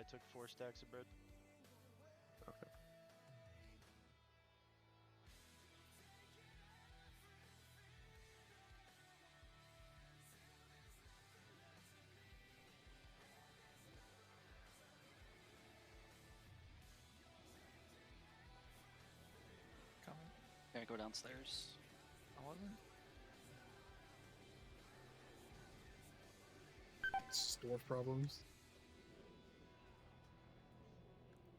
I took 4 stacks of bread. Okay. Coming. Gotta go downstairs. I wasn't. Store problems.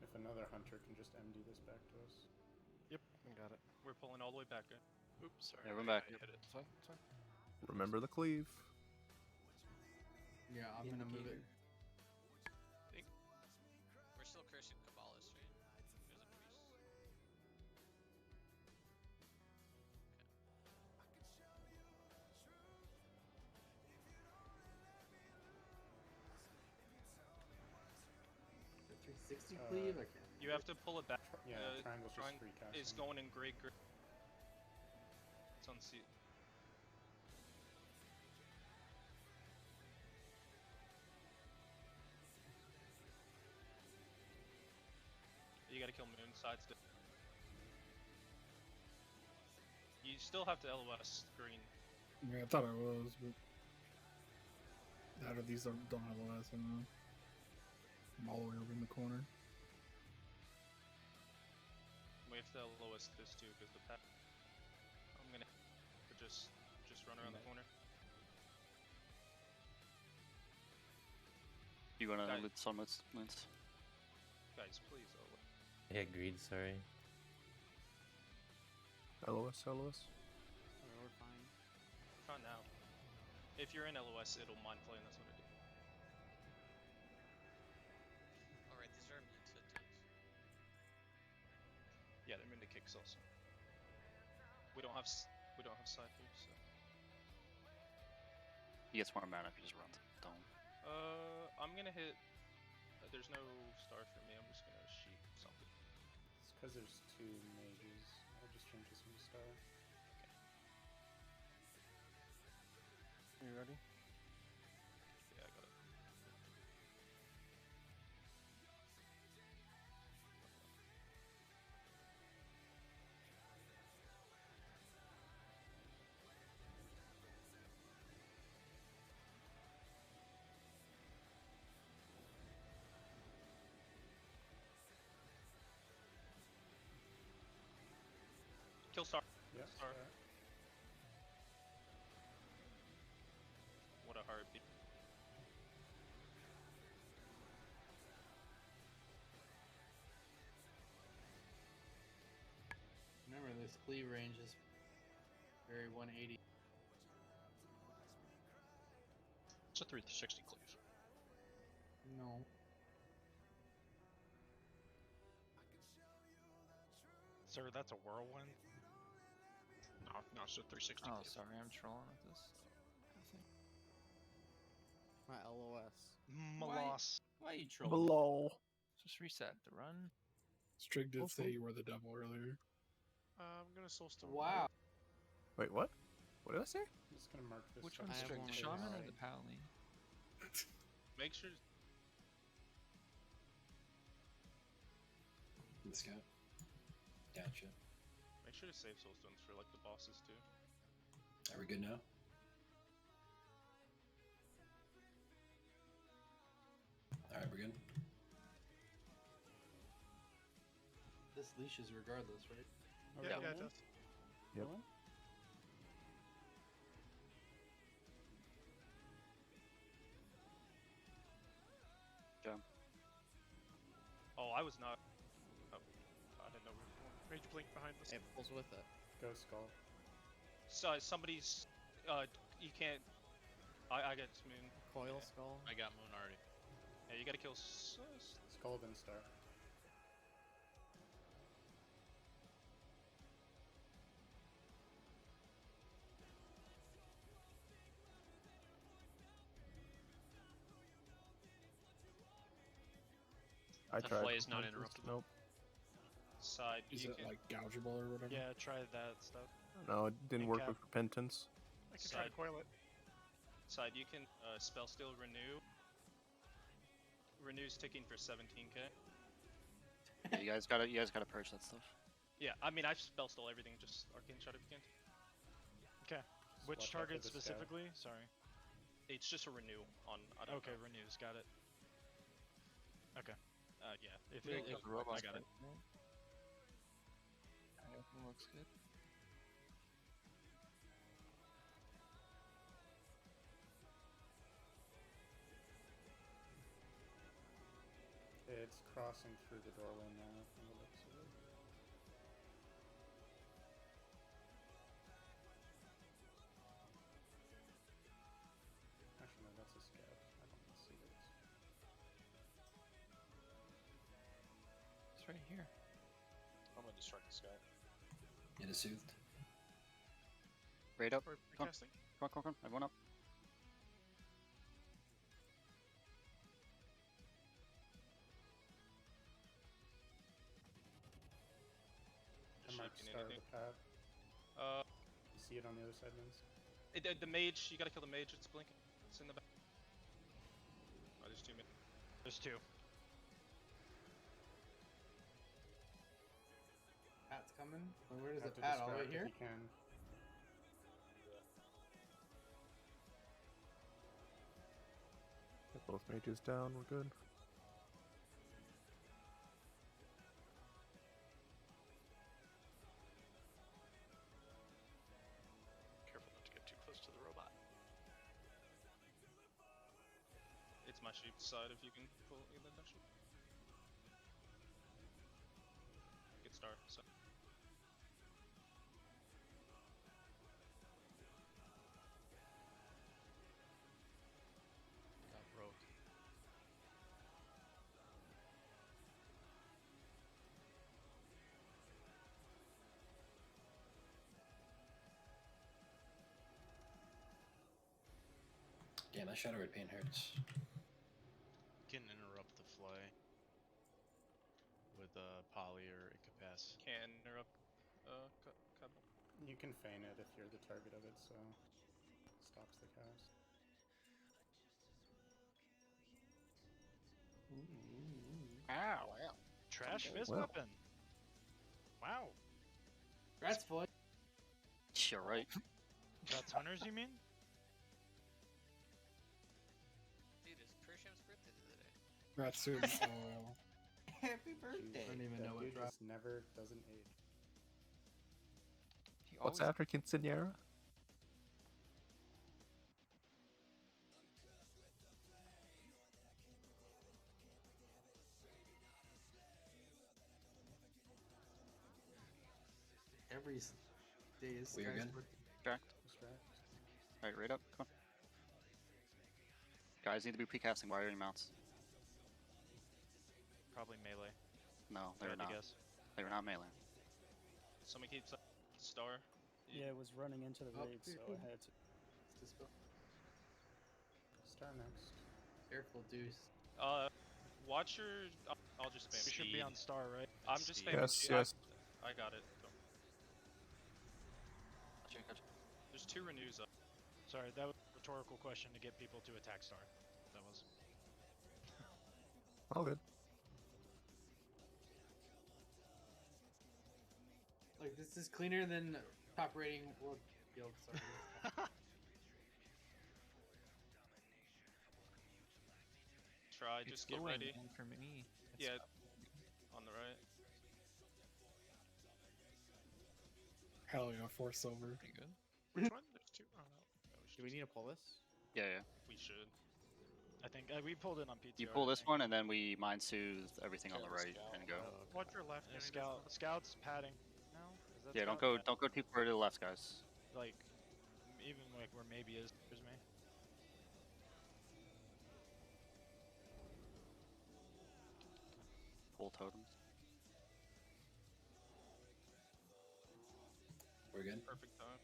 If another hunter can just MD this back to us. Yep, I got it. We're pulling all the way back. Oops, sorry. Yeah, we're back. I hit it. It's fine, it's fine. Remember the cleave. Yeah, I'm gonna move it. We're still cursing Kabbalist, right? There's a priest. The 360 cleave? I can't. You have to pull it back. Yeah, triangle's just free casting. It's going in great grip. It's on seat. You gotta kill moon sides. You still have to LOS green. Yeah, I thought I was, but out of these don't have the last one. I'm all the way over in the corner. We have to LOS this too, because the path. I'm gonna just run around the corner. You gonna Guys. loot some moons? Guys, please LOS. Yeah, agreed, sorry. LOS, LOS. We're fine. Try now. If you're in LOS, it'll mind flay, and that's what I do. Alright, these are immune to attacks. Yeah, they're into kicks also. We don't have Cypher, so. He gets more mana if you just run down. I'm gonna hit. There's no star for me. I'm just gonna sheep something. It's because there's 2 mages. I'll just change this one to star. You ready? Yeah, I got it. Kill star. Yes. Star. What a heartbeat. Remember, this cleave range is very 180. It's a 360 cleave. No. Sir, that's a whirlwind. No, it's a 360 Oh, cleave. sorry, I'm trolling with this. My LOS. Malos. Why are you trolling? Below. Just reset the run. Strig did say you were the devil earlier. I'm gonna soulstone. Wow. Wait, what? What did I say? I'm just gonna mark this. Which one. one's I have strict, one the of shaman those. or the Hpally? Make sure. This guy. Gotcha. Make sure to save soulstones for like the bosses too. Are we good now? Alright, we're good. This leash is regardless, right? Okay. Yeah, it does. Yep. Really? Jump. Oh, I was not. Oh, I didn't know we were going. Rage blink behind us. It pulls with it. Go skull. So somebody's. You can't. I got moon. Coil skull. I got moon already. Yeah, you gotta kill. Skull then star. I The tried. flay is not interruptible. Nope. Side. Is you it can, like gougeable or whatever? Yeah, try that stuff. No, it didn't And work cap. with repentance. I can try to coil it. Side, you can spell steal renew. Renew's ticking for 17k. Yeah, you guys gotta purge that stuff. Yeah, I mean I've spell stole everything, just arcane shot if you can. Just Which watch out for target the scout. specifically? Sorry. It's just a renew on. I don't Okay, know. renews. Got it. Okay. Yeah. If Yeah, it, the robot's I got it. Everything looks good. It's crossing through the doorway now from the looks of it. Actually, no, that's a scout. I don't see it. It's right here. I'm gonna distract the scout. It is soothed. Raid up. We're Come on. casting. Come on. Everyone up. I Just might shooting start anything. the path. You see it on the other side, Vince? The mage, you gotta kill the mage. It's blinking. It's in the back. Oh, there's 2 mid. There's 2. Pat's coming. Well, where is Have the to pat? All distract right here? if you can. Get both mages down, we're good. Careful not to get too close to the robot. It's my sheep side if you can pull either direction. Good start. So. Got broke. Damn, that shadow red pain hurts. Can interrupt the fly with Hpally or Incapac. Can't interrupt. Cabo. You can feign it if you're the target of it, so stops the cast. Ow. Wow. Trash fist Well. weapon. Wow. Congrats, boy. You're right. That's hunters, you mean? Dude, it's Krisham's birthday today. Ratsu. Happy birthday. I don't even That know what dude drop. just never doesn't age. He What's always- after Quinceañera? Every day is We are guy's good? birthday. Distract. Distract. Alright, raid up. Come on. Guys need to be pre-casting. Why are your mounts? Probably melee. No, if I they're had to not. guess. They were not melee. Somebody keeps up star. Yeah, it was running into the Oh, raid, so here. I had to. Dispel. Star next. Careful, Deuce. Watch your. I'll just spam. We should be on star, right? I'm just Speed. spamming. Yes, Yeah, yes. I got it. Go. Gotcha. There's 2 renews up. Sorry, that was a rhetorical question to get people to attack star. That was. All good. Like, this is cleaner than top rating world guild. Sorry. Try, It's just get glowing, ready. man, for me. It's Yeah, on the right. Hell yeah, 4 silver. pretty good. Which one? There's 2. Oh no. No, we should Do we just- need to pull this? Yeah. We should. I think we pulled it on PTR. You pull I this think. one and then we mind soothe everything on Yeah, the the right scout. and go. Watch your left. And scouts padding. No? Is that Yeah, don't scout? go too far to the left, guys. Like, even like where maybe is me. Full totems. We're good. Perfect time.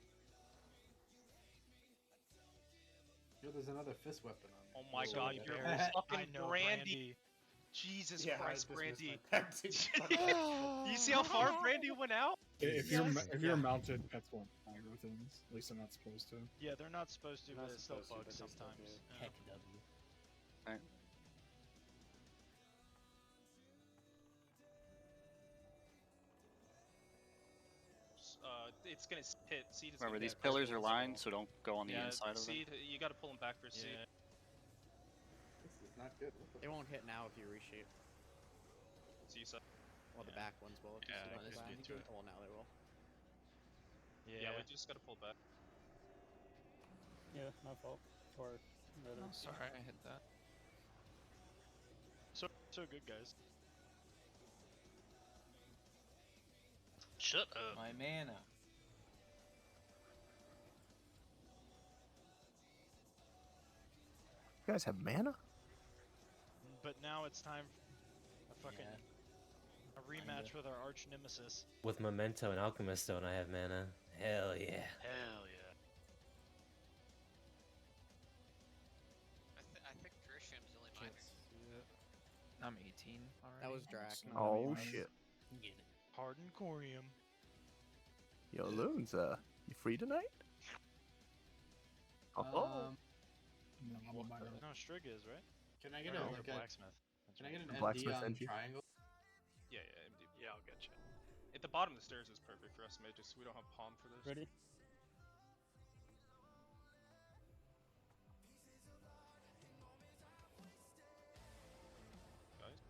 Yo, there's another fist weapon on Oh there. my So god, there you're is- fucking I know Brandy. Jesus Yeah, Christ, I dismissed Brandy. my pack too. You see how far Brandy went out? If you're mounted, pets won't aggro things. At least they're not supposed to. Yeah, they're not supposed to, They're but not it still supposed to, bugs but they still sometimes. do. Yeah. Heck W. it's gonna hit. Seed is Remember, gonna these hit. pillars are lined, so don't go on the Yeah, inside of them. seed. You gotta pull them back for seed. Yeah. This is not good. What the They won't hit now if you reshape. So you said. Well, the back ones will. If you Yeah, still I on this could line, get to it. well, now they will. Yeah, we just gotta pull back. Yeah, my fault. Or rather, Oh, sorry, I hit that. So good, guys. Shut up. My mana. You guys have mana? But now it's time for a fucking Yeah. a rematch with our arch nemesis. With Memento and Alchemist Stone, I have mana. Hell yeah. Hell yeah. I think Grisham is the only minor. I'm 18 already. That was Drac. Oh shit. Get it. Hardened Corium. Yo, Loons, you free tonight? Oh, No, I'm by the- No, Strig is, right? Can I get Or a no, like Blacksmith. Can I get an Blacksmith MD on NG. triangle? Yeah, MD. Yeah, I'll get you. At the bottom of the stairs is perfect for us mages. We don't have palm for this. ready? Guys.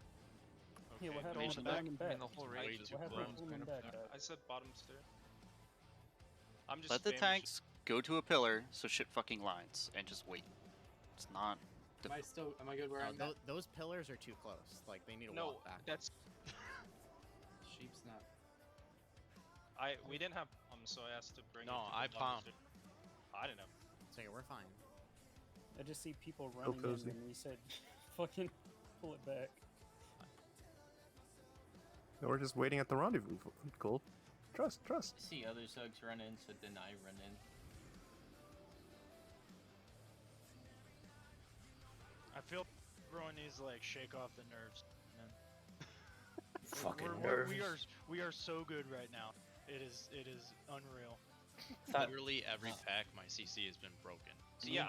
Yeah, what Okay, happened mage with back. pulling him back? the whole Way range is too What happened close. with pulling him back? I said bottom stair. I'm just Let the spamming tanks go to a pillar so shit fucking lines and just wait. It's not. Am I still? Am I good where I'm at? Those pillars are too close. Like, they need to No, walk back. that's Sheep's not. we didn't have palm, so I asked to bring. No, it to the I bottom palm. stair. I didn't have. So, yeah, we're fine. I just see people running cozy. in and he said, fucking pull it back. No, we're just waiting at the rendezvous. Cool. Trust. I see other Zugs run in, so then I run in. I feel everyone needs to like shake off the nerves, man. Fucking We are so good right now. It is unreal. Literally every pack my CC has been broken. So yeah,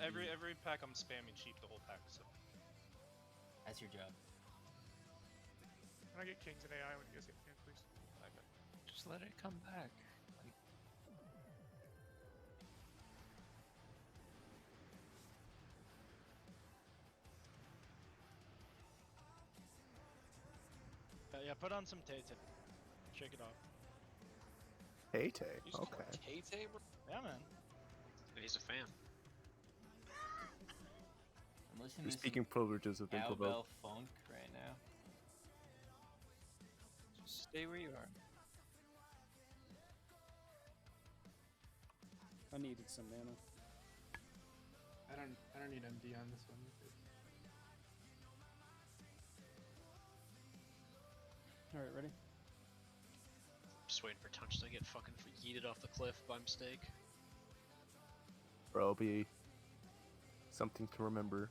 every pack I'm spamming sheep the whole pack. So That's your job. Can I get kings and AI when you guys get kings, please? Just let it come back. Yeah, put on some Tay-Tay. Shake it off. Hey, Tay. Okay. Tay-Tay, bro? Yeah, man. He's a fan. I'm listening You're to speaking privileges have been cowbell provoked. funk right now. Just stay where you are. I needed some mana. I don't need MD on this one. Alright, ready? Just waiting for Tunch to get fucking yeeted off the cliff by mistake. Bro, be something to remember.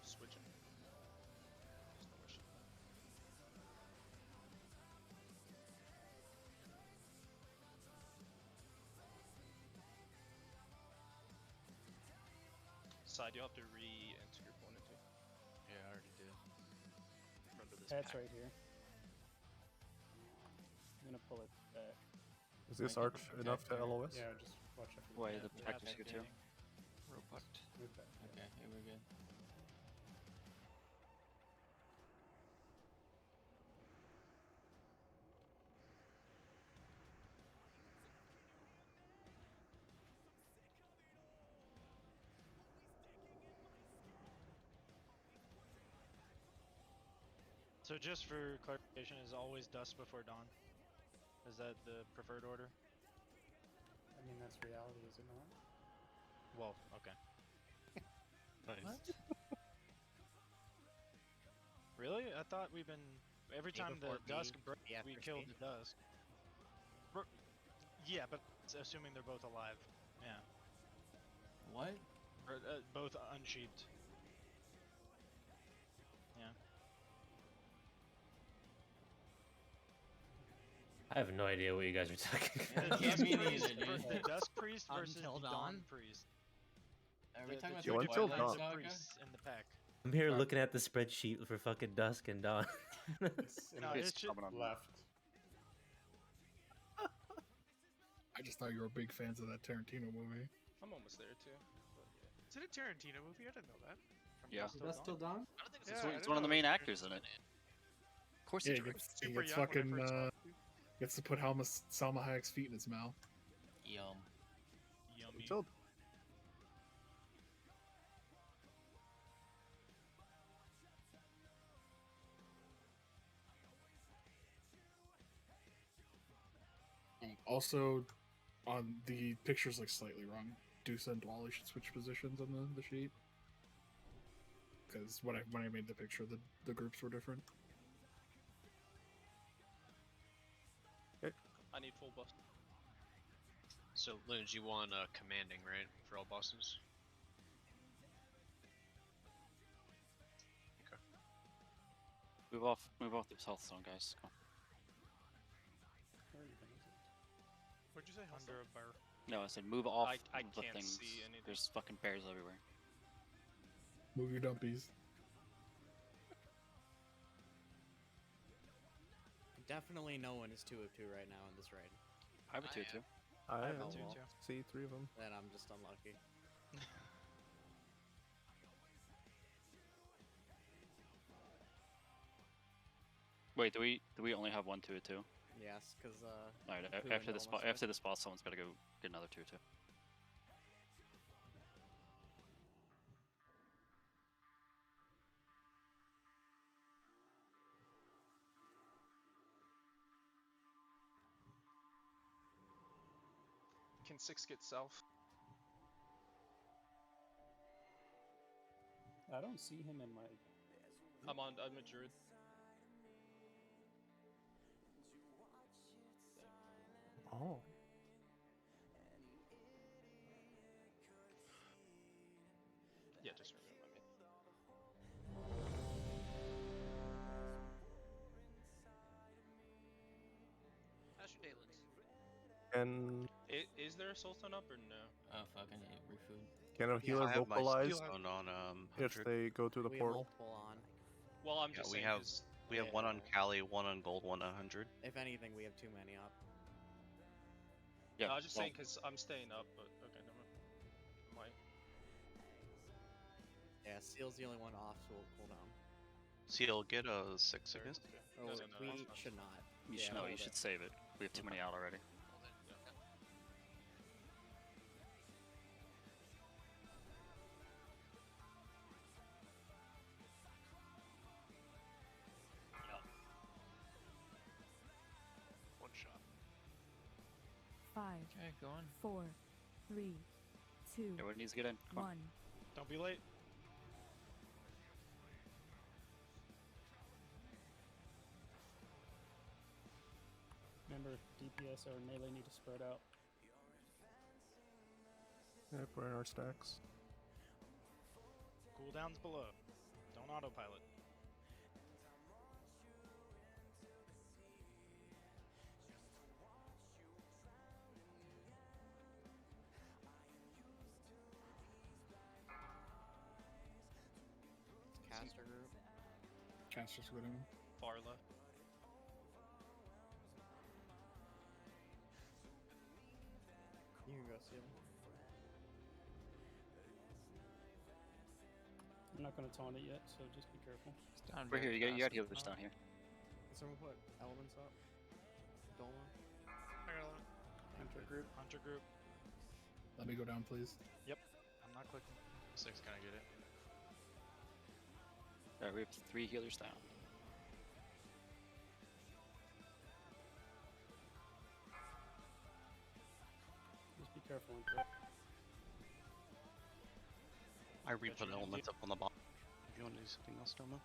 switching. There's no issue. Side, you'll have to re-enter your opponent too. Yeah, I already did. Remember this That's pack. right here. I'm gonna pull it back. Is this arch enough to LOS? Yeah, just watch out for Why the the practice good too? Robot. move back. Okay, here we're good. So just for clarification, is always dusk before dawn? Is that the preferred order? I mean, that's reality, is it not? Well, okay. Nice. Really? I thought we've been every A time the before B, dusk broke, B after we killed C. the dusk. Yeah, but it's assuming they're both alive. Yeah, What? or, both unsheeped. Yeah. I have no idea what you guys are talking The about. dusk me priest, neither, dude. the dusk priest versus Until the dawn? dawn priest. Are we The talking about two Yo, the until different Twilight kinds dawn. of Saga? priests in the pack. I'm here looking at the spreadsheet for fucking dusk and dawn. It's in No, the it's It's coming on. left. I just thought you were big fans of that Tarantino movie. I'm almost there too. But yeah. Is it a Tarantino movie? I didn't know that. Yeah. Is that still done? I don't think Yeah, it's I It's didn't one of the know main that was actors in it. Of course Yeah, it's he Drake. gets, he super gets young when I fucking first saw it. gets to put Salma Hayek's feet in his mouth. Yum. Yummy. Chilled. Also, on the picture's like slightly wrong. Deuce and Wally should switch positions on the sheet. Because when I made the picture, the groups were different. I need full buff. So, Linus, you want commanding, right? For all bosses? Okay. Move off this health zone, guys. Come on. Where even is it? What'd you say? Under a bar. No, I said move off I the can't things. see anything. There's fucking bears everywhere. Move your dumpies. Definitely no one is 2 of 2 right now in this raid. I have a I 2 am. too. I have am. a 2-2. See 3 of them. Then I'm just unlucky. Wait, do we only have 1 2 2? Yes, because Alright, Who after and this almost after this boss, someone's gotta go get another 2 2. Can 6 get south? I don't see him in my. I'm a druid. Oh. Yeah, just remove me. How's your day, Linz? And Is there a sultan up or no? Oh, fucking refood. can a healer vocalize on if they go through the we portal? have multiple on. Well, I'm Yeah, just we saying. have 'cause we have one on Cali, one on gold, one on 100. If anything, we have too many up. Yeah. I was just well, saying because I'm staying up, but okay, never mind. Might. Yeah, Seal's the only one off, so we'll cool down. Seal, get a 6 There. against. Okay. Oh, No, we that's fine. should not. you Yeah, should know. hold You it. should save it. We have too many out already. Hold it. Okay. One shot. 5, Okay, go on. 4, 3, 2, Everyone needs to get in. Come on. 1. Don't be late. Remember, DPS or melee need to spread out. Yep, we're in our stacks. Cooldowns below. Don't autopilot. Caster group. Caster's good in. Far left. You can go Seal. I'm not going to taunt it yet, so just be careful. We're here. You got healers down here. Can someone put elements up? Doma? I got one. Hunter group. Hunter group. Let me go down, please. Yep. I'm not clicking. 6, can I get it? Alright, we have 3 healers down. Just be careful and throw. I re-put elements up on the bottom. If you want to do something else, Doma.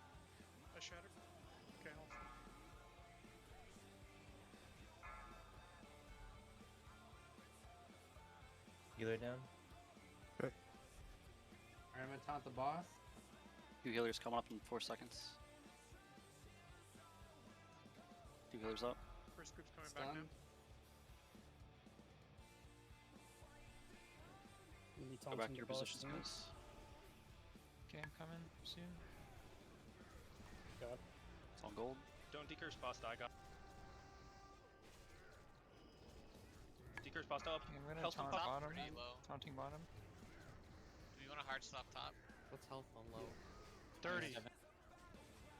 I I shattered. Okay, hold on. Healer down. Alright, I'm gonna taunt the boss. 2 healers coming up in 4 seconds. 2 healers up. First group's coming Stun. back now. Go back to your positions, guys. Okay, I'm coming soon. It's on gold. Don't decurse pasta, I got. Decurse pasta up. I'm gonna Health on taunt top. bottom. Pretty low. Taunting bottom. Do you want a hard stop top? What's health on low? 30.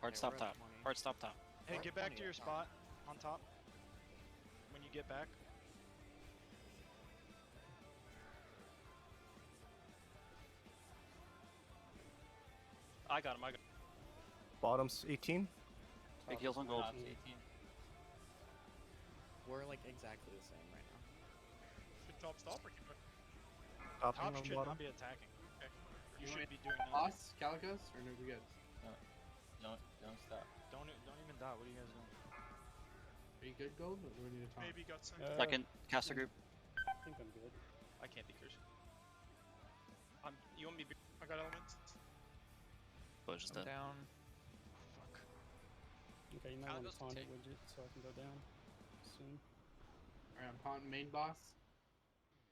Hard Okay, stop we're at top. 20. Hard stop top. Hey, We're get at back 20 to your at top. spot on top. When you get back. I got him, I got him. Bottom's 18. Big heals on gold. We're like exactly the same right now. Should top stop or keep it? Top Top on should bottom. not be attacking. Okay. You You should want be doing that. Boss, Calicos, or no, we good? Don't stop. Don't even die. What are you guys doing? Are you good, Gold? Or do we need to taunt? Maybe got some. Second, caster group. I think I'm good. I can't decurse. You want me to be... I got elements. But just I'm dead. down. Okay, you might want to taunt it widget so I can go down soon. Alright, I'm taunting main boss.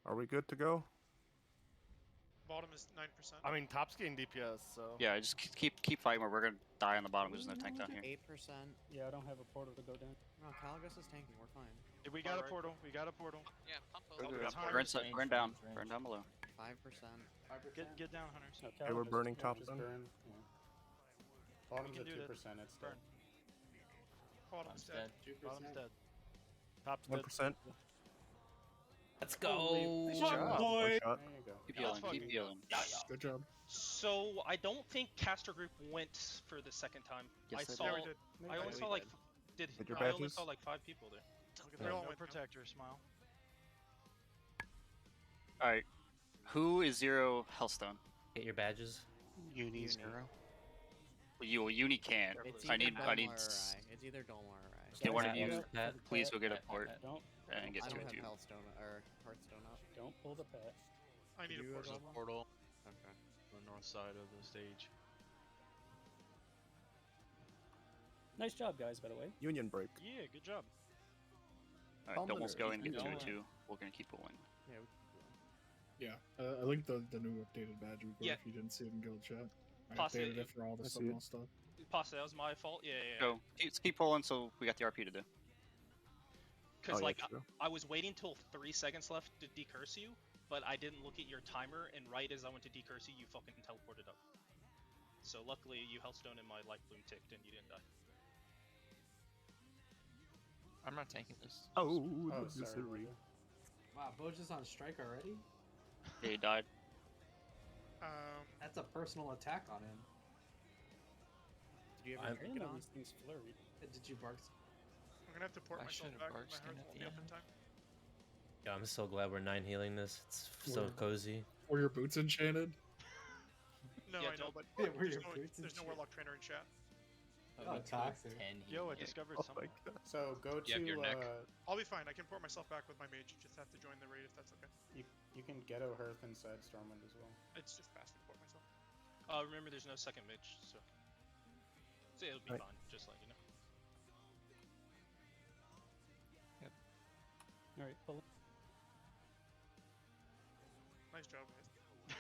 Are we good to go? Bottom is 9%. I mean, top's getting DPS, so. Yeah, just keep fighting where we're gonna die on the bottom because there's no tank down here. 8%. Yeah, I don't have a portal to go down. No, Caligos is tanking. We're fine. Yeah, we got a portal. We got a portal. Yeah, pump We're those. good. Hunter. Burn down. Burn down below. 5%. 5%. Get down, hunters. No, Hey, we're Caligos, burning yeah, top just then. burn. Yeah. Bottom's can at do 2%. this. It's Burn. dead. Bottom's dead. 2%. Bottom's dead. Top's dead. 1%. Let's Holy go. shot, One boy! shot. There you go. Keep That's healing. fucking Keep healing. Good job. So, I don't think caster group went for the second time. Yes, I they saw... Yeah, we did. I only we saw like... did. With your I only badges? saw like 5 people there. They all No went. protector, smile. Alright. Who is 0 Hellstone? Get your badges. Uni 0. Uni can't. It's I either need. Dome I need. or Arai. It's either Dome or Arai. Get one of Pat, you. Pat. Please go get a port Don't and get I to don't it have too. Healthstone or Hearthstone up. don't pull the pet. I need a You portal. as well? Portal Okay. on the north side of the stage. Nice job, guys. By the way. Union break. Yeah, good job. Alright, Domel's going. Get you 2 know and it. 2. We're gonna keep pulling. Yeah, Yeah, I linked the new updated badge report Yeah. if you didn't see it in guild chat. I Pasta, updated it for all the I see Sunwell it. stuff. Pasta, that was my fault. Yeah, yeah, yeah. Go. Keep pulling so we got the RP to do. Because Oh, yeah, like true. I was waiting till 3 seconds left to decurse you, but I didn't look at your timer, and right as I went to decurse you, you fucking teleported up. So luckily, you Healthstone and my life bloom ticked, and you didn't die. I'm not tanking this. Oh, Oh, the sorry. misery. Wow, Boja's on strike already? Yeah, he died. That's a personal attack on him. Did you ever I'm- drink it on? These things flurried. Did you bark? I'm gonna have to port I myself should've back. barked My skin heart at won't the be up in end. time. Yeah, I'm so glad we're 9 healing this. It's so We're- cozy. Were your boots enchanted? No, Yeah, I know, don't- but Yeah, were there's your no, boots there's no enchanted? Warlock Trainer in chat. Oh, toxic. Yo, I discovered Oh someone. my god. So go You have your neck. to. I'll be fine. I can port myself back with my mage. Just have to join the raid if that's okay. You can ghetto Hearth inside Stormwind as well. It's just fast to port myself. Remember, there's no second mage, so it'll be Right. fine. Just let you know. All right, pull. Nice job, guys.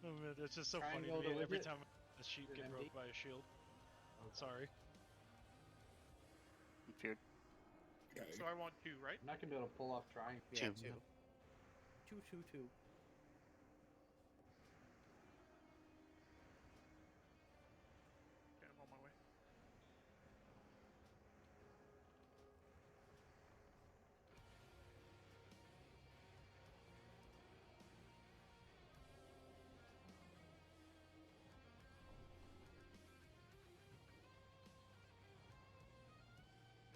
Oh man, that's just so funny Triangle to me. the Every widget. time a sheep Is it get empty? broke by a shield. Oh, sorry. I'm feared. Okay. So I want 2, right? I'm not gonna be able to pull off triangle. Yeah, Two. 2. 2, 2, 2. Okay, I'm on my way.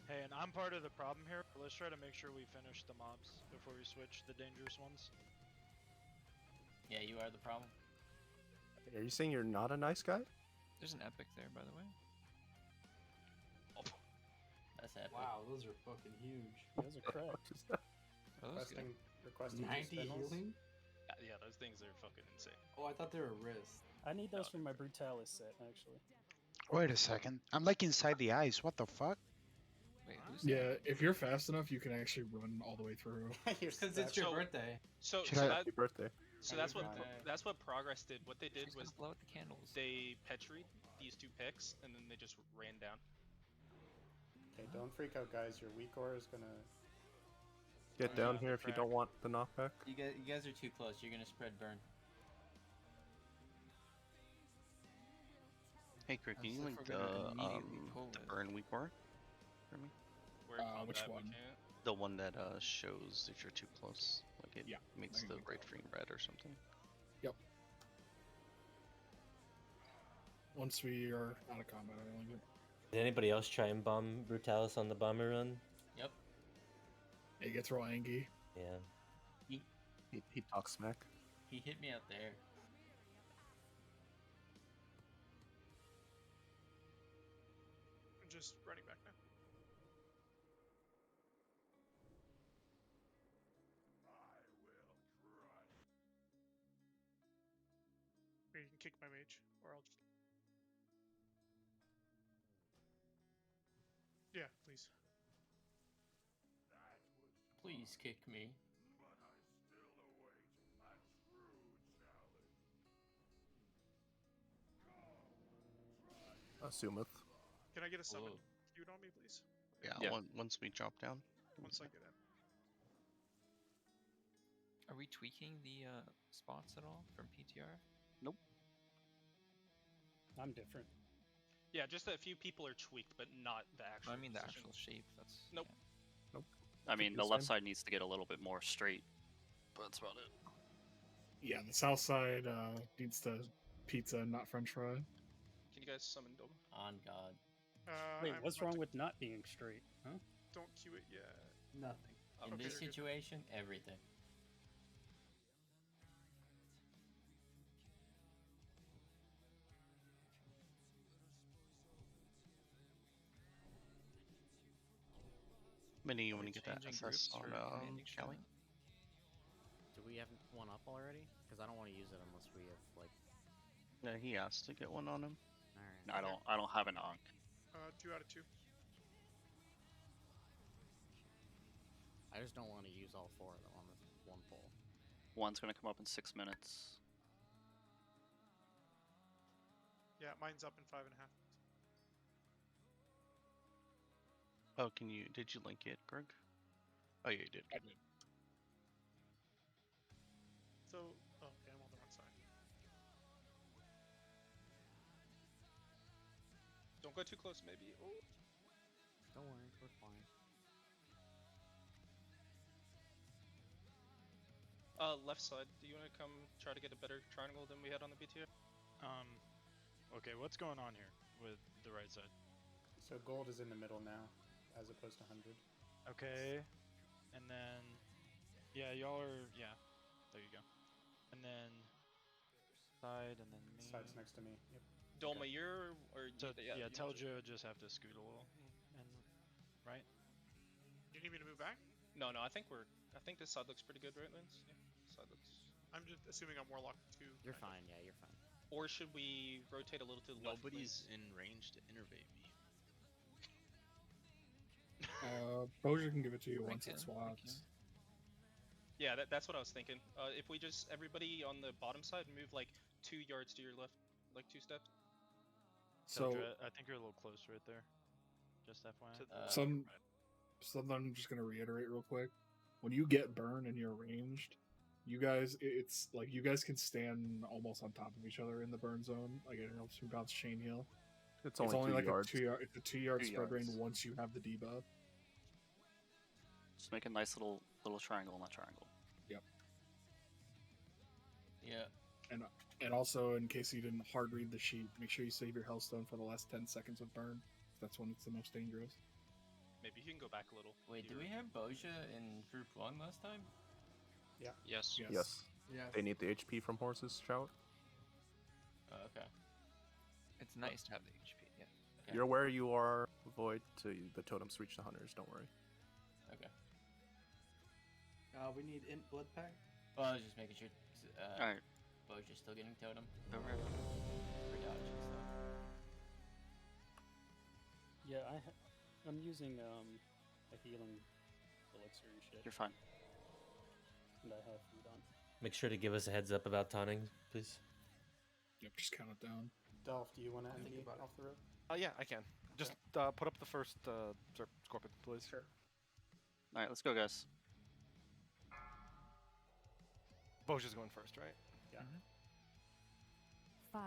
Hey, and I'm part of the problem here. Let's try to make sure we finish the mobs before we switch the dangerous ones. Yeah, you are the problem. Are you saying you're not a nice guy? There's an epic there, by the way. That's epic. Wow, those are fucking huge. Those are cracked. Requesting 90 spindles. healing? Yeah, those things are fucking insane. Oh, I thought they were wrist. I need those for my Brutalis set, actually. Wait a second. I'm like inside the ice. What the fuck? Wait, Yeah, if you're fast enough, you can actually run all the way through. Because it's your birthday. So Happy birthday. So that's what Progress did. What they did was blow out the candles. they petried these 2 picks and then they just ran down. Okay, don't freak out, guys. Your weak ore is gonna. Get down here if you don't want the knockback. You guys are too close. You're gonna spread burn. Hey, Crick, can you link the burn weak ore for me? Which one? The one that shows if you're too close, like it makes the right frame red or something. Yep. Once we are out of combat, I link it. Did anybody else try and bomb Brutalis on the bomber run? Yep. It gets real angry. Yeah. He talks smack. He hit me out there. I'm just running back now. Or you can kick my mage, or I'll just... Yeah, please. Please kick me. Assumeth. Can I get a summon queued on me, please? Yeah. Once we drop down. Once I get in. Are we tweaking the spots at all from PTR? Nope. I'm different. Yeah, just a few people are tweaked, but not the actual. I mean the position. actual shape. That's nope. Nope. I mean, the left side needs to get a little bit more straight, but that's about it. Yeah, the south side needs the pizza, not French fry. Can you guys summon Dom? On God. Wait, what's wrong with not being straight? Huh? Don't queue it yet. Nothing. In Okay, this you're good. situation, everything. Minnie, you want to get that Changing SS groups on for Benediction? Hpally? Do we have one up already? Because I don't want to use it unless we have like. Yeah, he asked to get one on him. Alright. I don't have an onk. 2 out of 2. I just don't want to use all 4 of them on this one pull. One's gonna come up in 6 minutes. Yeah, mine's up in 5.5. Oh, did you link it, Greg? Oh, yeah, you did. I did. So, oh, okay, I'm on the wrong side. Don't go too close, maybe. Oh. Don't worry, we're fine. Left side. Do you want to come try to get a better triangle than we had on the BTR? Okay, what's going on here with the right side? So gold is in the middle now, as opposed to 100. Okay, and then yeah, y'all are there you go, and then side, and then me. Side's next to me. Yep. Dolma, Okay. you're or So you tell Joe just have to scoot a little, and right. You need me to move back? No, I think this side looks pretty good, right, Lance? Yeah, side looks. I'm just assuming I'm Warlock too. You're fine, yeah, you're fine. Or should we rotate a little to the left? Nobody's in range to innervate me. Boja can give it to you once can, it swaps. Yeah, that's what I was thinking. If we just everybody on the bottom side move like 2 yards to your left, like 2 steps. So I think you're a little close right there. Just FYI. something I'm just gonna reiterate real quick. When you get burn and you're ranged, you guys, it's like you guys can stand almost on top of each other in the burn zone. Like it helps you bounce chain heal. It's only 2 like yards. It's a 2 yard 2 spread range yards. once you have the debuff. Just make a nice little triangle in that triangle. Yep. Yeah. And also, in case you didn't hard read the sheet, make sure you save your Hellstone for the last 10 seconds of burn. That's when it's the most dangerous. Maybe you can go back a little. Wait, did we have Boja in Group 1 last time? Yeah. Yes. Yes. Yeah. They need the HP from horses. Shout. Oh, okay. It's nice to have the HP. Yeah. You're aware you are void to the totems reach the hunters. Don't worry. Okay. We need imp blood pack. Well, I was just making sure. Alright. Bo's just still getting totem. Over. For dodge and stuff. Yeah, I'm using a healing elixir and shit. You're fine. And I have food on. Make sure to give us a heads up about taunting, please. Yep, just count it down. Dolph, do you want to end off the rope? Yeah, I can. Just put up the first scorpion, please. Sure. Alright, let's go, guys. Boja's going first, right? Yeah. 5,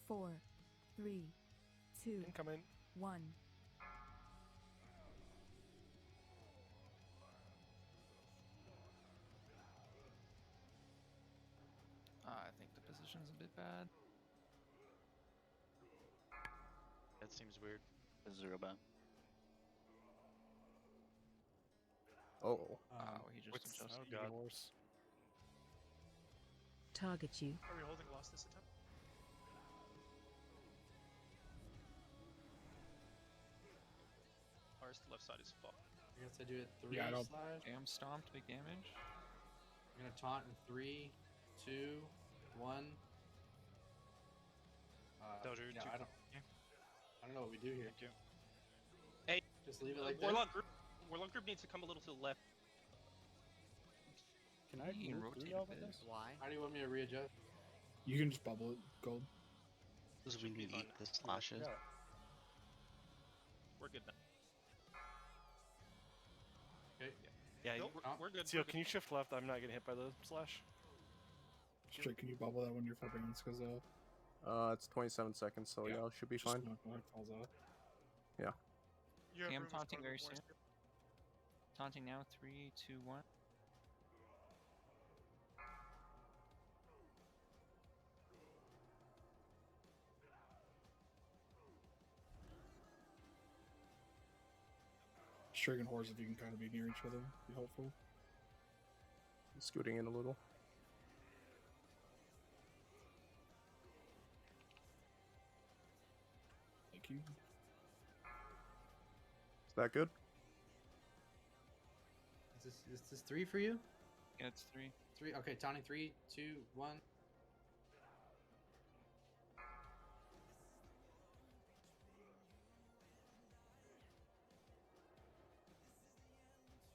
4, 3, 2, Incoming. 1. I think the position's a bit bad. That seems weird. This is real bad. Oh. He just adjusted. Oh god. Target you. Are we holding lost this attempt? Ours, the left side is fucked. I guess I do it 3 Yeah, I don't- slash. Damn, stomped, big damage. I'm gonna taunt in 3, 2, 1. Dojo, Yeah, two- I don't know what we do here. Thank you. Hey, Just leave it like that. Warlock group needs to come a little to the left. Can I You can move rotate 3 a off of bit. this? Why? How do you want me to readjust? You can just bubble it, gold. Because we need the slashes. Yeah. We're good now. Okay. Yeah, Nope, we're good. Seal, we're can you shift left? I'm not getting hit by the slash. Straight, can you bubble that when you're flipping? Because It's 27 seconds, so yeah, it should be fine. When it falls out. Yeah. You have Okay, I'm room as taunting part very of the soon. force. Taunting now, 3, 2, 1. Strig and Horse, if you can kind of be near each other, be helpful. Scooting in a little. Thank you. Is that good? Is this 3 for you? Yeah, it's 3. 3. Okay, taunting 3, 2, 1.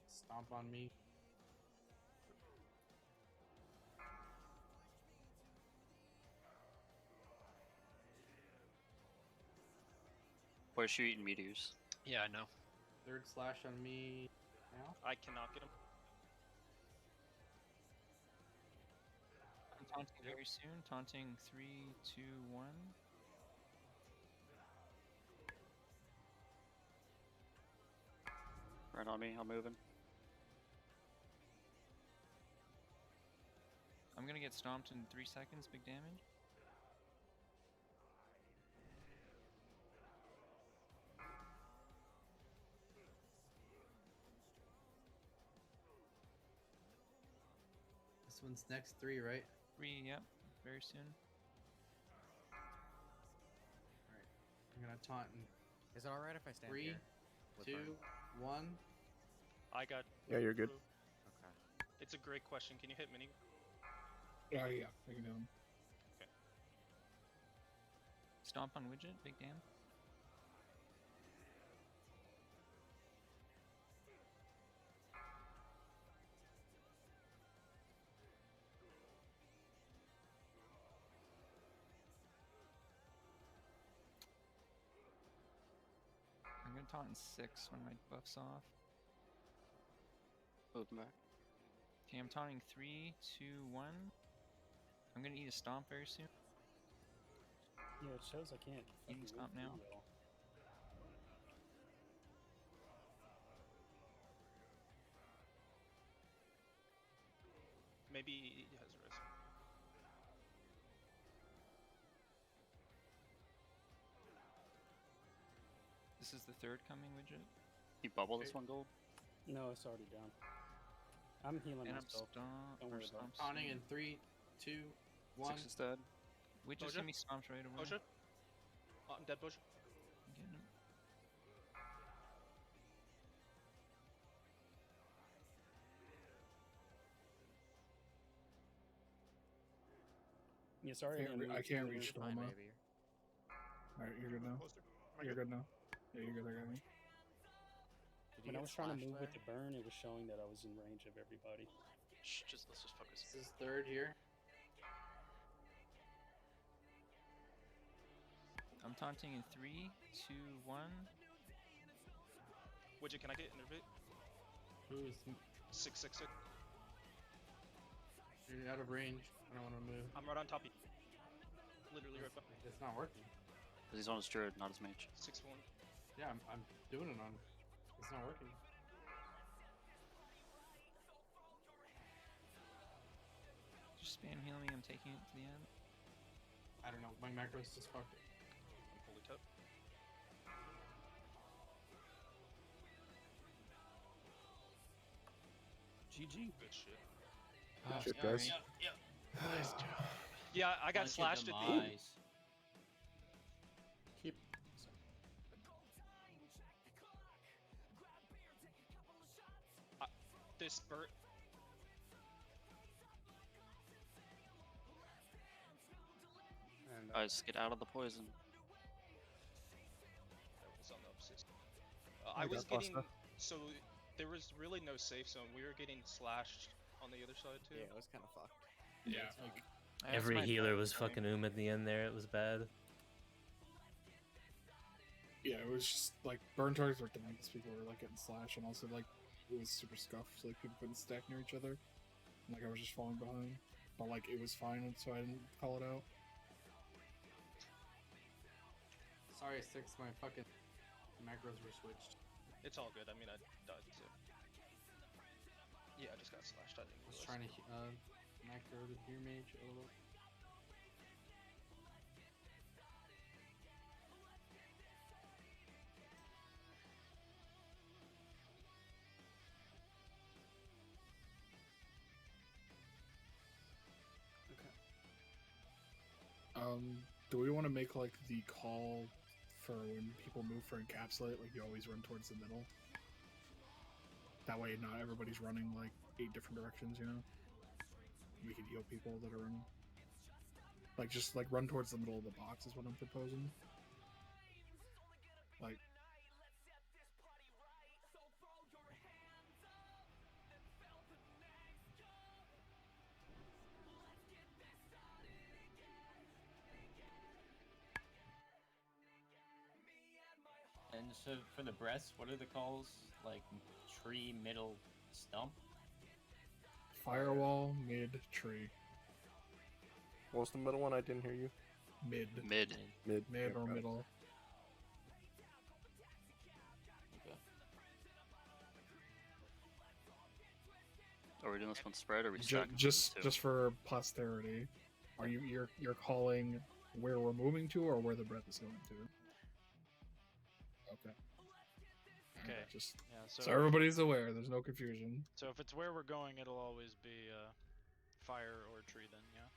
Stomp on me. Or is she eating meteors? Yeah, I know. 3rd slash on me now. I cannot get him. I'm taunting very soon. Taunting 3, 2, 1. Right on me, I'm moving. I'm gonna get stomped in 3 seconds, big damage. This one's next 3, right? 3, yep, very soon. Alright. I'm gonna taunt in Is it alright if I stand 3, here? with 2, burn? 1. I got. Yeah, you're good. Okay. It's a great question. Can you hit mini? Yeah, I can do them. Stomp on widget, big damn. I'm gonna taunt in 6 when my buff's off. Moving back. Okay, I'm taunting 3, 2, 1. I'm gonna eat a stomp very soon. Yeah, it shows I can't. Eating fucking stomp move now. 3 well. Maybe he has a risk. This is the 3rd coming widget. You bubble this one, gold? No, it's already down. I'm healing And I'm myself. stomp. Don't worry about it. Taunting in 3, 2, 1. 6 is dead. Widget's Moja? gonna be stomped right away. Moja? Bottom dead bush. Getting him. Yeah, sorry, I can't reach Fine, Doma. baby. Alright, you're good now. You're good now. Yeah, you're good. I got me. When I was trying to move with the burn, it was showing that I was in range of everybody. Shh, let's just focus. This is third here. I'm taunting in 3, 2, 1. Widget, can I get innervate? Who is 666. You're out of range. I don't want to move. I'm right on top of you. Literally right behind. It's not working. Because he's on his druid, not his mage. 6-1. Yeah, I'm doing it on. It's not working. Just spam heal me, I'm taking it to the end. I don't know. My macros just fucked it. I'm fully top. GG. Good shit. Good shit, guys. Nice job. Yeah, I got Bunch of slashed at the demise. Keep. this bird. And Guys, get out of the poison. That was on the opposite. I was getting so there was really no safe zone. We were getting slashed on the other side too. Yeah, it was kind of fucked. Yeah. Every healer was fucking at the end there. It was bad. Yeah, it was just like burn targets were dying because people were like getting slashed, and also like it was super scuffed, so like people couldn't stack near each other. And, like I was just falling behind, but like it was fine, so I didn't call it out. Sorry, 6. My fucking macros were switched. It's all good. I mean, I died too. Yeah, I just got slashed. I didn't I was realize. trying to macro the gear mage a little. Do we want to make like the call for when people move for encapsulate? Like you always run towards the middle. That way, not everybody's running like 8 different directions. You know, we can heal people that are running. Like just like run towards the middle of the box is what I'm proposing. Like. And so for the breasts, what are the calls? Like tree, middle, stump? Firewall, mid, tree. What was the middle one? I didn't hear you. Mid. Mid Yeah, or got it. middle. Okay. Are we doing this one spread, or are we Ju- stacking just two? just for posterity, are you're calling where we're moving to or where the breath is going to? Okay. Okay. Alright, just Yeah, so everybody's aware, there's no confusion. So if it's where we're going, it'll always be fire or tree then, yeah?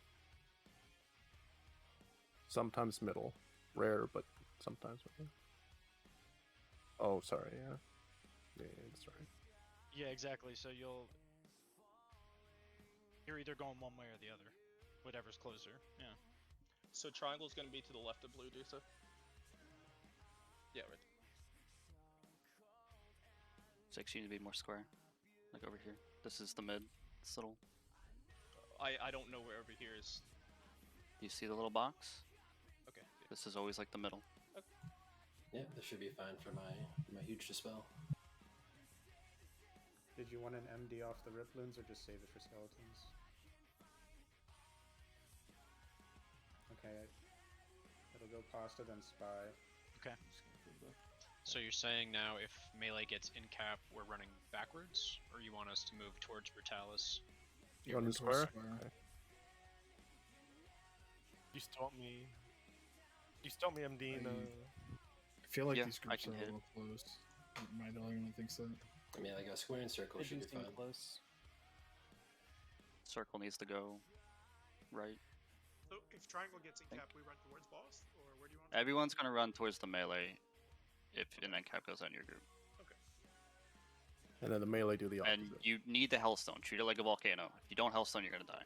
Sometimes middle. Rare, but sometimes middle. Oh, sorry, yeah. Yeah, that's right. Yeah, exactly. So you're either going one way or the other. Whatever's closer, yeah. So triangle's gonna be to the left of blue, Dusa. Yeah, right. 6, you need to be more square. Like over here. This is the mid. This little. I don't know where over here is. You see the little box? Okay. Yeah. This is always like the middle. Yeah, this should be fine for my huge dispel. Did you want an MD off the rip loons or just save it for skeletons? Okay, it'll go pasta then spy. Okay. So you're saying now if melee gets in cap, we're running backwards, or you want us to move towards Brutalis? You want to square? You stole me. You stole me, MD. I feel like Yeah, these I groups can are a hit. little close. Am I the only one who thinks that? I mean, like a square and circle should be Pigeons seem fine. close. Circle needs to go right. So if triangle gets in cap, we run towards boss, or where do you want? Everyone's gonna run towards the melee if an end cap goes on your group. Okay. And then the melee do the opposite. And you need the Hellstone. Treat it like a volcano. If you don't Hellstone, you're gonna die.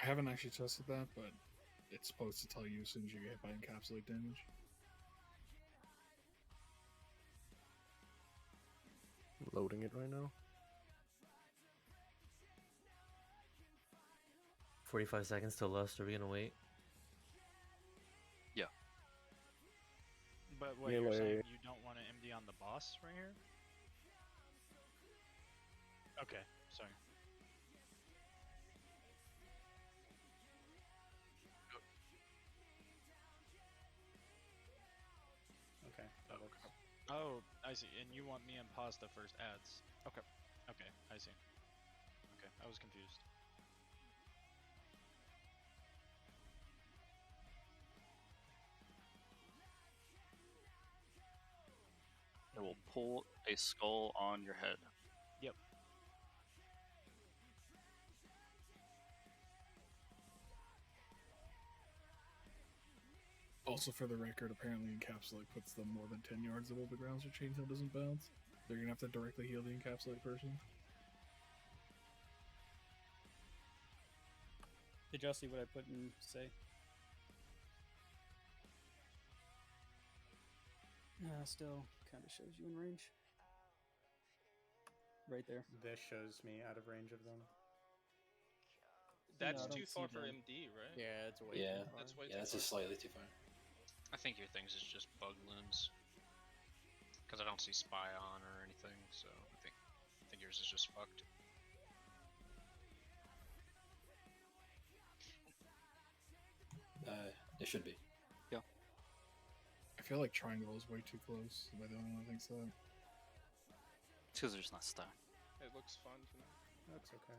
I haven't actually tested that, but it's supposed to tell you as soon as you get hit by encapsulate damage. Loading it right now. 45 seconds till lust. Are we gonna wait? Yeah. But what you're Melee. saying, you don't want to MD on the boss right here? Okay, sorry. Okay, that works. Oh, I see. And you want me and Pasta first ads. Okay. Okay, I see. Okay, I was confused. It will pull a skull on your head. Yep. Also, for the record, apparently encapsulate puts them more than 10 yards above the ground so chainsail doesn't bounce. They're gonna have to directly heal the encapsulate person. Did y'all see what I put in say? Still kind of shows you in range. Right there. This shows me out of range of them. That's I don't too far see for that. MD, right? Yeah, it's way Yeah, too far. That's way yeah, too that's far. just slightly too far. I think your things is just bug loons. Because I don't see spy on or anything, so I think yours is just fucked. It should be. Yeah. I feel like triangle is way too close. Am I the only one that thinks that? It's because they're just not stacked. It looks fun to me. That's okay.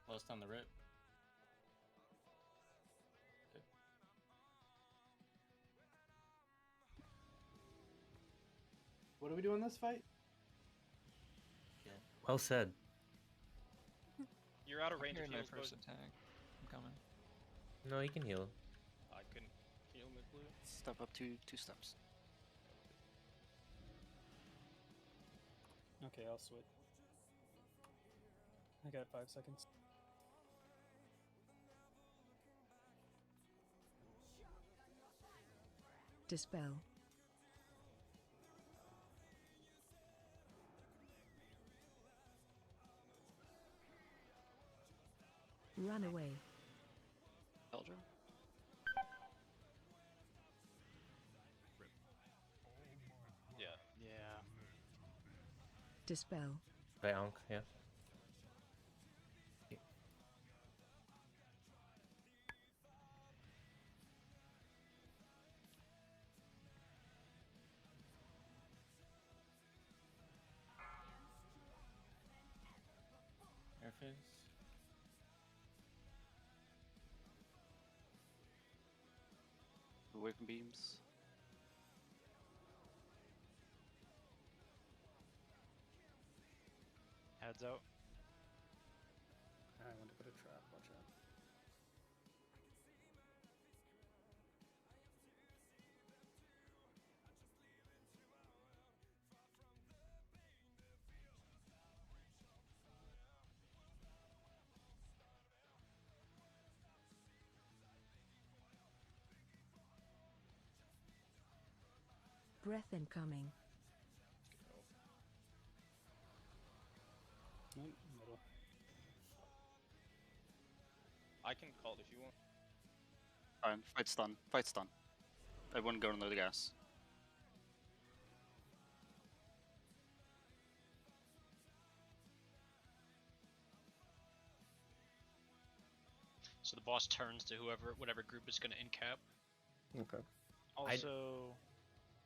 Lust on the rip. Good. What do we do in this fight? Well said. You're out of range Here of my heals, first but attack. I'm coming. No, you can heal. I can heal mid blue. Step up two steps. Okay, I'll switch. I got 5 seconds. Dispel. Run away. Eldrin? Yeah. Yeah. Dispel. By Ankh, yeah. Airfizz. Awaken beams. Heads out. I want to put a trap, watch out. Breath incoming. Middle. I can call it if you want. Fine, fight stun. Fight stun. Everyone go under the gas. So the boss turns to whatever group is going to incap. Okay. Also,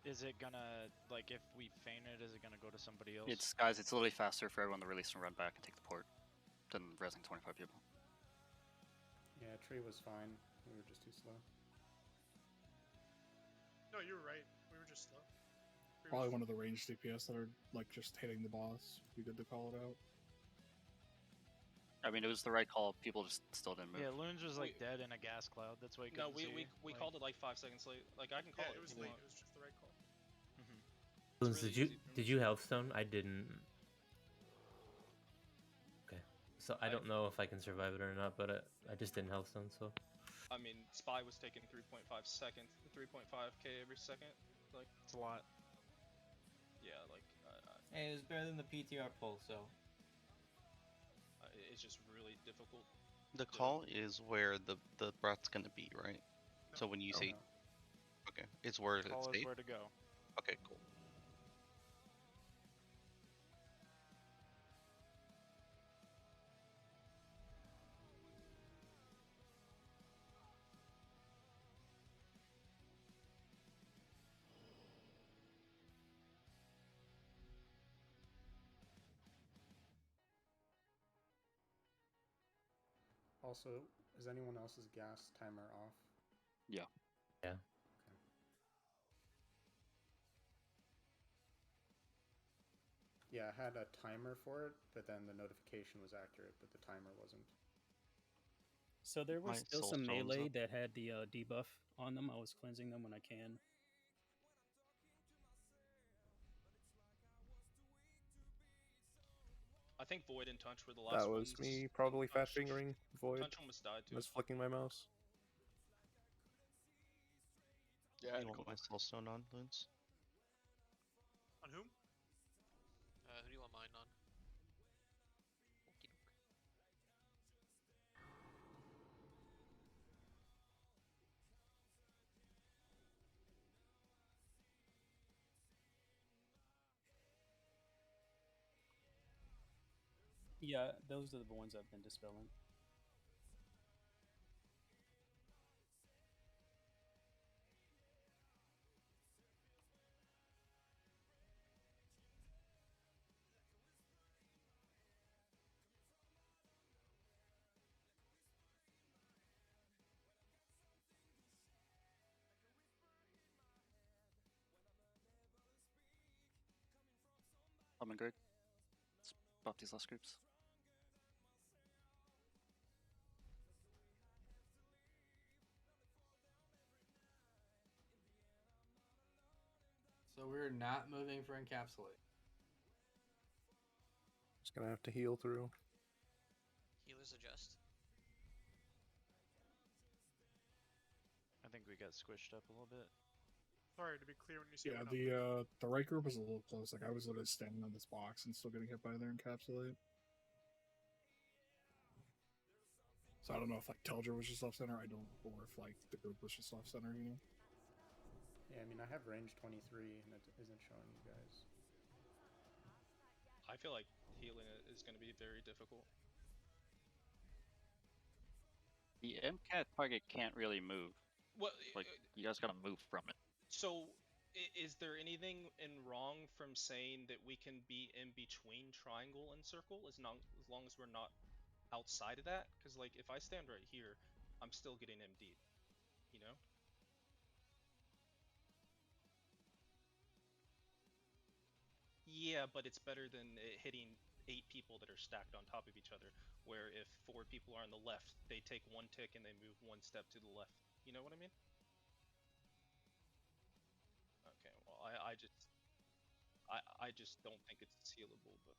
is it gonna, like, if we feign it, is it gonna go to somebody else? It's guys, it's literally faster for everyone to release and run back and take the port. than resing 25 people. Yeah, tree was fine. We were just too slow. No, you were right. We were just slow. Probably one of the ranged DPS that are like just hitting the boss. Be good to call it out. I mean, it was the right call. People just still didn't move. Yeah, Loons was like dead in a gas cloud. That's why he No, couldn't we see. called it like 5 seconds late. Like I can call Yeah, it. it was if you late. want. It was just the right call. Loons, really did you easy for did you Healthstone? I didn't. Okay, so I don't know if I can survive it or not, but I just didn't Healthstone, so. I mean, Spy was taking 3.5 seconds, 3.5k every second. Like it's a lot. Yeah, like Hey, it was better than the PTR poll, so. it's just really difficult. The call is where the breath's gonna be, right? So when you Oh, say, okay, it's where it's Call is safe? where to go. Okay, cool. Also, is anyone else's gas timer off? Yeah. Yeah. Yeah, I had a timer for it, but then the notification was accurate, but the timer wasn't. So there was My still soul some stone's melee up. that had the debuff on them. I was cleansing them when I can. I think Void and Tunch were the last That was ones. me probably fat fingering Void. Tunch almost died I too. was flicking my mouse. Yeah, You want my soulstone on, Loons? On whom? Who do you want mine on? Yeah, those are the ones I've been dispelling. I'm in good. Let's buff these last groups. So we're not moving for encapsulate. Just gonna have to heal through. Healers adjust. I think we got squished up a little bit. Sorry, to be clear, when you say Yeah, we're not the right group was a little close. Like I was literally standing on this box and still getting hit by their encapsulate. So I don't know if like Telger was just off center. I don't, or if like the group was just off center. You know. Yeah, I mean, I have range 23 and it isn't showing you guys. I feel like healing it is going to be very difficult. The MCAT target can't really move. Well, like you guys gotta move from it. So, is there anything wrong from saying that we can be in between triangle and circle as long as we're not outside of that? Because like if I stand right here, I'm still getting MD'd, you know? Yeah, but it's better than it hitting 8 people that are stacked on top of each other, where if 4 people are on the left, they take 1 tick and they move 1 step to the left. You know what I mean? Okay, well, I just don't think it's sealable, but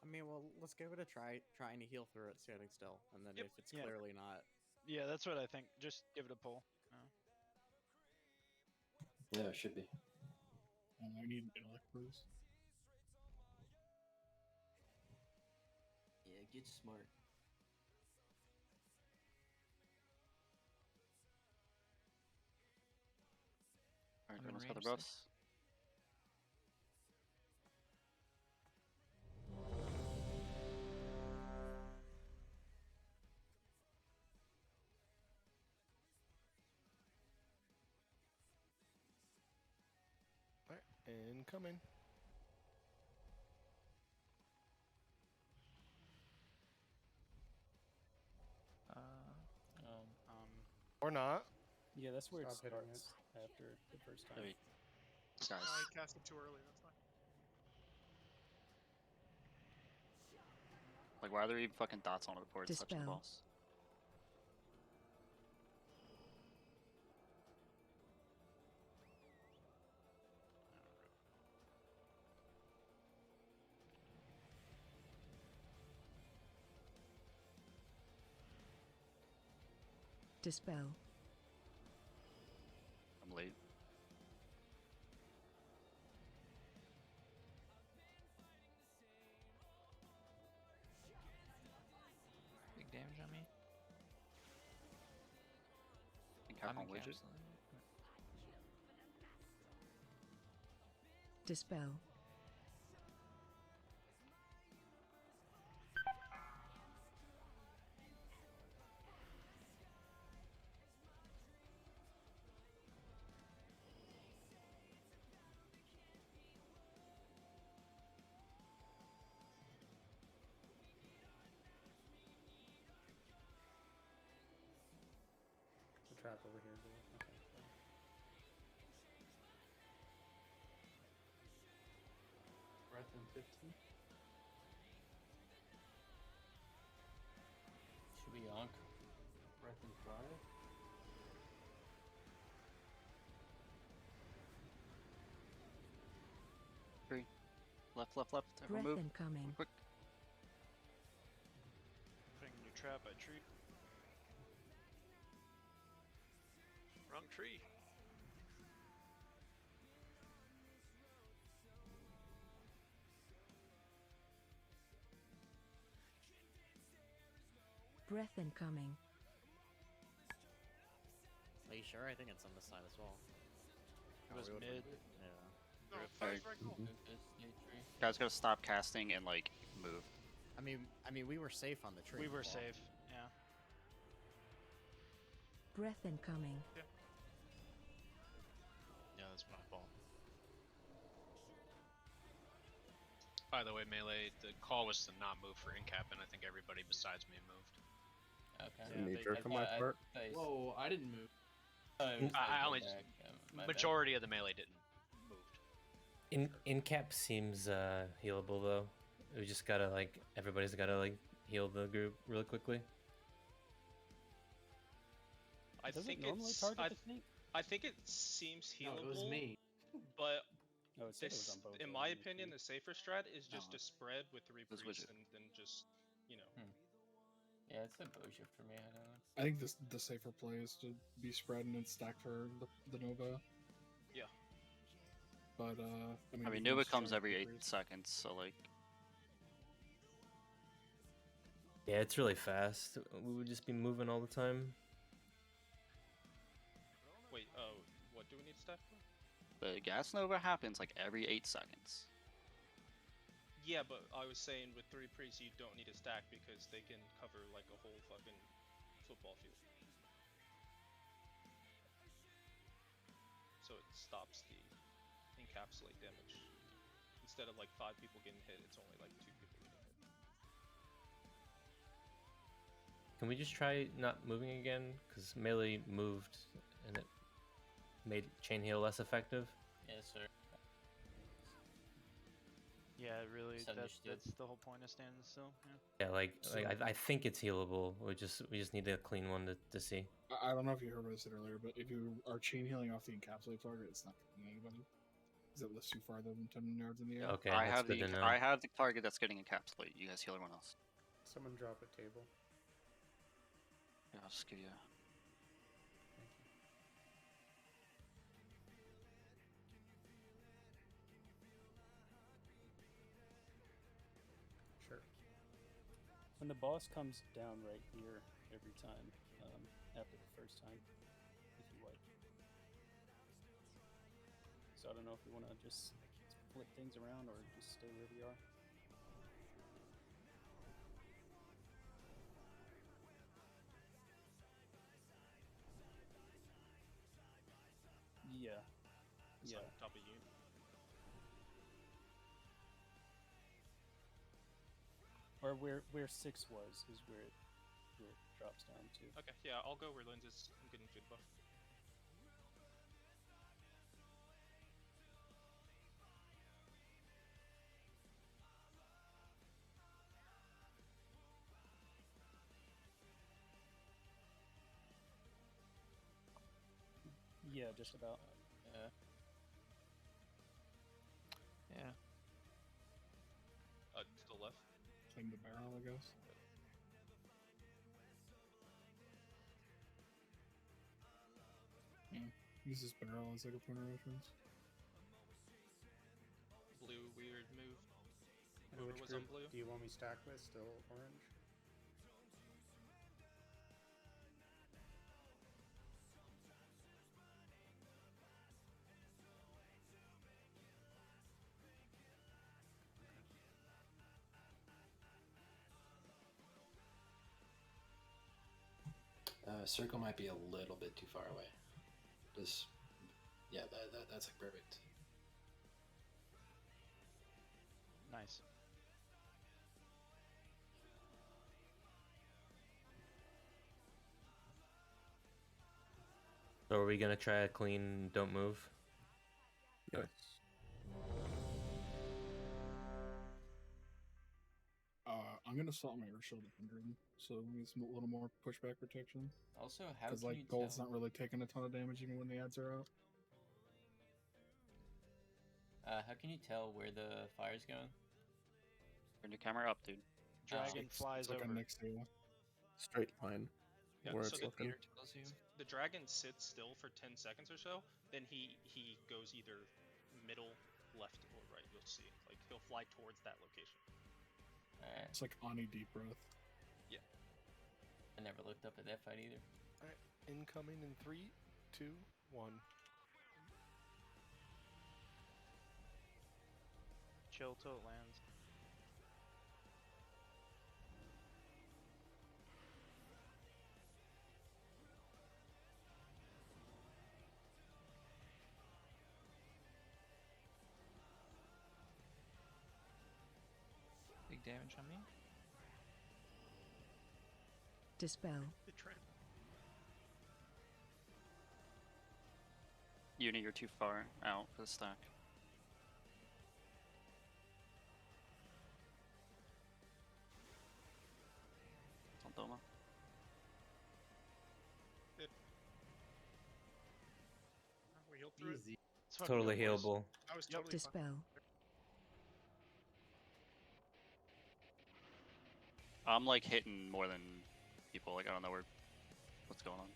I mean, well, let's give it a try, trying to heal through it standing still, and then Yep. if it's Yeah. clearly not. Yeah, that's what I think. Just give it a pull. Yeah, it should be. I need intellect for this. Yeah, get smart. Alright, I'm in everyone's got range their six. buffs. Alright. Incoming. Or not. Yeah, that's where Stop it hitting it. starts after the first time. There No, guys. I cast it too early. That's fine. Like, why are there even fucking dots on the board touching the Dispel. boss? Dispel. I'm late. Big damage on me. Incap on widget. Dispel. The trap over here, dude. Okay. Breath in 15. Should we yonk? Breath in 5. Three. Left, left, left. Everyone Breath move. incoming. Quick. Putting new trap by tree. Wrong tree. Breath incoming. Are you sure? I think it's on this side as well. It was mid. Yeah. No, Alright. five right goal. Guys gotta stop casting and, like, move. I mean, we were safe on the tree. We were as well. safe. Yeah. Breath incoming. Yeah, that's my fault. By the way, Melee, the call was to not move for incap, and I think everybody besides me moved. Okay. Yeah, knee jerk on my part. Whoa, I didn't move. I only majority of the melee didn't move. In-cap seems healable though. We just gotta everybody's gotta heal the group really quickly. I Does think it normally it's target the snake? I think it seems No, healable. it was me. But Oh, it said it was on both in of my them, opinion, the safer strat is just No. to spread with 3 This priests widget. and then just, you know. Yeah, it's a bullshit for me. I don't know. I think the safer play is to be spread and then stack for the Nova. Yeah. But I you mean, can Nova just comes try every with 8 priests. seconds, so like. Yeah, it's really fast. We would just be moving all the time. Wait, what do we need staff for? The gas nova happens like every 8 seconds. Yeah, but I was saying with 3 priests you don't need a stack because they can cover like a whole fucking football field. So it stops the encapsulate damage. Instead of like 5 people getting hit, it's only like 2 people getting hit. Can we just try not moving again? Because melee moved and it made chain heal less effective. Yes, sir. Yeah, really. Misunderstood. That's the whole point of standing still. Yeah. Yeah, I think it's healable. We just need a clean one to see. I don't know if you heard what I said earlier, but if you are chain healing off the encapsulate target, it's not killing anybody. Because it lifts you farther than 10 yards in the air. Okay, I that's have good to know. I have the target that's getting encapsulated. You guys heal everyone else. Someone drop a table. Yeah, I'll just give you. Sure. When the boss comes down right here every time, after the first time, if you wipe. So I don't know if you want to just flip things around or just stay where we are. Yeah. It's Yeah. on top of you. Or where 6 was is where it drops down to. Okay, yeah, I'll go where Linz is. I'm getting food buff. Yeah, just about. Yeah. Yeah. To the left. Claim the barrel, I guess. Yeah, use this barrel as like a point of reference. Blue weird move. And Whoever which was on group blue. do you want me stack with? Still orange? Circle might be a little bit too far away. Just, yeah, that's like perfect. Nice. So are we gonna try a clean don't move? Yes. I'm gonna salt my Earth Shield 100, so it needs a little more pushback protection. Also, how Because can like you gold's tell? not really taking a ton of damage even when the ads are out. How can you tell where the fire's going? Turn your camera up, dude. Dragon flies it's like over. next to you. Straight line. Yeah, where so it's the, looking. the dragon sits still for 10 seconds or so, then he goes either middle, left, or right. You'll see. Like he'll fly towards that location. It's like Ani Deep Breath. Yeah. I never looked up at that fight either. Alright, incoming in 3, 2, 1. Chill till it lands. Big damage on me. Dispel. Uni, you're too far out for the stack. It's on Doma. We healed through Easy. it. Totally healable. I was totally Dispel. I'm like hitting more than people. Like I don't know what's going on.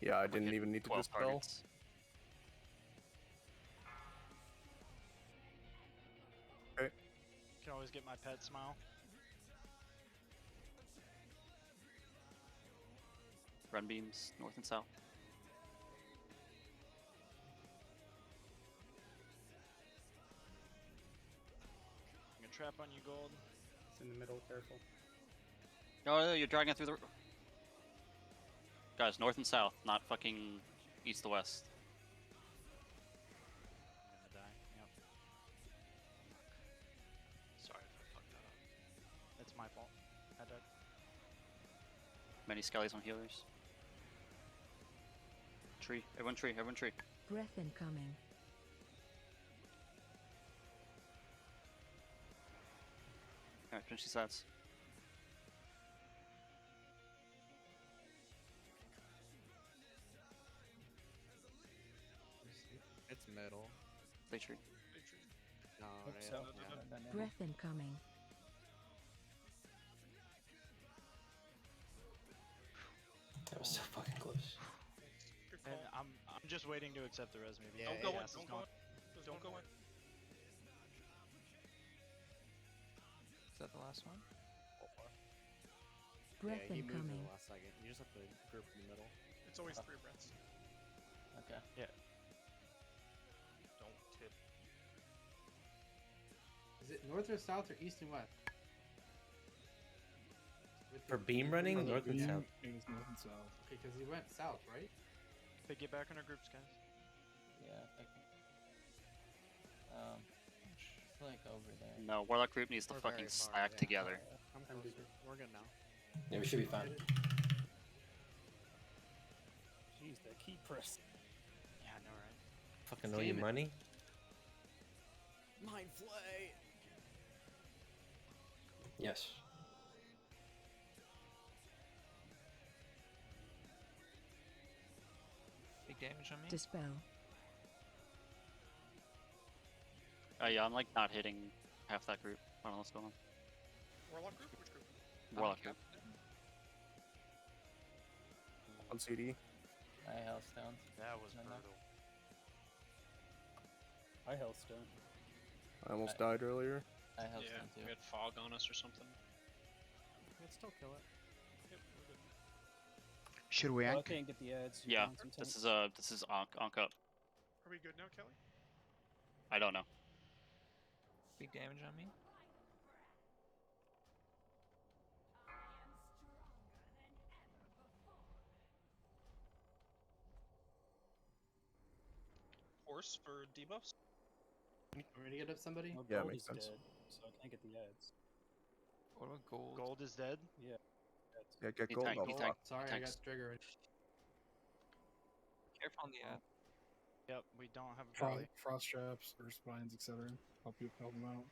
Yeah, I Like, didn't hit even need to 12 dispel. targets. Okay. Can always get my pet smile. Run beams north and south. I'm gonna trap on you, gold. It's in the middle, careful. No, you're dragging it through the. Guys, north and south, not fucking east to west. I'm gonna die. Yep. Sorry if I fucked that up. It's my fault. I died. Many skellies on healers. Tree, everyone tree, everyone tree. Breath incoming. Alright, finish these ads. It's middle. Play tree. No, Hope yeah, so. yeah. Breath incoming. That was so fucking close. And I'm just waiting to accept the res maybe. Don't go in. Don't go in. Don't go in. Is that the last one? Breath Yeah, he moved in incoming. the last second. You just have to group in the middle. It's always 3 breaths. Okay. Yeah. Don't tip. Is it north or south or east and west? For beam running, For the north and beam, south. It was north and south. Okay, because he went south, right? Okay, get back in our groups, guys. Yeah, I can. I feel like over there. No, Warlock group needs to We're fucking very far, slack yeah. together. I'm closer. We're good now. Yeah, we should be fine. Jeez, that key press. Yeah, I know, right? Fucking owe you money. Mind flay. Yes. Big damage on me. Dispel. Oh yeah, I'm like not hitting half that group. I don't know what's going on. Warlock group? Which group? Warlock group. On CD. I Hellstone. That was No, no. brutal. I Hellstone. I almost died earlier. I Yeah, Hellstone too. we had fog on us or something. Let's still kill it. Yep, we're good. Should we Well, I can't get the ads. You Yeah, want some this tank? is Onk up. Are we good now, Kelly? I don't know. Big damage on me. Horse for debuffs? Want me to get up somebody? Well, Yeah, gold makes is sense. dead, so I can't get the ads. What about gold? Gold is dead? Yeah. Yeah, get He gold. tanked, I'll he block. tanked. Sorry, I got Thanks. triggered. Careful on the ad. Yep, we don't have a Frost, belly. frost traps, earth spines, etc. Help them out.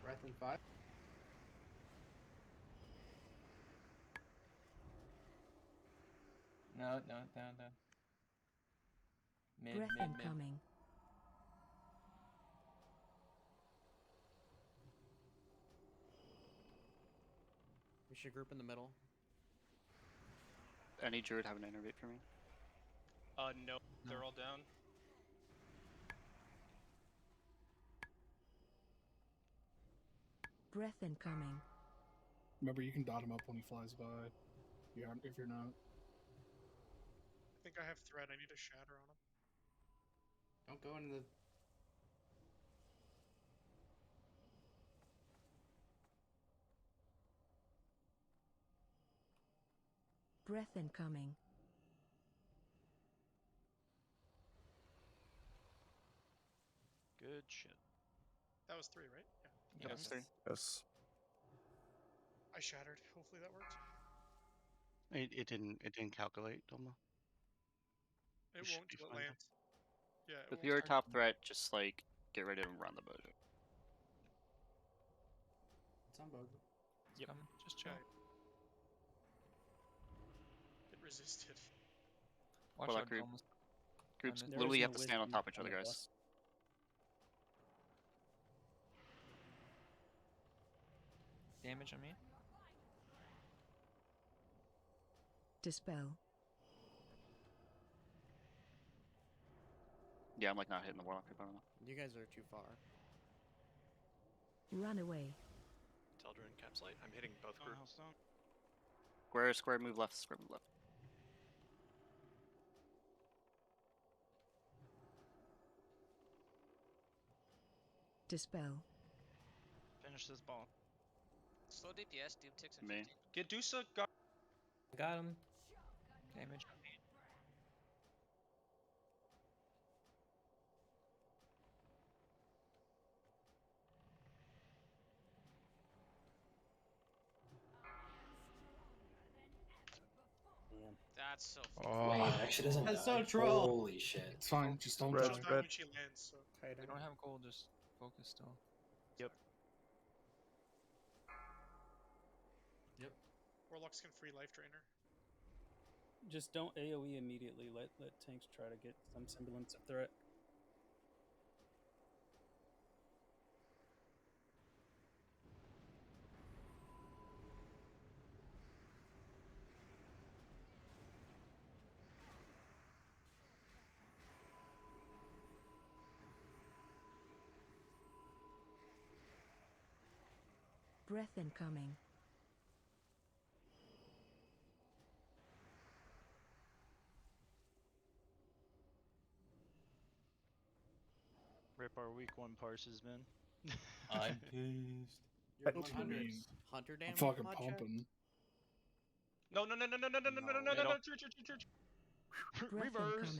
Breath in 5. No, no, down. Mid, Breath mid, mid. incoming. We should group in the middle. Any druid have an innervate for me? No, they're all down. Breath incoming. Remember, you can dot him up when he flies by. If you're not. I think I have thread. I need a shatter on him. Don't go into the. Breath incoming. Good shit. That was 3, right? Yeah. Yeah, that's 3. Yes. I shattered. Hopefully that worked. It didn't calculate, Doma. It should won't be till it fine, though. lands. Yeah, it If won't you're a till- top threat, just like get ready to run the bojo. It's on bug. Yep. Just chill. Okay. It resisted. Watch Warlock out, group. Domus. Groups There literally is have no to stand on wisdom top of each on other, the guys. boss. Damage on me. Dispel. Yeah, I'm like not hitting the warlock group. I don't know. You guys are too far. Run away. Teldra encapsulate. I'm hitting both Stone, groups. Hellstone. Square move left, square move left. Dispel. Finish this ball. Slow DPS, Doom ticks and Me. 15. Gedusa got. Got him. Damage on me. That's so Wait, it actually doesn't That's die. so troll. Holy shit. It's fine. Just don't Red, die. She'll die red. when she lands, so. We don't have gold, just focus still. Yep. Yep. Warlocks can free life drainer. Just don't AoE immediately. Let tanks try to get some semblance of threat. Breath incoming. Rip our week 1 parses, man. I'm pissed. You're What do you 100. mean? Hunter I'm damage. fucking Macho? pumping. No, no, no, no, no, no, no, no, no, no, no, no, no, church. Breath Reverse.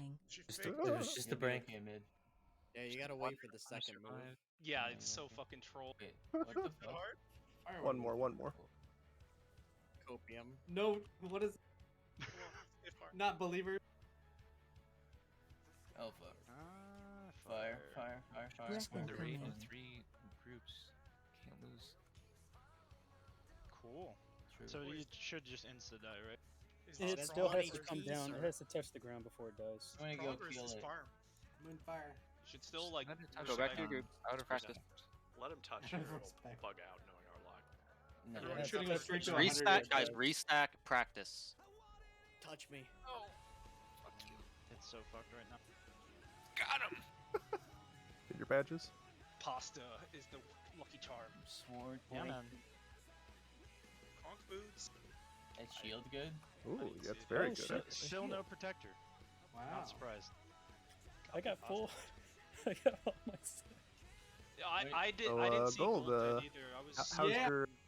incoming. It was just a prank. Okay, mid. Yeah, you gotta wait for the second move. Yeah, it's so fucking troll. Wait, what the fuck? One more. Copium. No, what is? Not believer. Oh fuck. Fire. Fire. Breath They're in incoming. 3 groups. Can't lose. Cool. True. So you should just insta die, right? It still has to come down. It has to touch the ground before it dies. I'm gonna go kill it. farm. Moonfire. You should still like Go back to your group. Out of Practice. Let him touch it, or it'll bug out knowing our luck. No, Everyone that's shooting not us straight to true. 100 Restack, yards guys. out. Restack. Practice. Touch me. It's so fucked right now. Got him. Get your badges. pasta is the lucky charm. Sword. Yeah, point. man. Conk boots. Is shield good? Ooh, that's very good. Still no protector. Wow. Not surprised. I got full. I got all my stuff. I did. So, I didn't see Gold, Gold did either. I was.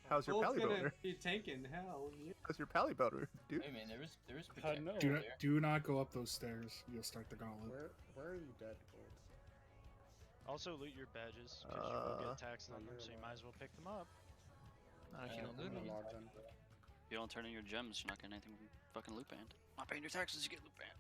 how's your Gold's Pally gonna boner? be tanking hell. Yeah. How's your Pally boner, dude? Wait, man, there was I protector know. there. Do not go up those stairs. You'll start the gauntlet. Where are you dead, Gold? Also loot your badges, because you will get taxed on them, so you might as well pick them up. Not if you don't I'm loot gonna them. log in. If you don't turn in your gems, you're not getting anything fucking loot banned. Not paying your taxes, you get loot banned.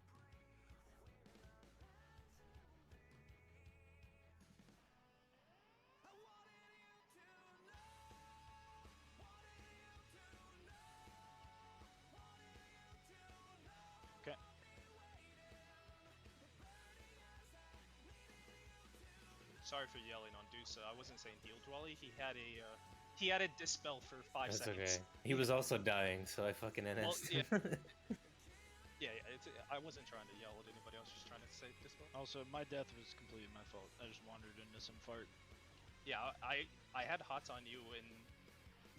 Okay. Sorry for yelling on Dusa. I wasn't saying heal Dwally. He had a dispel for 5 That's seconds. okay. He was also dying, so I fucking Well, NS'd yeah. him. Yeah, I wasn't trying to yell at anybody else. Just trying to say dispel. Also, my death was completely my fault. I just wandered into some fart. Yeah, I had hots on you and.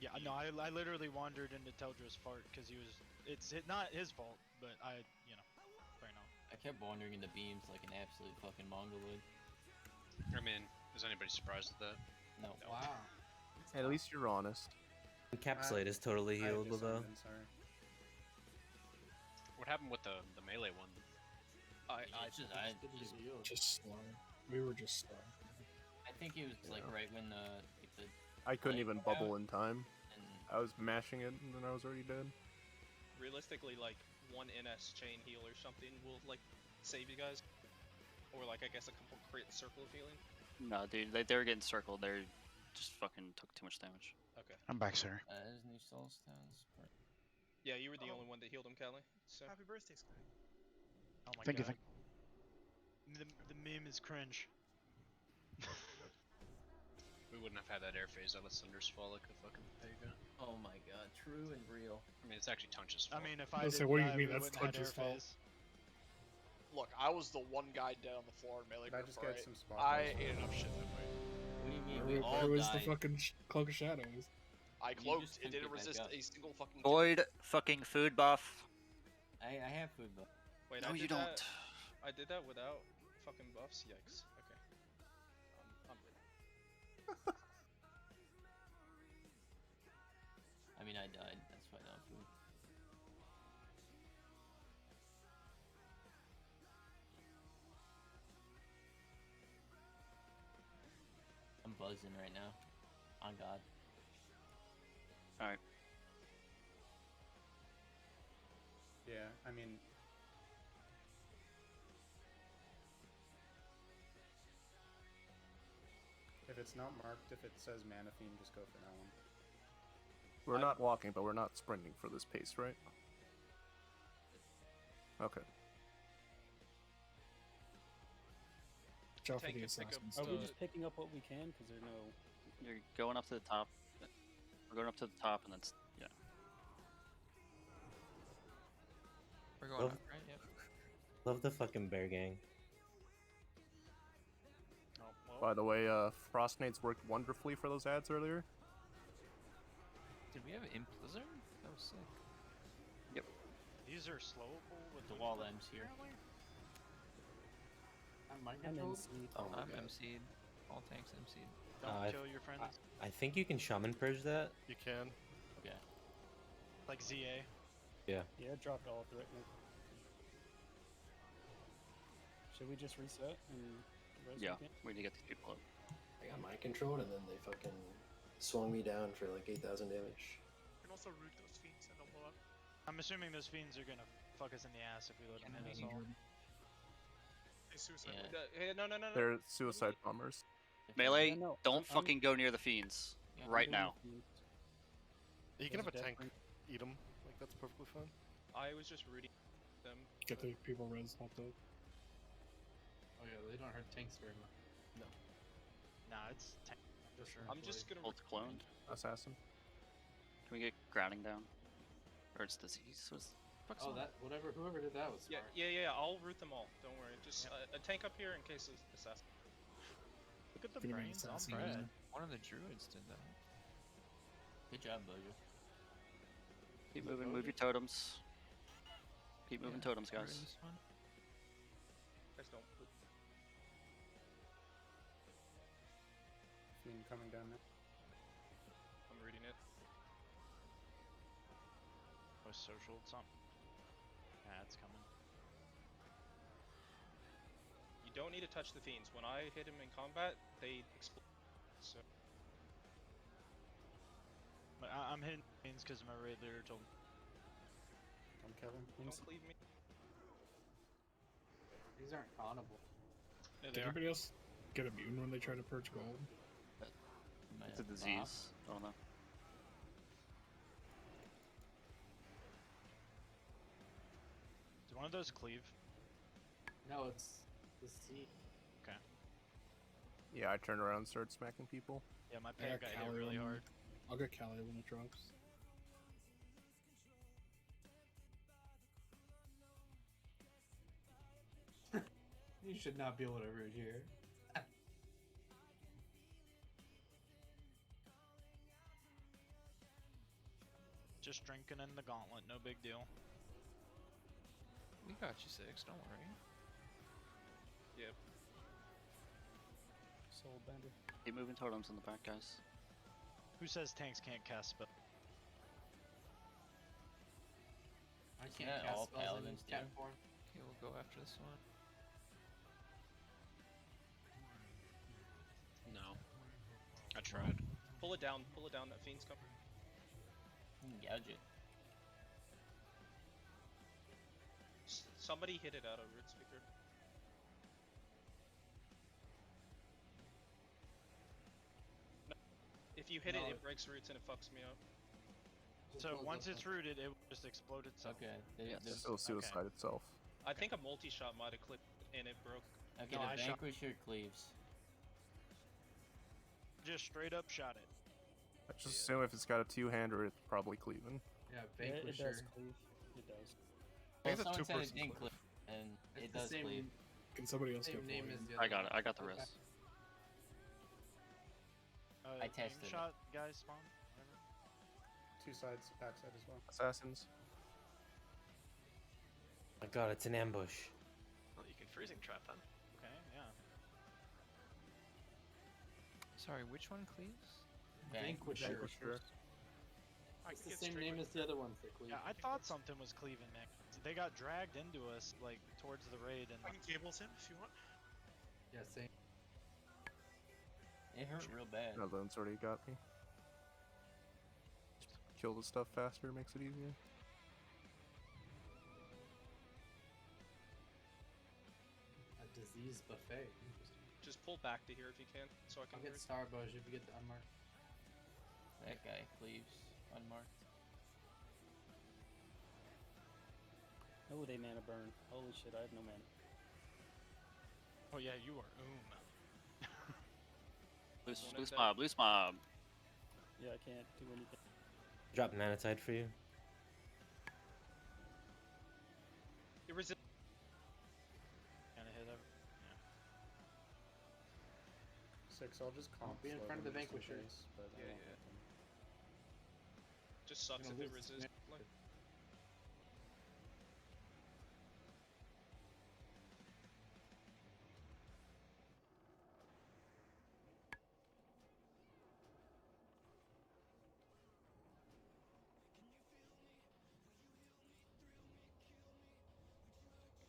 Yeah, no, I literally wandered into Teldra's fart because he was. It's not his fault, but I know. I kept wandering into beams like an absolute fucking mongoloid. I mean, is anybody surprised at that? No. Wow. At least you're honest. Encapsulate is totally I healed, though. disarmed, sorry. What happened with the melee one? Just slow. We were just slow. I think it was like right when the I couldn't even light bubble out, in time. and I was mashing it and then I was already dead. Realistically, like one NS chain heal or something will like save you guys, or like I guess a couple crit circle of healing. No, dude, they were getting circled. They just fucking took too much damage. Okay. I'm back, sir. There's new soul stones. Yeah, you were the only one that healed him, Callie. So. Happy birthday, Sky. Oh my Thank you, god. The meme is cringe. We wouldn't have had that air phase unless Thunder's fall like a fucking Pega. Oh my god, true and real. I mean, it's actually Tunch's I fault. mean, if I Let's say, didn't what do you die, mean we that's wouldn't have Tunch's air fault? phase. Look, I was the one guy dead on the floor in melee Did I group just fight. get some spot I kills? ate enough shit that fight. What do you mean? We Where all was died. the fucking cloak of shadows? I You cloaked. just It couldn't didn't get back resist up. a single fucking. Void fucking food buff. I have food though. Wait, No, I you did don't. that. I did that without fucking buffs. Yikes. Okay. I'm ready. I mean, I died. That's why I don't have food. I'm buzzing right now. On God. Alright. Yeah, I mean, if it's not marked, if it says Mana Fiend, just go for that one. We're not walking, but we're not sprinting for this pace, right? Okay. Watch out for Tank the can pick up assassins. Are we Uh, just picking up what we can? Because there's no. You're going up to the top. We're going up to the top, and that's yeah. We're going Love- up, right? Yep. Love the fucking bear gang. Oh, well, By the way, Frost Nades worked wonderfully for those ads earlier. Did we have Imp Blizzard? That was sick. These are slowable with The wall M's here. I'm in seed. Oh my I'm god. MC'd. All tanks MC'd. Don't I- kill your friends. I think you can shaman purge that. You can. Okay. Like ZA. Yeah. Yeah, it dropped all threatening. Should we just reset and res Yeah, again? we need to get these people up. I got mind controlled, and then they fucking swung me down for like 8,000 damage. You can also root those fiends and they'll blow up. I'm assuming those fiends are gonna fuck us in the ass if we let them hit us all. Hey, suicide. Yeah. Hey, no. They're suicide bombers. Melee, Yeah, no, don't I'm- fucking go near the fiends I'm right doing now. the fiends. You can have a There's tank death eat them. Like, that's perfectly fine. I was just rooting them. Get the people res popped up. Oh yeah, they don't hurt tanks very much. No. Nah, it's tank for sure. I'm just gonna. Ult cloned. Assassin. Can we get grounding down? Or it's disease? What's fuck's Oh, on? that whoever did that was Yeah, smart. yeah. I'll root them all. Don't worry. Just a tank up here in case of assassin. Look at the Gonna be brains on assassin, Brad. isn't it? One of the druids did that. Good job, Bojo. Keep moving, move your totems. Keep moving totems, guys. Druid this one. Guys don't. Fiend coming down now. I'm reading it. Was social something. Yeah, it's coming. You don't need to touch the fiends. When I hit him in combat, they explode. So But I'm hitting fiends because my raid leader told me. I'm Kevin. don't cleave me. These aren't connable. Yeah, Did they are. anybody else get immune when they try to purge gold? It's a disease. I don't know. Did one of those cleave? No, it's the sea. Okay. Yeah, I turned around and started smacking people. Yeah, my I pair got got hit Callie really on- hard. I'll get Callie when it drops. You should not be able to root here. Just drinking in the gauntlet, no big deal. We got you 6, don't worry. Yep. Soul Bender. Keep moving totems in the back, guys. Who says tanks can't cast spell? I can't Yeah, cast all spells in paladins do. cat form. Okay, we'll go after this one. No. I tried. Pull it down. Pull it down. That fiend's coming. Gouge it. Somebody hit it out of root speaker. No. If you hit No. it breaks roots and it fucks me up. So once it's rooted, it will just explode itself. Okay. Yes. It's still suicide itself. I think a multi-shot might have clipped and it broke. Okay, No, I the shot- Vanquisher cleaves. Just straight up shot it. I just assume if it's got a two-hander, it's probably cleaving. Yeah, Yeah, it Vanquisher. does cleave. It does. Well, it's a someone said it two-person didn't cleave. cleave, and It's it the does same, cleave. Can somebody else same get name Void? as the I other got one. it. I got the Okay. res. I tested it. Shot guys spawn. Whatever. Two sides, backside as well. Assassins. My god, it's an ambush. Well, you can freezing trap them. Okay, yeah. Sorry, which one cleaves? Vanquisher. Vanquisher. I It's can the get same straight name with as the other ones that cleave. Yeah, I thought something was cleaving, man. They got dragged into us, like, towards the raid, and I can cables him if you want. Yeah, same. It hurt real bad. Another one's already got me. Just kill the stuff faster, makes it easier. A disease buffet. Interesting. Just pull back to here if you can, so I can. I'll get root. Starbush if you get the unmarked. That guy cleaves unmarked. Oh, they mana burn. Holy shit, I have no mana. oh yeah, you are Loose mob, loose mob. Yeah, I can't do anything. Drop Manatide for you. It resist. Kinda hit every. 6, I'll just comp Be in slow front of the them just in Vanquisher. case, but I Yeah, won't yeah. hit them. Just sucks Gonna if it lose this resists. Like,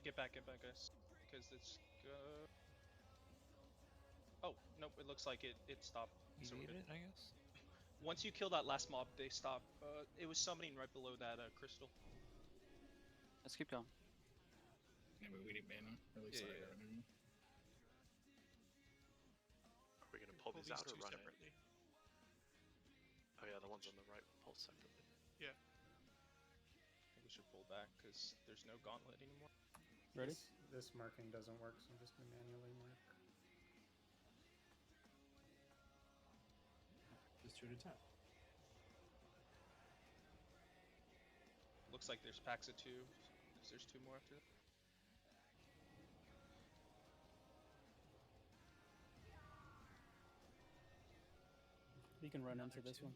Get back, guys. Because it's. Oh, nope, it looks like it stopped. You So we're need good. it, I guess? Once you kill that last mob, they stop. It was summoning right below that crystal. Let's keep going. Yeah, but we need mana. At least I do. Anyway. Are we gonna pull these out or run separately. it? Oh yeah, the ones on the right will pull separately. Yeah. I think we should pull back because there's no gauntlet anymore. Ready? This marking doesn't work, so I'm just gonna manually mark. Just 2 at a time. Looks like there's packs of 2. There's 2 more after that. We can run into this one.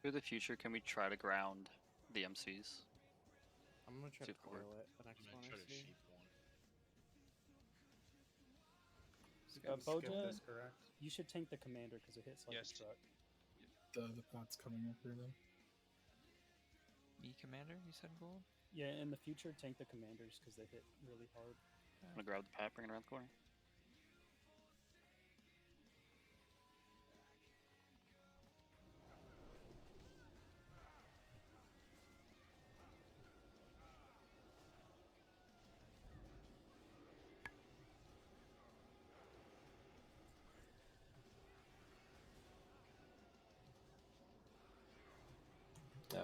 For the future, can we try to ground the MCs? I'm gonna try See to if it works. coil it the next one I see. Skip Boja, this, correct? you should tank the commander because it hits like Yes. a truck. The pot's coming up here though. Me commander, you said gold? Yeah, in the future, tank the commanders because they hit really hard. I'm gonna grab the pat, bring it around the corner.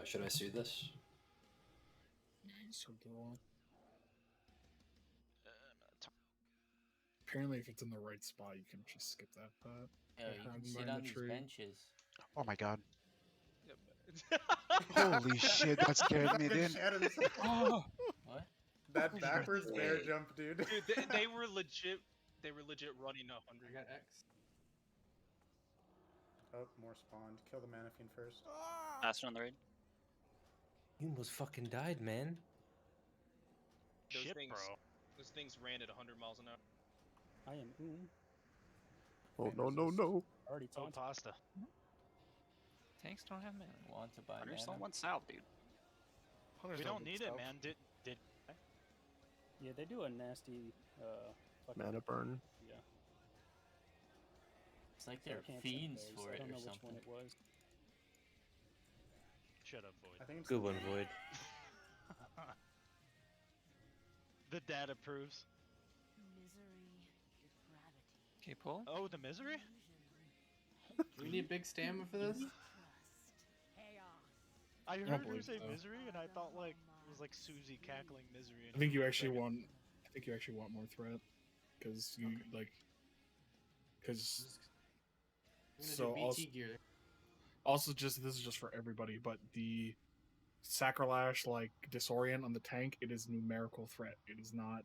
Should I sue this? Apparently, if it's in the right spot, you can just skip that pot. Yeah, you can sit on these benches. Oh my god. Yep. Holy shit, that scared me, dude. Oh. What? That backwards bear jump, dude. Dude, they were legit. They were legit running 100. I got X. Oh, more spawned. Kill the mana fiend first. Faster on the raid. You almost fucking died, man. Those things ran at 100 miles an hour. I am Oh no. already Oh, taunted. pasta. Tanks don't have mana. Want to buy Hunters mana? don't want salve, dude. We don't need it, man. Did Yeah, they do a nasty fucking Mana burn. Yeah. It's like They're they're can't fiends send for those. it I don't or know which something. one it was. Shut up, Void. I think it's Good one, Void. The dad approves. Okay, pull. Oh, the misery? Do we need big stamina for this? I don't heard her believe say so. misery, and I thought like it was like Susie cackling misery. I think you actually want. I think you actually want more threat, because you because. So also, gear. also just this is just for everybody, but the Sacrolash like disorient on the tank, it is numerical threat. It is not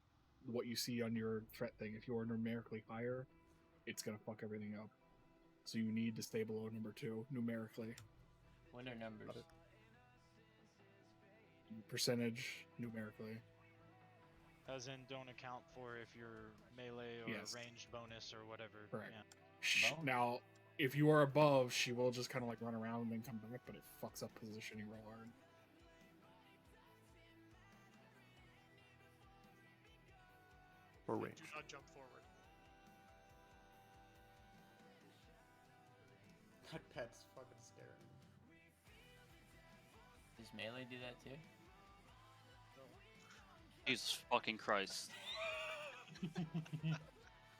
what you see on your threat thing. If you are numerically higher, it's gonna fuck everything up. So you need to stay below number 2 numerically. What are numbers? Percentage numerically. As in, don't account for if you're melee or Yes. ranged bonus or whatever. Correct. Yeah. Now, if you are above, she will just kind of like run around and then come back, but it fucks up positioning real hard. Or Do range. not jump forward. That pet's fucking scaring me. Does melee do that too? Jesus fucking Christ.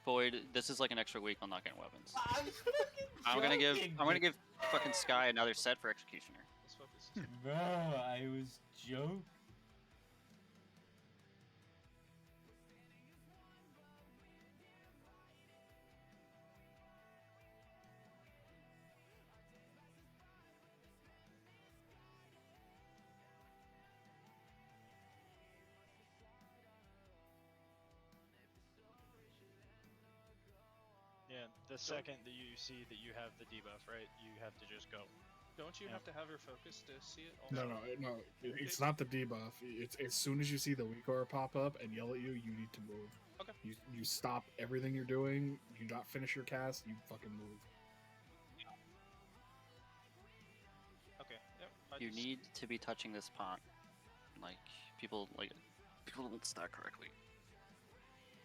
Void, this is like an extra week on not getting weapons. I'm gonna give fucking Sky another set for Executioner. Let's focus. Bro, I was joking. Yeah, the second that you see that you have the debuff, right, you have to just go. Don't you Yeah. have to have her focus to see it? No. It's not the debuff. It's as soon as you see the weak aura pop up and yell at you, you need to move. Okay. You stop everything you're doing. You not finish your cast. You fucking move. Okay. Yep. You need to be touching this pot. Like people don't stack correctly.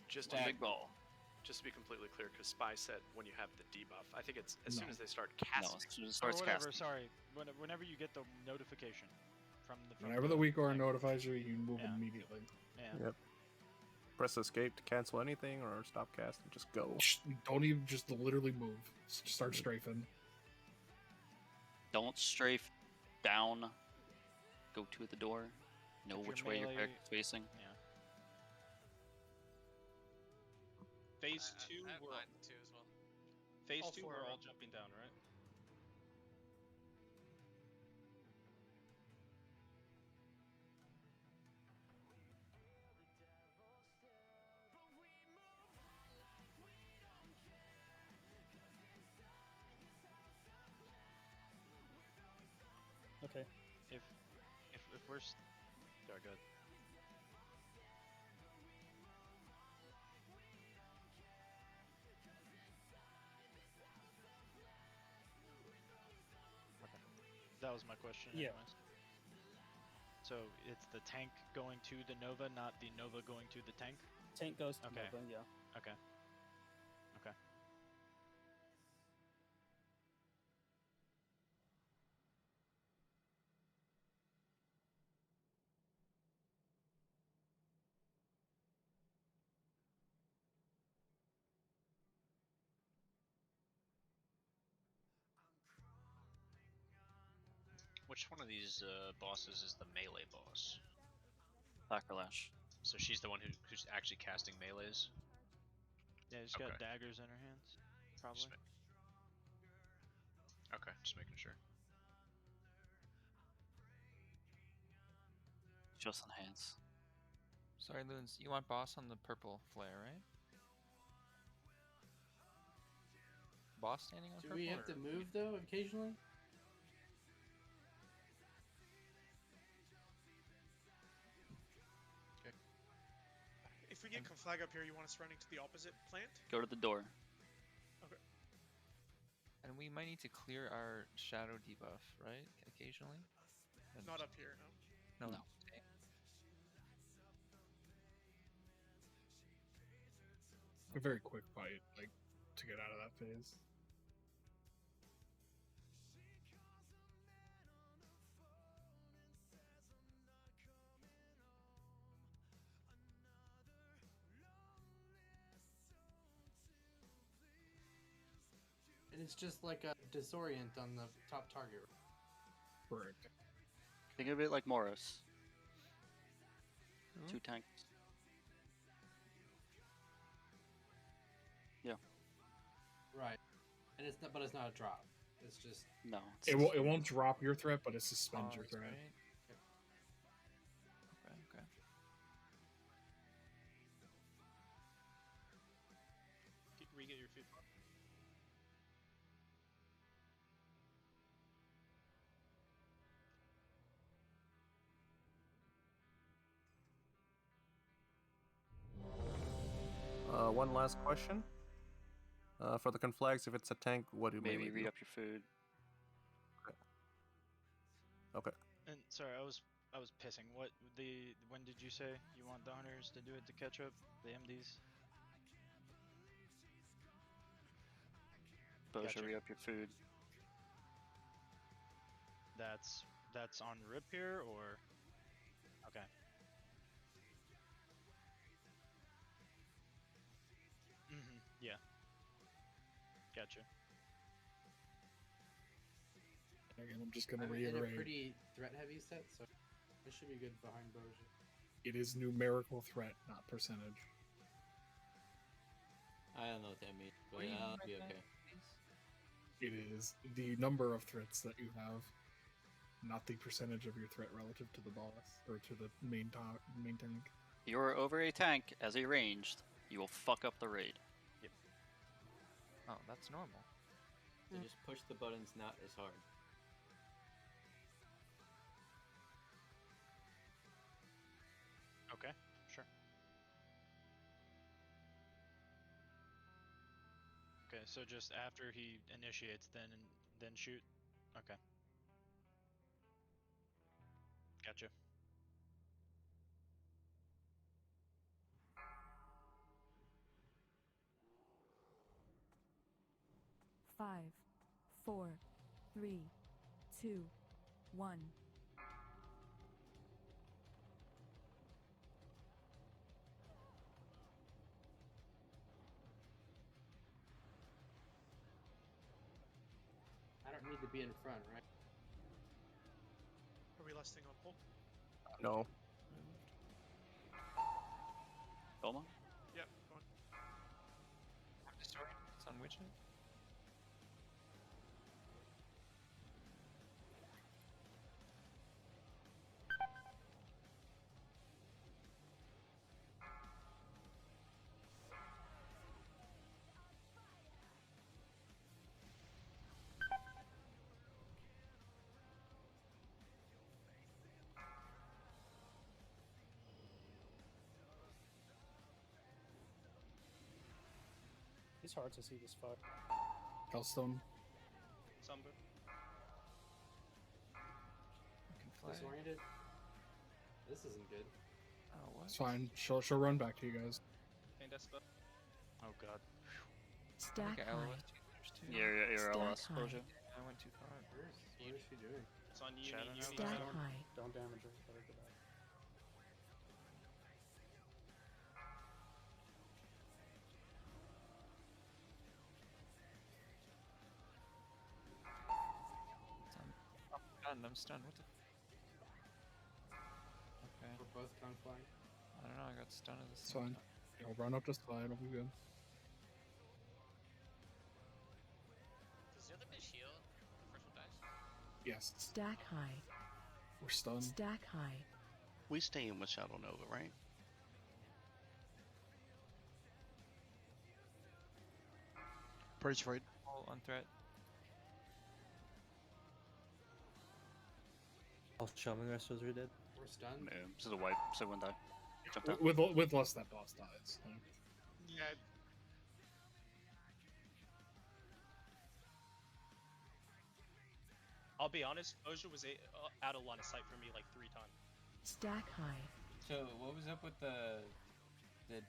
Just One big ball. Just to be completely clear, because Spy said when you have the debuff, I think it's as No. soon as they start No, casting. as soon as it Or starts whatever. casting. Sorry. Whenever you get the notification from the. Whenever the weak aura notifies you, you move immediately. Yeah. Yep. Press escape to cancel anything or stop casting. Just go. Don't even just literally move. Just start strafing. Don't strafe down. Go to the door. Know If which your way your melee- character's facing. Yeah. Phase 2, I have we're mine too as well. phase All 2, four we're are all up. jumping down, right? Okay. If we're Yeah, good. that was my question. Yeah. Anyways. So it's the tank going to the Nova, not the Nova going to the tank. Tank goes to Okay. Nova, yeah. Okay. Okay. Which one of these bosses is the melee boss? Backlash. So she's the one who's actually casting melees? Yeah, she's got daggers in her hands. Probably. Okay, just making sure. Just enhance. Sorry, Loons. You want boss on the purple flare, right? Boss standing on Do purple? we have or- to move though occasionally? If we get Conflag up here, you want us running to the opposite plant? Go to the door. Okay. And we might need to clear our shadow debuff, right? Occasionally? And- Not up here, no. No. Okay. A very quick fight, like to get out of that phase. And it's just like a disorient on the top target. Correct. Think of it like Morris. Hmm? 2 tanks. Yeah. Right. And it's not, but it's not a drop. It's just No. It won't drop your threat, but it suspends your Pause, threat. right? Okay, okay. Re-get your food. One last question. For the conflags, if it's a tank, what do Maybe melee read do? up your food. Okay. And sorry, I was pissing. When did you say you want the hunters to do it to catch up? The MDs? Boja, Gotcha. read up your food. That's on rip here or okay. Yeah. Gotcha. Again, I'm just gonna I'm in a reiterate. pretty threat heavy set, so I should be good behind Boja. It is numerical threat, not percentage. I don't know what that means, but What do you I'll mean by be that, okay. It is the number of threats that you have, not the percentage of your threat relative to the boss or to the main tank. You're over a tank as a ranged. You will fuck up the raid. Yep. Oh, that's normal. So just push the buttons not as hard. Okay. Sure. Okay, so just after he initiates, then shoot. Okay. Gotcha. Five, 4, 3, 2, 1. I don't need to be in front, right? Are we listing on pull? No. Doma? Yep, go on. Destroy. It's on Witcher. It's hard to see this far. Hellstone. Sunbird. Disoriented. This isn't good. Oh, what? It's fine. She'll run back to you guys. And that's the. Oh god. Stack Okay, high. LOS too. Your Stack LS high. closure. I went too far. What is she doing? It's on you. Shadow you now? Stack high. Don't damage her. Let her go back. I'm stunned. What the? Okay. We're both tongue flying. I don't know. I got stunned at the It's same fine. time. You'll run up to slide. It'll be good. Does the other bitch heal when the first one dies? Yes. Stack high. We're stunned. Stack high. We stay in with Shadow Nova, right? Praise Void. All on threat. All shaman wrestlers are dead. We're stunned. Yeah, this is a wipe, so one die. Jumped out. With less that boss dies. Like, Yeah. I'll be honest, Boja was out of line of sight for me like 3 times. Stack high. So what was up with the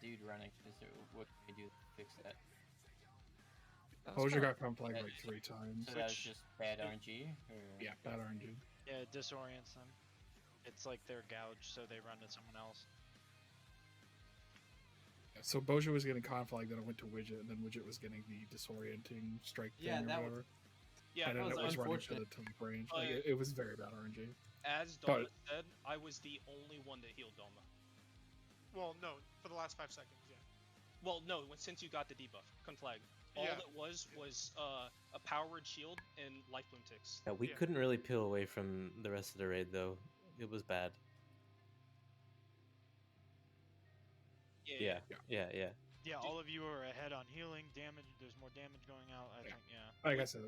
dude running? Is there, what can we do to fix that? Boja got conflict That- like 3 times. So that was just bad RNG? Or? Yeah, bad RNG. Yeah, it disorients them. It's like they're gouged, so they run to someone else. Yeah, so Boja was getting conflict, then it went to Widget, and then Widget was getting the disorienting strike Yeah, thing or that whatever. Yeah, and then that it was was running to unfortunate. the top range. Like, it was very bad RNG. As But- Doma said, I was the only one that healed Doma. Well, no, for the last 5 seconds, yeah. Well, no, since you got the debuff, conflag. All Yeah. it was a powered shield and life bloom ticks. Yeah, we Yeah. couldn't really peel away from the rest of the raid though. It was bad. Yeah. Yeah, all of you are ahead on healing, damage. There's more damage going out. I think, yeah. Like I said,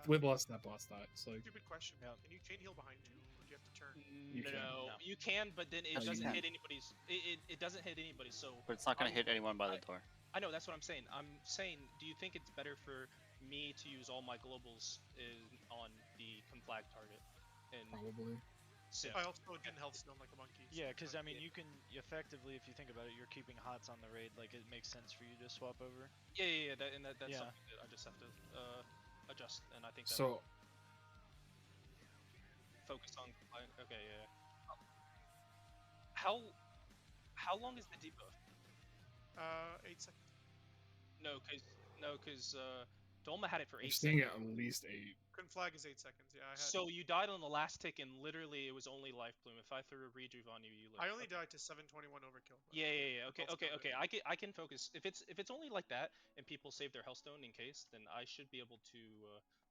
with less that boss dies. Like, Stupid question. Yeah. Can you chain heal behind 2, or do you have to turn? You can. No, you can, but then it No, you doesn't can't. hit anybody's. It doesn't hit anybody. So. But it's not going to hit anyone by the door. I know, that's what I'm saying. I'm saying, do you think it's better for me to use all my globals on the conflag target? And Probably. So, I also didn't health stone like a monkey. so Yeah, it's because fine. I mean, you can effectively, if you think about it, you're keeping hots on the raid. Like, it makes sense for you to swap over. yeah, that's Yeah. something that I just have to adjust, and I think that So, focus on conflag. Okay, yeah. How long is the debuff? 8 seconds. No, cause Dolma had it for I'm 8 seeing seconds. at least 8. Conflag is 8 seconds. Yeah, I had. So you died on the last tick, and literally it was only life bloom. If I threw a rejuve on you, you lived. I only died to 721 overkill. but Yeah. Okay. I'll still do it. I can focus. If it's only like that, and people save their Hellstone in case, then I should be able to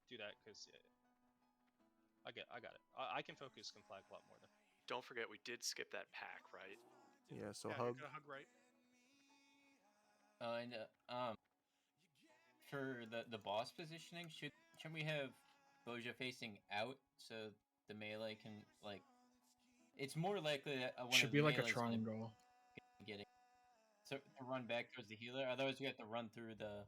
do that. Cause I got it. I can focus conflag a lot more than. Don't forget, we did skip that pack, right? Yeah, so Yeah, hug. you're gonna hug right. And for the boss positioning, shouldn't we have Boja facing out so the melee can like? It's more likely that one Should of the be like a melee's gonna triangle. get it. So to run back towards the healer, otherwise we have to run through the.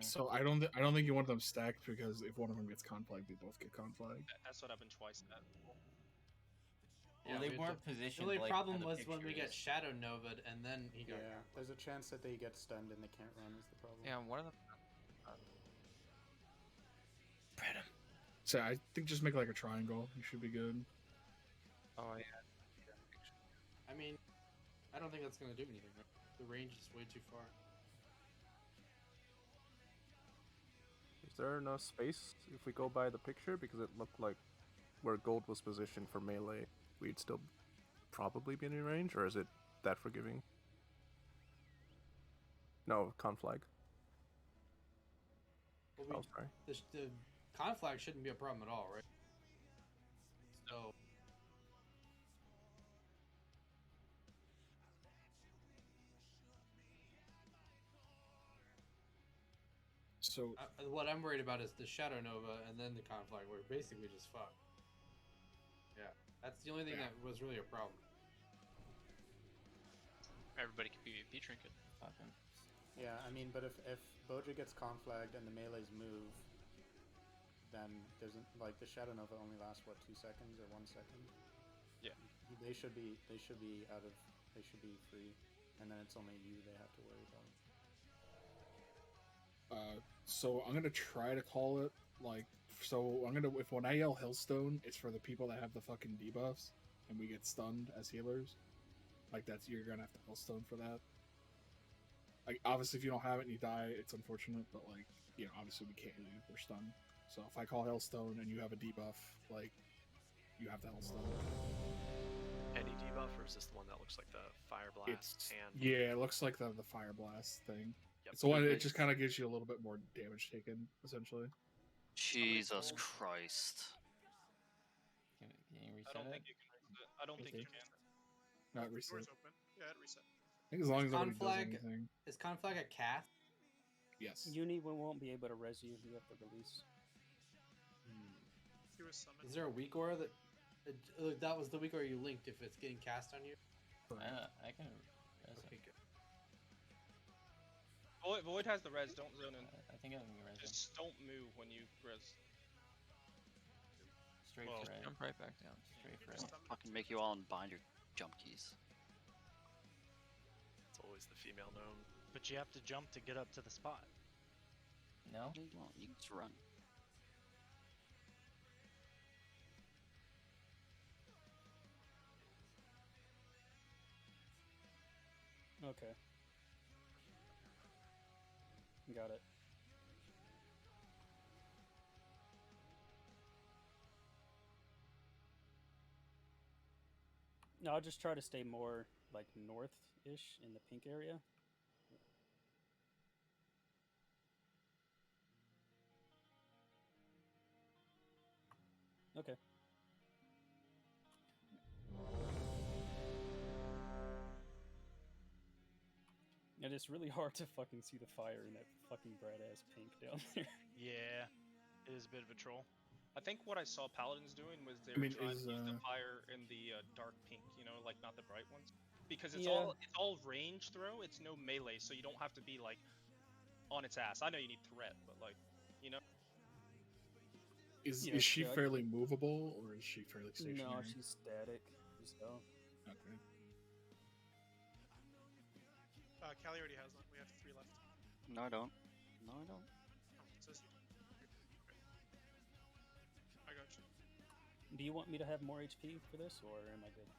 So I don't think you want them stacked because if one of them gets conflagged, they both get conflagged. That's what happened twice. Well, they weren't positioned. The only like problem how the was when we picture get is. Shadow Nova'd and then he got. Yeah, there's a chance that they get stunned and they can't run is the problem. Yeah, one of them. So I think just make like a triangle. You should be good. Oh yeah. I mean, I don't think that's gonna do anything. Right? The range is way too far. Is there enough space if we go by the picture? Because it looked like where gold was positioned for melee, we'd still probably be in range, or is it that forgiving? No, conflag. Well, Oh, sorry. The conflag shouldn't be a problem at all, right? So. So what I'm worried about is the Shadow Nova and then the conflag, where basically just fuck. Yeah, that's the only thing that was really a problem. Everybody can PvP trinket. Yeah, I mean, but if Boja gets conflagged and the melees move, then there's like the Shadow Nova only lasts what 2 seconds or 1 second. Yeah. They should be out of they should be free, and then it's only you they have to worry about. So I'm gonna try to call it like so. I'm gonna if when I yell Hillstone, it's for the people that have the fucking debuffs, and we get stunned as healers. Like that's you're gonna have to Hillstone for that. Like obviously, if you don't have it and you die, it's unfortunate. But like obviously we can't leave. We're stunned. So if I call Hillstone and you have a debuff, like you have to Hillstone. Any debuff, or is this the one that looks like the fire blast hand? Yeah, it looks like the fire blast thing. Yep. It's the one. It just kind of gives you a little bit more damage taken, essentially. Jesus Christ. Can you reset I don't it? think you can reset. I don't think you can. Not reset. Door's open. Yeah, it reset. I think as long as nobody does Conflag anything. is conflag a cast? Yes. Uni won't be able to res you. You have to release. He was summoned. Is there a weak aura that was the weak aura you linked if it's getting cast on you? I can. Okay, good. Void has the res. Don't zone in. I think I can res. Just don't move when you res. Straight for right. Jump right back down. Straight for I'll right. fucking make you all unbind your jump keys. It's always the female gnome. But you have to jump to get up to the spot. No? You won't. You can just run. Okay. Got it. No, I'll just try to stay more like north-ish in the pink area. Okay. And it's really hard to fucking see the fire in that fucking bright ass pink down there. Yeah, it is a bit of a troll. I think what I saw Paladins doing was they I were mean, trying is, to use the fire in the dark pink, like not the bright ones, because it's Yeah. all range throw. It's no melee, so you don't have to be like on its ass. I know you need threat, but like, Is Yeah, she yeah, I fairly movable or is she fairly stationary? No, she's static. So. Okay. Callie already has one. We have 3 left. No, I don't. No, I don't. Oh, it says you do. Okay. I got you. Do you want me to have more HP for this, or am I good?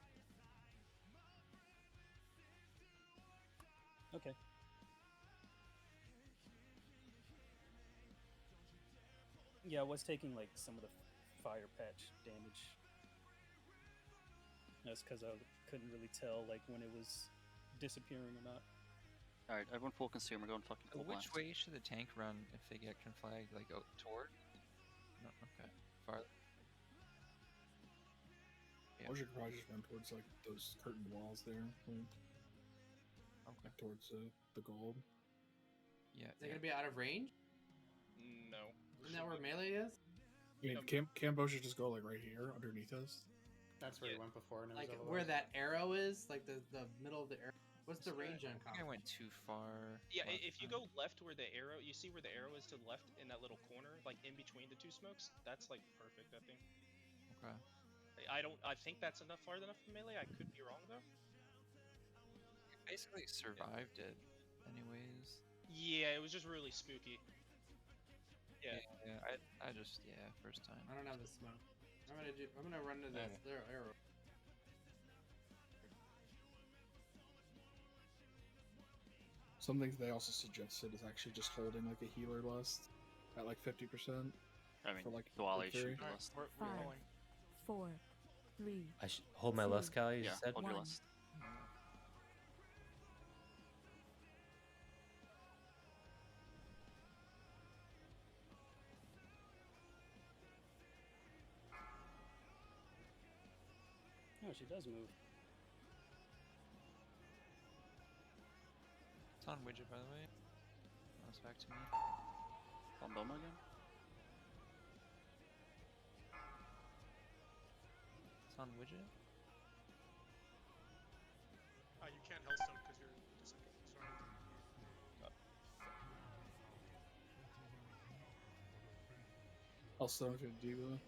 Okay. Yeah, I was taking like some of the fire patch damage. That's because I couldn't really tell like when it was disappearing or not. Alright, everyone full consume. We're going fucking full Which blast. way should the tank run if they get conflagged? Like out toward? No, okay. Farther. Yeah. Or you could probably just run towards like those curtain walls there. Like, Okay. towards the gold. Yeah. Is it gonna be out of range? no. Isn't that where melee is? I mean, can Boja just go like right here underneath us? That's where he went before, and it was Like otherwise. where that arrow is, like the middle of the arrow. What's the range on I think I went too far. Yeah, left if you time. go left where the arrow, you see where the arrow is to the left in that little corner, like in between the two smokes. That's like perfect, I think. Okay. I think that's enough far enough for melee. I could be wrong though. You basically survived it, anyways. Yeah, it was just really spooky. Yeah. Yeah, I just first time. I don't have the smoke. I'm gonna run to that arrow. Something they also suggested is actually just holding like a healer list at like 50%. I mean, for like Dwali victory. should be list. We're 5, rolling. 4, 3. I should hold my 2, lust, Callie. You Yeah, said. hold your 1. list. No, she does move. It's on widget, by the way. Now it's back to me. Bomboma again? It's on widget. You can't Hellstone because you're disarmed. I'll start with Diva.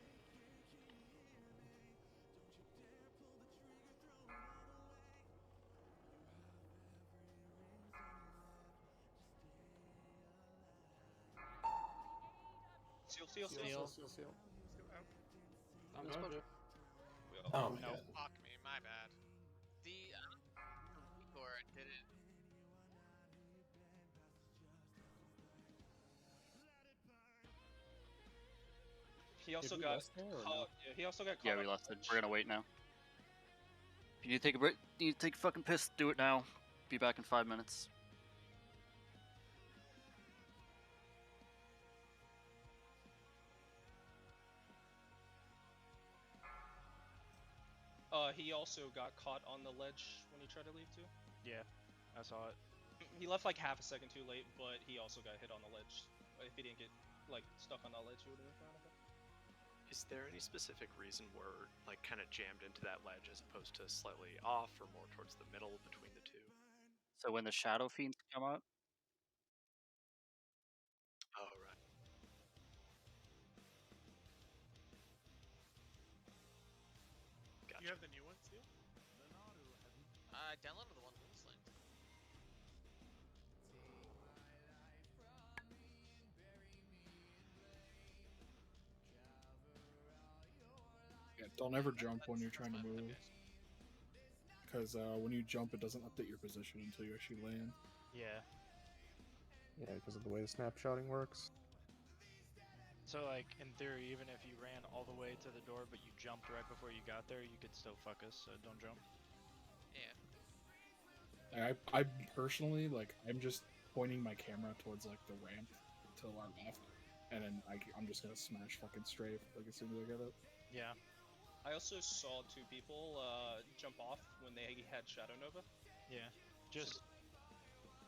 Seal. Seal. I'm That's Mojo. Oh my No, god. fuck me, my bad. Igor did it. He also we got rest there or caught. no? Yeah, he also got caught. Yeah, on we the lusted. ledge. We're gonna wait now. If you need to take a break, you need to take a fucking piss, do it now. Be back in 5 minutes. He also got caught on the ledge when he tried to leave too. Yeah, I saw it. He left like half a second too late, but he also got hit on the ledge. If he didn't get like stuck on that ledge, he would have been fine. I think. Is there any specific reason we're like kind of jammed into that ledge as opposed to slightly off or more towards the middle between the two? So when the Shadow Fiends come out, Oh, right. You have the new ones too? I downloaded the one Luke's linked. Yeah, don't ever jump when you're trying to move. Because when you jump, it doesn't update your position until you actually land. Yeah. Yeah, because of the way the snapshotting works. So, like, in theory, even if you ran all the way to the door, but you jumped right before you got there, you could still fuck us, so don't jump. Yeah. I personally, like, I'm just pointing my camera towards, like, the ramp to our left, and then I'm just gonna smash fucking strafe, like, as soon as I get it. Yeah. I also saw 2 people jump off when they had Shadow Nova. Yeah. Just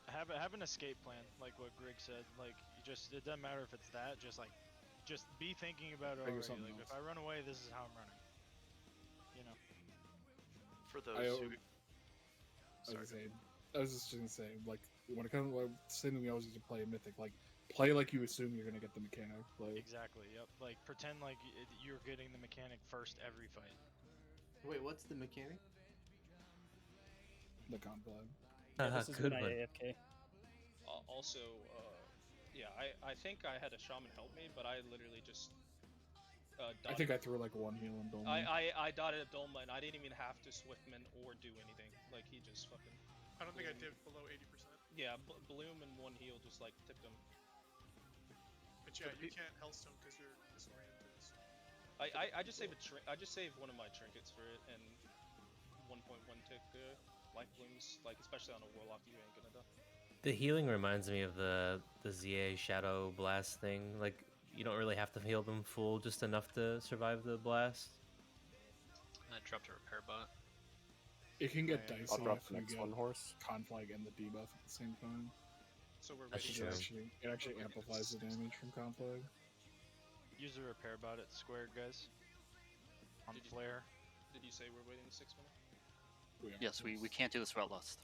have an escape plan, like what Greg said. Like, you just, it doesn't matter if it's that, just be thinking about it Figure already. something Like, else. if I run away, this is how I'm running. You know. For those who... I was just gonna say, like, when it comes to like, same thing we always used to play Mythic, like, play like you assume you're gonna get the mechanic. Like, Exactly, yep. Like, pretend like you're getting the mechanic first every fight. Wait, what's the mechanic? the conflag. Yeah, this is Good when one. I AFK. Also, yeah, I think I had a shaman help me, but I literally just. I think I threw like one heal in Dolmen. I dotted a Dolma and I didn't even have to Swiftman or do anything. Like, he just fucking. I don't think I did below 80%. Yeah, Bloom and 1 heal just like tipped him. But yeah, you can't Hellstone because you're disoriented. I just save I just save one of my trinkets for it and 1.1 tick life blooms, like especially on a warlock you ain't gonna die. The healing reminds me of the ZA Shadow Blast thing. Like, you don't really have to heal them full, just enough to survive the blast. I dropped a repair bot. It can get dicey I'll drop if the you next get one horse. conflag and the debuff at the same time. So we're That's waiting. true. It actually amplifies the damage from conflag. Use the repair bot at squared, guys. On flare. Did you say we're waiting 6 minutes? Yes, we can't do this without lust.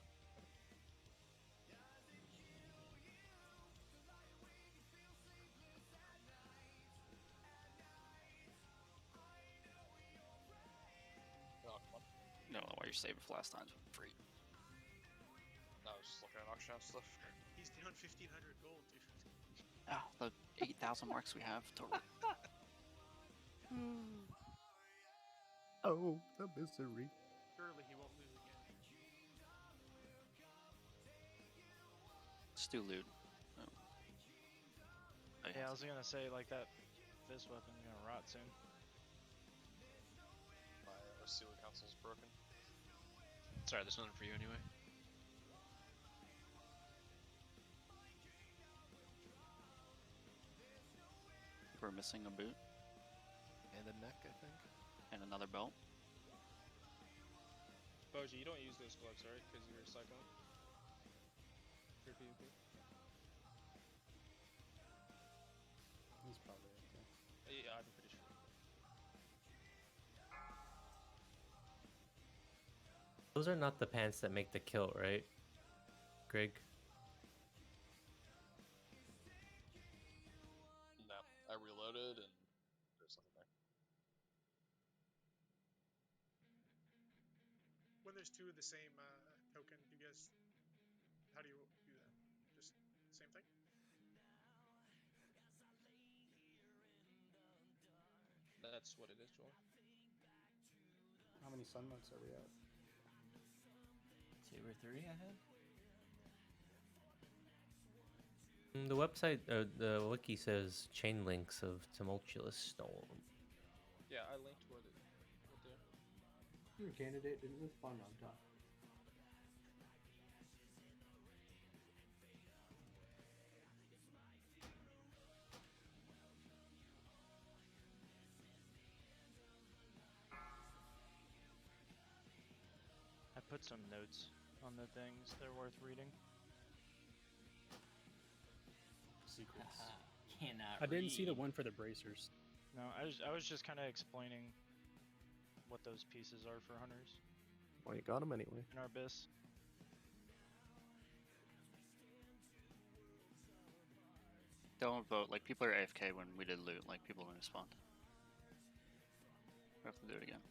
I don't know why you're saving for last time. Free. I was just looking at auction house stuff. He's down 1,500 gold, dude. Oh, the 8,000 marks we have total. Oh, the misery. Surely he won't lose again. Stu loot. Oh. Yeah, I was gonna say, like, that fist weapon's gonna rot soon. My sealer console's broken. Sorry, there's nothing for you anyway. We're missing a boot. And a neck, I think. And another belt. Boji, you don't use those gloves, right? Because you're cycling? Your PvP? He's probably okay. Yeah, I'm pretty sure. Those are not the pants that make the kill, right, Greg? No, I reloaded and there's something there. When there's two of the same token, do you guys, how do you do that? Just same thing? That's what it is, Joel. How many sunmotes are we at? 2 or 3 I had. The website, the wiki says chain links of tumultuous storm. Yeah, I linked where the there. Your candidate didn't respond on top. I put some notes on the things. They're worth reading. Secrets. Cannot I didn't see the read. one for the bracers. No, I was just kind of explaining what those pieces are for hunters Well, you got them anyway. in our abyss. Don't vote. Like, people are AFK when we did loot. Like, people don't respond. We have to do it again.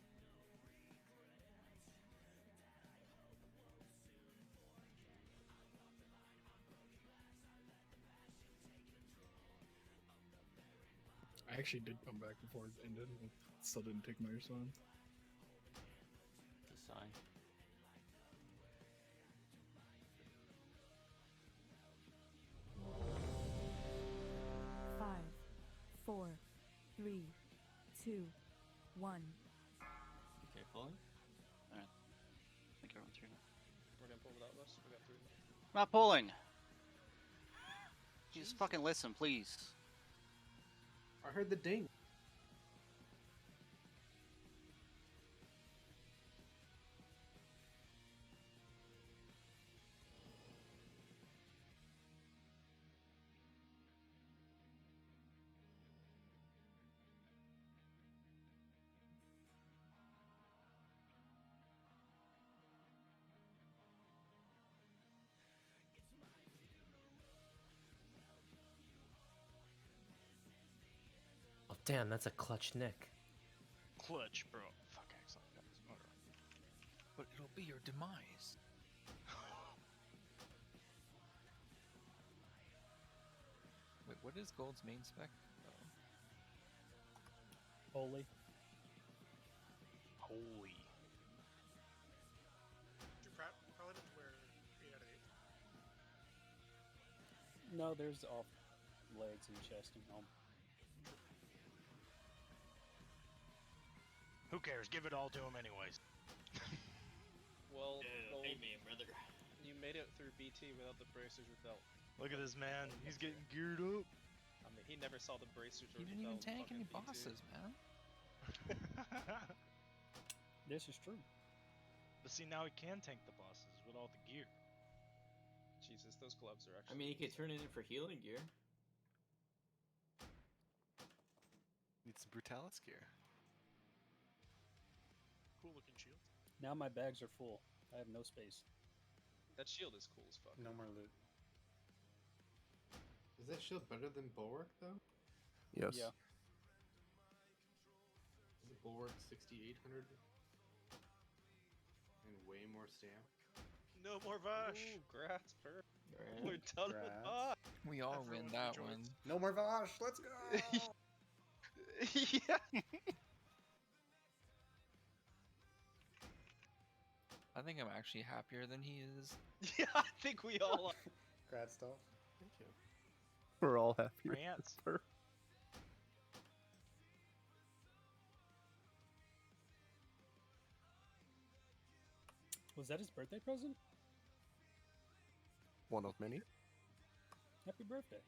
I actually did come back before it ended. And still didn't take my respawn. It's a sign. Five, four, three, two, one. Okay, pulling. Alright. I think everyone's here now. We're gonna pull without us. We got 3. I'm not pulling! You just fucking listen, please. I heard the ding. Oh damn, that's a clutch nick. Clutch, bro. Fuck, excellent. But it'll be your demise. Wait, what is Gold's main spec? Holy. Holy. Do Paladins wear 8 out of 8? No, there's off legs and chest and helm. Who cares? Give it all to him anyways. Well, Gold, Amen, brother. you made it through BT without the bracers or belt. Look at this man. He's getting geared up. I mean, he never saw the bracers or He the didn't even belt. tank any fucking BT. bosses, man. This is true. But see, now he can tank the bosses with all the gear. Jesus, those gloves are I actually. mean, he could turn it in for healing gear. Need some Brutalis gear. Cool looking shield. Now my bags are full. I have no space. That shield is cool as fuck. No more loot. Is that shield better than Bulwark though? Yes. Yeah. Is it Bulwark 6,800? way more stamp. No more Vash. Ooh, grats, per. Right. We're done with Grats. Vash. We all Everyone win that rejoice. one. No more Vosh. Let's go. Yeah. I think I'm actually happier than he is. Yeah, I think we all are. Grats, Dolph. Thank you. We're all happy. Grants. Was that his birthday present? One of many. Happy birthday.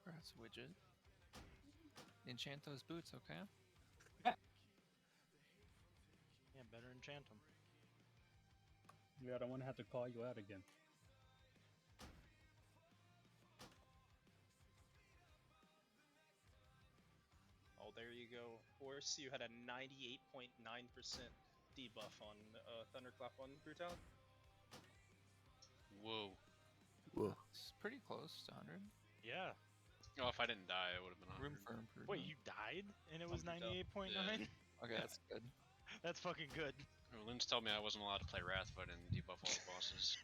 Grass widget. Enchant those boots, okay? Yeah, better enchant them. Yeah, I don't want to have to call you out again. Oh, there you go. Horse, you had a 98.9% debuff on Thunderclap on Brutality. Whoa. Whoa. It's pretty close to 100. Yeah. Oh, if I didn't die, it would have been 100. Room for improvement. Wait, you died and it was I'm done. 98.9? Yeah. Okay, that's good. That's fucking good. Oh, Lynn's told me I wasn't allowed to play Wrath if I didn't debuff all the bosses.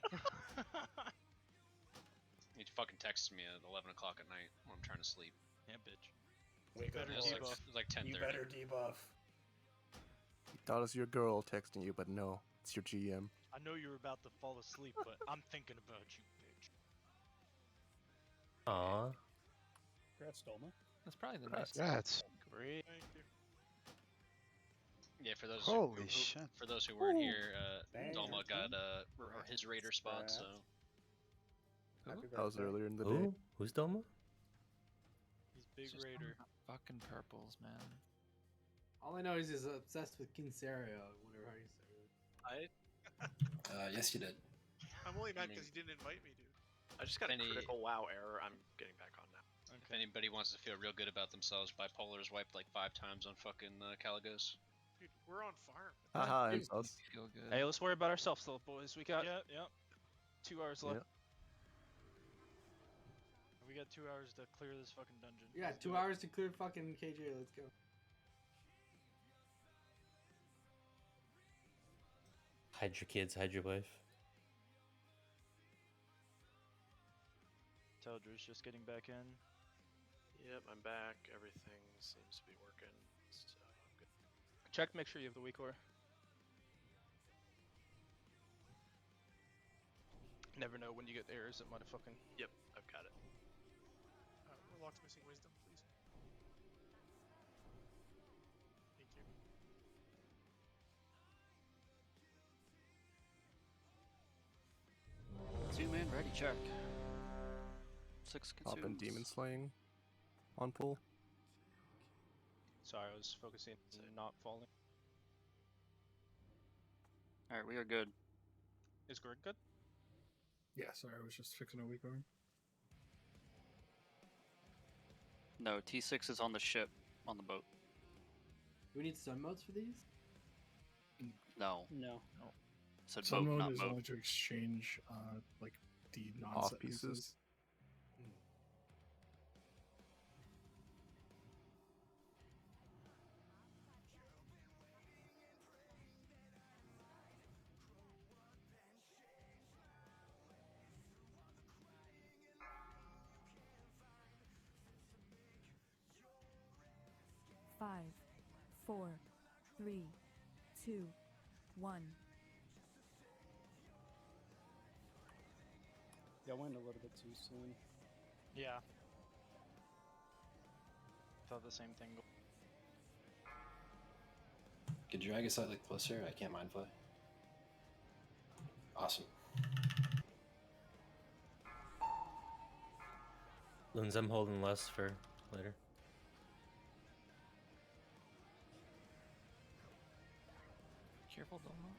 He fucking texted me at 11 o'clock at night when I'm trying to sleep. Yeah, bitch. Wake up, It was Horse. like 10:30. You better debuff. You thought it was your girl texting you, but no, it's your GM. I know you're about to fall asleep, but I'm thinking about you, bitch. Aw. Congrats, Dolma. That's probably the Congrats. next. That's great. Thank you. Yeah, for those Holy shit. For those who weren't here, Dang, Dolma got his Raider spot, Congrats. so Happy That was birthday. earlier in the day. Who? Who's Doma? He's big It's just raider. Fucking purples, man. All I know is he's obsessed with Kinsario, whatever how you say it. Yes, you did. I'm only mad mean- because you didn't invite me, dude. I just got a Any- critical WoW error. I'm getting back on now. if anybody wants to feel real good about themselves, Bipolar's wiped like 5 times on fucking Caligos. Dude, we're on farm. Haha, Makes me insults. feel good. Hey, let's worry about ourselves, though, boys. We got Yep, yep. 2 hours left. We got 2 hours to clear this fucking dungeon. Yeah, Let's 2 do it. hours to clear fucking KJ. Let's go. Hide your kids, hide your wife. Teldra's just getting back in. Yep, I'm back. Everything seems to be working. So I'm good. Check, make sure you have the weak ore. Never know when you get errors that might have fucking. Yep, I've got it. Warlock's missing wisdom, please. Thank you. 2-man ready, check. 6 Hop consumes. and demon slaying on pull. Sorry, I was focusing on not falling. Alright, we are good. Is Gord good? Yeah, sorry, I was just fixing a weak arm. No, T6 is on the ship, on the boat. Do we need sun modes for these? No. No. Said Sun boat, mode not is boat. only to exchange like the Off non-set pieces. pieces. Five, 4, 3, 2, 1. Yeah, I went a little bit too soon. Yeah. Thought the same thing. Could drag us slightly closer? I can't mind play. Awesome. Loons, I'm holding less for later. Careful, Doma.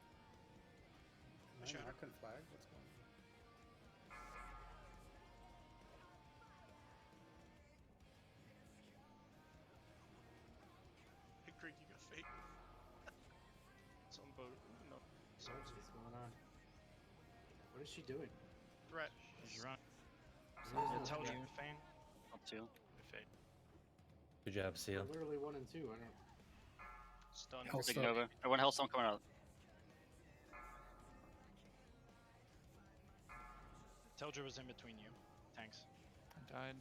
Man, Archon flag? What's going on? Hey, Greg, you got fake. Some boat. No. What's going on? What is she doing? Threat. He's run. Where's Yeah, the- tell yeah. you, Fane. Up to. Fade. Good job, Seal. Literally 1 and 2. I don't. Stun. Taking over. Everyone, Hellstone coming out. Teldra was in between you. Thanks. I died.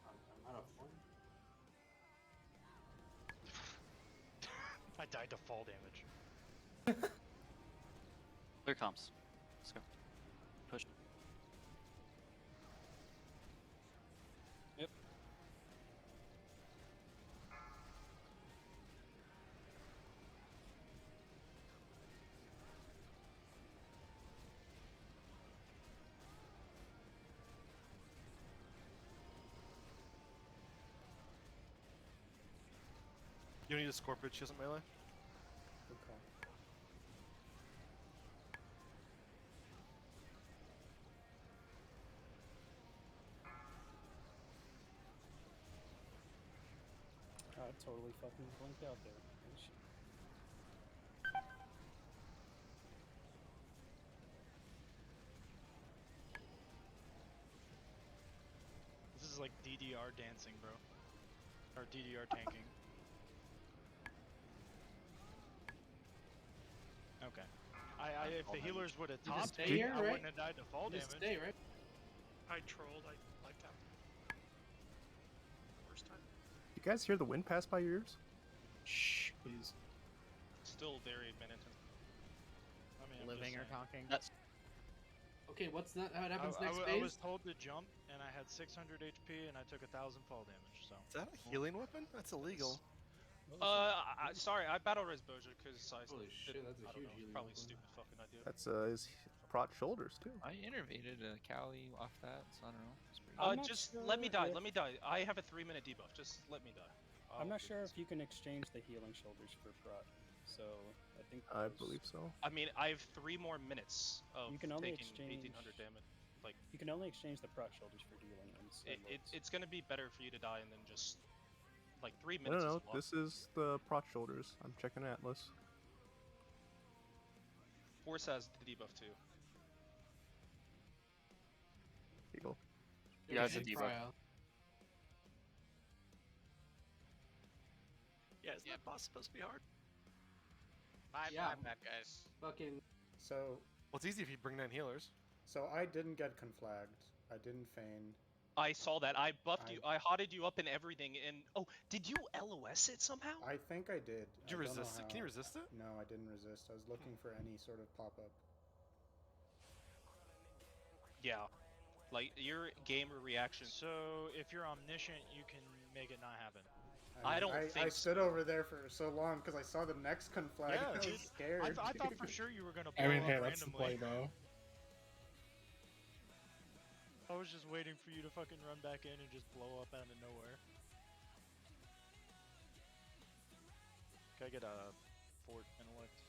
I'm out of form. I died to fall damage. Clear comms. Let's go. Push. Yep. You don't need a Scorpion, she doesn't melee. Good call. I totally fucking blinked out there. Holy shit. This is like DDR dancing, bro. Or DDR tanking. Okay. If the healers would have You just topped stay me, here, I right? wouldn't have died to fall You damage. just stay, right? I trolled. I like that. First time. You guys hear the wind pass by your ears? Shh, please. Still very Benediction. I mean, I'm Living or just saying. talking? That's Okay, what's that? What happens I next I phase? was told to jump, and I had 600 HP, and I took 1,000 fall damage. So. Is that a healing weapon? That's illegal. Sorry, I battle res Boja because I. Holy shit, that's a I don't huge know, healing probably weapon. stupid fucking idea. That's his prot shoulders too. I innervated a Hpally off that, so I don't know. It's pretty I'm not Just sure let me die. if- Let me die. I have a 3-minute debuff. Just let me die. I'm not sure if you can exchange the healing shoulders for prot. So I think I those- believe so. I mean, I have 3 more minutes of You can only taking exchange 1,800 damage. Like You can only exchange the prot shoulders for dealing ones. it's gonna be better for you to die and then just like 3 No, minutes. no, is a lot. this is the prot shoulders. I'm checking Atlas. Force has the debuff too. Eagle. Yeah, it's a Okay, debuff. trial. Yeah, isn't that boss supposed to be hard? My bad, guys. Fucking. So Well, it's easy if you bring 9 healers. So I didn't get conflagged. I didn't feign. I saw that. I buffed you. I hotted you up and everything. And oh, did you LOS it somehow? I think I did. Did you I don't know resist it? Can you how. resist it? No, I didn't resist. I was looking for any sort of pop-up. Yeah, like your gamer reaction. So if you're omniscient, you can make it not happen. I don't I think stood over there for so long because I saw the next conflag and I dude, was scared. I thought for sure you were gonna blow I mean, up hey, randomly. that's the play, though. I was just waiting for you to fucking run back in and just blow up out of nowhere. Can I get a fort intellect?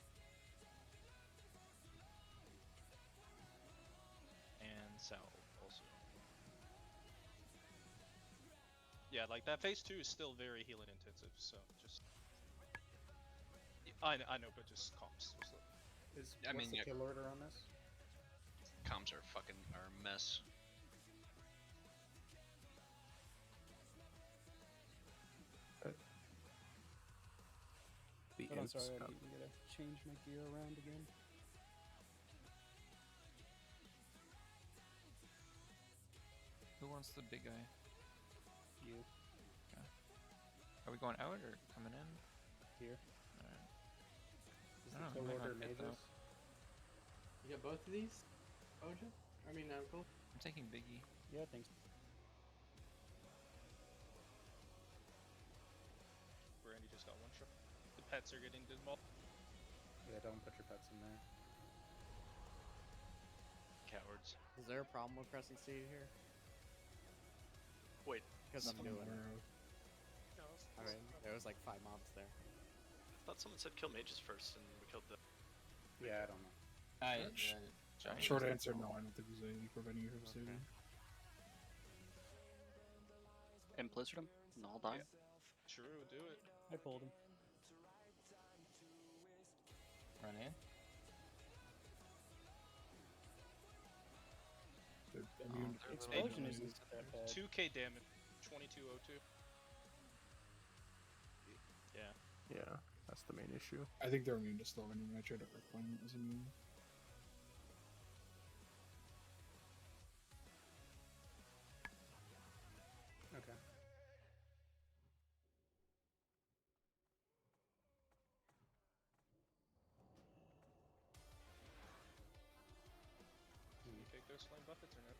And Sal also. Yeah, like that phase 2 is still very healing intensive. So just. I know, but just comps. What's the kill order on this? Comms are a mess. The Hold on, imps sorry, have- I gotta change my gear around again. Who wants the big guy? You. Okay. Are we going out or coming in? Here. Alright. Is I the don't kill know, we might order not get mages? You got both of these? Oja? I mean, Uncle? I'm taking Biggie. Yeah, thanks. Randy just got one shot. The pets are getting dismal. Yeah, don't put your pets in there. Cowards. Is there a problem with pressing C here? Wait. Because I'm doing it. No, Alright, there was like 5 mobs there. I thought someone said kill mages first, and we killed the. Yeah, I don't know. Short answer, no. I don't think there's anything preventing you from saving. And blizzard him, and I'll die. True, do it. I pulled him. Run in. They're immune to Explosion isn't that bad. 2k damage, 2202. Yeah. Yeah, that's the main issue. I think they're immune to slow anyway. I tried to reclaim it as immune. Okay. Can you kick those flame buffets or no?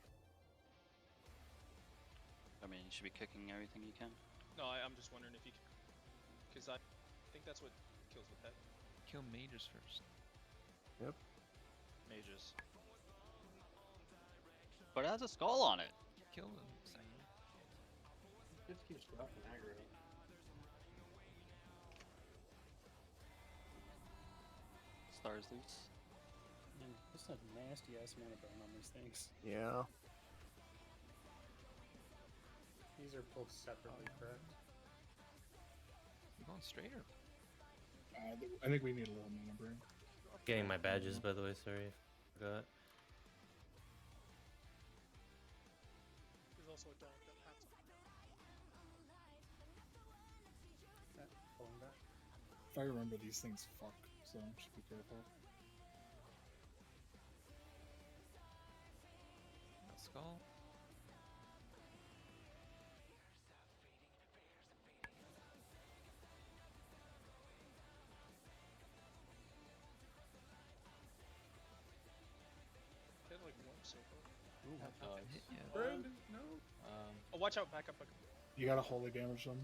I mean, you should be kicking everything you can. No, I'm just wondering if you can. Because I think that's what kills the pet. Kill mages first. Yep. Mages. But it has a skull on it. Kill them second. Just keeps dropping aggro. Stars loose. Man, just a nasty ass mana burn on these things. Yeah. These are pulled separately, correct? You going straight or? I think we need a little mana burn. Getting my badges, by the way. Sorry, forgot. There's also a dog that hats on. Pulling back. If I remember, these things fuck, so just be careful. Skull. Hit like one so far. Ooh, That fucking hit you. Brandon, no. Oh, watch out! Back up, back up. You gotta holy damage them.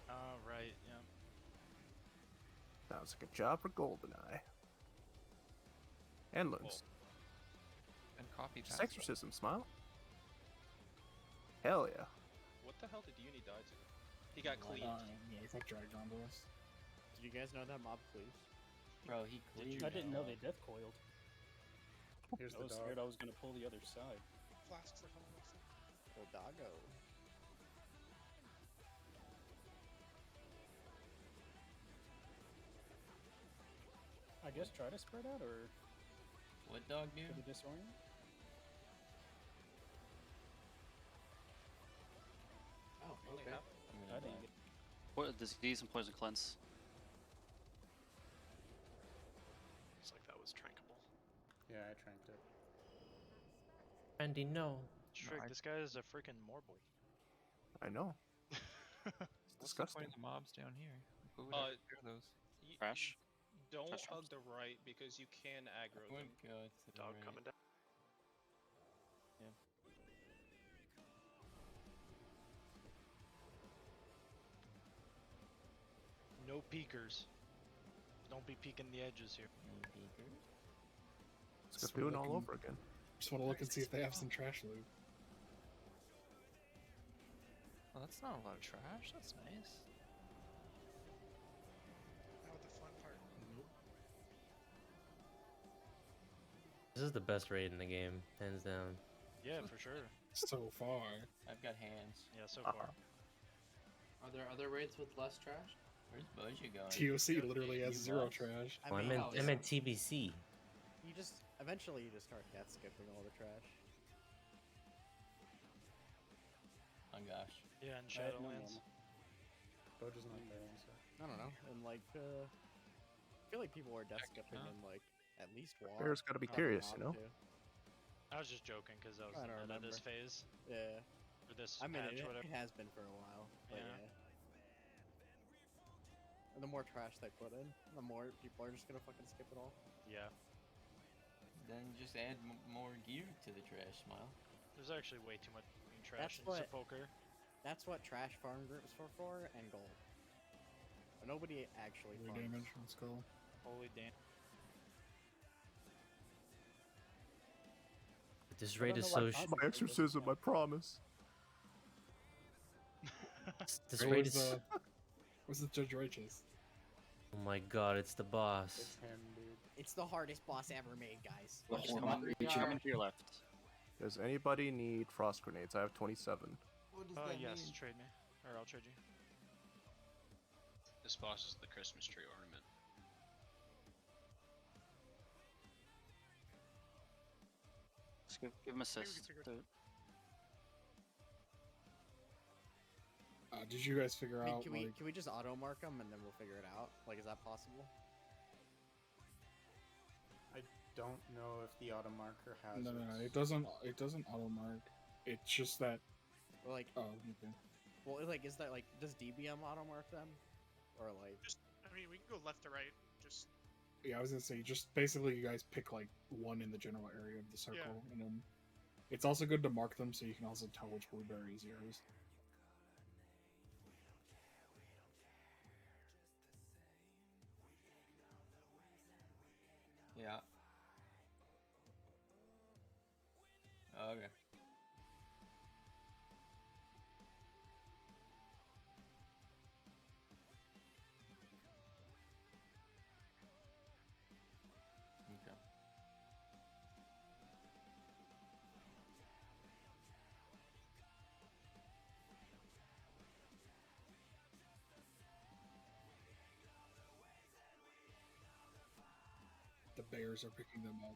Oh, right, yeah. That was a good job for Goldeneye. And Loons. And copy Just that. exorcism, smile. Hell yeah. What the hell did Uni die to? He got cleaned. Yeah, he got dragged onto us. Did you guys know that mob cleaves? Bro, he cleaved. I didn't know they death coiled. Here's I the was dog. scared I was gonna pull the other side. Flasks are coming up. The doggo. I guess try to spread out or What dog do? for the disorient. Oh, Only okay. half. I didn't get. What disease and poison cleanse? Looks like that was trankable. Yeah, I tranked it. Andy, no. Trick, this guy is a freaking morble. I know. It's What's the disgusting. point of the mobs down here? Who would Uh, clear those? Crash. Don't Touch hug traps. the right because you can aggro I them. would go to the Dog right. coming down. No peekers. Don't be peeking the edges here. It's Splatoon all over again. Just want to look and see if they have some trash loot. Well, that's not a lot of trash. That's nice. Now the fun part. This is the best raid in the game, hands down. Yeah, for sure. So far. I've got hands. Yeah, so far. Are there other raids with less trash? Where's Boja going? TOC literally has You zero lost. trash. Oh, I meant TBC. You just eventually you just start death skipping all the trash. Oh gosh. Yeah, in I had no Shadowlands. mana. Boja's not there, so. I don't know, and like I feel like people are death skipping in like at least one. Bear's gotta be curious, you know? I was just joking because that was I the don't meta this remember. phase. Yeah. Or this I mean, patch, it whatever. has been for a while, but Yeah. yeah. And the more trash they put in, the more people are just gonna fucking skip it all. Yeah. Then just add more gear to the trash, Smile. There's actually way too much trash That's in what- Sepulcher. That's what trash farm groups are for, and gold. But nobody actually Holy farms. damage, let's go. Holy damn. This I raid don't is know why so. Cosmic My exorcism, I promise. This Hey, raid where's is. where's the Judge Righteous? Oh my god, it's the boss. It's him, dude. It's the hardest boss ever made, guys. Coming to your left. Does anybody need frost grenades? I have 27. What does that yes, mean? trade me, or I'll trade you. This boss is the Christmas tree ornament. Just give him assist. Did you guys figure I mean, out can we just auto mark them and then we'll figure it out? Like, is that possible? I don't know if the auto marker has. No, it doesn't. It doesn't auto mark. It's just that. Or like. Oh, okay. Well, like, is that like, does DBM auto mark them, or like? Just, I mean, we can go left to right. Just. Yeah, I was gonna say, just basically, you guys pick like one in the general area of the circle, and then it's also good to mark them so you can also tell which blueberry is yours. Yeah. Okay. Okay. The bears are picking them up.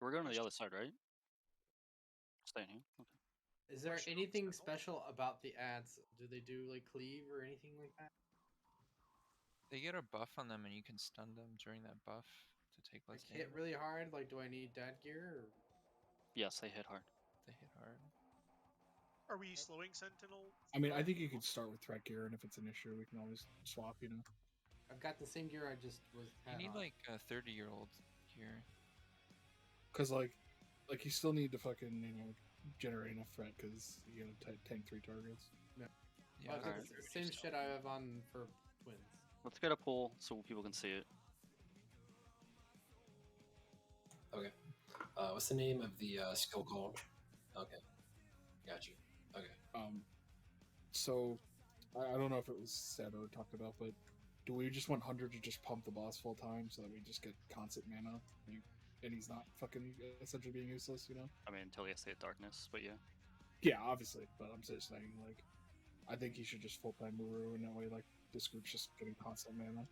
We're going to the other side, right? Staying here. Okay. Is there anything special about the ads? Do they do like cleave or anything like that? They get a buff on them, and you can stun them during that buff to take less Like hit damage. really hard? Like, do I need dad gear? Or... Yes, they hit hard. They hit hard. Are we slowing Sentinel? I mean, I think you could start with threat gear, and if it's an issue, we can always swap. You know. I've got the same gear I just was. You need like a 30-year-old gear. Cause like you still need to fucking generate enough threat because you gotta tank 3 targets. Yeah. Yeah. Well, it's the same shit I have on for twins. Let's get a poll so people can see it. Okay. What's the name of the skill call? Okay. Got you. Okay. So I don't know if it was said or talked about, but do we just want Hunter to just pump the boss full time so that we just get constant mana, and he's not fucking essentially being useless, you know? I mean, until he has to hit darkness, but yeah. Yeah, obviously, but I'm just saying, like, I think he should just full time Muru, and that way, like, this group's just getting constant mana.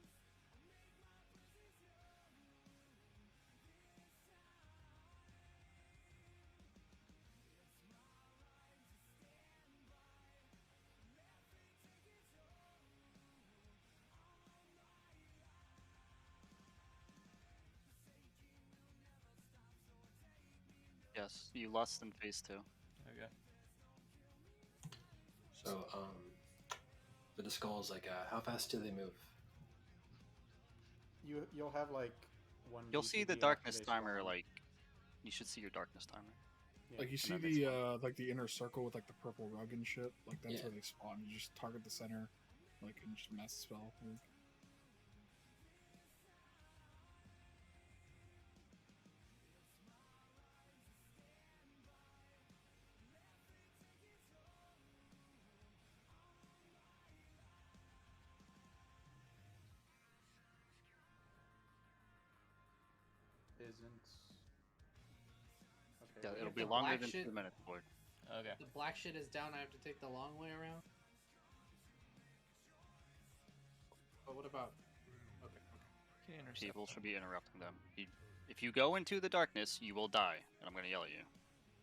Yes, you lost in phase 2. Okay. So, for the skulls, like, how fast do they move? You'll have like one. You'll see the BTB darkness after they timer, spawn. like, you should see your darkness timer. Yeah. Like, you see the like the inner circle with like the purple rug and shit. Like, that's Yeah. where they spawn. You just target the center, like, and just mass spell. Like, Isn't. Okay. Yeah, wait. it'll If be the longer black than shit- 2 minutes, board. Okay. The black shit is down. I have to take the long way around. But what about? Okay. People should be interrupting them. If you go into the darkness, you will die, and I'm going to yell at you.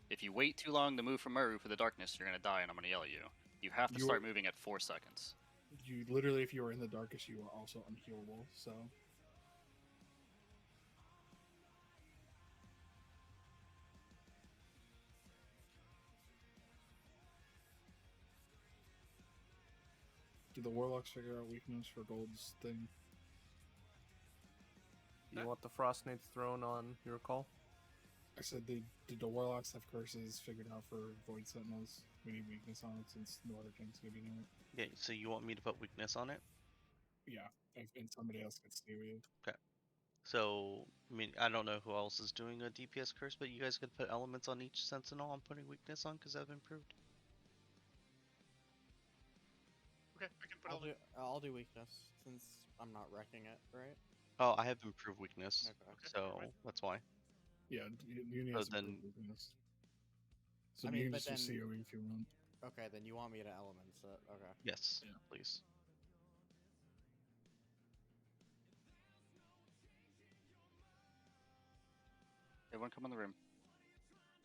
If you wait too long to move from Muru for the darkness, you're going to die, and I'm going to yell at you. You have to start moving at 4 seconds. you literally, if you are in the darkest, you are also unhealable. So. Did the warlocks figure out weakness for Gold's thing? You want the Frost Nades thrown on your call? I said, did the warlocks have curses figured out for Void Sentinels? We need weakness on it since no other king's giving it. Yeah, so you want me to put weakness on it? Yeah, and somebody else can stay with you. Okay. So, I mean, I don't know who else is doing a DPS curse, but you guys could put elements on each sentinel I'm putting weakness on because I've improved. Okay, I can put I'll do weakness since I'm not wrecking it, right? Oh, I have improved weakness, Okay. so that's why. Yeah, you need So some then, weakness. So I you mean, can but just then use COE if you want. okay, then you want me to elements it. Okay. yes, please. Everyone come in the room.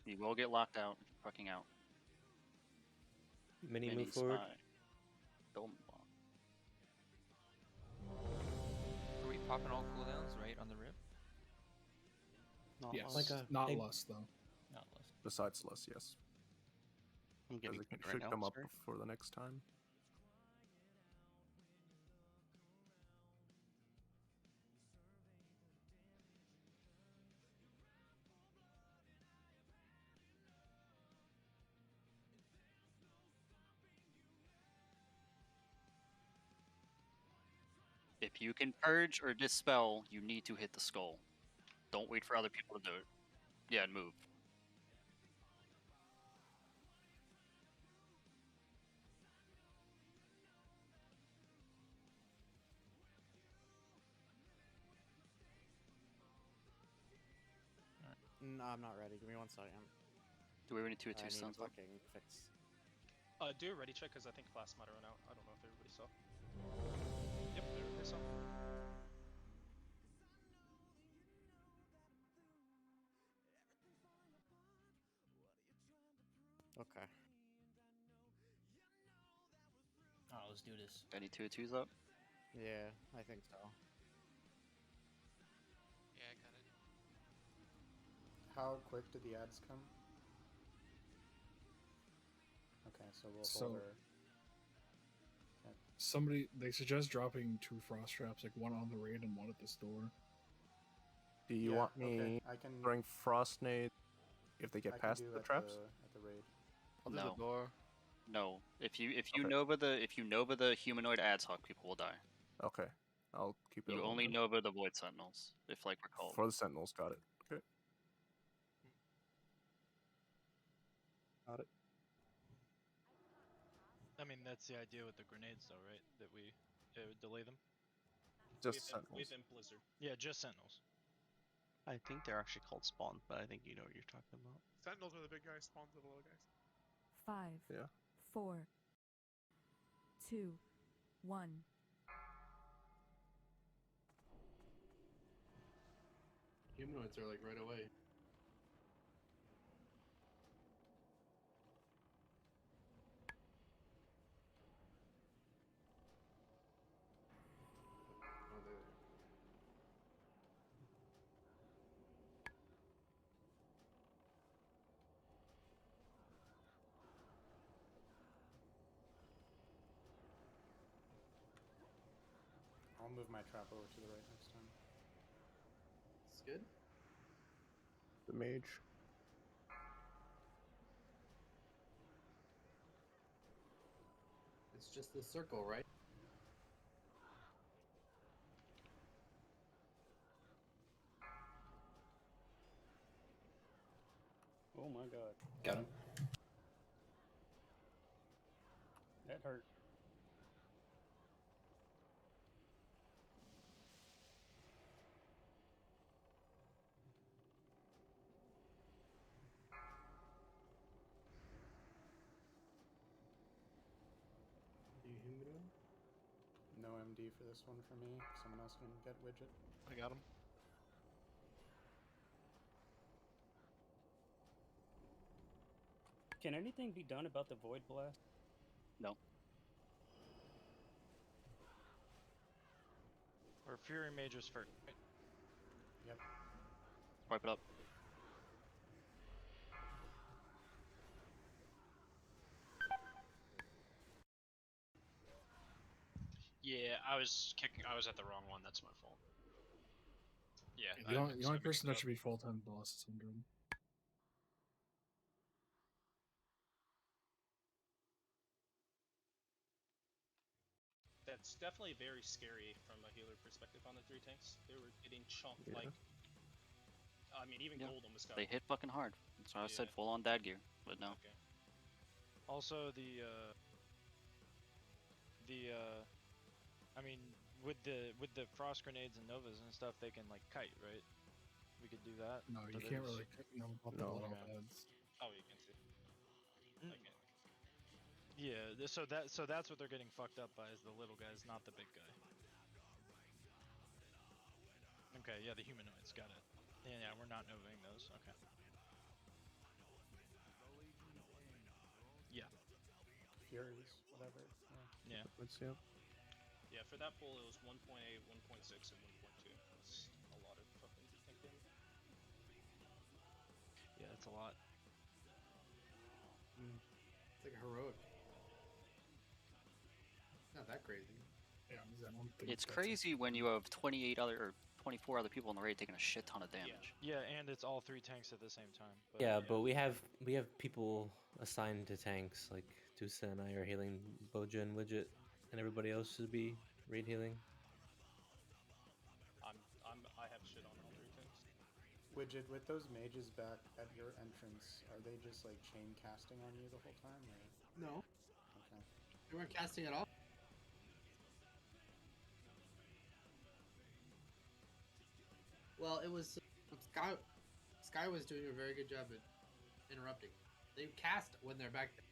You will get locked out if you're fucking out. Mini move forward. Spy. Don't block. Are we popping all cooldowns right on the rip? Not Yes, lust. not lust though. Not less. Besides less, yes. I'm Because getting it right should now. come up Sorry. for the next time. If you can purge or dispel, you need to hit the skull. Don't wait for other people to do it. Yeah, and move. No, I'm not ready. Give me 1 second. Do we need to I two need to stones up? fucking fix. Do a ready check because I think class might run out. I don't know if everybody saw. Yep, they saw. Okay. Alright, let's do this. Any twos up? Yeah, I think so. Yeah, I got it. How quick did the ads come? Okay, so we'll So- hold her. Somebody they suggest dropping 2 frost traps, like one on the raid and one at this door. Do you Yeah, want me okay, I can- throwing frost nade if they get I can past do the at traps? at the raid. I'll do No. the door. No. If you Okay. Nova the humanoid adhoc, people will die. Okay, I'll keep it. You open only then. Nova the void sentinels, if like we're called. For the sentinels, got it. Okay. Got it. I mean, that's the idea with the grenades, though, right? That it would delay them. Just We've sentinels. been Blizzard. Yeah, just sentinels. I think they're actually called spawn, but I think you know what you're talking about. Sentinels are the big guys, spawns are the little guys. 5, Yeah. 4, 2, 1. Humanoids are like right away. Oh, there they are. I'll move my trap over to the right next time. It's good. The mage. It's just the circle, right? Oh my god. Got him. That hurt. You humanoid? No MD for this one for me. Someone else can get widget. I got him. Can anything be done about the void blast? No. Or Fury Mages first. Right? Yep. Wipe it up. Yeah, I was at the wrong one. That's my fault. Yeah. The only person that should be full time boss is 100. it's definitely very scary from a healer perspective on the 3 tanks. They were getting chunked Yeah. like. I mean, even Yeah. Gold almost got. They hit fucking hard. That's why I said full on dad gear, but no. Okay. Also, I mean, with the frost grenades and novas and stuff, they can like kite, right? We could do that. No, you but can't it's- really. No, about the No. blow Okay. pads. Oh, you can see. Mm. I can't. Yeah, so that's what they're getting fucked up by is the little guys, not the big guy. Okay, yeah, the humanoids, got it. Yeah, we're not novaing those. Okay. Yeah. Furies, whatever. Yeah. Let's see. Yeah, for that pull it was 1.8, 1.6, and 1.2. That's a lot of fucking tank damage. Yeah, that's a lot. It's like heroic. Not that crazy. Yeah, I don't think It's that's crazy when you have 28 other or 24 other people in the raid taking a shit ton of damage. Yeah, and it's all 3 tanks at the same time. But Yeah, but we have people assigned to tanks, like Tusa and I are healing Boja and Widget, and everybody else should be raid healing. I have shit on all 3 tanks. Widget, with those mages back at your entrance, are they just like chain casting on you the whole time? Or? No. Okay. They weren't casting at all. Well, it was Sky. Sky was doing a very good job at interrupting. They cast when they're back there.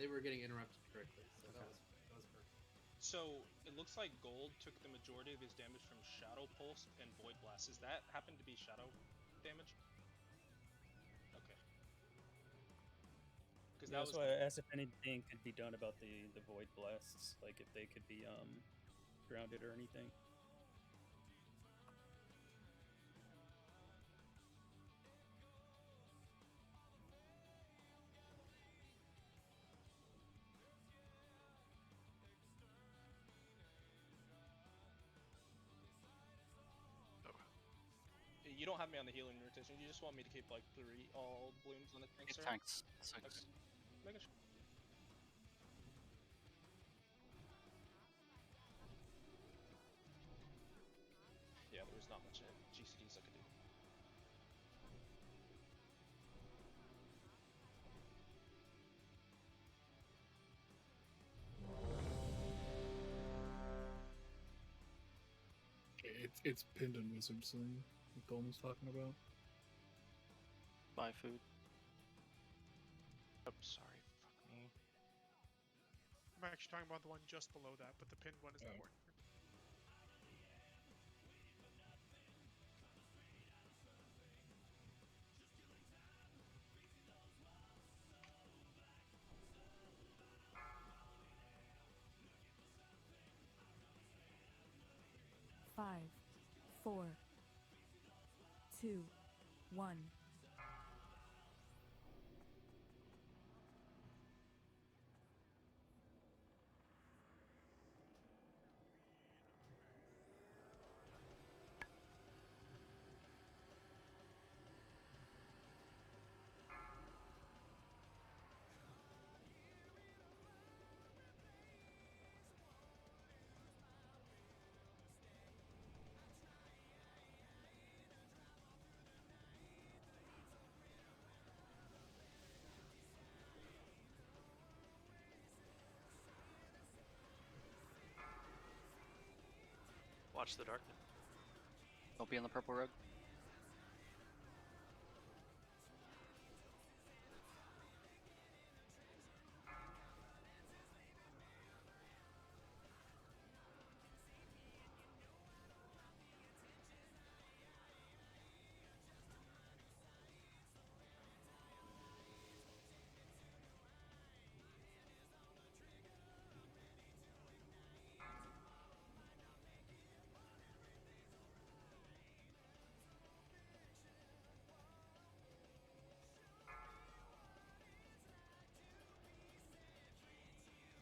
They were getting interrupted correctly, so that was perfect. So it looks like Gold took the majority of his damage from Shadow Pulse and Void Blast. Does that happen to be Shadow damage? Okay. Because Yeah, that's why I asked if anything could be done about the void blasts, like if they could be grounded or anything. You don't have me on the healing rotation. You just want me to keep like 3 all blooms on the tanks. It's tanks. 6. Okay. Making sure. Yeah, there's not much GCDs I could do. It's pinned in Wizard Sling. What Dalton was talking about. Buy food. Oh, sorry. Fuck me. I'm actually talking about the one just below that, but the pinned one is important. Five, 4, 2, 1. Watch the darkness. Don't be on the purple rug.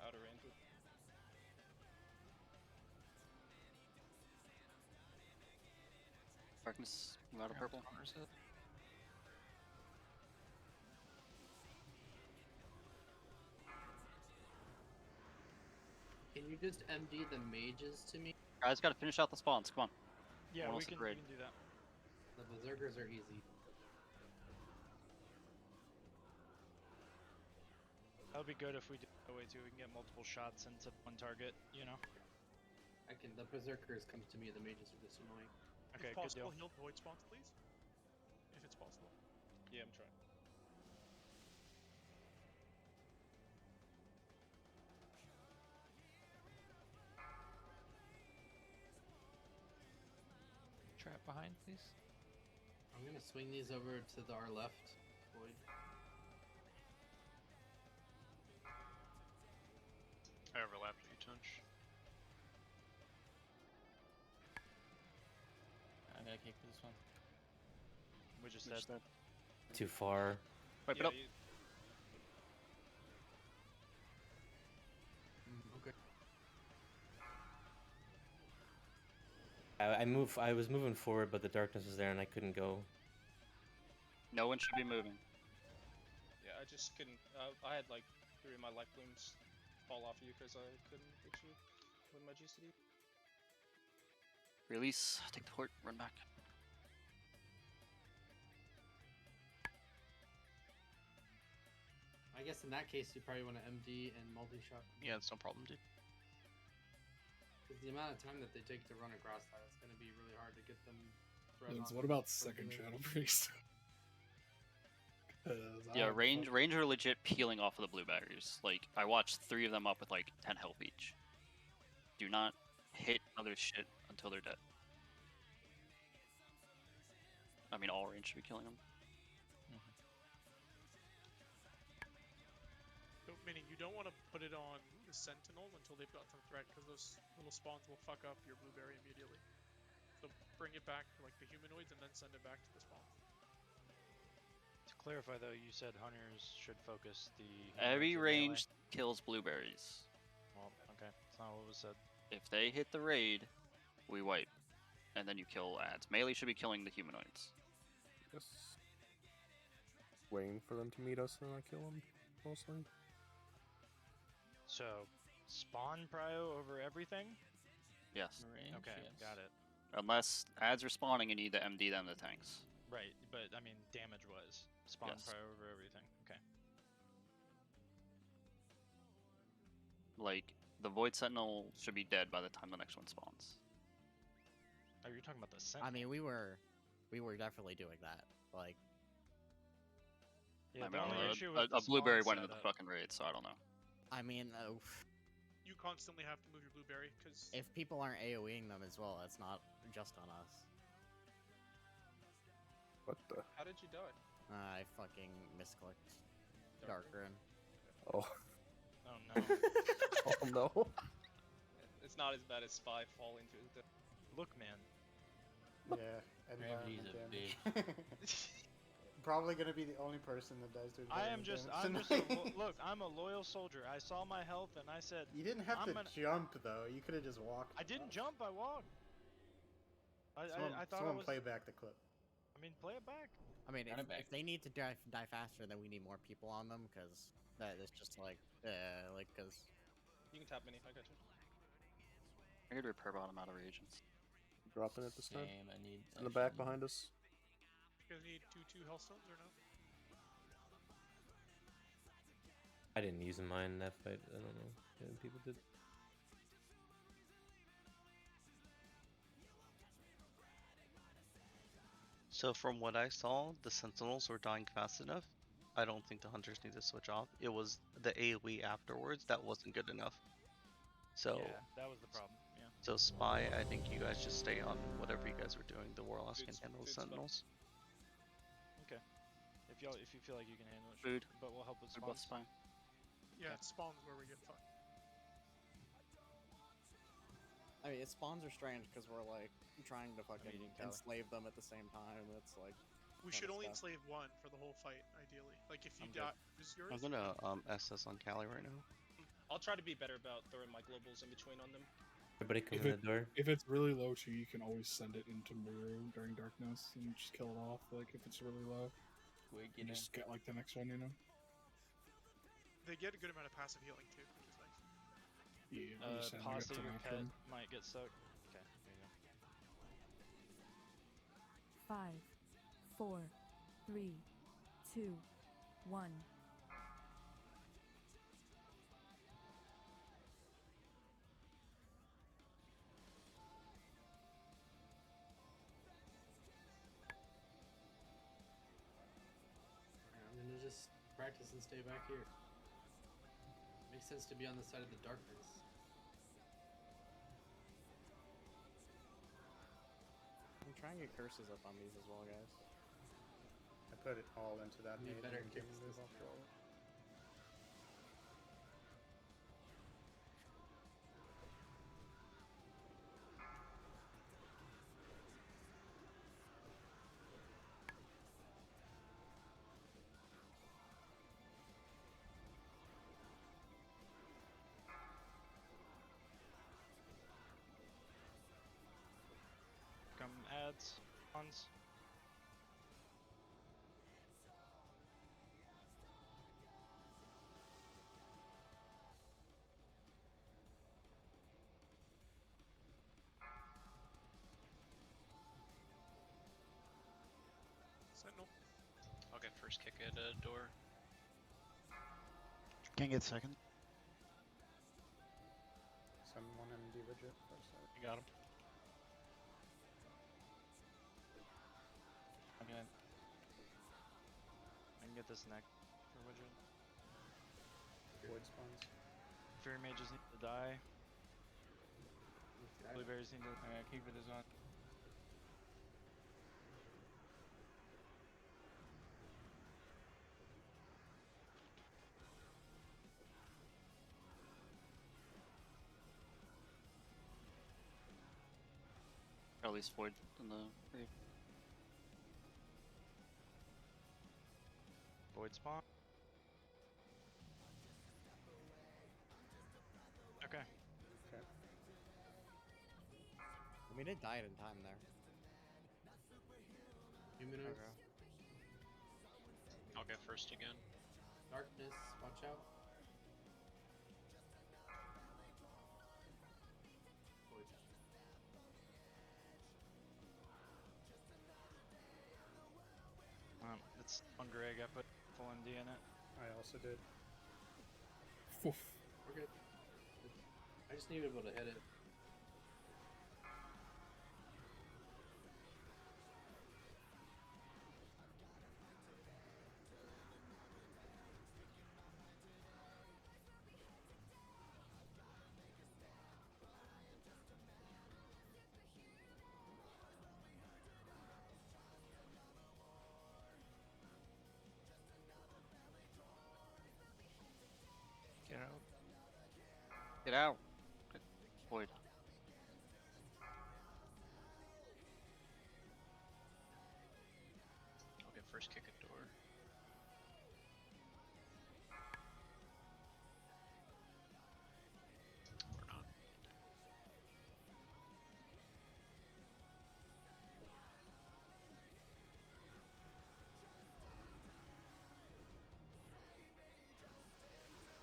Outer range. Darkness, move out of purple. Can Can you just MD the mages to me? Guys, gotta finish out the spawns. Come on. Yeah, One we else can, to raid. do that. The berserkers are easy. That would be good if we do that way too. We can get multiple shots into one target, you know? The berserkers come to me, the mages are just annoying. Okay, if good possible, deal. heal void spawns, please. If it's possible. Yeah, I'm trying. Trap behind, please. I'm gonna swing these over to our left. Void. I overlapped you, Tunch. I'm gonna kick this one. We just said. Too far. Wipe it up. Okay. I was moving forward, but the darkness was there and I couldn't go. No one should be moving. Yeah, I just couldn't. I had like 3 of my life blooms fall off you because I couldn't get you with my GCD. Release. Take the port. Run back. I guess in that case, you probably want to MD and multi-shot. Yeah, it's no problem, dude. Because the amount of time that they take to run across that, it's going to be really hard to get them. What about second Shadow Priest? Yeah, range are legit peeling off of the blueberries. Like, I watched 3 of them up with like 10 health each. Do not hit other shit until they're dead. I mean, all range should be killing them. So, meaning you don't want to put it on the Sentinel until they've got some threat, because those little spawns will fuck up your blueberry immediately. So bring it back for like the humanoids and then send it back to the spawn. To clarify though, you said hunters should focus the. Every humanoids range in melee? kills blueberries. Well, okay, that's not what was said. If they hit the raid, we wipe. And then you kill ads. Melee should be killing the humanoids. Just waiting for them to meet us and I kill them, mostly. So, spawn prio over everything? Yes. Okay, got it. Unless ads are spawning and you need to MD them to tanks. Right, but I mean, damage was spawn Yes. prio over everything. Okay. Like, the Void Sentinel should be dead by the time the next one spawns. Oh, you're talking about the Sentinel. I mean, we were definitely doing that. Like, Yeah, I the mean, only issue with a the blueberry spawn went into the setup- fucking raid, so I don't know. I mean, You constantly have to move your blueberry, because if people aren't AoEing them as well, it's not just on us. What the? How did you die? I fucking misclicked Darkrin. Oh. Oh no. Oh no. It's not as bad as Spy falling through the. Look, man. Yeah, Gravity's environment a damage. Probably gonna be the only person that dies to I am environment just, damage I'm just a, tonight. look, I'm a loyal soldier. I saw my health and I said. You didn't have I'm to gonna... jump though. You could have just walked. I didn't jump. I walked. I thought someone I was. play back the clip. I mean, play it back. I mean, Run it back. if they need to die faster, then we need more people on them, because that is just like, because. You can tap mini. I got you. I could repair bottom out of reagents. Dropping it this time. Same, I need. In the back behind us. you guys need 2 hellstones or no? I didn't use mine in that fight. I don't know. Yeah, people did. So from what I saw, the Sentinels were dying fast enough. I don't think the Hunters need to switch off. It was the AoE afterwards that wasn't good enough. So Yeah, that was the problem. Yeah. So Spy, I think you guys just stay on whatever you guys were doing. The Warlocks can handle the food's fine. Sentinels. Okay. If you feel like you can handle it, Food. sure. But we'll help with Food buff spawns. spine. Yeah, it's spawns where we get fucked. I mean, spawns are strange because we're like trying to fucking eating Cali. enslave them at the same time. It's like. We kinda should only stuff. enslave one for the whole fight, ideally. Like if you I'm good. die, is yours? I'm gonna SS on Cali right now. I'll try to be better about throwing my globals in between on them. Everybody come If, in the door. if it's really low too, you can always send it into Muru during darkness and just kill it off. Like if it's really low, you just get like the next one, you know. They get a good amount of passive healing too, which is nice. Yeah, I'm just saying, like, Pause it's that an your pet option. might get soaked. Okay, there you go. 5, 4, 3, 2, 1. I'm gonna just practice and stay back here. Makes sense to be on the side of the darkness. I'm trying to get curses up on these as well, guys. I put it all into that You nade better and kick didn't this move off throw. roll. Come ads, spawns. Sentinel. I'll get first kick at a door. Can't get second. Someone MD widget for a sec. You got him. I can get this neck for widget. Void spawns. Fairy mages need to die. Blueberries need to. Keep it as on. At least void in the grave. Void spawn. Okay. Okay. I mean, it died in time there. Humanoids. Okay. I'll get first again. Darkness, watch out. It's on Greg. I put full MD in it. I also did. We're good. I just need to be able to hit it. Get out. Get out. Void. I'll get first kick at door. Or not.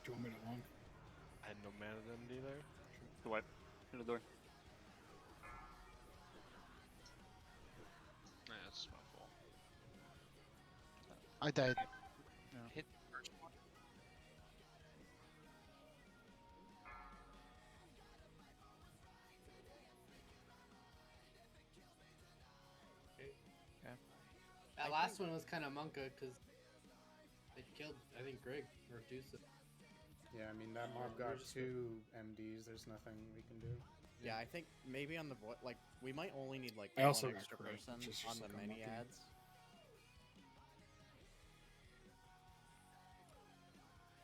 Do you want me to long? I had no mana to MD there. The wipe. Through the door. Nah, that's my fault. I died. Hit first one. That last one was kind of monka because they killed, I think, Greg or Deuce. Yeah, I mean, that mob got 2 MDs. There's nothing we can do. Yeah, I think maybe on the void, like, we might only need like I also one got extra crit, person which is on just the like mini unlucky. ads.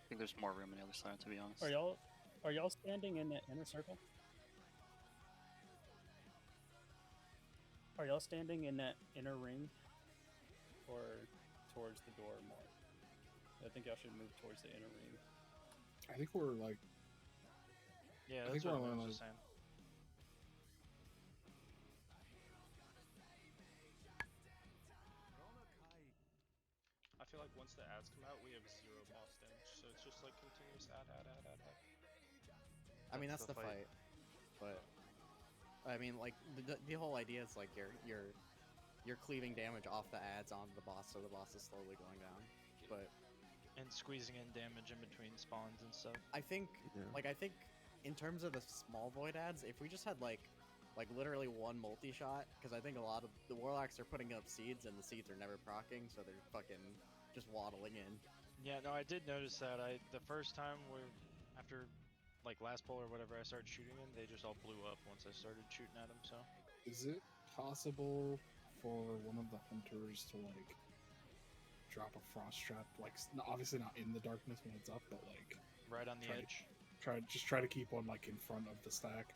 I think there's more room on the other side, to be honest. Are y'all standing in that inner circle? Are y'all standing in that inner ring, or towards the door more? I think y'all should move towards the inner ring. I think we're like. Yeah, I that's think what we're I on was like. just saying. I feel like once the ads come out, we have 0 boss damage, so it's just like continuous add. I mean, that's the fight. But I mean, like the whole idea is like you're cleaving damage off the adds onto the boss, so the boss is slowly going down. But And squeezing in damage in between spawns and stuff. I think, I think, in terms of the small void adds, if we just had like literally one multi-shot, because I think a lot of the warlocks are putting up seeds and the seeds are never proccing, so they're fucking just waddling in. Yeah, no, I did notice that. The first time after like last pull or whatever, I started shooting them, they just all blew up once I started shooting at them. So. Is it possible for one of the hunters to like drop a frost trap, like obviously not in the darkness when it's up, but like right on the edge? Try to keep one like in front of the stack.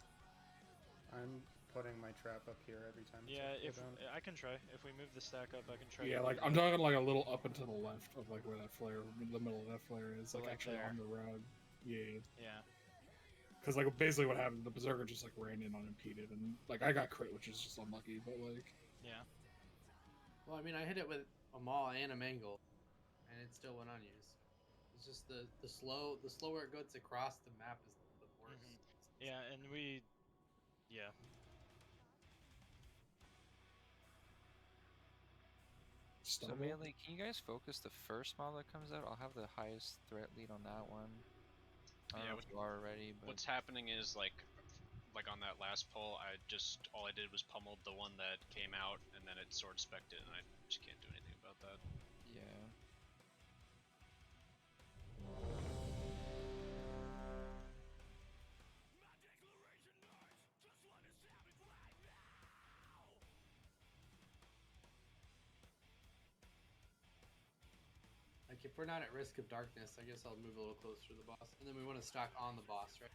I'm putting my trap up here every time. Yeah, if I can try. If we move the stack up, I can try. Yeah, like I'm talking like a little up and to the left of like where that flare, the middle of that flare is, like actually there. on the rug. Yeah. Yeah. Because like basically what happened, the berserker just like ran in unimpeded, and like I got crit, which is just unlucky, but like. Yeah. Well, I mean, I hit it with a maul and a mangle, and it still went unused. It's just the slower it goes across the map is the worse. Yeah, and yeah. So Melee, can you guys focus the first model that comes out? I'll have the highest threat lead on that one. I don't know if you are already, but What's happening is like on that last pull, all I did was pummeled the one that came out, and then it sword spec'd it, and I just can't do anything about that. yeah. Like if we're not at risk of darkness, I guess I'll move a little closer to the boss, and then we want to stack on the boss, right?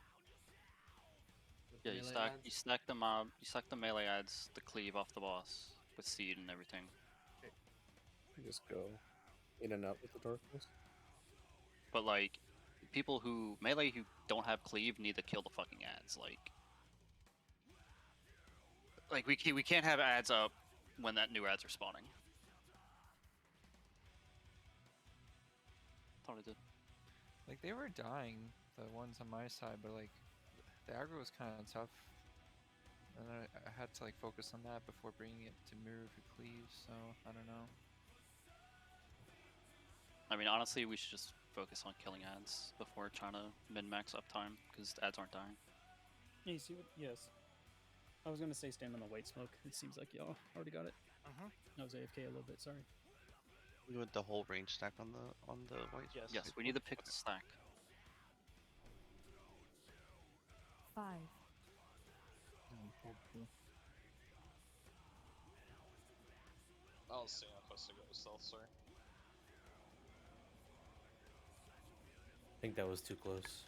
Yeah, you stack the mob, you stack the melee adds, the cleave off the boss with seed and everything. Okay. I just go in and out with the darkness. But like, people who melee who don't have cleave need to kill the fucking adds. Like we can't have adds up when that new adds are spawning. Thought I did. Like they were dying, the ones on my side, but like the aggro was kind of tough, and I had to like focus on that before bringing it to mirror for cleave. So I don't know. I mean, honestly, we should just focus on killing adds before trying to min-max uptime, because adds aren't dying. Yeah, you see what? Yes. I was gonna say stand on the white smoke. It seems like y'all already got it. I was AFK a little bit. Sorry. You want the whole range stack on the white? Yes, we need to pick the stack. 5. I'll see how close to go with stealth, sorry. I think that was too close.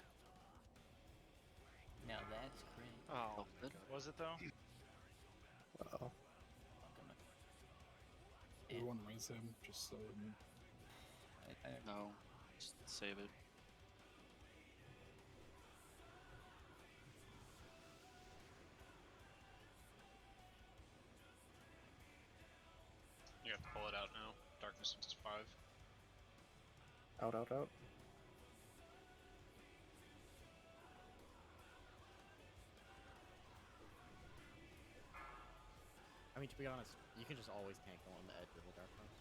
Now that's cringe. Oh, was it though? Uh-oh. Everyone raise him, just so. No, just save it. You have to pull it out now. Darkness is 5. Out, out, out. I mean, to be honest, you can just always tank on the edge of the darkness.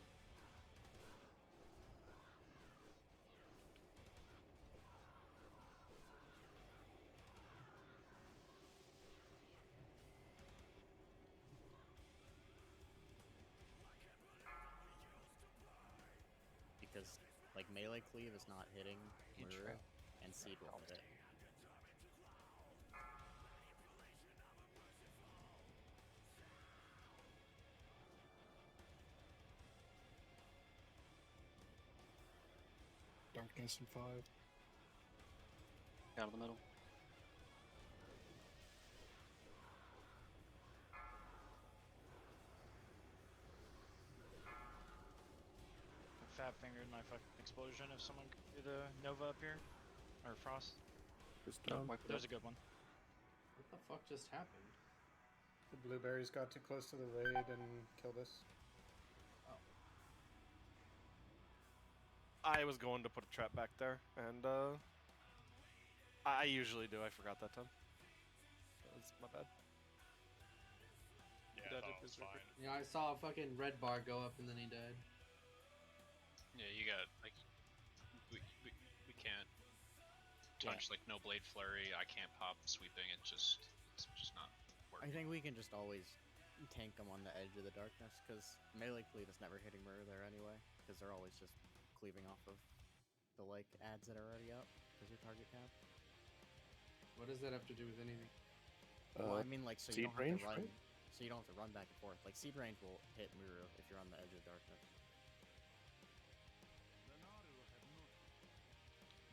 Because, like, melee cleave is not hitting mirror, and seed will hit it. Darkness in 5. Out of the middle. Fat fingered my fucking explosion. If someone could do the Nova up here, or Frost. Just There's a good one. What the fuck just happened? The blueberries got too close to the raid and killed us. I was going to put a trap back there, and I usually do. I forgot that time. That's my bad. Yeah, I thought it was fine. Yeah, I saw a fucking red bar go up and then he died. Yeah, you got like we can't touch like no blade flurry. I can't pop sweeping. It's just not working. I think we can just always tank them on the edge of the darkness because melee cleave is never hitting mirror there anyway because they're always just cleaving off of the like ads that are already up because your target cap. What does that have to do with anything? Well, I mean, like, so you seed don't have range, to run, right? so you don't have to run back and forth. Like, seed range will hit mirror if you're on the edge of darkness.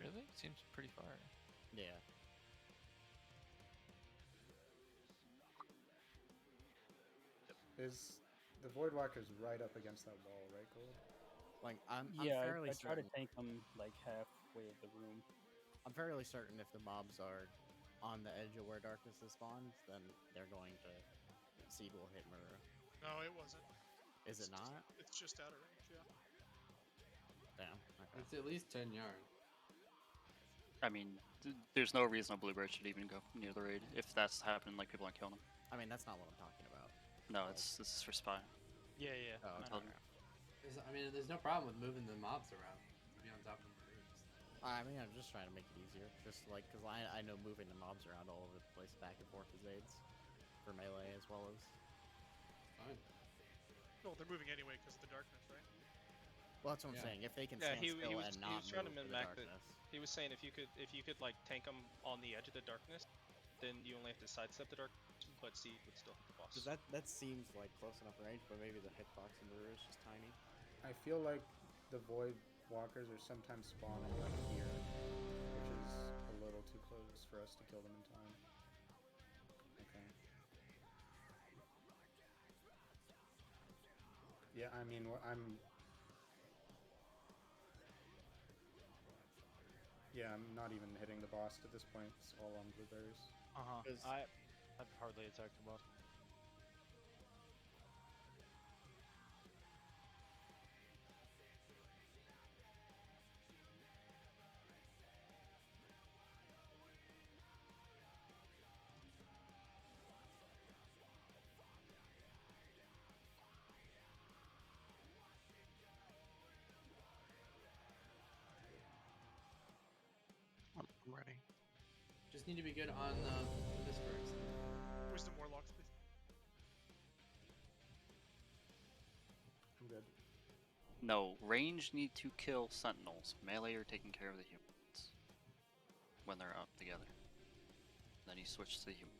Really? Seems pretty far. Yeah. Is the Voidwalker's right up against that wall, right, Gold? Like, I'm Yeah, fairly I try to certain. tank them like halfway of the room. I'm fairly certain if the mobs are on the edge of where darkness is spawns, then they're going to seed will hit mirror. No, it wasn't. Is it not? It's just out of range, yeah. Damn. Okay. It's at least 10 yards. I mean, there's no reason a Bluebird should even go near the raid if that's happening. Like people aren't killing them. I mean, that's not what I'm talking about. No, this is for spy. Yeah, yeah. Oh, I okay. know. I mean, there's no problem with moving the mobs around to be on top of the rooms. I mean, I'm just trying to make it easier. Just like, because I know moving the mobs around all over the place back and forth is aids for melee as well as. Fine. Well, they're moving anyway because of the darkness, right? Well, that's what I'm saying. If they can Yeah, stand still and he not was trying to move min for the max that. darkness. He was saying if you could like tank them on the edge of the darkness, then you only have to sidestep the darkness, but Seed would still hit the boss. Because that seems like close enough range, but maybe the hitbox in mirror is just tiny. I feel like the Void Walkers are sometimes spawning like here, which is a little too close for us to kill them in time. Okay. Yeah, I mean, I'm not even hitting the boss at this point. It's all on blueberries. I've hardly attacked the boss. I'm ready. Just need to be good on this first. Wisdom Warlocks, please. I'm good. No, range need to kill sentinels. Melee are taking care of the humans when they're up together. Then you switch to the humans.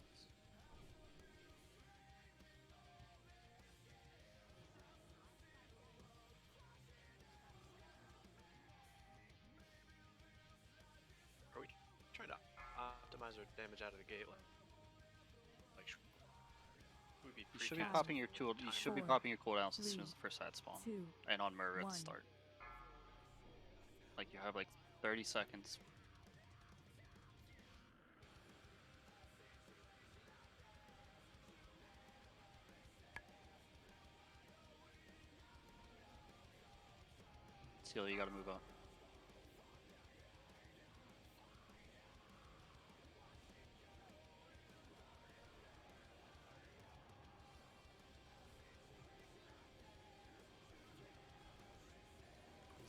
Are we trying to optimize our damage out of the gate? Like we'd be You should be popping your tool. You should be popping your cooldowns as soon as the first side spawn, 2, and on mirror at 1. the start. Like you have like 30 seconds. Seal, you gotta move up.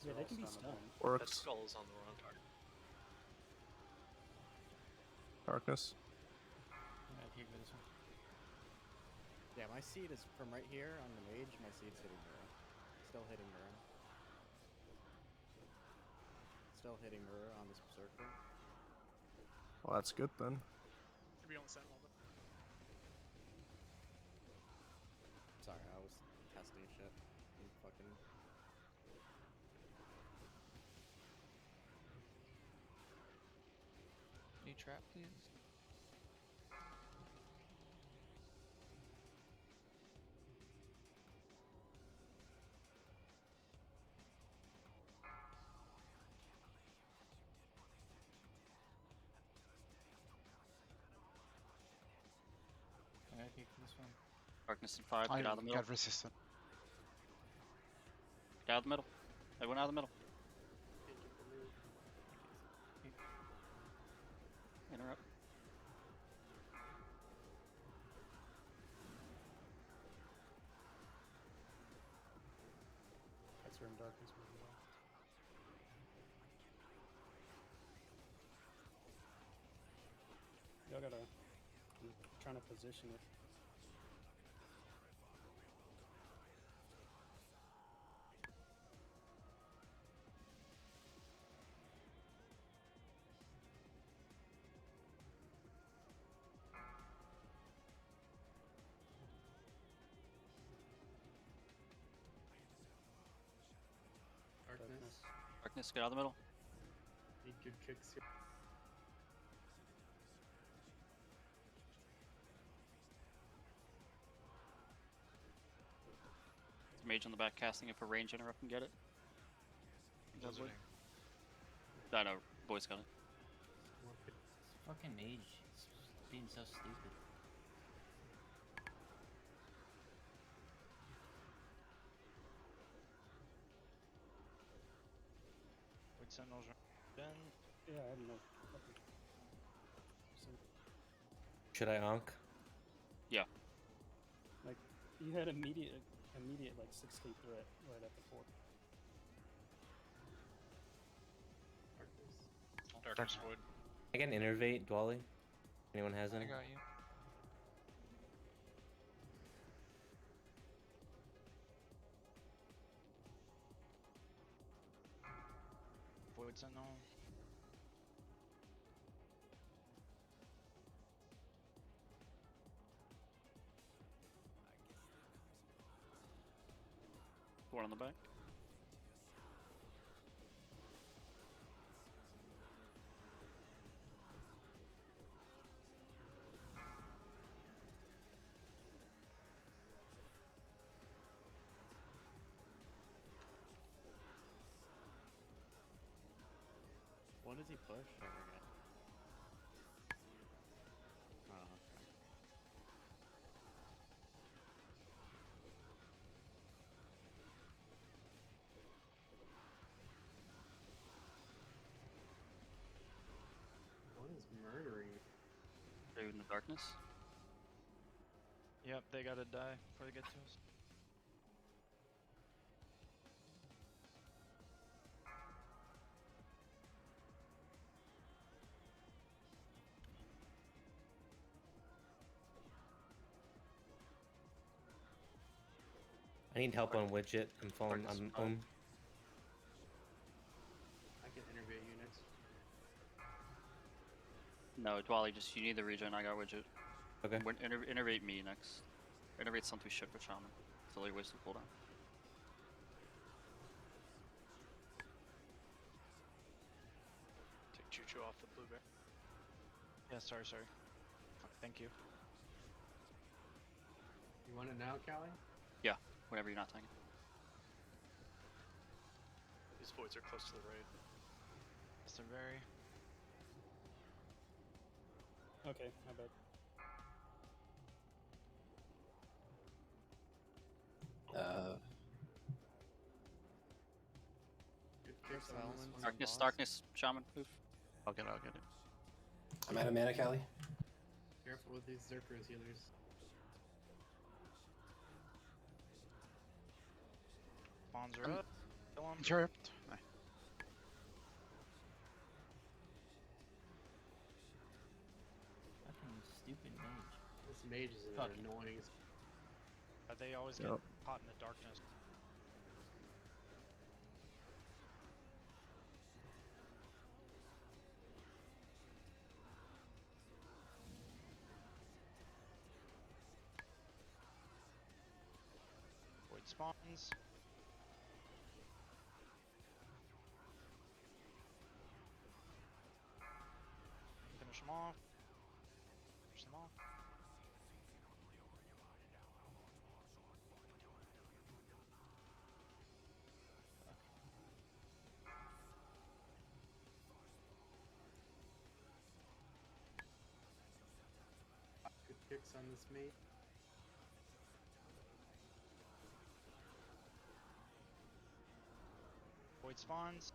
Yeah, they can be stunned. That Works. skull is on the wrong target. Darkness. I'm gonna keep this one. Yeah, my seed is from right here on the mage. My seed's hitting mirror. Still hitting mirror. Still hitting mirror on this berserker. Well, that's good then. Should be on the sentinel, but Sorry, I was testing shit. I'm fucking. New trap, please. I'm gonna keep this one. Darkness in 5. Get out of the middle. got resistant. Get out of the middle. Everyone out of the middle. This one left. Y'all gotta. I'm trying to position it. Darkness. Darkness, get out of the middle. Need good kicks here. Mage on the back casting it for range interrupt and get it. Blizzarding. I know, boys got it. Fucking mage. It's being so stupid. Wait, Sentinels are Ben. Yeah, I don't know. Should I onk? Yeah. Like, you had immediate like 6k threat right at the fort. Darkness Void. I can innervate Dwally. Anyone has any? I got you. Void Sentinel. One on the back. When does he push? I forget. Oh, okay. What is murdering? Are you in the darkness? Yep, they gotta die before they get to us. I need help on widget. I'm falling. I'm I can interview units. No, Dwally, just you need the regen. I got widget. Okay. Innervate me next. Innervate something shit for Shaman. Until you're wasting cooldown. Take Chucho off the blue bear. Yeah, sorry. Fuck, thank you. You want it now, Callie? Yeah, whenever you're not tanking. These voids are close to the raid. Yes, they're very. Okay, my bad. Good kicks on this one. Darkness, Shaman, move. I'll get it. I'm out of mana, Callie. Careful with these Zerkers healers. Spawns are up. Kill 'em. Chirped. Nice. Fucking stupid mage. This mage is Fuck. annoying. They always get caught in the darkness. Void spawns. Finish them off. Finish them off. Good kicks on this mate. Void spawns.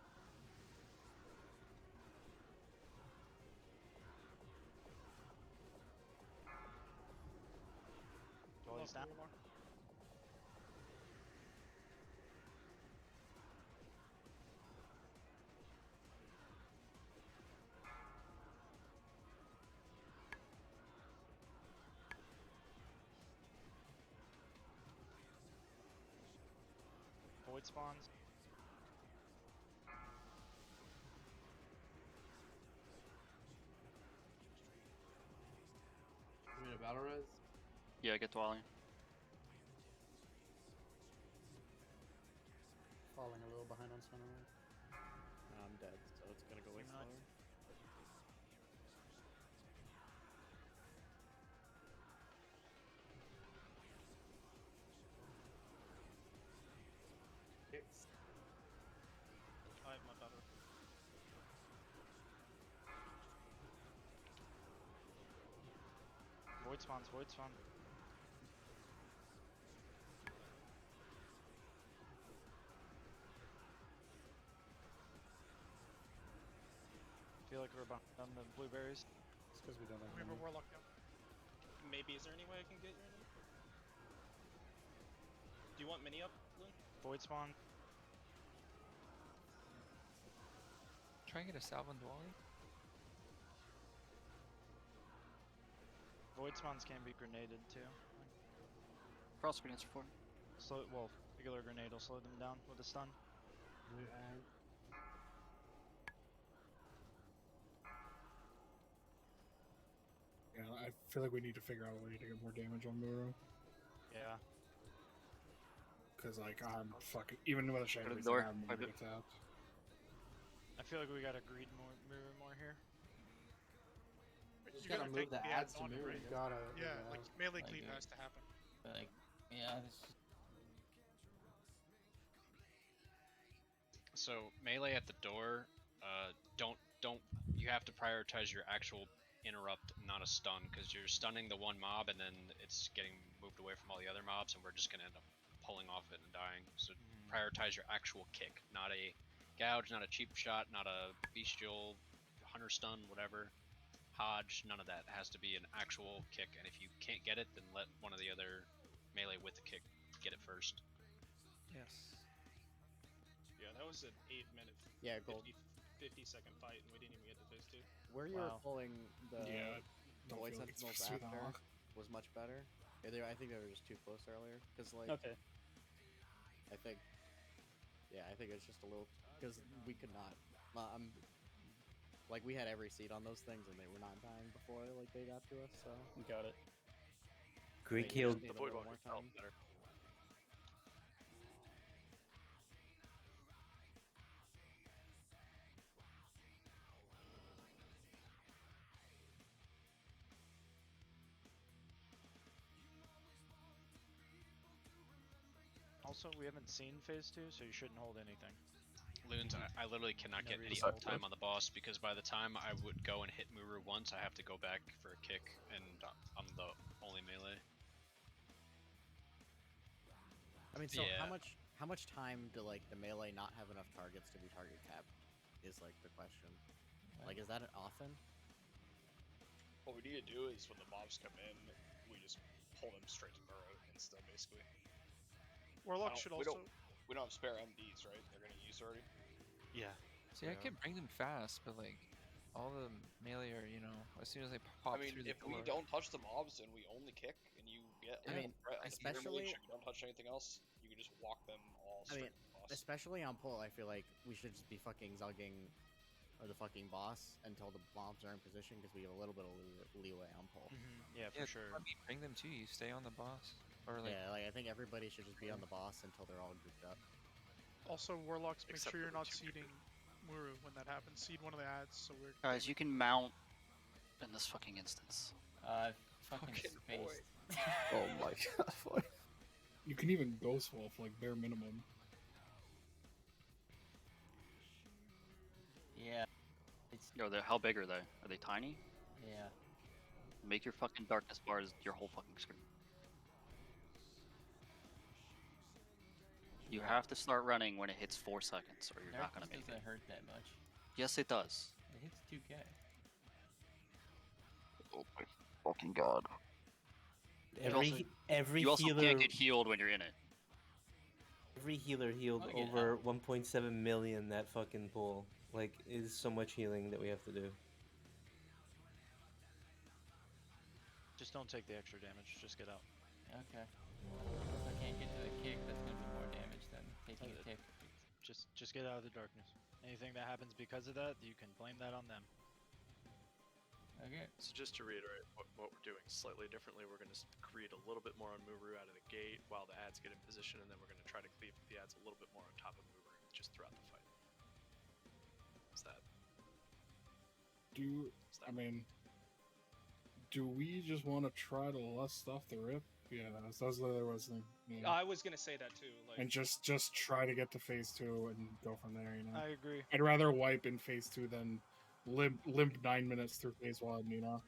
Dolly's down. Void spawns. You mean a battle res? Yeah, get Dwelling. Falling a little behind on Sunwell. I'm dead, so it's gonna go way Humanoid. slower. Kicks. I have my battle. Void spawns, void spawn. Feel like we're behind on the blueberries. It's because we don't have We have a money. warlock down. Maybe, is there any way I can get your enemy? Do you want mini up, Lynn? Void spawn. Try and get a salve on Dwali. Void spawns can be grenaded too. Cross grenades for. Slow, well, regular grenade will slow them down with a stun. Yeah, I feel like we need to figure out a way to get more damage on Muro. Yeah. Because, like, I'm fucking. Even with a shame, Open the I'm door. gonna Open. get tapped. I feel like we gotta greed more, mirror more here. Just You gotta gotta move take the the ads ads to on it, mirror. right? You gotta. Yeah, like melee Like cleave it. has to happen. Like, yeah, this. So melee at the door, don't you have to prioritize your actual interrupt, not a stun, because you're stunning the one mob and then it's getting moved away from all the other mobs, and we're just gonna end up pulling off it and dying. So prioritize your actual kick, not a gouge, not a cheap shot, not a bestial, hunter stun, whatever. Hodge, none of that. It has to be an actual kick, and if you can't get it, then let one of the other melee with the kick get it first. Yes. Yeah, that was an 8-minute, Yeah, gold. 50-second fight, and we didn't even get to phase 2. Where you were pulling the Yeah, don't void feel like it's sentinels supposed to be that after long. was much better. Yeah, I think they were just too close earlier. Cause like, Okay. I think, yeah, I think it's just a little because we could not. Like we had every seed on those things, and they were not dying before like they got to us. So Got it. Greek Maybe healed. just need a The void little walker more felt time. better. Also, we haven't seen phase 2, so you shouldn't hold anything. Loons, I literally cannot get Never any used ult it. time on the boss because by the time I would go and hit Muru once, I have to go back for a kick, and I'm the only melee. I mean, so Yeah. how much time do like the melee not have enough targets to be target capped? Is like the question. Like, is that often? What we need to do is when the mobs come in, we just pull them straight to Burrow insta, basically. Warlock should we also. We don't have spare MDs, right? They're gonna use already. Yeah. See, I can bring them fast, but like, all the melee are, you know, as soon as they pop I mean, through the if door. we don't touch the mobs and we only kick, and you get I mean, threat on the pure especially- mage and you don't touch anything else, you can just walk them all I straight mean, to the boss. especially on pull, I feel like we should just be fucking zugging the fucking boss until the mobs are in position because we have a little bit of leeway on pull. Yeah, for sure. I mean, bring them to you. Stay on the boss, or like. Yeah, like I think everybody should just be on the boss until they're all grouped up. Also, warlocks, make Except sure for you're the not two seeding Muru when that happens. Seed one of the ads, so we're. Guys, you can mount in this fucking instance. Fucking spaced. Oh my god, boy. You can even Ghost Wolf, like, bare minimum. Yeah. It's Yo, how big are they? Are they tiny? yeah. Make your fucking darkness bars your whole fucking screen. You have to start running when it hits 4 seconds, or you're not gonna Darkness make it. doesn't hurt that much. Yes, it does. It hits 2k. Oh my fucking god. Every you also healer can't get healed when you're in it. every healer healed Oh, yeah. over 1.7 million that fucking pull. Like, is so much healing that we have to do. Just don't take the extra damage. Just get out. Okay. If I can't get to the kick, that's gonna be more damage than taking a tick. Just get out of the darkness. Anything that happens because of that, you can blame that on them. Okay. So just to reiterate what we're doing slightly differently, we're going to create a little bit more on Muru out of the gate while the ads get in position, and then we're going to try to cleave the ads a little bit more on top of Muru just throughout the fight. Is that? Do we just want to try to lust stuff the rip? Yeah, that's literally what I was thinking. Yeah. I was gonna say that too. Like, And just try to get to phase 2 and go from there. You know. I agree. I'd rather wipe in phase 2 than limp 9 minutes through phase 1. You know.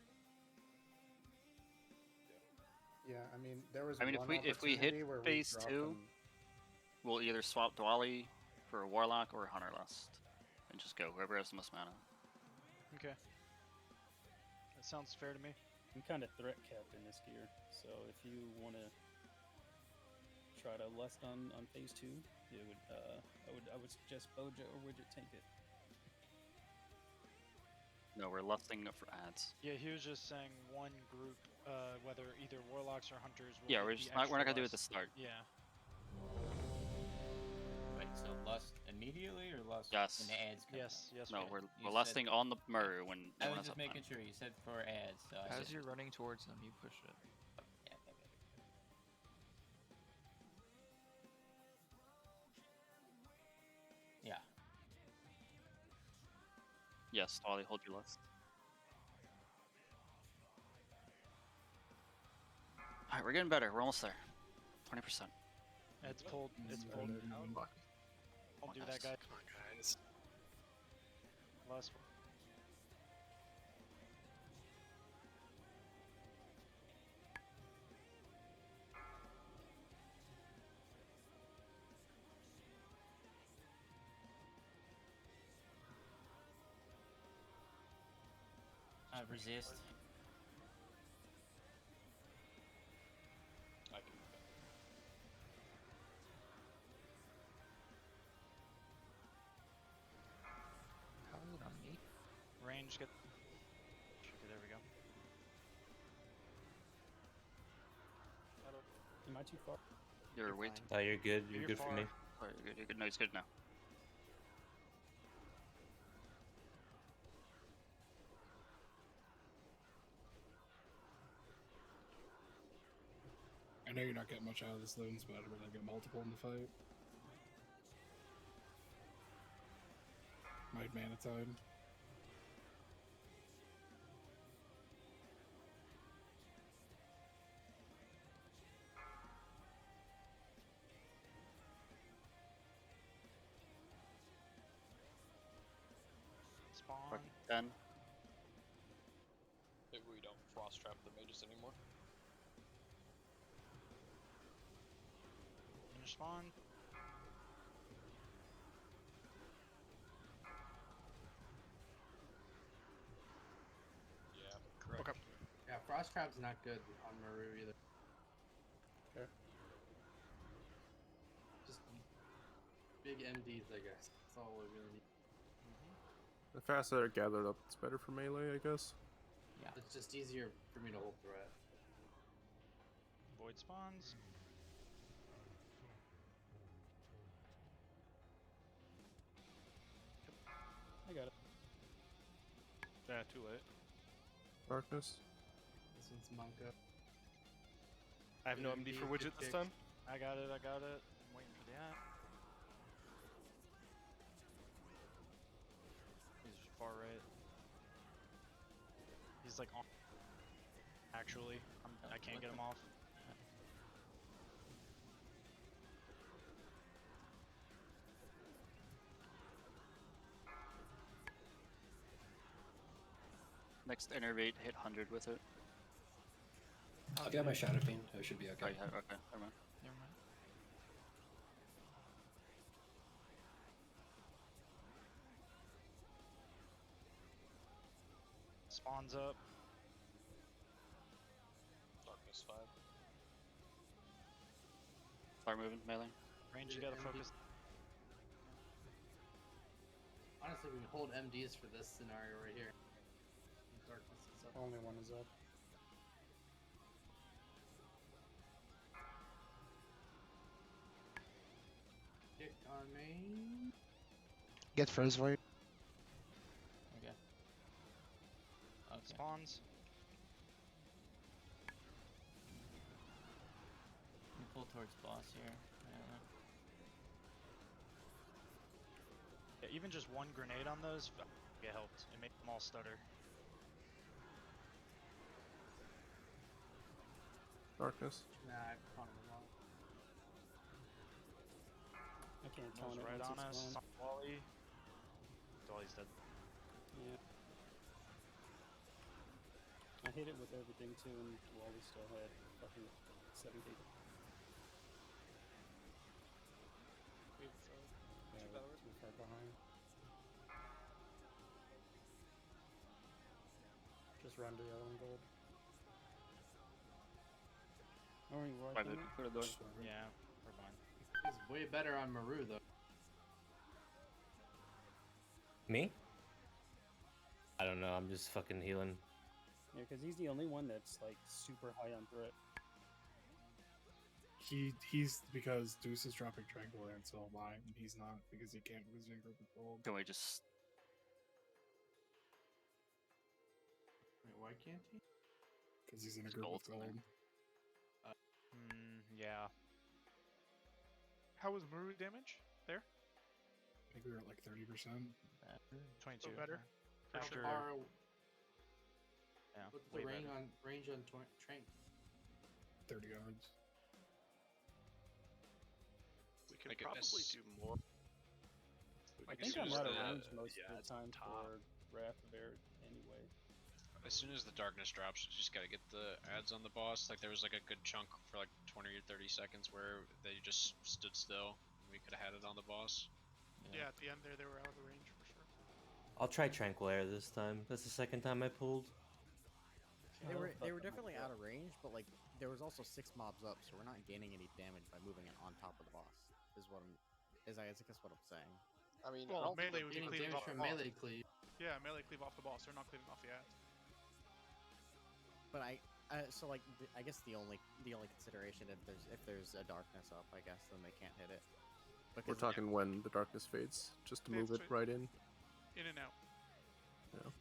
Yeah, I mean, there was. I mean, one if we hit opportunity where we phase dropped 2, them. we'll either swap Dwali for a Warlock or a Hunter Lust, and just go whoever has the most mana. Okay. That sounds fair to me. I'm kind of threat capped in this gear, so if you want to try to lust on phase 2, it would I would suggest Boja or Widget tank it. No, we're lusting for ads. Yeah, he was just saying one group, whether either warlocks or hunters. Will Yeah, get we're the just not. We're not extra gonna do it at the lust. start. Yeah. Right, so lust immediately or lust Yes. when the ads come Yes, out? yes. No, we- we're You lusting said- on the Muru when I no one was has just up making time. sure. You said for ads, so I As said, you're running towards them, you push it. yeah. Yes, Dwali, hold your lust. All right, we're getting better. We're almost there. 20%. It's pulled. It's pulled. Don't do that, guy. Come on, guys. Last. Resist. I can. How is it on me? Range. Get. Okay, there we go. Am I too far? You're wait. Oh, you're good. You're, You're good for far. me. Oh, you're good. You're good. No, he's good now. I know you're not getting much out of this loons, but I'd rather get multiple in the fight. Might mana tide. Spawn. 10. Maybe we don't frost trap the mages anymore. Finish spawn. Yeah, correct. Okay. Yeah, frost trap's not good on Maru either. Okay. Just big MDs, I guess. That's all we really need. The faster they're gathered up, it's better for melee, I guess. Yeah. It's just easier for me to hold threat. Void spawns. I got it. Yeah, too late. Darkness. This one's monk up. I have no Good MD for MD, widget good this pick. time. I got it. I got it. I'm waiting for that. He's far right. He's like on. Actually, I can't get him off. Next innervate, hit 100 with it. I've got my Shadow Fiend. I should be Oh, okay. yeah, okay, never mind. Never mind. Spawns up. Darkness 5. Start moving, melee. Range, you gotta focus. Honestly, we can hold MDs for this scenario right here. Darkness is up. Only one is up. Get first wave. Okay. Okay. Spawns. You pull towards boss here. Yeah, even just one grenade on those, it helped. It made them all stutter. Darkness. Nah, I caught him wrong. I can't Nose count it right once on it's us. gone. Wally. Wally's dead. Yeah. I hit it with everything too, and Wally still had fucking 70. We've Yeah, that we're too far behind. Just run to the other one, gold. Alright, we're Private, right go to the door. Yeah, we're fine. He's way better on Maru though. Me? I don't know. I'm just fucking healing. Yeah, because he's the only one that's like super high on threat. He's because Deuce is dropping Tranquil and so am I, and he's not because he can't lose Synchro Control. Can we just... Wait, why can't he? Because he's in a group of gold. Yeah. How was Maru damage there? I think we were at like 30%. 22. So better. For After, Far, yeah, what's way the range better. on train? 30 yards. We can My goodness. probably do more. I Like, think as I'm soon as out of the- range most yeah, of the it's time top. for Wrath of Air anyway. As soon as the darkness drops, you just gotta get the ads on the boss. Like there was like a good chunk for like 20 or 30 seconds where they just stood still. We could have had it on the boss. Yeah, at the end there, they were out of the range for sure. I'll try Tranquil Air this time. That's the second time I pulled. They were definitely out of range, but like there was also 6 mobs up, so we're not gaining any damage by moving it on top of the boss. Is what I'm, I guess what I'm saying. I mean, Well, I don't think melee we're would be Getting cleaving damage off from the boss. melee cleave. Yeah, melee cleave off the boss. They're not cleaving off the ads. But so like I guess the only consideration if there's a darkness up, I guess then they can't hit it. We're talking when the darkness fades, just to move it right in. In and out.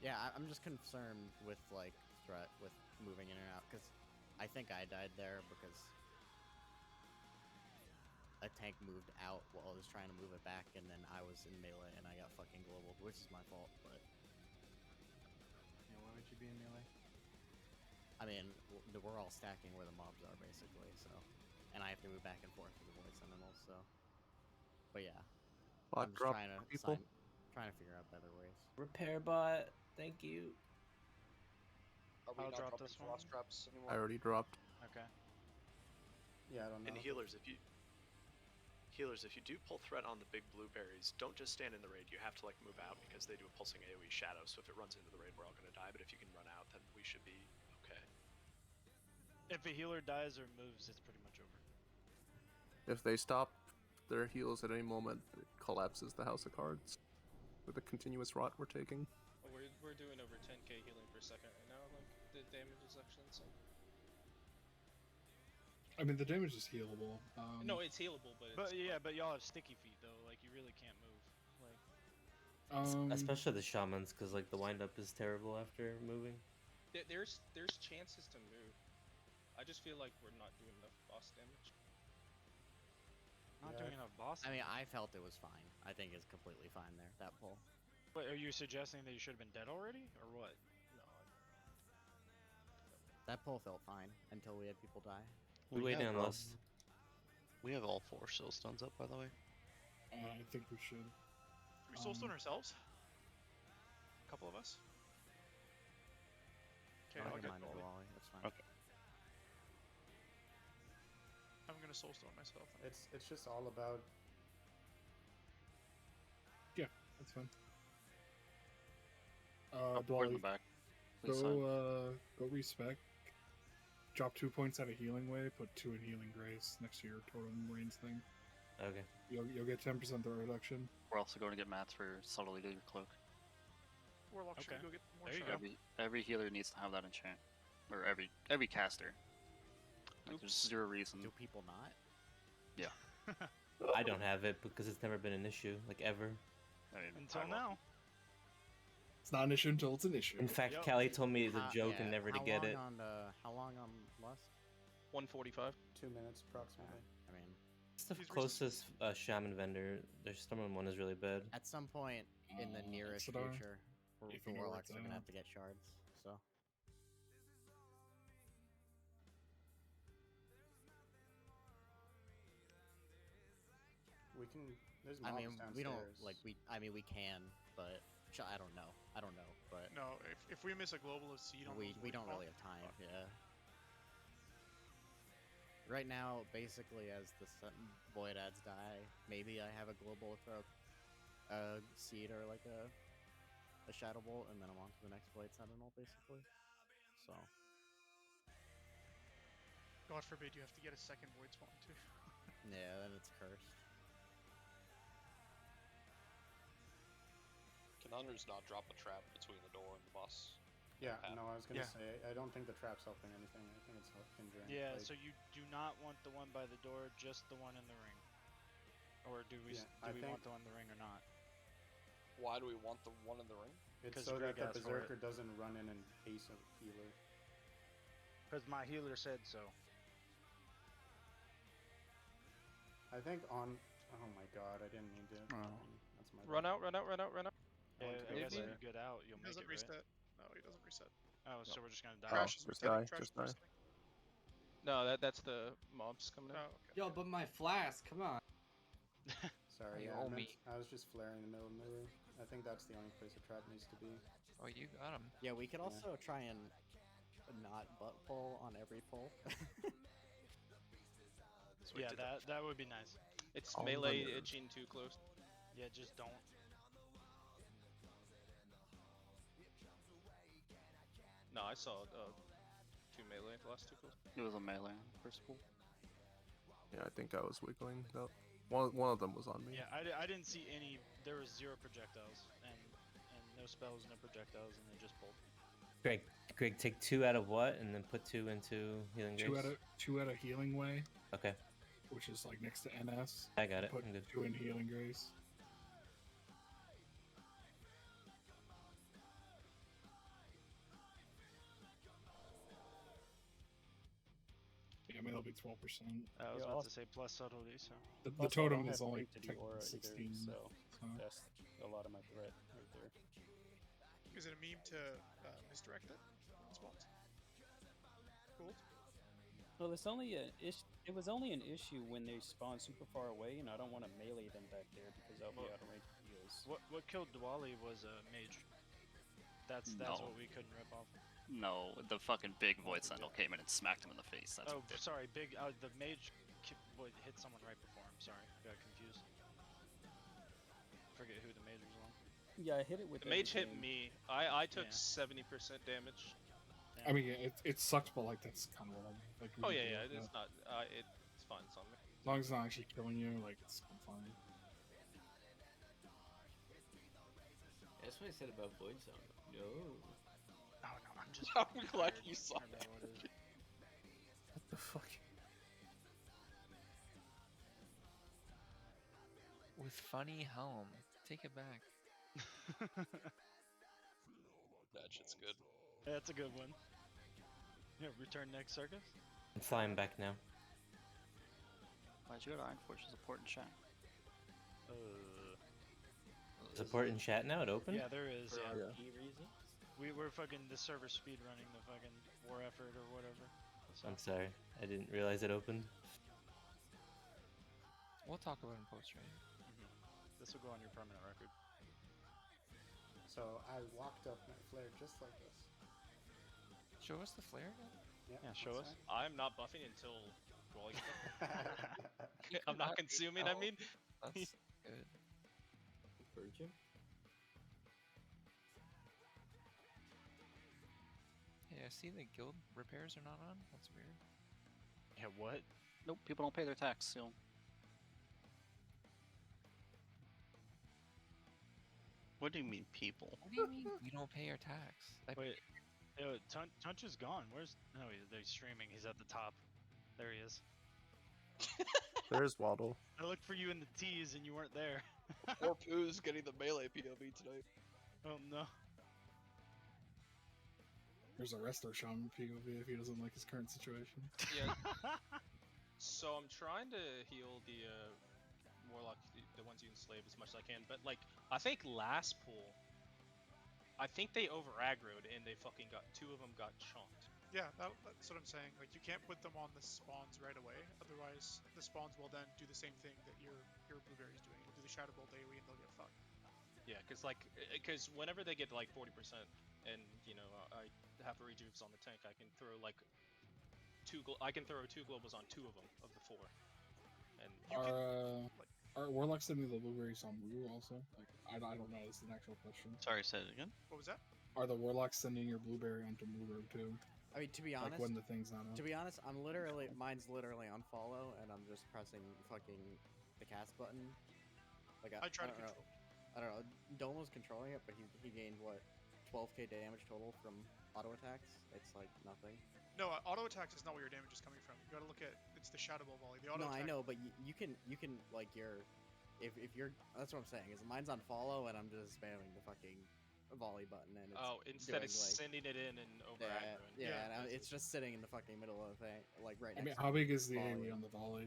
Yeah, I'm just concerned with like threat with moving in and out because I think I died there because a tank moved out while I was trying to move it back, and then I was in melee and I got fucking global, which is my fault. But Yeah, why would you be in melee? I mean, we're all stacking where the mobs are basically, so, and I have to move back and forth with the Void Sentinels, so. But yeah, Bot I'm just drop trying to people. trying to figure out better ways. Repair bot. Thank you. Are we I'll not drop dropping this one. frost traps anymore? I already dropped. Okay. Yeah, I don't know. And healers, if you do pull threat on the big blueberries, don't just stand in the raid. You have to like move out because they do a pulsing AoE shadow. So if it runs into the raid, we're all gonna die. But if you can run out, then we should be okay. If a healer dies or moves, it's pretty much over. If they stop their heals at any moment, it collapses the House of Cards with the continuous rot we're taking. We're doing over 10k healing per second right now. Like the damage is actually insane. I mean, the damage is healable. No, it's healable, but but y'all have sticky feet though. Like you really can't move. Like Especially the shamans, because like the windup is terrible after moving. there's chances to move. I just feel like we're not doing enough boss damage. not doing enough boss. I mean, I felt it was fine. I think it's completely fine there. That pull. Wait, are you suggesting that you should have been dead already, or what? No. That pull felt fine until we had people die. We waiting on us. We have all 4 soul stones up, by the way. I think we should. Do we soulstone ourselves? A couple of us. Okay, I I'll don't get mind it, Wally. Wally. That's fine. Okay. I'm gonna soulstone myself. It's just all about Yeah, that's fine. We're in the back. Please sign. Go respec. Drop 2 points out of healing way. Put 2 in healing grace next to your total range thing. Okay. You'll get 10% threat reduction. We're also going to get mats for subtly to your cloak. Warlock should go get more There you shot. go. Every healer needs to have that enchant, or every caster. Like, there's 0 reason. Do people not? Yeah. I don't have it because it's never been an issue, like ever. I mean, Until I will. now. It's not an issue until it's an issue. In fact, Yup. Callie told me it's a joke yeah, and never to how get long it. On, how long on Lust? 145. 2 minutes approximately. I mean, It's the He's closest shaman vendor. Their Stormwind one is really bad. at some point in the nearest Exodar, future, if the you know where warlocks it's are gonna at. have to get shards. So We can. There's I mobs mean, downstairs. we don't like we. I mean, we can, but I don't know. I don't know, but No, if we miss a global of seed on we those we void don't pop- really have time. Yeah. Right now, basically, as the void ads die, maybe I have a global throw a seed or like a shadow bolt, and then I'm on to the next void sentinel, basically. So God forbid you have to get a second void spawn too. yeah, then it's cursed. Can hunters not drop a trap between the door and the boss? Yeah, no, I was gonna Yeah. say I don't think the trap's helping anything. I think it's hindering. Yeah, like, so you do not want the one by the door, just the one in the ring. Or do we Yeah, I do we think- want the one in the ring or not? Why do we want the one in the ring? it's 'cause so that Greg the asked for it. berserker doesn't run in and pace a healer. Because my healer said so. I think on. Oh my god, I didn't mean to. That's my. Run out, run out, run out, run out. Yeah, want to I go guess if there. you get out, you'll He make doesn't it, right? reset. No, he doesn't reset. Oh, so we're just gonna die. Trash is just resetting. die, Trash just is die. resetting. No, that's the mobs coming in. Oh, okay. Yo, but my flask, come on. Sorry, You yeah, owe I, meant, me. I was just flaring in the middle of nowhere. I think that's the only place a trap needs to be. Oh, you got him. Yeah, we could also try and not butt pull on every pull. Yeah, that would be nice. It's All melee onion. itching too close. Yeah, just don't. No, I saw 2 melee the last 2 kills. It was a melee first pull. Yeah, I think I was wiggling. No. One of them was on me. Yeah, I didn't see any. There was 0 projectiles and no spells, no projectiles, and then just pulled. Greg, take 2 out of what, and then put 2 into healing grace. Two out of healing way, Okay, which is like next to NS. I got it. Put I'm good. 2 in healing grace. Yeah, I mean, it'll be 12%. I was Yeah, about I'll- to say plus subtlety, so. The Also, I totem don't is have only link to the aura either, 16. so so. that's a lot of my threat right there. Is it a meme to misdirect it? Spawns. Cool. Well, it's only it was only an issue when they spawn super far away, and I don't want to melee them back there because I'll be Well, out of range of heals. What killed Dwali was a mage. That's No. what we couldn't rip off. No, the fucking big void sentinel came in and smacked him in the face. That's Oh, what did it. sorry, big. The mage hit someone right before him. Sorry, got confused. Forget who the mage was on. Yeah, I hit it with The mage hit everything. me. I took Yeah. 70% damage. I mean, yeah, it sucks, but like that's kind of what I'm like. we Oh can yeah, do yeah. with It's that. not. It's fine. It's on me. As long as it's not actually killing you, like it's fine. That's what I said about Void Zone. No. Oh no, I'm just. I'm fucking glad tired. you saw I don't know what it is. What the fuck? With funny helm. Take it back. That shit's good. Yeah, that's a good one. Yeah, return next circus. I'm flying back now. Why'd you go to Iron Forge support and chat? Support in chat now. It opened. Yeah, there is. For Yeah. RP reasons? We're fucking the server speed running the fucking war effort or whatever. So. I'm sorry. I didn't realize it opened. We'll talk about it in post, right? This will go on your permanent record. So I walked up my flare just like this. Show us the flare again? Yeah, show us. I'm not buffing until Dwali gets up. I'm not consuming. I mean. That's good. Virgin? Hey, I see the guild repairs are not on. That's weird. Yeah, what? Nope, people don't pay their tax, so. What do you mean, people? What do you mean we don't pay our tax? Wait, yo, Tunch is gone. Where's? No, they're streaming. He's at the top. There he is. There's Waddle. I looked for you in the T's and you weren't there. Poor Pooh's getting the melee POV tonight. Oh no. There's a wrestler Shaman POV if he doesn't like his current situation. Yeah. So I'm trying to heal the warlock, the ones you enslave, as much as I can. But like, I think last pool, I think they over aggroed and they fucking got 2 of them got chomped. Yeah, that's what I'm saying. Like, you can't put them on the spawns right away. Otherwise, the spawns will then do the same thing that your blueberry's doing. It'll do the Shadow Bolt AoE and they'll get fucked. Yeah, because whenever they get like 40%, and you know I have rejuves on the tank, I can throw like I can throw 2 globals on 2 of them of the 4. And Are warlocks sending the blueberries on Wu also? Like, I don't know. This is an actual question. Sorry, say it again. What was that? Are the warlocks sending your blueberry onto Muru too? I mean, to be honest, like when the thing's not on. To be honest, mine's literally on follow, and I'm just pressing fucking the cast button. Like I try to don't control. know. I don't know. Domo's controlling it, but he gained what, 12k damage total from auto attacks. It's like nothing. No, auto attacks is not where your damage is coming from. You gotta look at it's the Shadow Ball volley. The auto No, attack. I know, but you can like if you're that's what I'm saying is mine's on follow and I'm just spamming the fucking volley button and it's instead of doing, like, sending it in and over aggroing. yeah, and it's just sitting in the fucking middle of the thing, like right I next. mean, how big is the volley. AoE on the volley?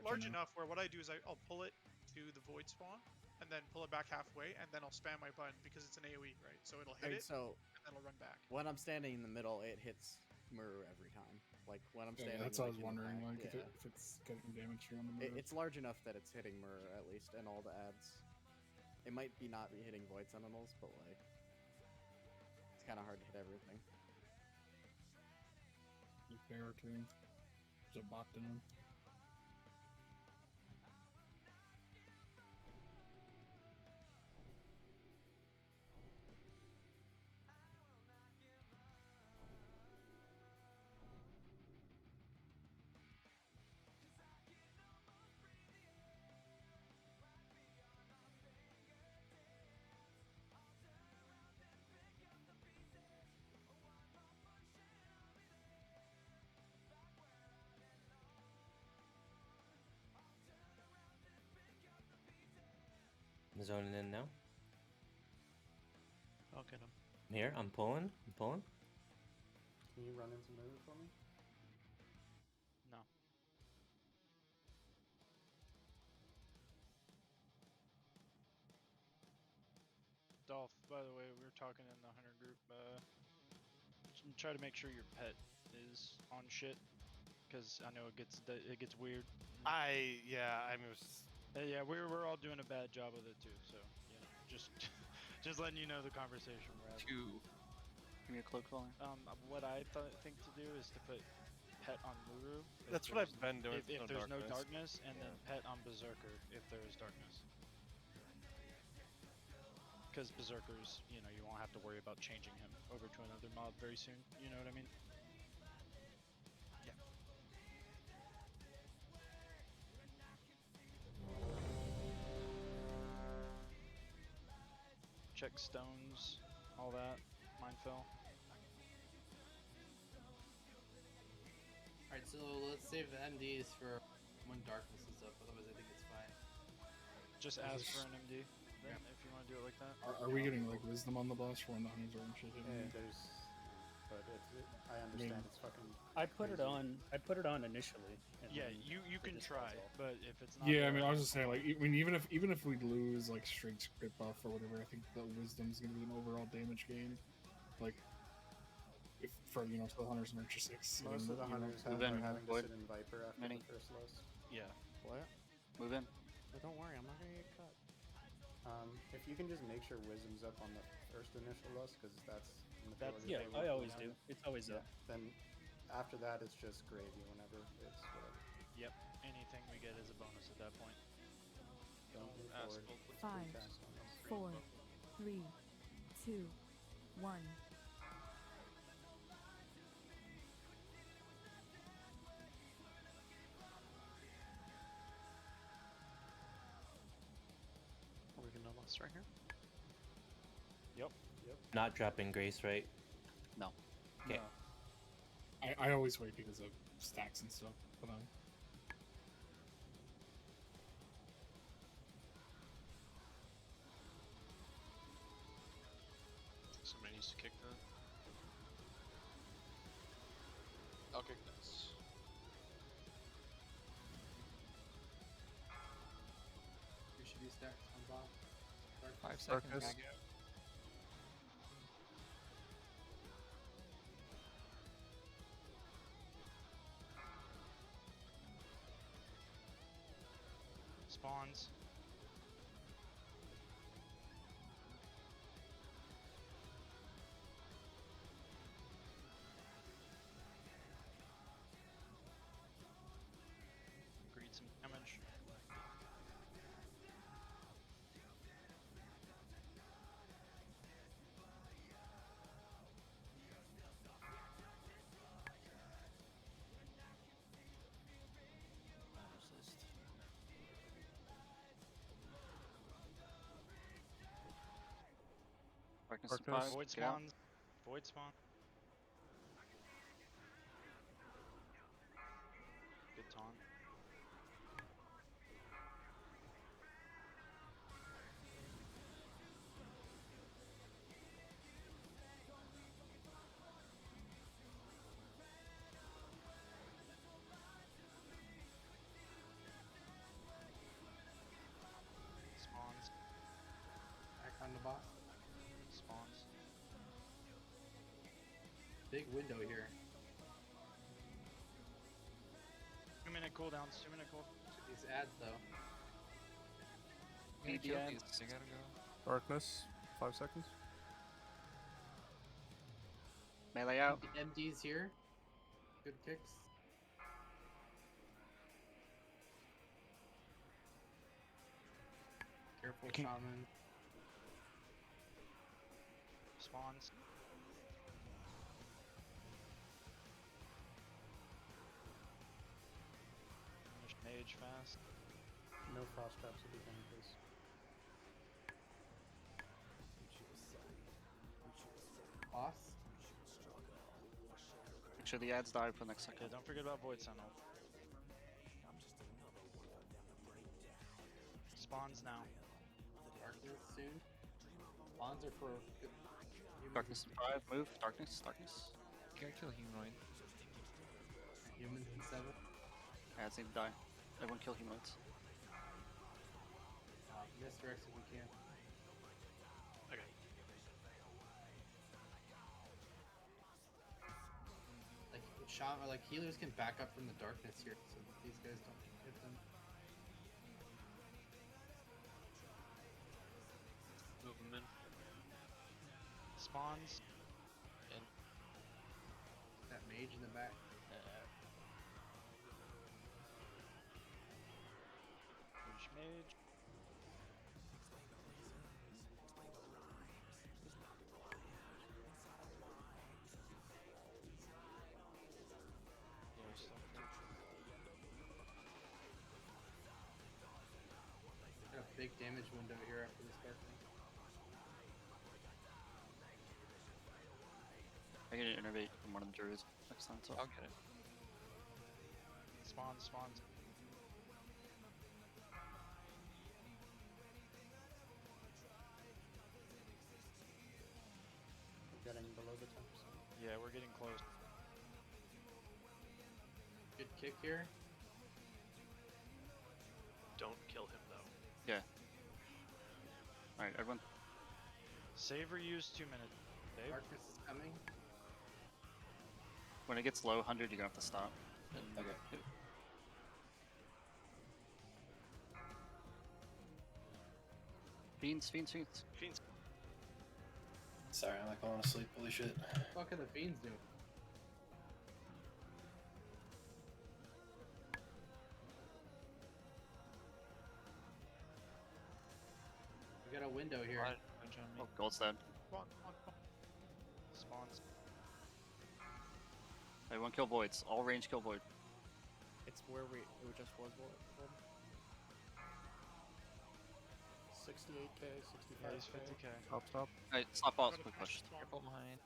Large enough where what I do is I'll pull it to the void spawn and then pull it back halfway and then I'll spam my button because it's an AoE, right? So it'll hit Right, it so and then it'll run back. when I'm standing in the middle, it hits Muru every time. Like when I'm standing. That's what I was in the wondering. back, Like if it's getting damage on the Muru. It's large enough that it's hitting Muru at least, and all the ads. It might be not be hitting Void Sentinels, but like it's kind of hard to hit everything. Fair too. There's a bot down. I'm zoning in now. I'll get him. I'm here. I'm pulling. I'm pulling. Can you run into Muru for me? No. Dolph, by the way, we were talking in the hunter group. Try to make sure your pet is on shit, because I know it gets weird. Yeah, I mean, Yeah, we're all doing a bad job of it too. So you know, just letting you know the conversation we're having. Give me a cloak collar. What I think to do is to put pet on Muru. That's what I've been doing. If there's no darkness, and then pet on Berserker if there is darkness. Because Berserkers, you know, you won't have to worry about changing him over to another mob very soon. You know what I mean? Yeah. Check stones, all that. Mine fell. Alright, so let's save the MDs for when darkness is up, otherwise I think it's fine. Just ask for an MD, then, if you want to do it like that. Are we getting like wisdom on the boss for when the hunters are actually hitting? Yeah, but I understand it's fucking. I put it on initially. and Yeah, then you it can just try, falls off. but if it's not. Yeah, I mean, I was just saying, like, even if we lose like straight script buff or whatever, I think the wisdom's gonna be an overall damage gain. Like, if for so the hunters are just like Most of the hunters are having to sit in Viper after the first loss. Yeah. What? Move in. But don't worry, I'm not gonna get cut. If you can just make sure wisdom's up on the first initial loss, because that's Yeah, I always do. It's always up. Then after that, it's just gravy whenever it's whatever. Yep. Anything we get is a bonus at that point. Don't move ask forward. both. 5, Cast on us. 4, 3, 2, 1. Are we gonna loss right here? Yep. Not dropping Grace, right? No. Okay. I always wait because of stacks and stuff. But needs to kick that. I'll kick this. You should be stacked on Bob. 5 seconds. Darkness. I go. Spawns. Greed some damage. Darkness Darkness. 5. Void Get out. spawns. Void spawn. Good taunt. Spawns. Back on the boss. Spawns. Big window here. 2-minute cooldowns. 2-minute cooldown. These ads though. Yeah, kill BDM. these. They gotta go. Darkness. 5 seconds. Melee out. MD's here. Good kicks. Careful, shaman. Spawns. Finish mage fast. No frost traps will be done, please. Boss. Make sure the ads die for the next Okay, second. don't forget about Void Sentinel. Spawns now. Darkness soon. Bonds are for good. Darkness 5. Move. Darkness. Darkness. Gotta kill humanoid. Humans in 7. Ads need to die. Everyone kill humanoids. Misdirects if we can. Okay. Like shot or like healers can back up from the darkness here, so that these guys don't hit them. Move them in. Spawns. In. That mage in the back. Finish mage. Yeah, stuff. Got a big damage window here after this dark thing. I get an innervate from one of the druids next time, so I'll get it. Spawns. Spawns. We're getting below the 10%. Yeah, we're getting close. Good kick here. Don't kill him though. yeah. Alright, everyone. Save or use 2 minutes. Save. Darkness is coming. When it gets low 100, you're gonna have to stop. Okay. Fiends, fiends, fiends. Fiends. Sorry, I'm like falling asleep. Holy shit. What the fuck are the fiends doing? We got a window here. Blood damage on me. Oh, gold's dead. Spawns. Everyone kill voids. All range kill void. It's where it just was. 68k, Yeah, he's 65k. 50k. Stop, stop. Alright, stop boss. Quick push. Careful behind.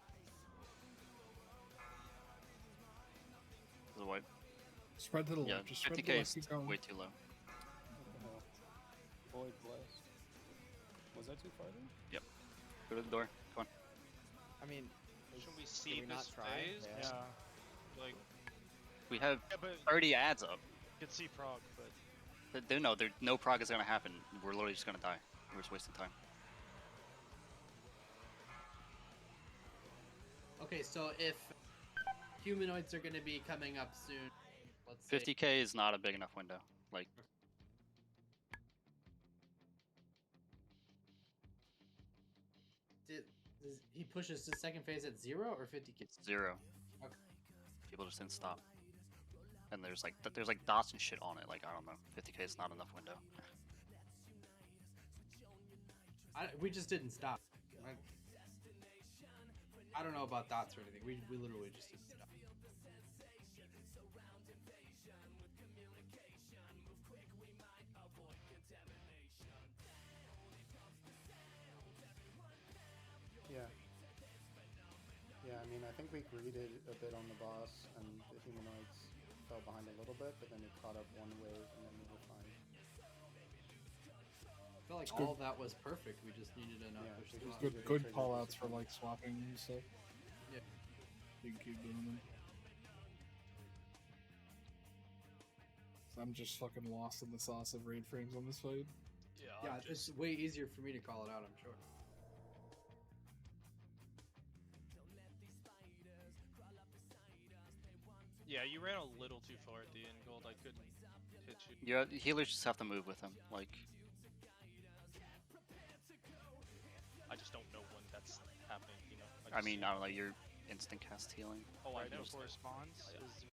There's a wipe. Spread to the Yeah, left. Just spread to 50k the left. is Keep going. way too low. What the hell? Void blessed. Was that too far then? Yep. Go to the door. Come on. I mean, should we did see we this not try? phase? Yeah. Like, We have Yeah, but 30 ads up. you could see prog, but No prog is gonna happen. We're literally just gonna die. We're just wasting time. Okay, so if humanoids are going to be coming up soon, let's say 50k is not a big enough window. Like, he pushes to second phase at 0 or 50k? 0. Okay. People just didn't stop. And there's like dots and shit on it. Like, I don't know. 50k is not enough window. We just didn't stop. I don't know about dots or anything. We literally just didn't stop. Yeah. Yeah, I mean, I think we greeded a bit on the boss, and the humanoids fell behind a little bit, but then we caught up one wave, and then we were fine. I feel like It's good. all that was perfect. We just needed enough push the boss. Good call outs for like swapping and stuff. Yeah. You can keep doing them. So I'm just fucking lost in the sauce of raid frames on this fight. Yeah, it's way easier for me to call it out, I'm sure. yeah, you ran a little too far at the end, Gold. I couldn't hit you. Yeah, healers just have to move with him. Like, I just don't know when that's happening, you know? I mean, I don't know. You're instant cast healing. Oh, I right know. before it spawns Yeah. is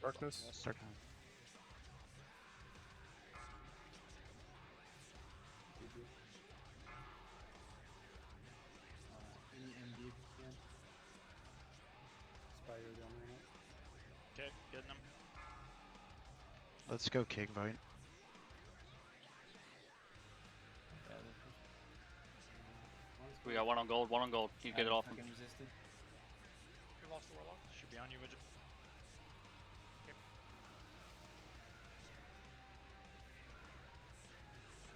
Darkness. Any MD if you can. Spire the only one. Okay, getting them. Let's go King Vine. We got one on gold, one on gold. You get it off him. Resisted. We lost the warlock. Should be on you, Widget. Okay.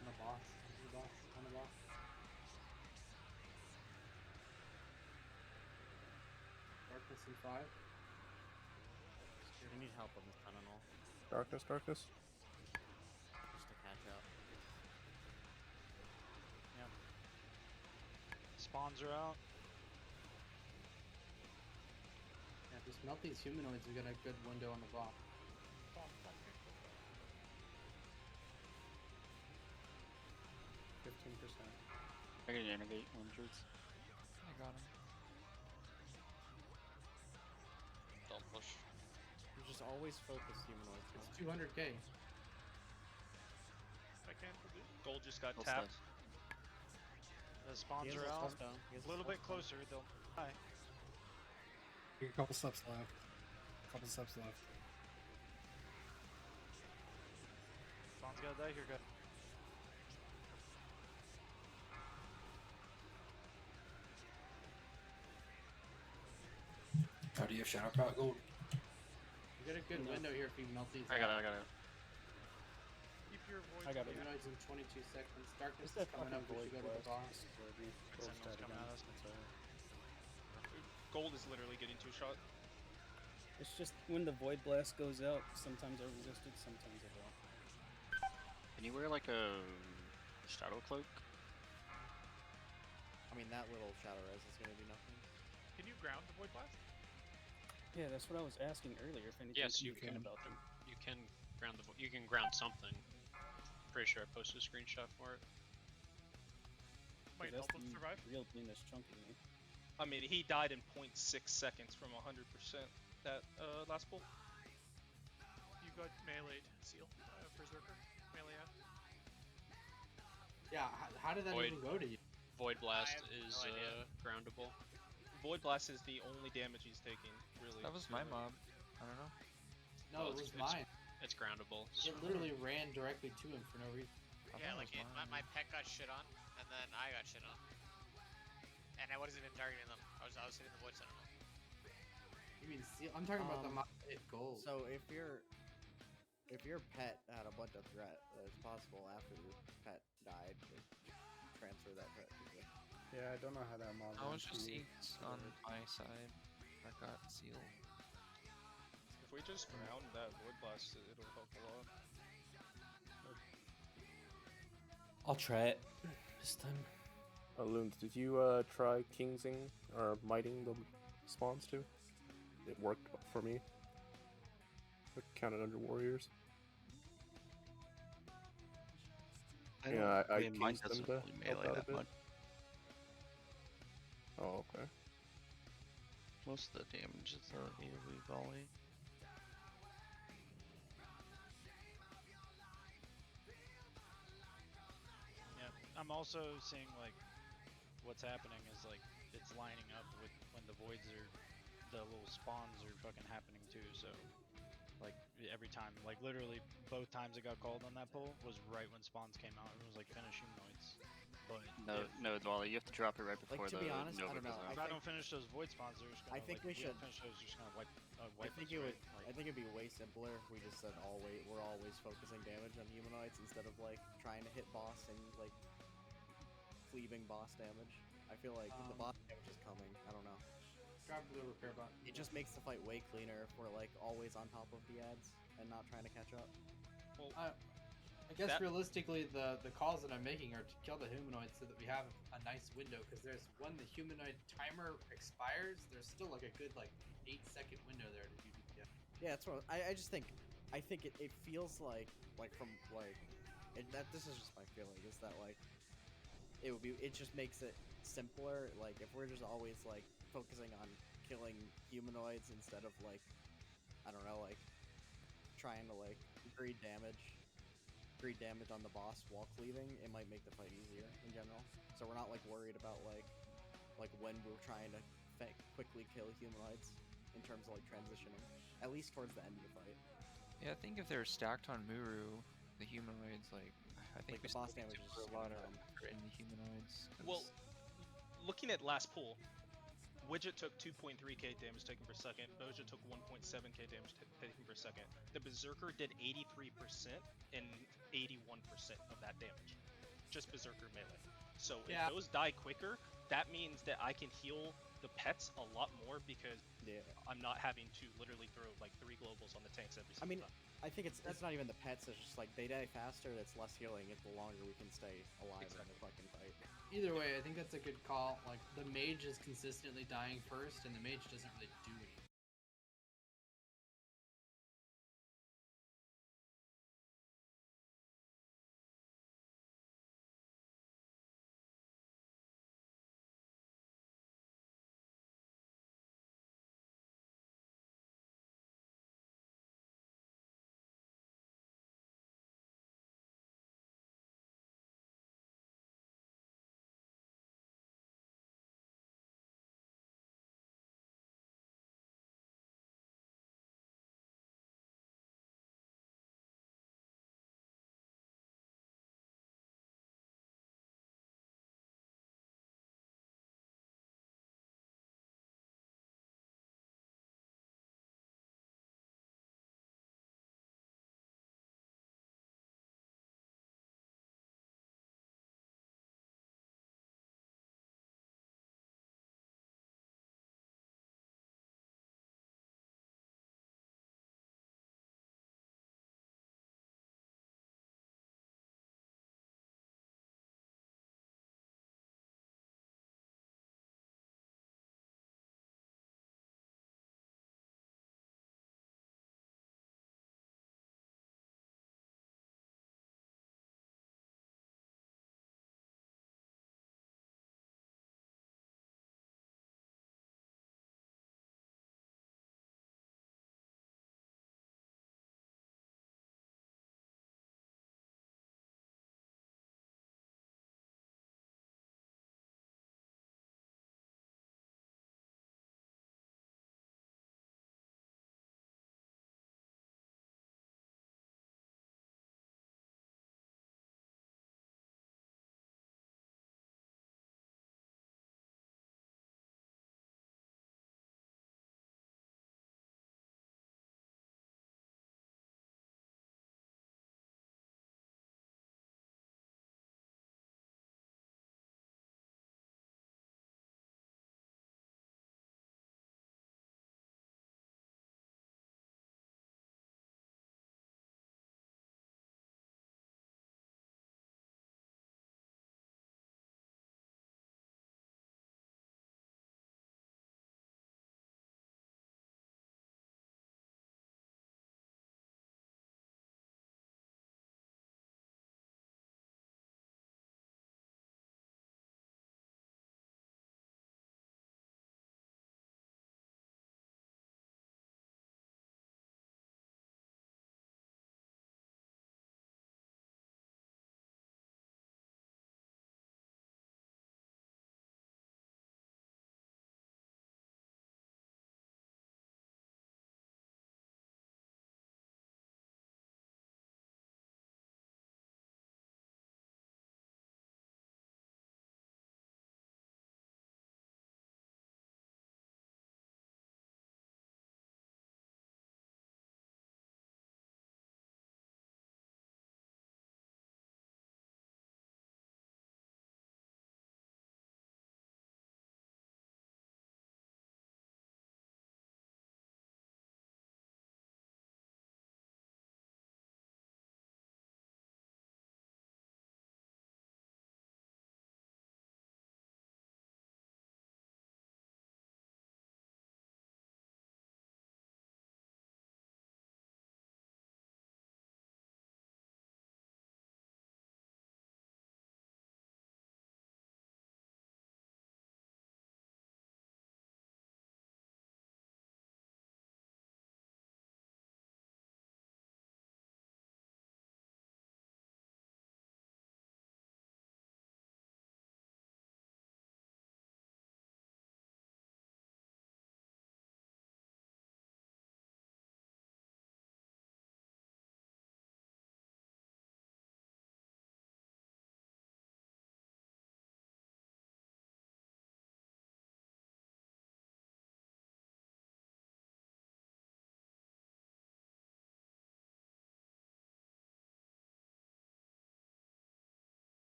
On the boss. On the boss. On the boss. Darkness in 5. We need help on this tunnel. Darkness, darkness. Just to catch up. Yeah. Spawns are out. Yeah, if we smelt these humanoids, we got a good window on the boss. 15%. I can innovate hundreds. I got him. Don't push. You just always focus humanoids. It's 200k. I can't do. Gold just got Gold tapped. The spawns He has are a out. touchdown. He has A little a bit touchdown. closer, they'll die. A couple steps left. Couple steps left. Spawn's gotta die here, good. How do you have Shadow Crowd Gold? You get a good window here if you melt these. I got it. Keep your void. I got it. Humanoids in 22 seconds. Darkness It's is that coming up. fucking We should go void to the blast. boss. Where we go Sentinel's stat coming again. at us. That's all right. Gold is literally getting two shot. It's just when the void blast goes out, sometimes I resisted, sometimes I don't. Can you wear like a shadow cloak? I mean, that little shadow res is gonna do nothing. Can you ground the void blast? Yeah, that's what I was asking earlier. If anything Yes, can you be done can. about them. You can ground you can ground something. Pretty sure I posted a screenshot for it. Might That's help him the survive. real thing that's chunking me. I mean, he died in 0.6 seconds from 100% that last pull. You got meleeed, Seal. Berserker. Melee out. Yeah, how did that Void. even go to you? Void Blast have is no idea. groundable. Void Blast is the only damage he's taking, really. That was my mob. I don't know. No, Oh, it was it's- mine. It's groundable. It literally ran directly to him for no reason. it Yeah, like was my pet got shit on, and then I got shit on. And I wasn't even targeting them. I was hitting the void sentinel. You mean Seal? I'm talking about the mob that hit gold. So if your pet had a bunch of threat, it's possible after your pet died to transfer that threat to you. Yeah, I don't know how that mob I was went just to you. eats on my side. I got sealed. If we just ground that Void Blast, it'll help a lot. I'll try it this time. Loons, did you try kingsing or miting the spawns too? It worked for me. It counted under warriors. Yeah, I mean, mine kingsed them doesn't to really help melee out a that bit. much. Oh, okay. Most of the damage is the AoE volley. Yeah, I'm also seeing like what's happening is like it's lining up with when the voids are, the little spawns are fucking happening too. So like every time, like literally both times it got called on that pull was right when spawns came out. It was like finish humanoids. But No, Dwally, you have to drop it right before to the be honest, I Nova don't goes know. out. if I don't finish those void spawns, they're just gonna. I think like, we if should. don't finish those, they're just gonna wipe. I Wipe think us, it would. right? Like, I think it'd be way simpler if we just said we're always focusing damage on humanoids instead of like trying to hit boss and like cleaving boss damage. I feel like the boss damage is coming. I don't know. Drop the repair button. It just makes the fight way cleaner if we're like always on top of the ads and not trying to catch up. Well, I guess realistically, the calls that I'm making are to kill the humanoids so that we have a nice window. Because there's when the humanoid timer expires, there's still like a good 8-second window there to do DPS. Yeah, that's what I just think. I think it feels like from that. This is just my feeling. Is that it would be? It just makes it simpler. Like if we're just always focusing on killing humanoids instead of I don't know, trying to like greed damage on the boss while cleaving, it might make the fight easier in general. So we're not like worried about like when we're trying to quickly kill humanoids in terms of like transitioning, at least towards the end of the fight. Yeah, I think if they're stacked on Muru, the humanoids, like I think Like, we the boss still damage need is to just put a lot gonna of come. effort in the humanoids. 'cause Well, looking at last pool, Widget took 2.3k damage taken per second. Boja took 1.7k damage taken per second. The Berserker did 83% and 81% of that damage. Just Berserker melee. So Yeah. if those die quicker, that means that I can heal the pets a lot more because I'm not having to literally throw like 3 globals on the tanks every I single mean, time. I think it's not even the pets. It's just like they die faster. It's less healing. It's the longer we can stay alive in the fucking fight. Either way, I think that's a good call. Like, the mage is consistently dying first, and the mage doesn't really do anything.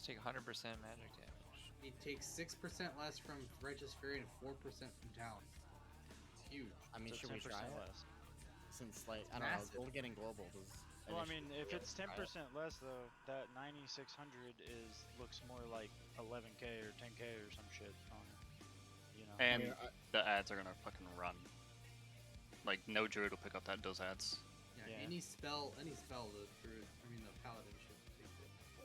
take 100% magic damage. He takes 6% less from Righteous Fury and 4% from Talon. It's huge. I mean, So should we 10% try it? less. Since like I don't Massive. know, gold getting global does. Well, I mean, if initially it's try 10% it. less though, that 9600 looks more like 11k or 10k or some shit on it. You know. And Yeah, the ads are gonna fucking run. Like no druid will pick up those ads. Yeah, any spell, the Druid, the Paladin should take it. So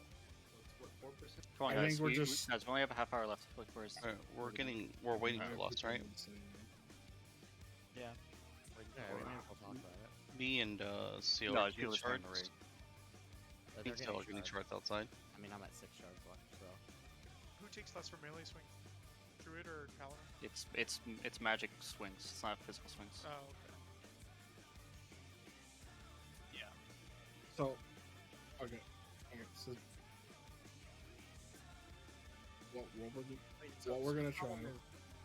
it's what, 4%? Come on, I guys. think we're we just- guys, we only have a half hour left. Like, where's? Alright, we're waiting for Lost, right? Yeah. Yeah, we may as well talk about it. Me and CO No, are it's people getting staying in the shards. raid. But Me they're and CO are getting shards. shards outside. I mean, I'm at 6 shards left, so. Who takes less for melee swing? Druid or Paladin? It's magic swings. It's not physical swings. Oh, okay. Yeah. So, okay. So, what we're gonna try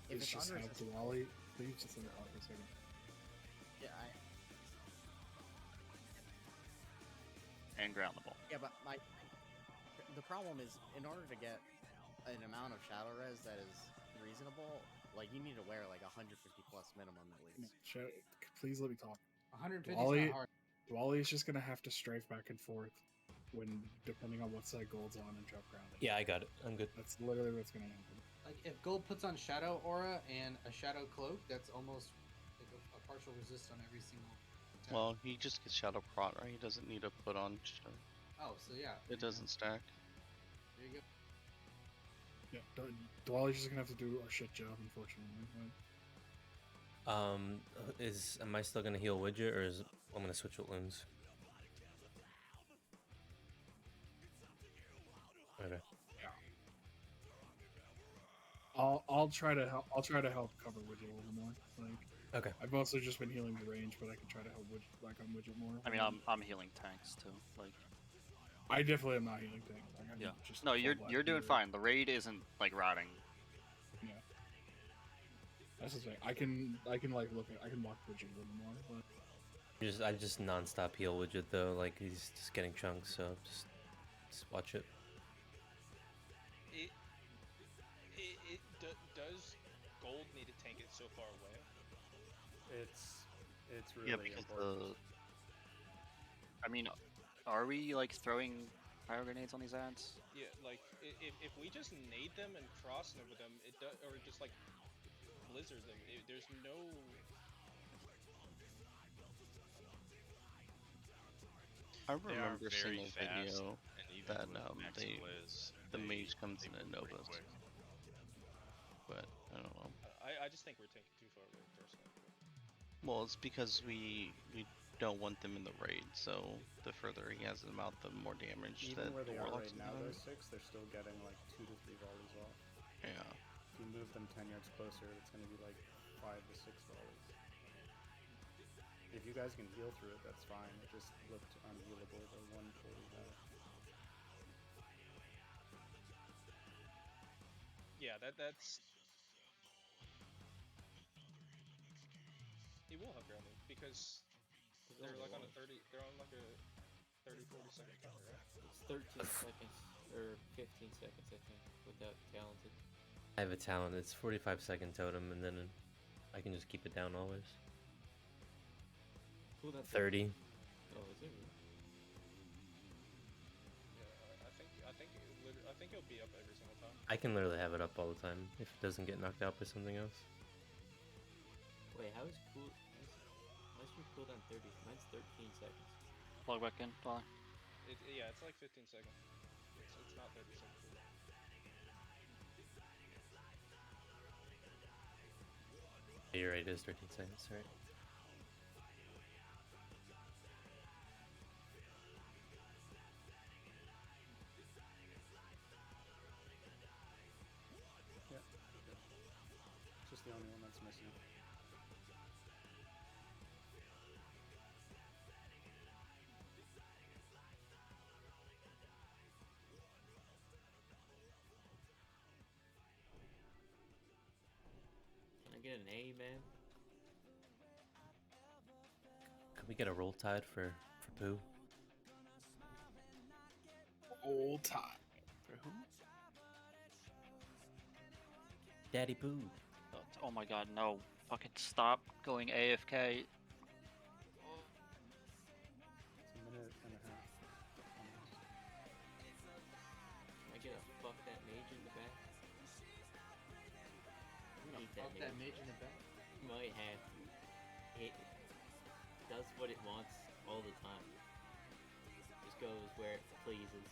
If is it's just have unresisted- Hpally. Please just let me talk for a second. Yeah, And groundable. Yeah, but the problem is, in order to get an amount of shadow res that is reasonable, like you need to wear like 150 plus minimum at least. Please let me talk. 150 is Dwally, not hard. Dwally is just gonna have to strafe back and forth when depending on what side gold's on and jump ground. Yeah, I got it. I'm good. That's literally what's gonna happen. Like if gold puts on Shadow Aura and a Shadow Cloak, that's almost like a partial resist on every single attack. Well, he just gets Shadow Prot, right? He doesn't need to put on. Oh, so yeah. It doesn't stack. There you go. Yeah, Dwally's just gonna have to do a shit job, unfortunately. Am I still gonna heal Widget, or is I'm gonna switch with Loons? Okay. I'll try to help. I'll try to help cover Widget a little more. Like, okay. I've mostly just been healing the range, but I can try to help Widget, like on Widget more. I mean, I'm healing tanks too. Like, I definitely am not healing tanks. Like, I'm yeah. just No, full you're black doing healer. fine. The raid isn't like rotting. Yeah. That's the thing. I can like look at. I can walk Widget a little more, but. I just non-stop heal Widget though. Like he's just getting chunks, so just watch it. Does gold need to tank it so far away? It's really Yeah, because important. I mean, are we like throwing fire grenades on these ads? Yeah, like if we just nade them and cross over them, it does, or just like blizzard them. There's no. I They are remember very seeing a fast, video and even that with max blizz, the they- mage comes they in and move pretty novas. quick. But I don't know. I just think we're tanking too far away personally. Well, it's because we don't want them in the raid, so the further he has them out, the more damage Even that where the they are warlocks right can now, have. those 6, they're still getting like 2 to 3 volleys off. Yeah. If you move them 10 yards closer, it's going to be like 5 to 6 volleys. If you guys can heal through it, that's fine. It just looked unhealable, the 140 Yeah, that's. It will have grounding because they're like on a 30. They're on like a 30-40 second timer, right? It's 13 seconds or 15 seconds, I think, without talented. I have a talent. It's 45-second totem, and then I can just keep it down always. Cool, that's 30. Oh, is it? Yeah, I think it'll be up every single time. I can literally have it up all the time if it doesn't get knocked out by something else. Wait, how is cool? Why's your cooldown 30? Mine's 13 seconds. Plug back in. Plug. Yeah, it's like 15 seconds. It's not 30 seconds. You're right, it is 13 seconds, right? Yeah. It's just the only one that's missing. Can I get an A, man? Could we get a roll tide for Pooh? Old time. For who? Daddy Boo. Oh my god, no. Fucking stop going AFK. It's a minute and a half. Almost. Can I get a fuck that mage in the back? I'm gonna Hate fuck that mage in the back. Might have to. It does what it wants all the time. Just goes where it pleases.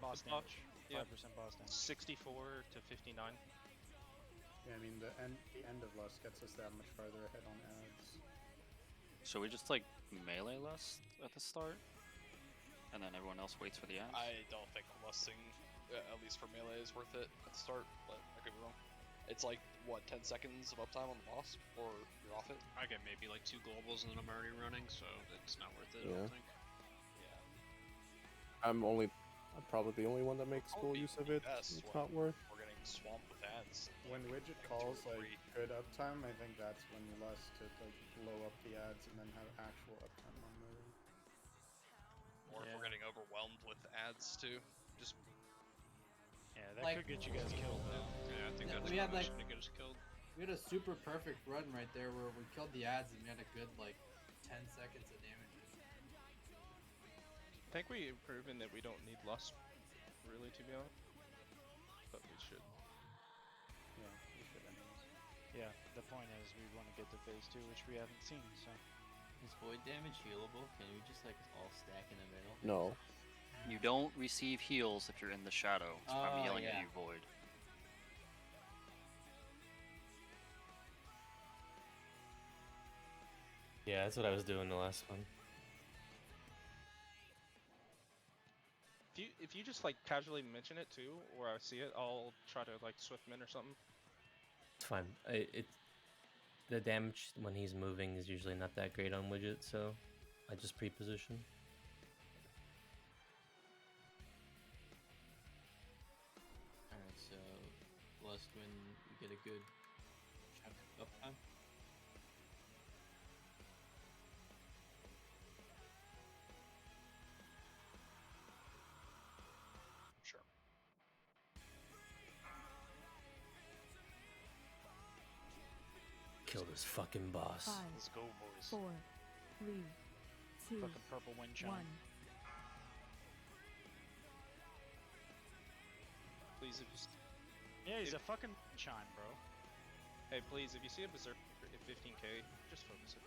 boss The boss- damage. yeah. 5% boss damage. 64 to 59. Yeah, I mean the end of Lust gets us that much farther ahead on ads. Should we just like melee Lust at the start, and then everyone else waits for the ads? I don't think lusting, at least for melee, is worth it at the start, but I could be wrong. It's like, what, 10 seconds of uptime on the boss before you're off it? I get maybe like 2 globals and then I'm already running, so it's not worth it, I Yeah. don't think. I'm probably the only one that makes full use of it. Yes, It's when not worth. We're getting swamped with ads. When widget calls like good uptime, I think that's when you Lust to like blow up the ads and then have actual uptime on moving. Or if we're getting overwhelmed with ads too. Just Yeah, that Like- could get you guys killed though. Yeah, I think that's we had like gonna get us killed. we had a super perfect run right there where we killed the ads and we had a good like 10 seconds of damage. I think we've proven that we don't need lust, really, to be honest. But we should. Yeah, we should anyways. Yeah, the point is we want to get to phase 2, which we haven't seen, so. Is void damage healable? Can we just like all stack in the middle? No. You don't receive heals if you're in the shadow. So I'm Oh, yelling at yeah. you, Void. Yeah, that's what I was doing the last one. If you just like casually mention it too, or I see it, I'll try to like Swiftman or something. It's fine. The damage when he's moving is usually not that great on widget, so I just pre-position. Alright, so Lust when you get a good chunk of uptime. sure. Kill this fucking boss. 5, Let's go, boys. 4, 3, 2, Fucking purple wind chime. 1. Please, if you. Yeah, he's a fucking chime, bro. Hey, please, if you see a berserker at 15k, just focus it.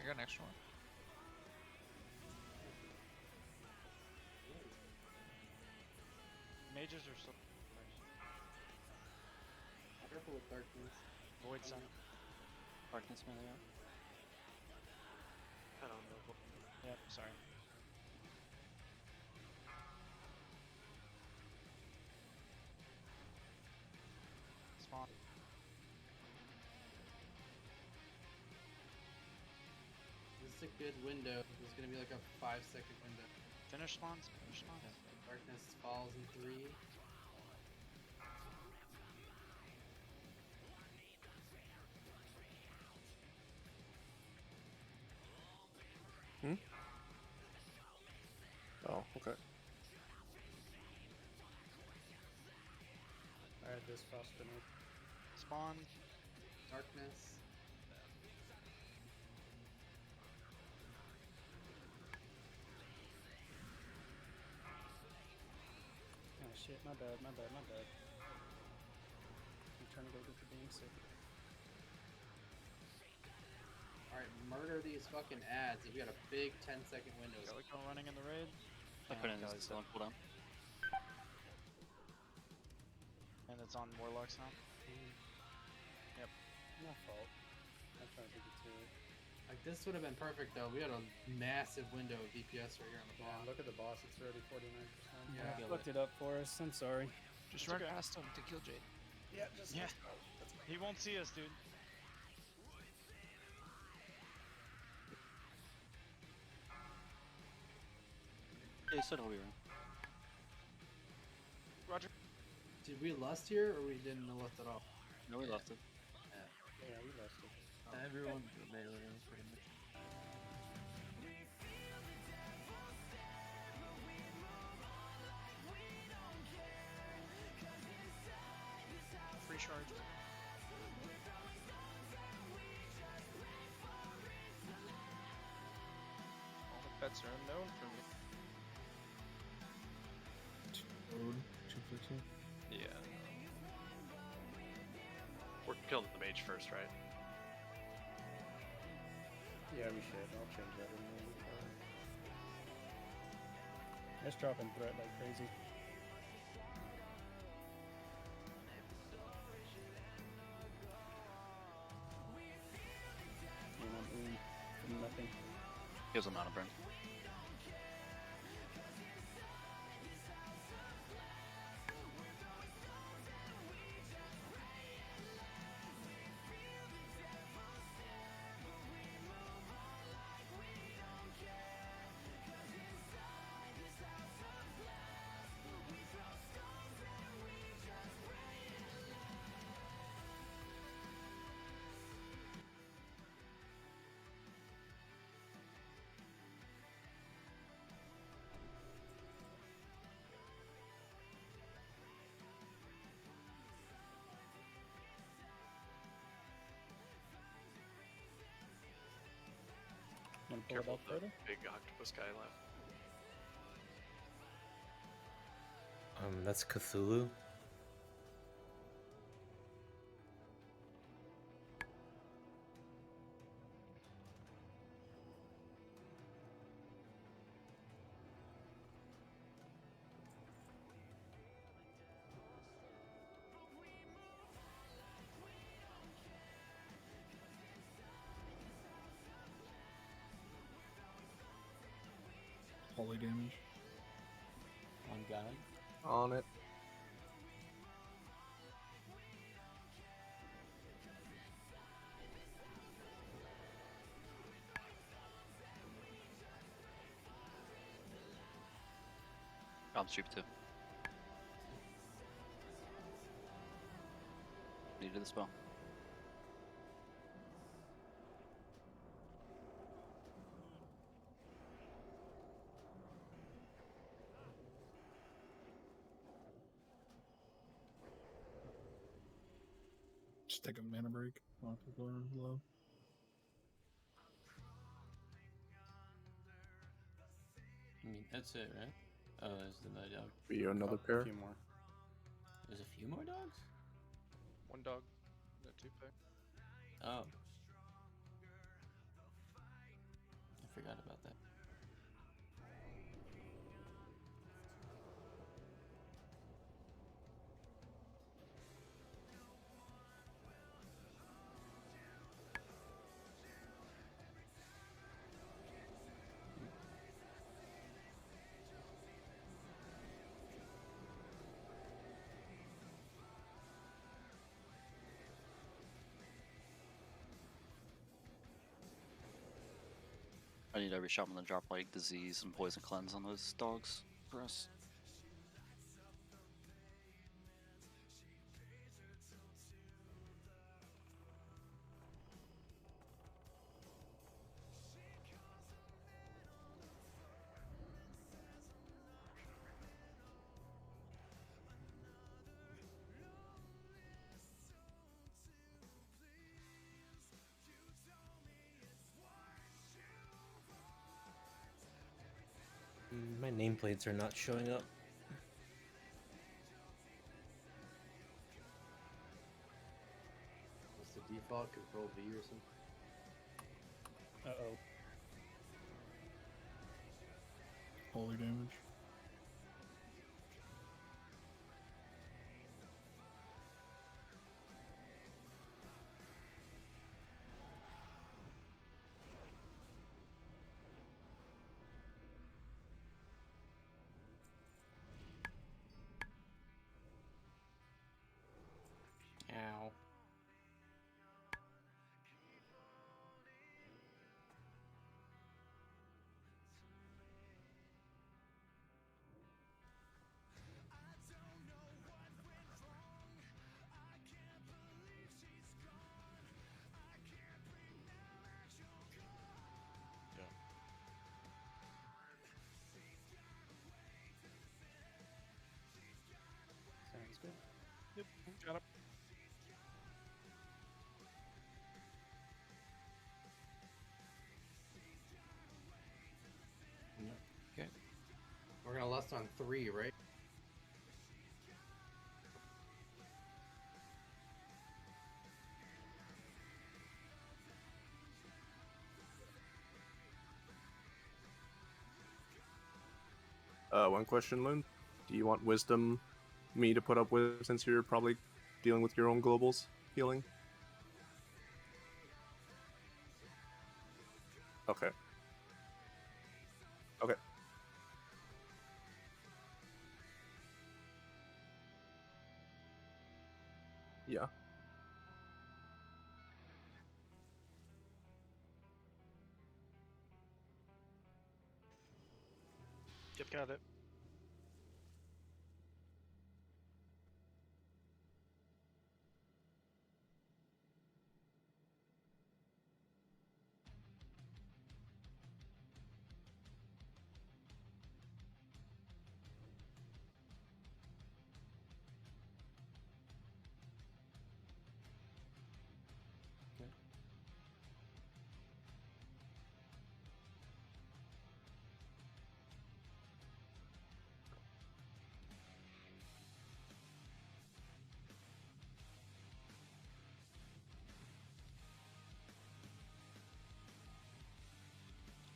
I got an extra one. Mages are so. Careful with darkness. Void Sun. Darkness melee up. I don't know. Yep, sorry. Spawn. This is a good window. This is gonna be like a 5-second window. Finish spawns. Finish spawns. Darkness falls in 3. Oh, okay. Alright, this frost grenade. Spawn. Darkness. Oh shit, my bad. I'm trying to go get the game sick. Alright, murder these fucking ads. We got a big 10-second window. Calico running in the raid. I put in this still on cooldown. And it's on Warlocks now. Yep. My fault. I'm trying to think it too. Like, this would have been perfect, though. We had a massive window of DPS right here on the Yeah, bottom. look at the boss. It's already 49%. Yeah. I Looked it up for us. I'm sorry. Just run past him to kill Jade. Yeah, just Yeah. He won't see us, dude. Yeah, he said he'll be around. Roger. Did we lust here, or we didn't lust at all? No, we left it. Yeah, we lost it. Everyone melee is pretty much. Free charge. All the pets are unknown for me. Road should fix it. Yeah. We're killing the mage first, right? Yeah, we should. I'll change that in the It's dropping threat like crazy. And I'm from nothing. He has a mana burn. Wanna pull it Careful up of the further? big octopus guy left. That's Cthulhu. Holy damage. On God. On it. I'm street too. Needed the spell. Just take a mana break while people are low. I mean, that's it, right? Oh, there's the night dog. Be another pair. A few more. There's a few more dogs? One dog, no two pair. Oh. I forgot about that. I need every shaman to drop like disease and poison cleanse on those dogs for us. My nameplates are not showing up. What's the default? Control V or something? Uh-oh. Holy damage. Ow. Sounds good. Yep, got it. Okay. We're gonna lust on 3, right? One question, Loon. Do you want wisdom me to put up with since you're probably dealing with your own globals healing? Okay. Okay. Yeah. Yep, got it.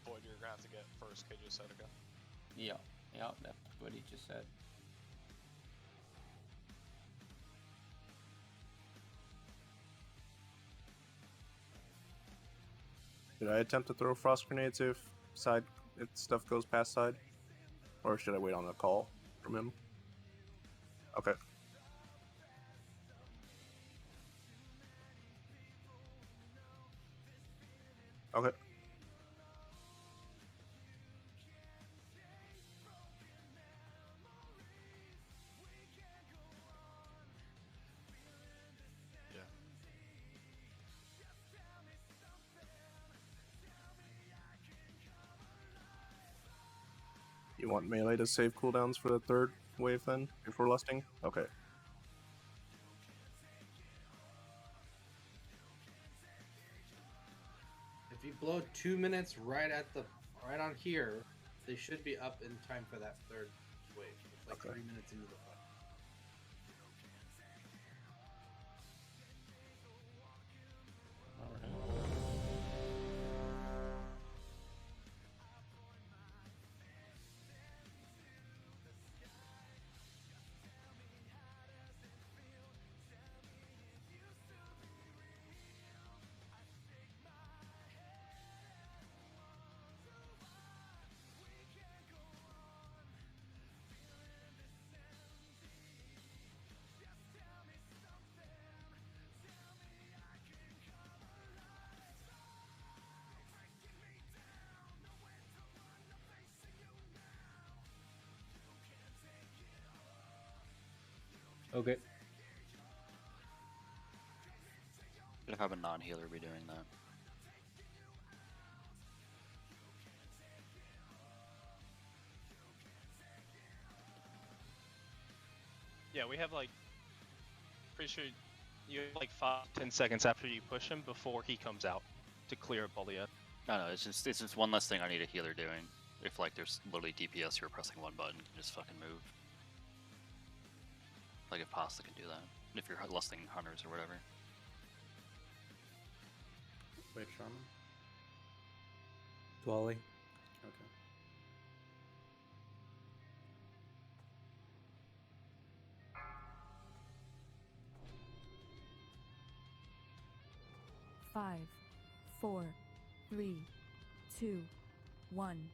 Void, you're gonna have to get first, K just said again. Yeah, yeah, that's what he just said. Should I attempt to throw frost grenades if stuff goes past side? Or should I wait on a call from him? Okay. Okay. Yeah. You want melee to save cooldowns for the third wave then, before lusting? Okay. If you blow 2 minutes right on here, they should be up in time for that third wave. It's like Okay. 3 minutes into the fight. Okay. Should have a non-healer be doing that. Yeah, we have like, pretty sure you have like 5-10 seconds after you push him before he comes out to clear up all the. No, it's just one less thing I need a healer doing. If like there's literally DPS, you're pressing one button, you can just fucking move. Like if Pasta can do that. If you're lusting hunters or whatever. Wait, Shaman? Hpally. Okay. Five, 4, 3, 2, 1.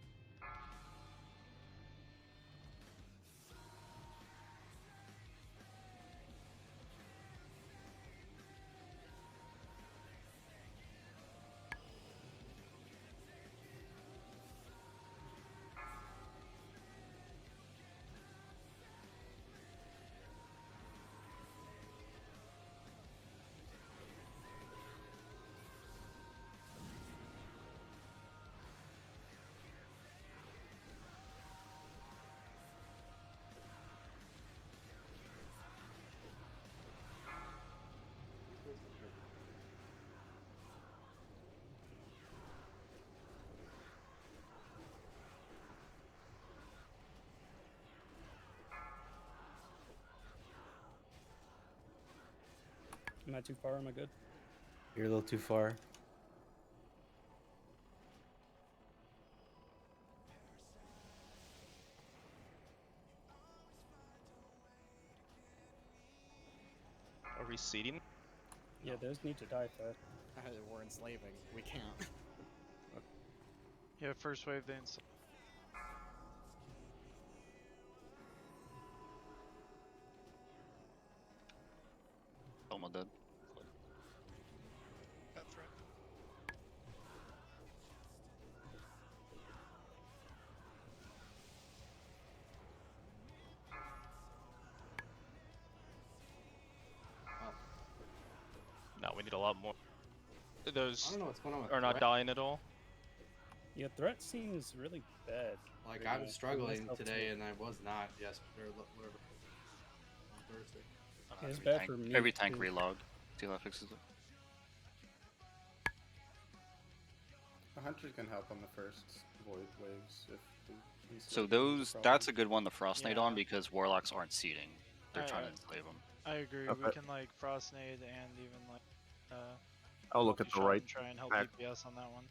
Am I too far? Am I good? You're a little too far. reseeding. Yeah, those need to die fast. We're enslaving. We can't. Yeah, first wave they enslave. Almost dead. That threat. No, we need a lot more. Those I don't know what's going on with are not threat. dying at all. Yeah, threat seems really bad. Like right I'm now. struggling Myself today, too. and I was not yesterday or whatever on Thursday. Yeah, it's Every bad tank, for me. every tank too. relog. See if that fixes it. The hunters can help on the first void waves if the So enslavement is those, problem. that's a good one to Frost Nade on Yeah. because Warlocks aren't seeding. They're trying to I- enslave them. I agree. Okay. We can like frost nade and even like I'll look at the multi-shot right and try and help back. DPS on that one.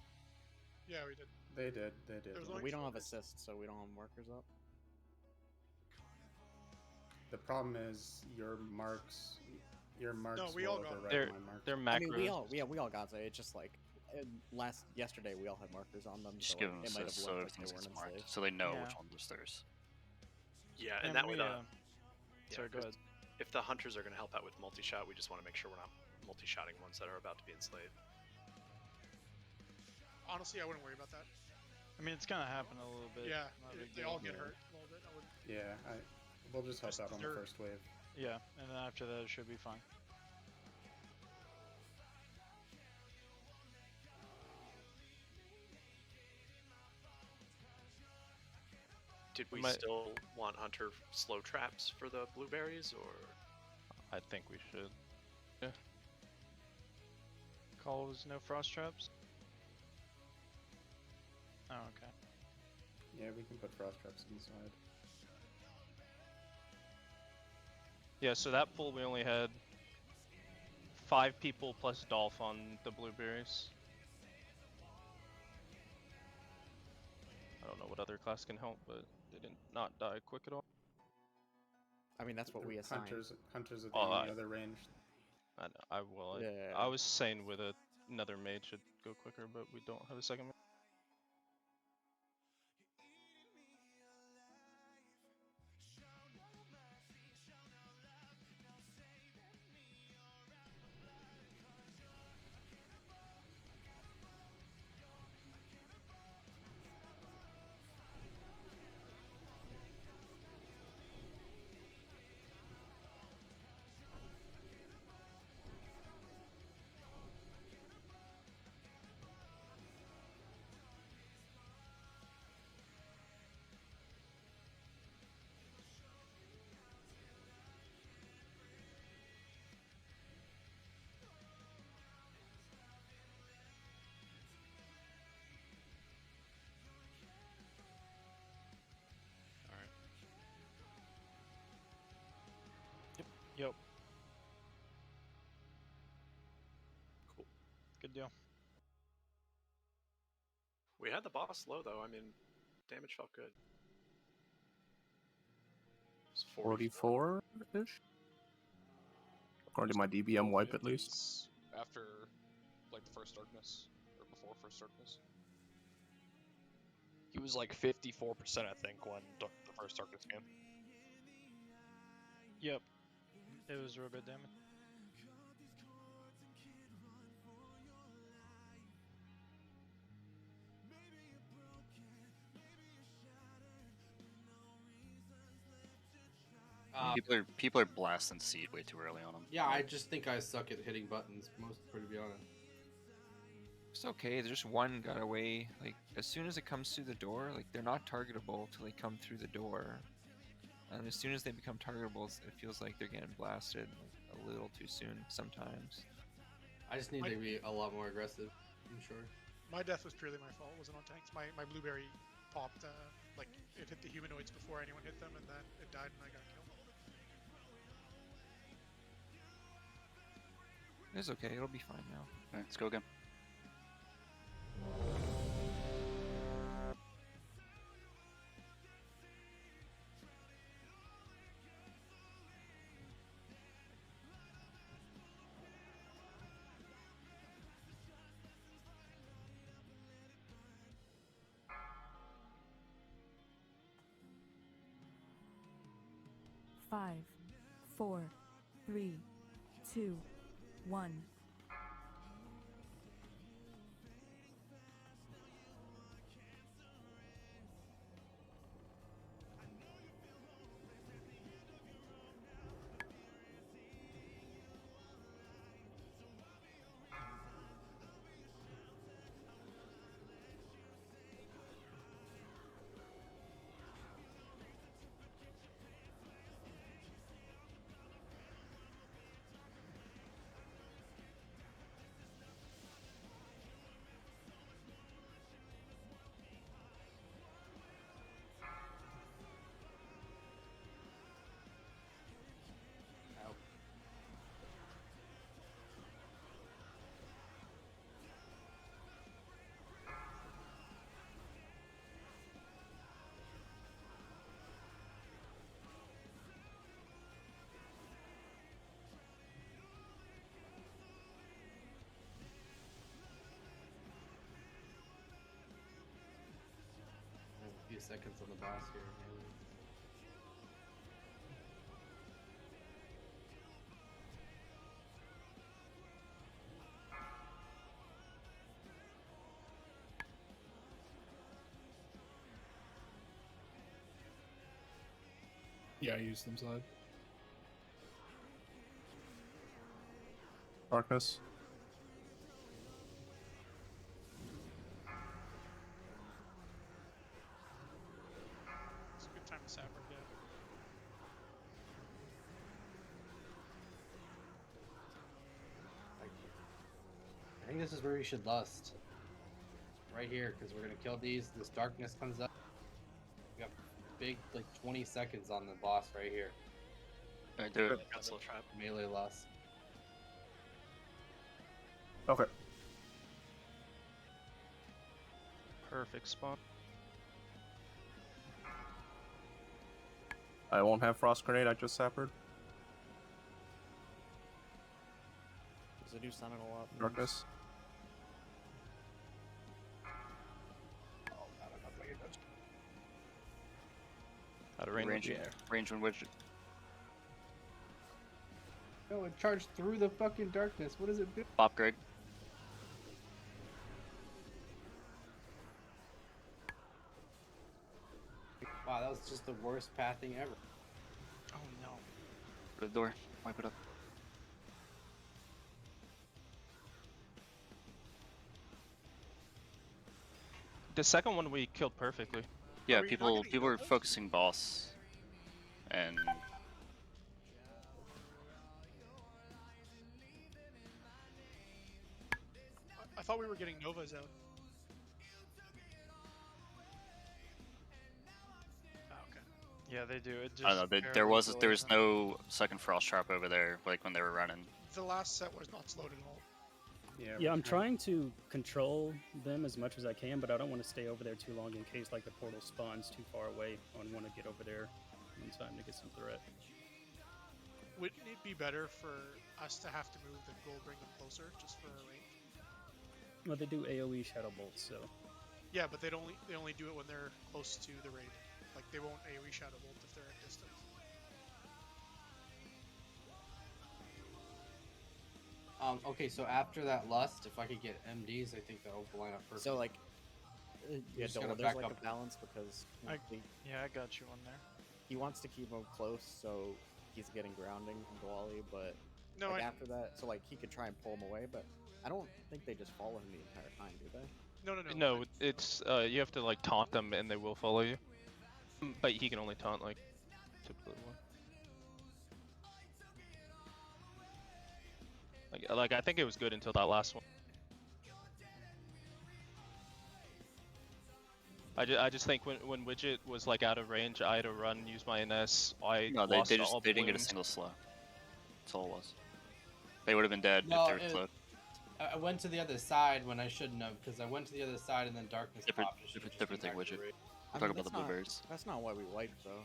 Yeah, we did. They did. They did. There's only We don't four have waves. assists, so we don't have markers up. The problem is your marks we will all got override They're my marks. they're I macros. mean, we all got it. It's just like yesterday we all had markers on them, Just so give like, them it might have assists looked so like they everything weren't gets marked, enslaved. so they know Yeah. which one was theirs. Yeah, And and that way we, the sorry, go ahead. if the hunters are going to help out with multi-shot, we just want to make sure we're not multi-shotting ones that are about to be enslaved. Honestly, I wouldn't worry about that. I mean, it's gonna happen a little bit. Yeah, not a big they deal. all get Yeah. hurt a little bit. I would. Yeah, we'll just help Just out on the dirt. first wave. Yeah, and then after that, it should be fine. Did we Might- still want hunter slow traps for the blueberries, or I think we should. Call was no frost traps. Oh, okay. Yeah, we can put frost traps inside. Yeah, so that pool we only had 5 people plus Dolph on the blueberries. I don't know what other class can help, but they did not die quick at all. I mean, that's what we assigned. Hunters are the Oh, only other range. I know, I will. Yeah. I was saying with another mage should go quicker, but we don't have a second mage. Yep. cool? Good deal. We had the boss low though. I mean, damage felt good. It's 44-ish? According to my DBM wipe, at least. 50s after like the first darkness or before first darkness. He was like 54%, I think, when the first darkness came. Yep. It was real good damage. People are blasting seed way too early on them. Yeah, I just think I suck at hitting buttons, to be honest. It's okay. There's just one got away. Like as soon as it comes through the door, like they're not targetable till they come through the door. And as soon as they become targetable, it feels like they're getting blasted a little too soon sometimes. I just need to be a lot more aggressive, I'm sure. My death was purely my fault. It wasn't on tanks. My blueberry popped. Like it hit the humanoids before anyone hit them, and then it died, and I got killed. It's okay. It'll be fine now. Alright, let's go again. 5, 4, 3, 2, 1. A few seconds on the boss here. Yeah, I used them side. Darkness. It's a good time to sapper, yeah. I think this is where we should lust. Right here, because we're gonna kill these. This darkness comes up. We got big, like 20 seconds on the boss right here. Alright, do it. Got slow trap. Melee lust. Okay. Perfect spot. I won't have Frost Grenade, I just sappered. Does it do Sentinel up? Darkness. Out of range. Range one widget. No, it charged through the fucking darkness. What does it do? Pop Greg. Wow, that was just the worst pathing ever. Oh no. Go to the door. Wipe it up. The second one we killed perfectly. Yeah, people are focusing boss, and I thought we were getting Novas out. Oh, okay. Yeah, they do. It just I don't know. There was no second frost trap over there, like when they were running. The last set was not slowed at all. Yeah, I'm trying to control them as much as I can, but I don't want to stay over there too long in case like the portal spawns too far away. I want to get over there in time to get some threat. Wouldn't it be better for us to have to move than gold bring them closer, just for a range? Well, they do AOE Shadow Bolts, so. Yeah, but they only do it when they're close to the raid. Like they won't AOE Shadow Bolt if they're at distance. Okay, so after that lust, if I could get MDs, I think that will line up perfect. So like, yeah, just gotta there's back like up. a balance because Yeah, I got you on there. he wants to keep him close, so he's getting grounding from Hpally, but No, like after that, so like he could try and pull him away, but I don't think they just follow him the entire time, do they? No. It's you have to like taunt them and they will follow you. But he can only taunt like typically one. Like I think it was good until that last one. I just think when Widget was like out of range, I had to run, use my NS. No, they didn't get a single slow. That's all it was. They would have been dead if they were slowed. I went to the other side when I shouldn't have, because I went to the other side and then darkness popped. Different thing, Widget. I'm talking about the blueberries. That's not why we wiped though.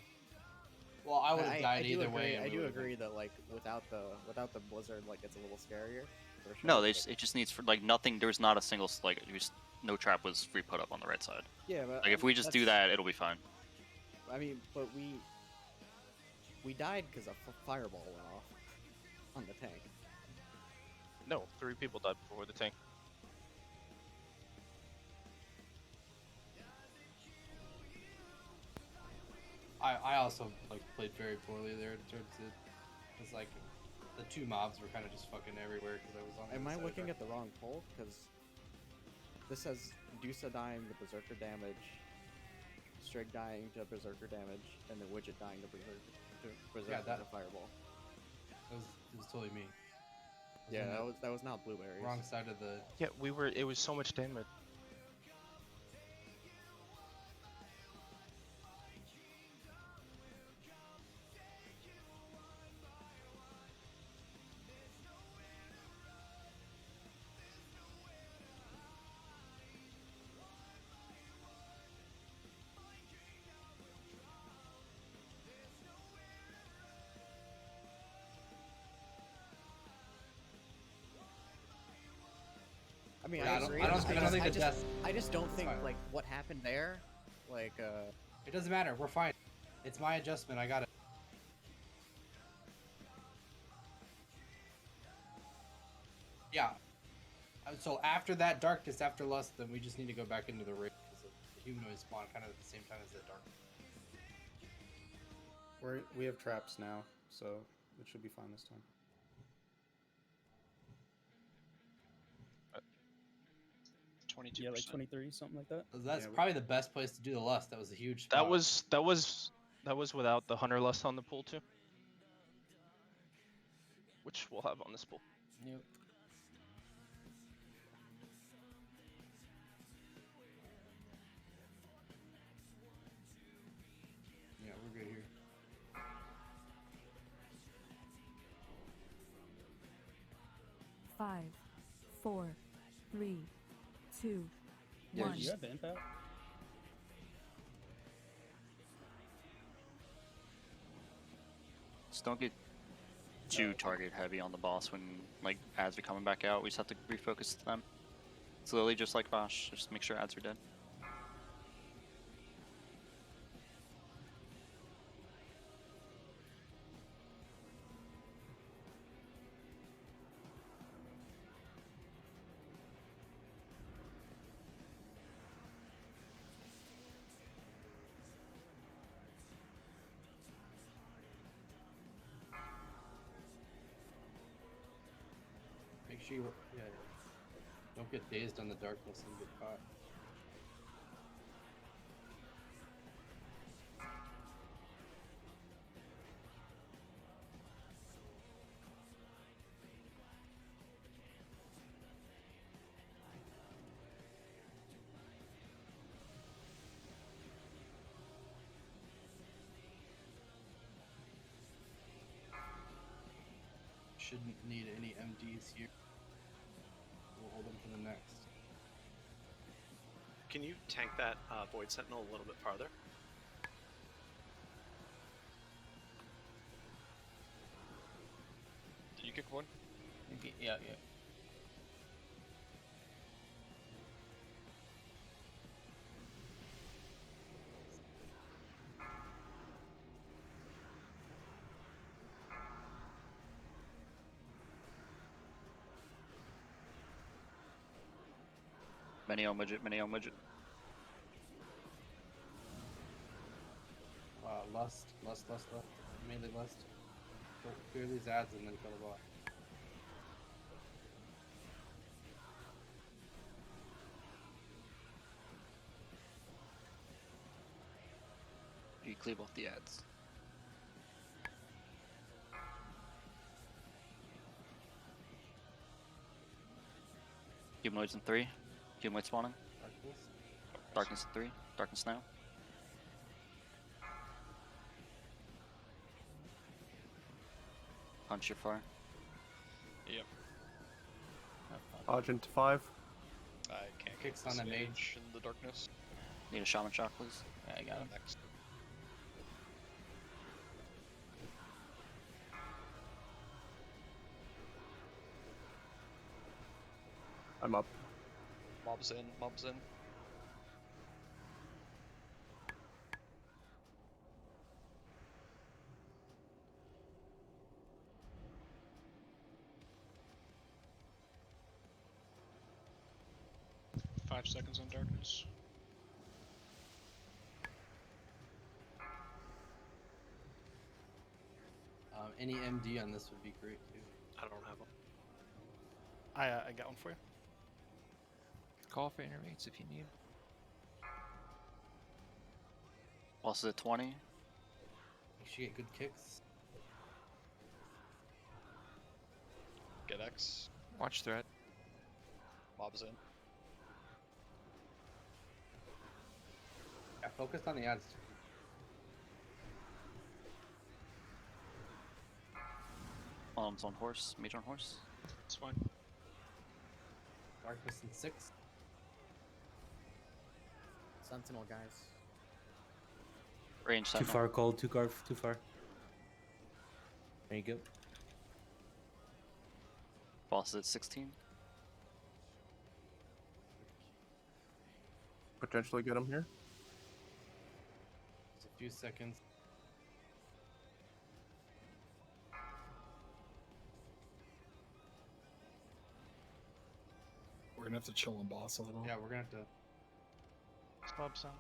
Well, I would have died either way. I do agree that like without the blizzard, like it's a little scarier. For sure. No, it just needs for like nothing. There's not a single like just no trap was free put up on the right side. Yeah, but like if we just do that, it'll be fine. I mean, but we We died because a fireball went off on the tank. No, 3 people died before the tank. I also like played very poorly there towards it. It's like the 2 mobs were kind of just fucking everywhere because I was on. Am I looking at the wrong poll? Because this says Dusa dying to Berserker damage, Strig dying to Berserker damage, and then Widget dying to Berserker that- to Fireball. It was totally me. Yeah, that was not Blueberries. Wrong side of the. Yeah, we were. It was so much damage. I mean, Yeah, I I don't- agree. I don't think the death- I just don't think fine. like what happened there, like It doesn't matter. We're fine. It's my adjustment. I got it. Yeah. So after that darkness, after lust, then we just need to go back into the rig because the humanoid spawn kind of at the same time as the dark. We have traps now, so it should be fine this time. 22%. Yeah, like 23, something like that. That's probably the best place to do the lust. That was a huge spot. That was without the hunter lust on the pool too, which we'll have on this pool. Yep. Yeah, we're good here. Five, 4, 3, 2, Yeah, 1. do you have impact? Just don't get too target heavy on the boss when like ads are coming back out. We just have to refocus them. Slowly, just like Bosch, just make sure ads are dead. Make sure you don't get dazed on the darkness and get caught. Shouldn't need any MDs here. We'll hold them for the next. Can you tank that Void Sentinel a little bit farther? Did you kick one? Yeah. Many on widget, many on widget. Lust. Mainly lust. Go clear these ads and then kill the bot. You cleave off the ads. Humanoids in 3. Humanoid spawning. Darkness in 3. Darkness now. Punch your fire. Yep. Argent 5. I can't Kicks on the mage in the darkness. Need a shaman shock, please. Yeah, I got him. Next. I'm up. Mobs in, mobs in. 5 seconds on darkness. Any MD on this would be great too. I don't have them. I got one for you. Call for intermates if you need. Boss is at 20. You should get good kicks. Get X. Watch threat. Mob's in. Yeah, focus on the ads. Mom's on horse. Mage on horse. It's fine. Darkness in 6. Sentinel, guys. Range Too sentinel. far, cold. Too far. There you go. Boss is at 16. Potentially get him here. Just a few seconds. We're gonna have to chill on boss a little. Yeah, we're gonna have to. Stop sound.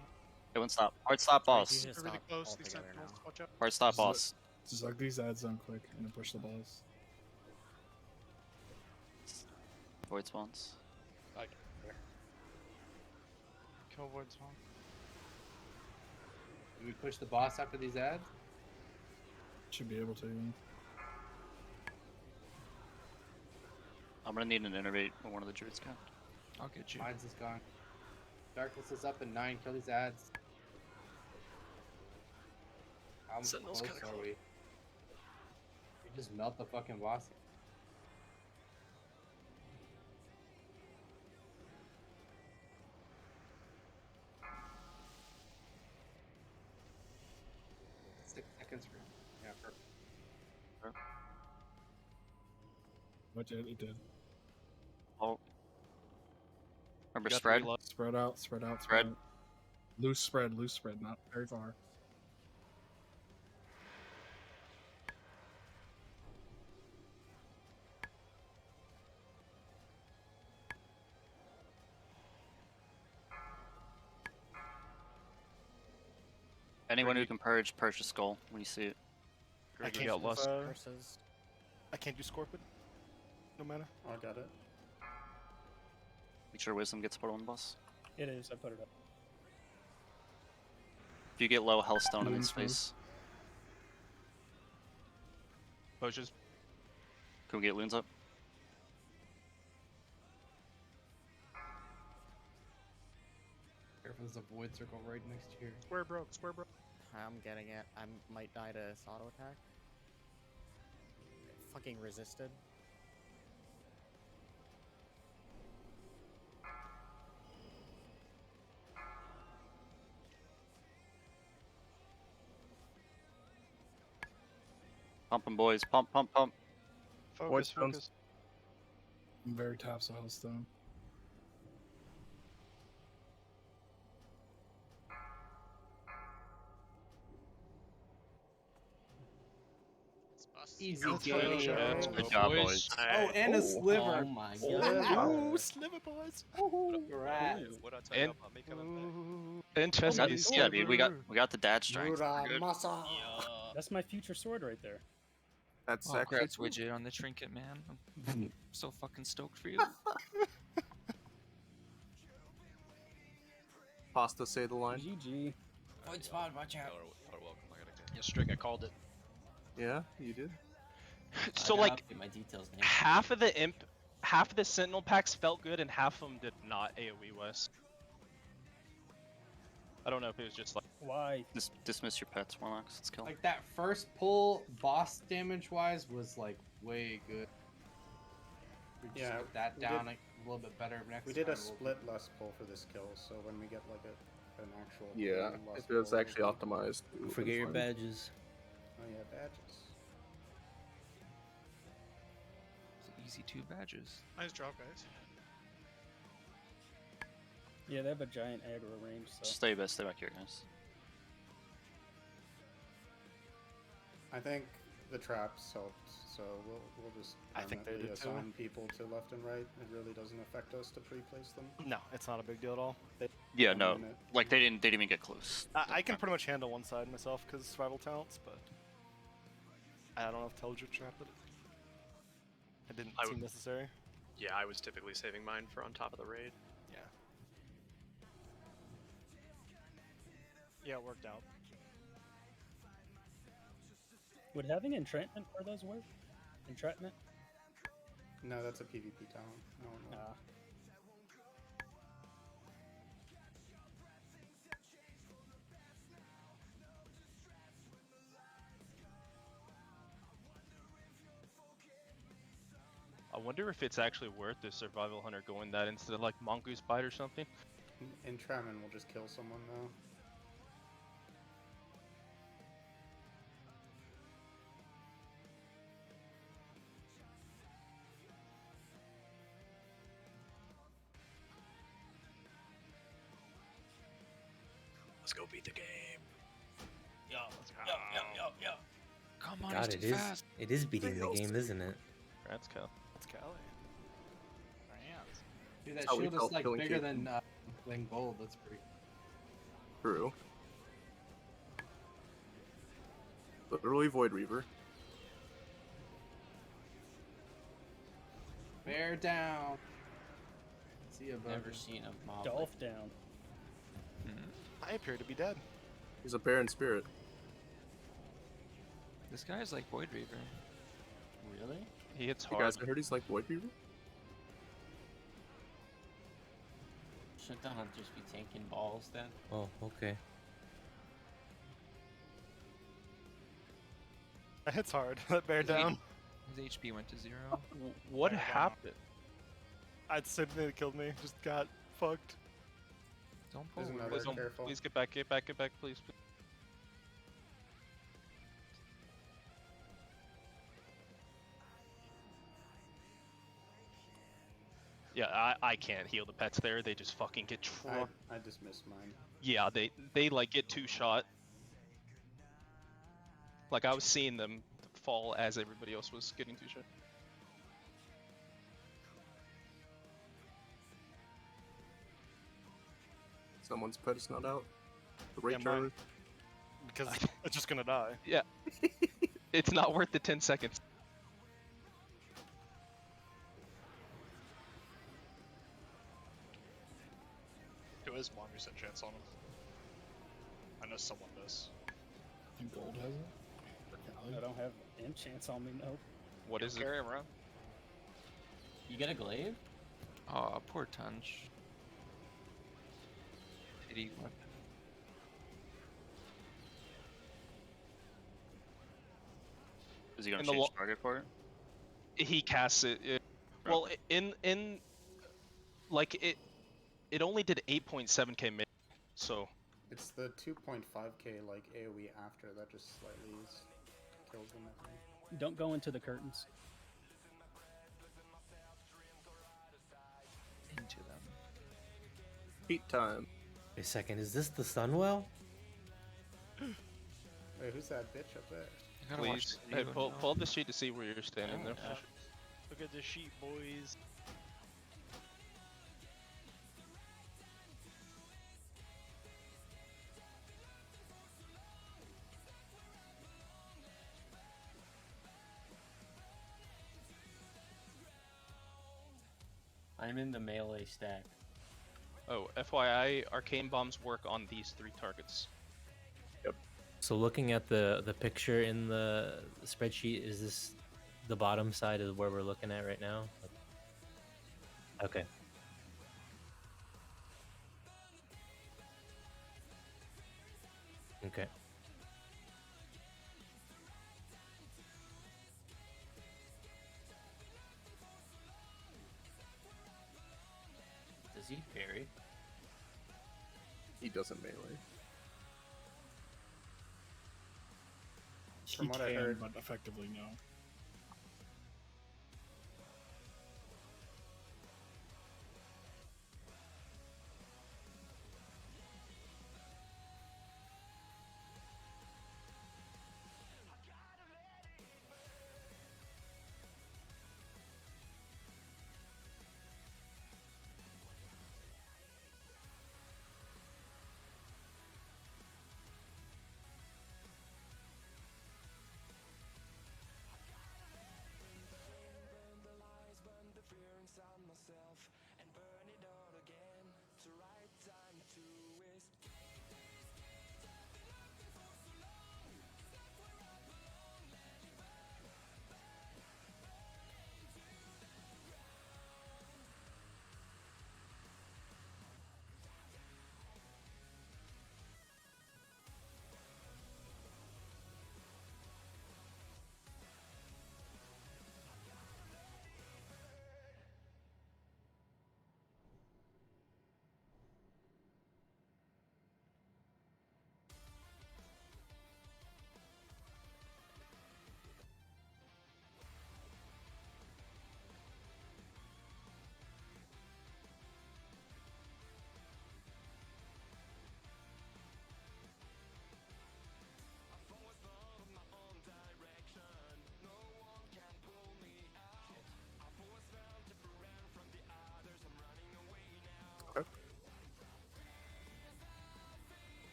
It won't stop. Hard stop boss. Sorry, They're really close. These sentinels. Watch out. Hard stop boss. Zug these ads on quick and then push the boss. Void spawns. Kill void spawn. Do we push the boss after these ads? Should be able to. I'm gonna need an innervate when one of the druids can. I'll get you. Mine's is gone. Darkness is up in 9. Kill these ads. How Sentinel's close kinda are close. we? We just melt the fucking boss. Yeah, perfect. What did it did? Oh. Remember You got spread? 3 left. Spread out, spread out, Spread. out. Loose spread, not very far. Anyone who can purge the skull when you see it. I Greg, can't, lust. I can't do Scorpion. No matter. I got it. Make sure wisdom gets put on the boss. It is. I put it up. If you get low Hellstone in Moon's space, Bushes. can we get loons up? Careful, there's a void circle right next to you. Square broke. Square broke. I'm getting it. I might die to this auto attack. Fucking resisted. Pumping boys, pump, pump, pump. Focus. Focus. I'm very taps a Hellstone. Easy Let's game. finish it. Good job, boys. Oh, and a sliver. Oh my god. Ooh, sliver boys. Congrats. What I tell you And- about me coming back? Interesting. That's, yeah, dude, we got the dad strength. We're good. Masa. That's my future sword right there. That's Oh, actually congrats, Widget, on the trinket, man. I'm so fucking stoked for you. Pasta say the line. GG. Void spawn, watch out. Yeah, Strick, I called it. Yeah, you did. So I gotta like update my details, man. half of the Sentinel packs felt good, and half of them did not. AOE wise. I don't know if it was just like Why? Dismiss your pets, Warlocks. Let's kill 'em. Like that first pull, boss damage wise, was like way good. We just Yeah, put that we down did- a little bit better next We did time. a split lust pull for this kill, so when we get like an actual Yeah, clean lust it was pull, actually we can- optimized. Don't forget your badges. Oh yeah, badges. It's easy 2 badges. Nice job, guys. Yeah, they have a giant aggro range, so. Stay back here, guys. I think the traps helped, so we'll just I think they permanently did too. assign people to left and right. It really doesn't affect us to pre-place them. No, it's not a big deal at all. Yeah, 1 no. minute. Like they didn't even get close. I can pretty much handle one side myself because survival talents, but I don't know if Telja trapped it. It didn't I seem would- necessary. Yeah, I was typically saving mine for on top of the raid. Yeah. Yeah, it worked out. Would having entrapment for those work? Entrapment? No, that's a PvP talent. No. I wonder if it's actually worth the survival hunter going that instead of like mongoose bite or something. Entrapment will just kill someone though. Let's go beat the game. Yo, yo. Come on, God, he's it too is. fast. It is beating the game, isn't it? That's Cal. It's Cali. Dude, that How we shield is felt like killing bigger Keaton. than gold. That's pretty. True. Literally Void Reaver. Bear down. See ya, bud. Never seen a mob. Dolph down. I appear to be dead. He's a bear in spirit. This guy's like Void Reaver. Really? He hits You hard. guys, I heard he's like Void Reaver. Should the hunters be taking balls then? Oh, okay. That hits hard. That bear down. His HP went to 0. What Bear down. happened? I'd say they killed me. Just got fucked. Don't pull. Doesn't matter. Please, Careful. please get back, please. Yeah, I can't heal the pets there. They just fucking get I dismissed mine. Yeah, they like get two shot. Like I was seeing them fall as everybody else was getting two shot. Someone's pet is not out. The Yeah, rate mine. charger. Because it's just gonna die. Yeah. It's not worth the 10 seconds. Who has Mongoose enchants on him? I know someone does. I think Gold has it. Or Cali. I don't have enchants on me, no. What is it? Carry him around. You get a glaive? Aw, poor Tunch. Pity weapon. Is he gonna In the change lo- target for it? He casts it. Well, in like it only did 8.7k mid, so It's the 2.5k like AoE after that just slightly kills them. I think. Don't go into the curtains. Into them. Heat time. Wait a second, is this the Sunwell? Wait, who's that bitch up there? You gotta watch please the hey, video, pull up the sheet to see where you're standing there. Look at the sheep, boys. I'm in the melee stack. Oh, FYI, arcane bombs work on these 3 targets. So looking at the picture in the spreadsheet, is this the bottom side of where we're looking at right now? Okay. Okay. Does he parry? He doesn't melee. He From what I can, heard- but effectively no.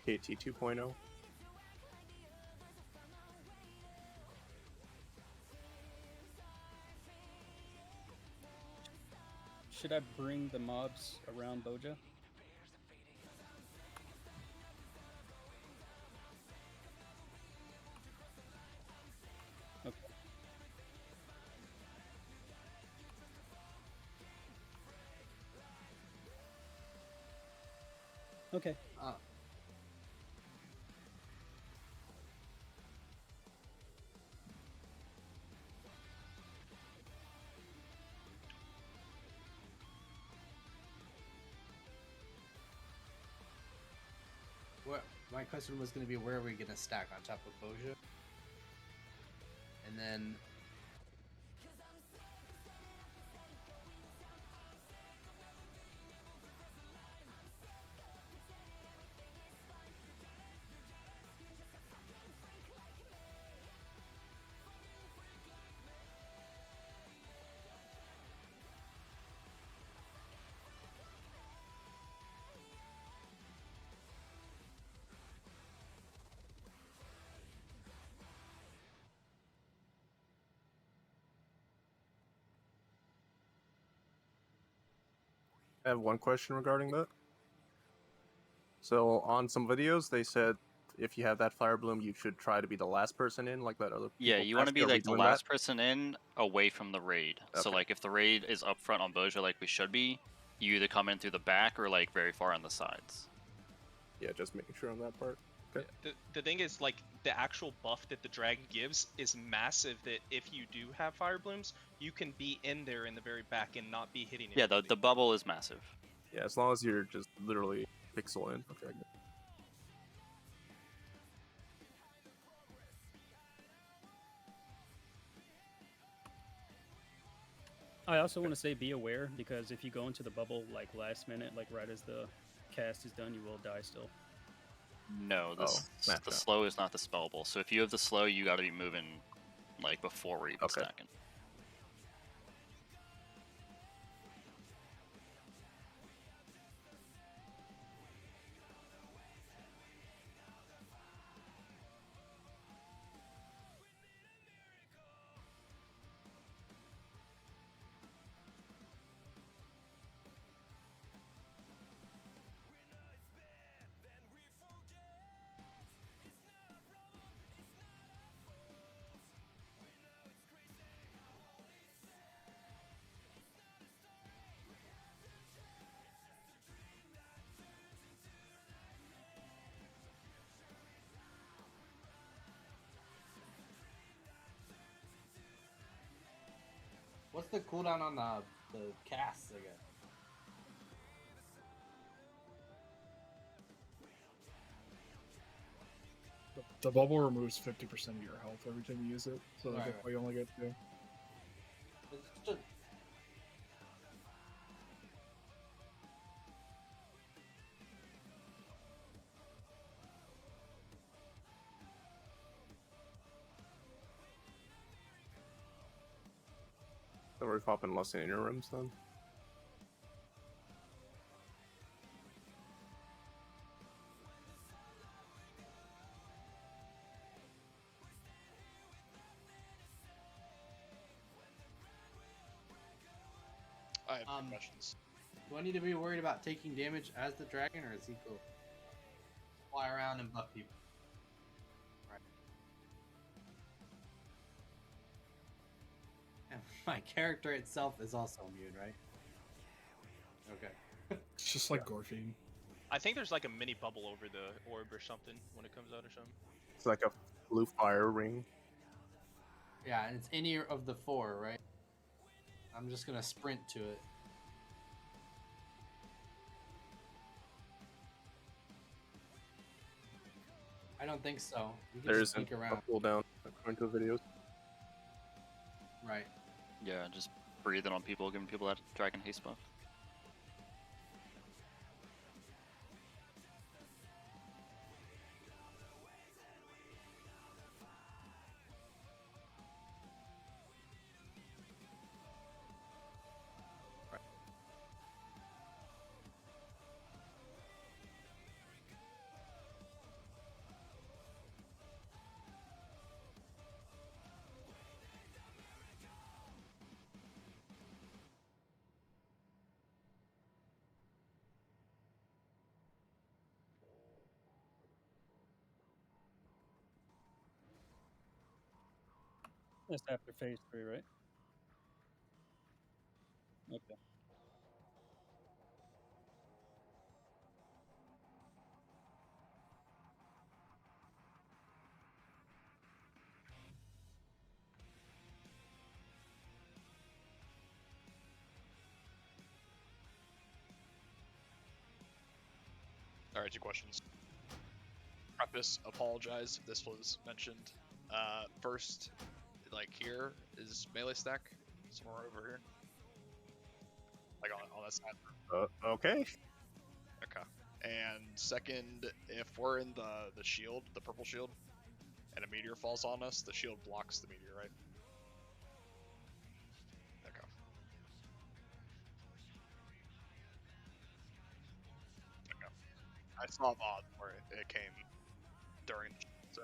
KT 2.0. Should I bring the mobs around Boja? Okay. Okay. What my question was going to be, where are we going to stack on top of Boja? And then I have one question regarding that. So on some videos, they said if you have that fire bloom, you should try to be the last person in, like that other. Yeah, people you want to past be you. Are we like the doing last that? person in, away from the raid. So Okay. like if the raid is up front on Boja like we should be, you either come in through the back or like very far on the sides. Yeah, just making sure on that part. Okay. The thing is, like, the actual buff that the dragon gives is massive, that if you do have fire blooms, you can be in there in the very back and not be hitting Yeah, the bubble is massive. Yeah, as long as you're just literally pixel in. Okay. I also want to say be aware, because if you go into the bubble like last minute, like right as the cast is done, you will die still. No, the slow is not the spellable. So if you have the slow, you got to be moving like before we're even stacking. what's the cooldown on the casts again? The bubble removes 50% of your health every time you use it, so Right, that's why you only get 2. It's just So we're popping Los Angeles rooms then. I have two questions. Do I need to be worried about taking damage as the dragon, or is he cool? Fly around and buff people. Right. And my character itself is also immune, right? Okay. It's just like Gorfine. I think there's like a mini bubble over the orb or something when it comes out or something. It's like a blue fire ring. Yeah, and it's any of the 4, right? I'm just gonna sprint to it. I don't think so. You can just There's sneak around. a cooldown according to the videos. Right. Yeah, just breathing on people, giving people that dragon haste buff. That's after phase 3, right? Okay. All right, 2 questions. Preface, apologize if this was mentioned. First, like here is melee stack somewhere over here, like on that side. Okay. Okay. And second, if we're in the shield, the purple shield, and a meteor falls on us, the shield blocks the meteor, right? Okay. Okay. I saw VOD where it came during the shield, so.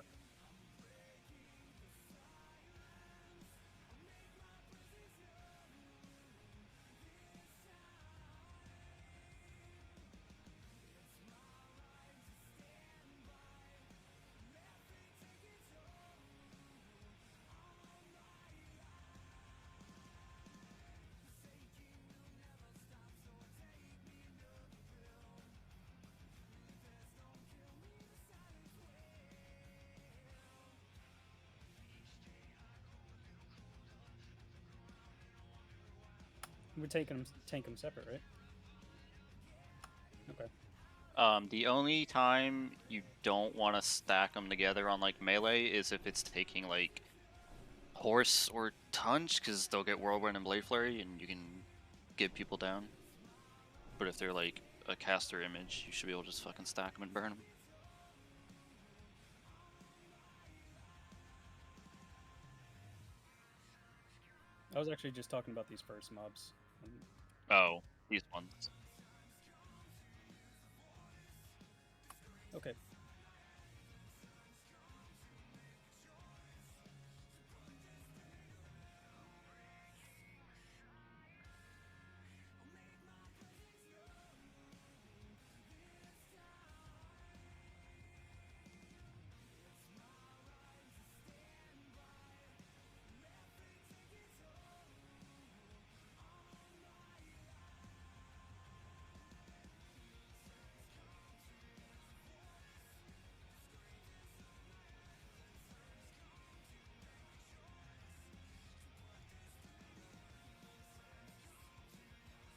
We're tank them separate, right? Okay. The only time you don't want to stack them together on like melee is if it's taking like horse or tunch, because they'll get whirlwind and blade flurry, and you can get people down. But if they're like a caster image, you should be able to just fucking stack them and burn them. I was actually just talking about these first mobs. Oh, these ones. Okay.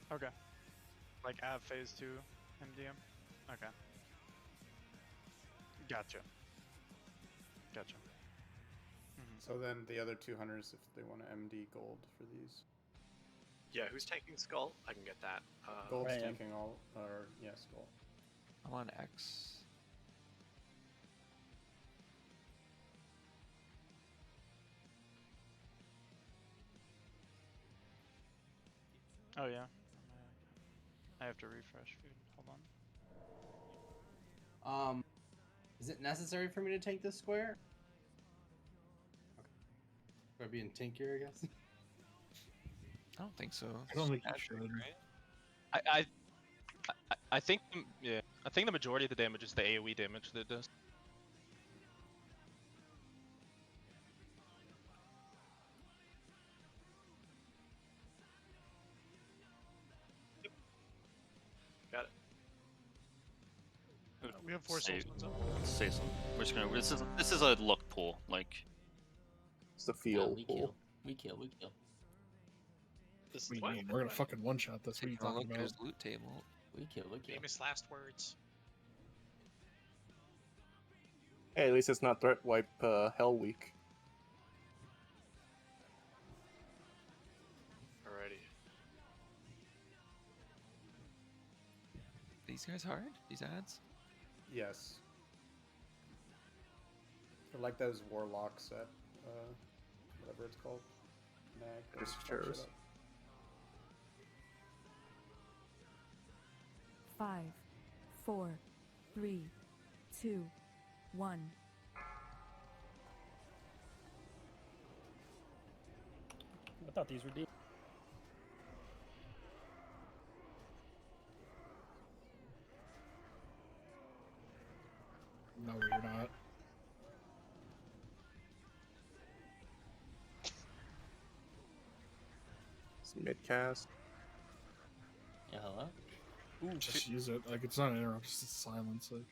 Okay. Like at phase 2 MDM? Okay. Gotcha. Gotcha. So then the other 2 hunters, if they want to MD gold for these. Yeah, who's taking Skull? I can get that. Gold's Right, taking all, or yeah, Skull. I'm on X. Oh yeah. I have to refresh food. Hold on. Is it necessary for me to take this square? Okay. Do I be in tankier, I guess? I don't think so. I don't think you Magic, should. right? I think I think the majority of the damage is the AoE damage that it does. Got it. We have 4 Say, souls. say some. We're just gonna. This is a luck pool. Like It's the feel we pool. kill. We kill. We kill. This What do you mean? We're gonna fucking one shot this. What are you Taking a talking look, about? there's loot table. We kill. We kill. Famous last words. Hey, at least it's not threat wipe Hell Week. Alrighty. These guys hard? These ads? Yes. They're like those warlocks at, whatever it's called. Nag. Just Fuck shit chairs. up. 5, 4, 3, 2, 1. I thought these were deep. No, you're not. Mid cast. Yeah, hello? Ooh, just use it. Like, it's not an interrupt, it's just silence. Like,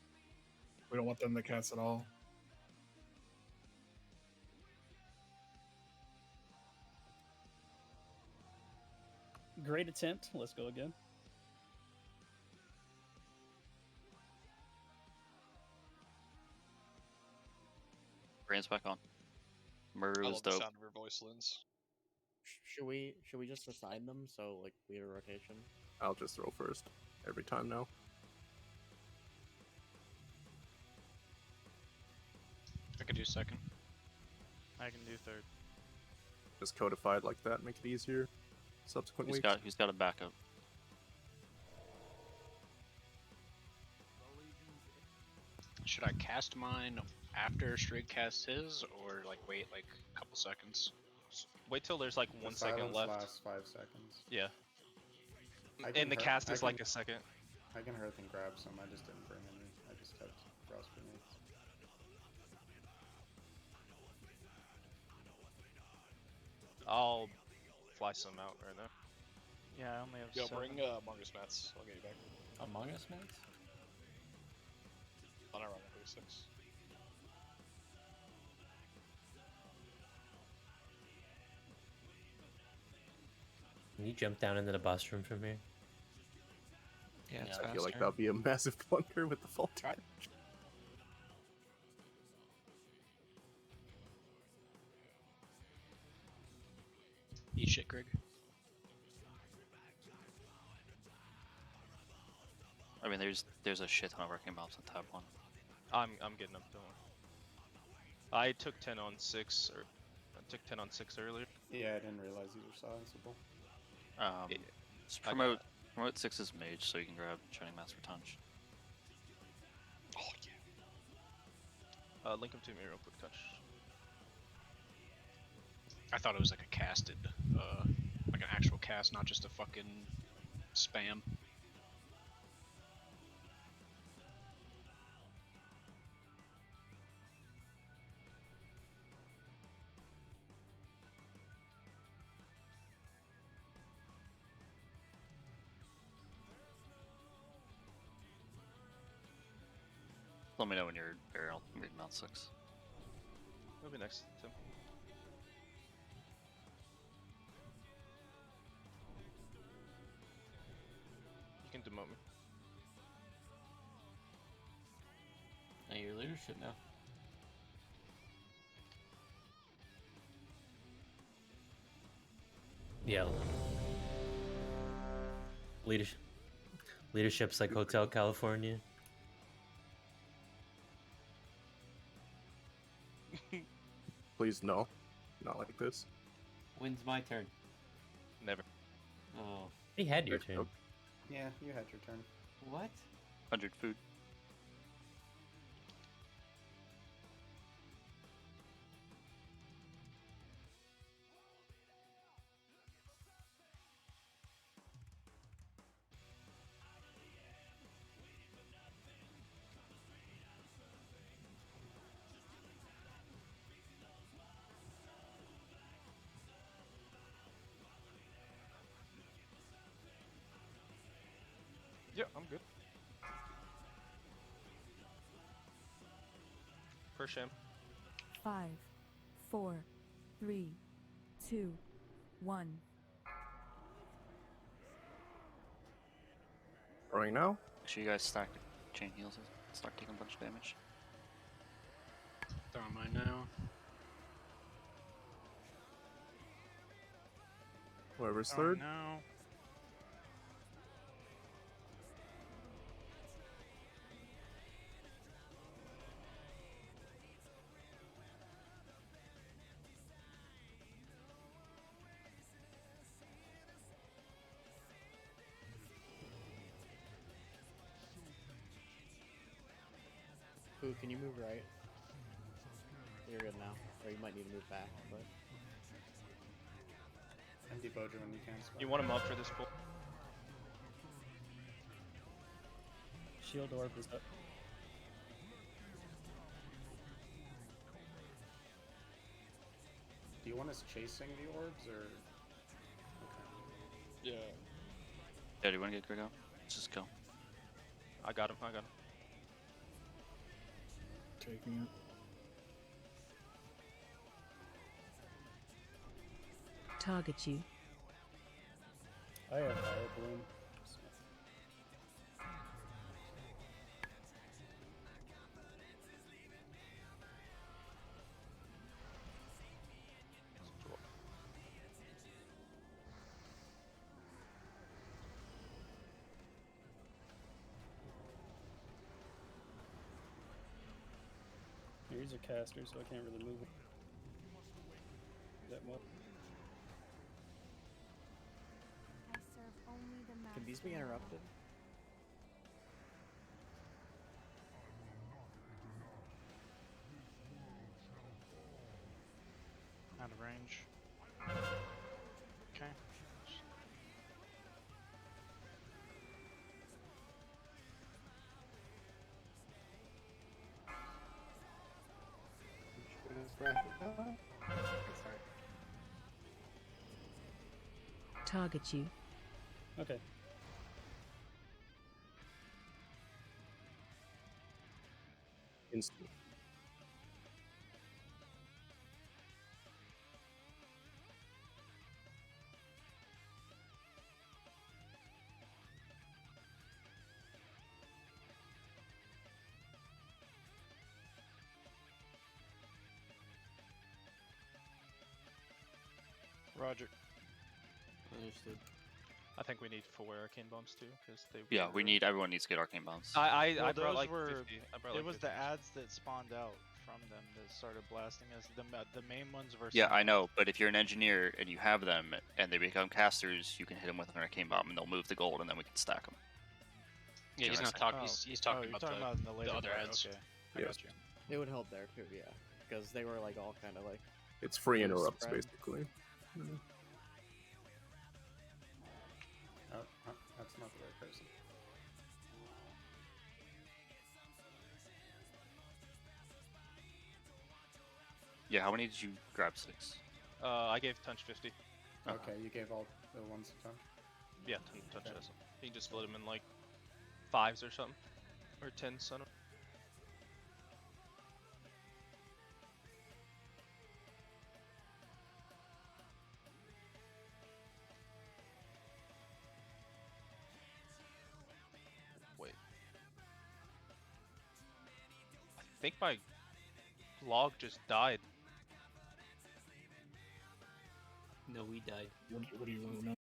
we don't want them to cast at all. Great attempt. Let's go again. Brand's back on. Murr I was love the dope. sound of your voice, Lins. Should we just assign them so like we have a rotation? I'll just throw first every time now. I could do second. I can do third. Just codified like that, make it easier. Subsequent He's weeks. got a backup. Should I cast mine after Strig casts his, or like wait like a couple seconds? Wait till there's like The 1 second silence left. lasts 5 seconds. Yeah. I can And the hurt- cast I is can- like a second. I can Hearth and grab some. I just didn't bring any. I just kept Frost Grenades. I'll fly some out right now. Yeah, I only have Yo, 7. bring Among Us mats. I'll get you back. Among Us mats? Unironically 6. Can you jump down into the boss room from here? Yeah, it's I feel like faster. that'd be a massive blunder with the fall damage. Eat shit, Greg. I mean, there's a shit ton of working mobs on tab 1. I'm getting up. Don't worry. I took 10 on 6, or I took 10 on 6 earlier. Yeah, I didn't realize these were silenceable. Just promote 6's mage so you can grab Shining Master Touch. Oh yeah. Link them to me real quick, touch. I thought it was like a casted, like an actual cast, not just a fucking spam. Let me know when you're barrel. Read Mount 6. It'll be next, Tim. You can demote me. Now your leadership now. Yeah. Leadership's like Hotel California. Please no. Not like this. When's my turn? Never. Oh. You had your turn. Yeah, you had your turn. What? 100 food. Yeah, I'm good. Per sham. 5, 4, 3, 2, 1. Throwing now? Make sure you guys stack the chain heals and start taking a bunch of damage. Throwing mine now. Whoever's Oh, third. no. Pooh, can you move right? You're good now. Or you might need to move back, but Empty Bojo when you can. Spot. You want him up for this pull? Shield orb is up. Do you want us chasing the orbs or? Okay. Yeah. Yeah, do you want to get Greg out? Let's just go. I got him. I got him. Taking it. Target you. I have Fire Bloom. He's a caster, so I can't really move him that much. Can these be interrupted? Out of range. Okay. Target you. Okay. Instant. Roger. Understood. I think we need 4 arcane bombs too, because they. Yeah, were- everyone needs to get arcane bombs. I Well, brought those like were. 50. I brought It like was 50. the ads that spawned out from them that started blasting us. The main ones were. Yeah, I Sunwell. know, but if you're an engineer and you have them and they become casters, you can hit them with an arcane bomb and they'll move the gold and then we can stack them. Yeah, he's You know not what I'm talking. saying? He's Oh, talking you're about talking about in the later other part, ads. okay. I Yes. got you. It would help there too, yeah, because they were like all kind of like. It's free loose interrupts, spread. basically. Oh, that's not the right person. Yeah, how many did you grab? 6? I gave Tunch 50. Okay, you gave all the ones to Tunch? Yeah, Tunch has them. You can just split them in like 5s or something, or 10s. Son of. Wait. I think my log just died. No, we died. What do you want to know?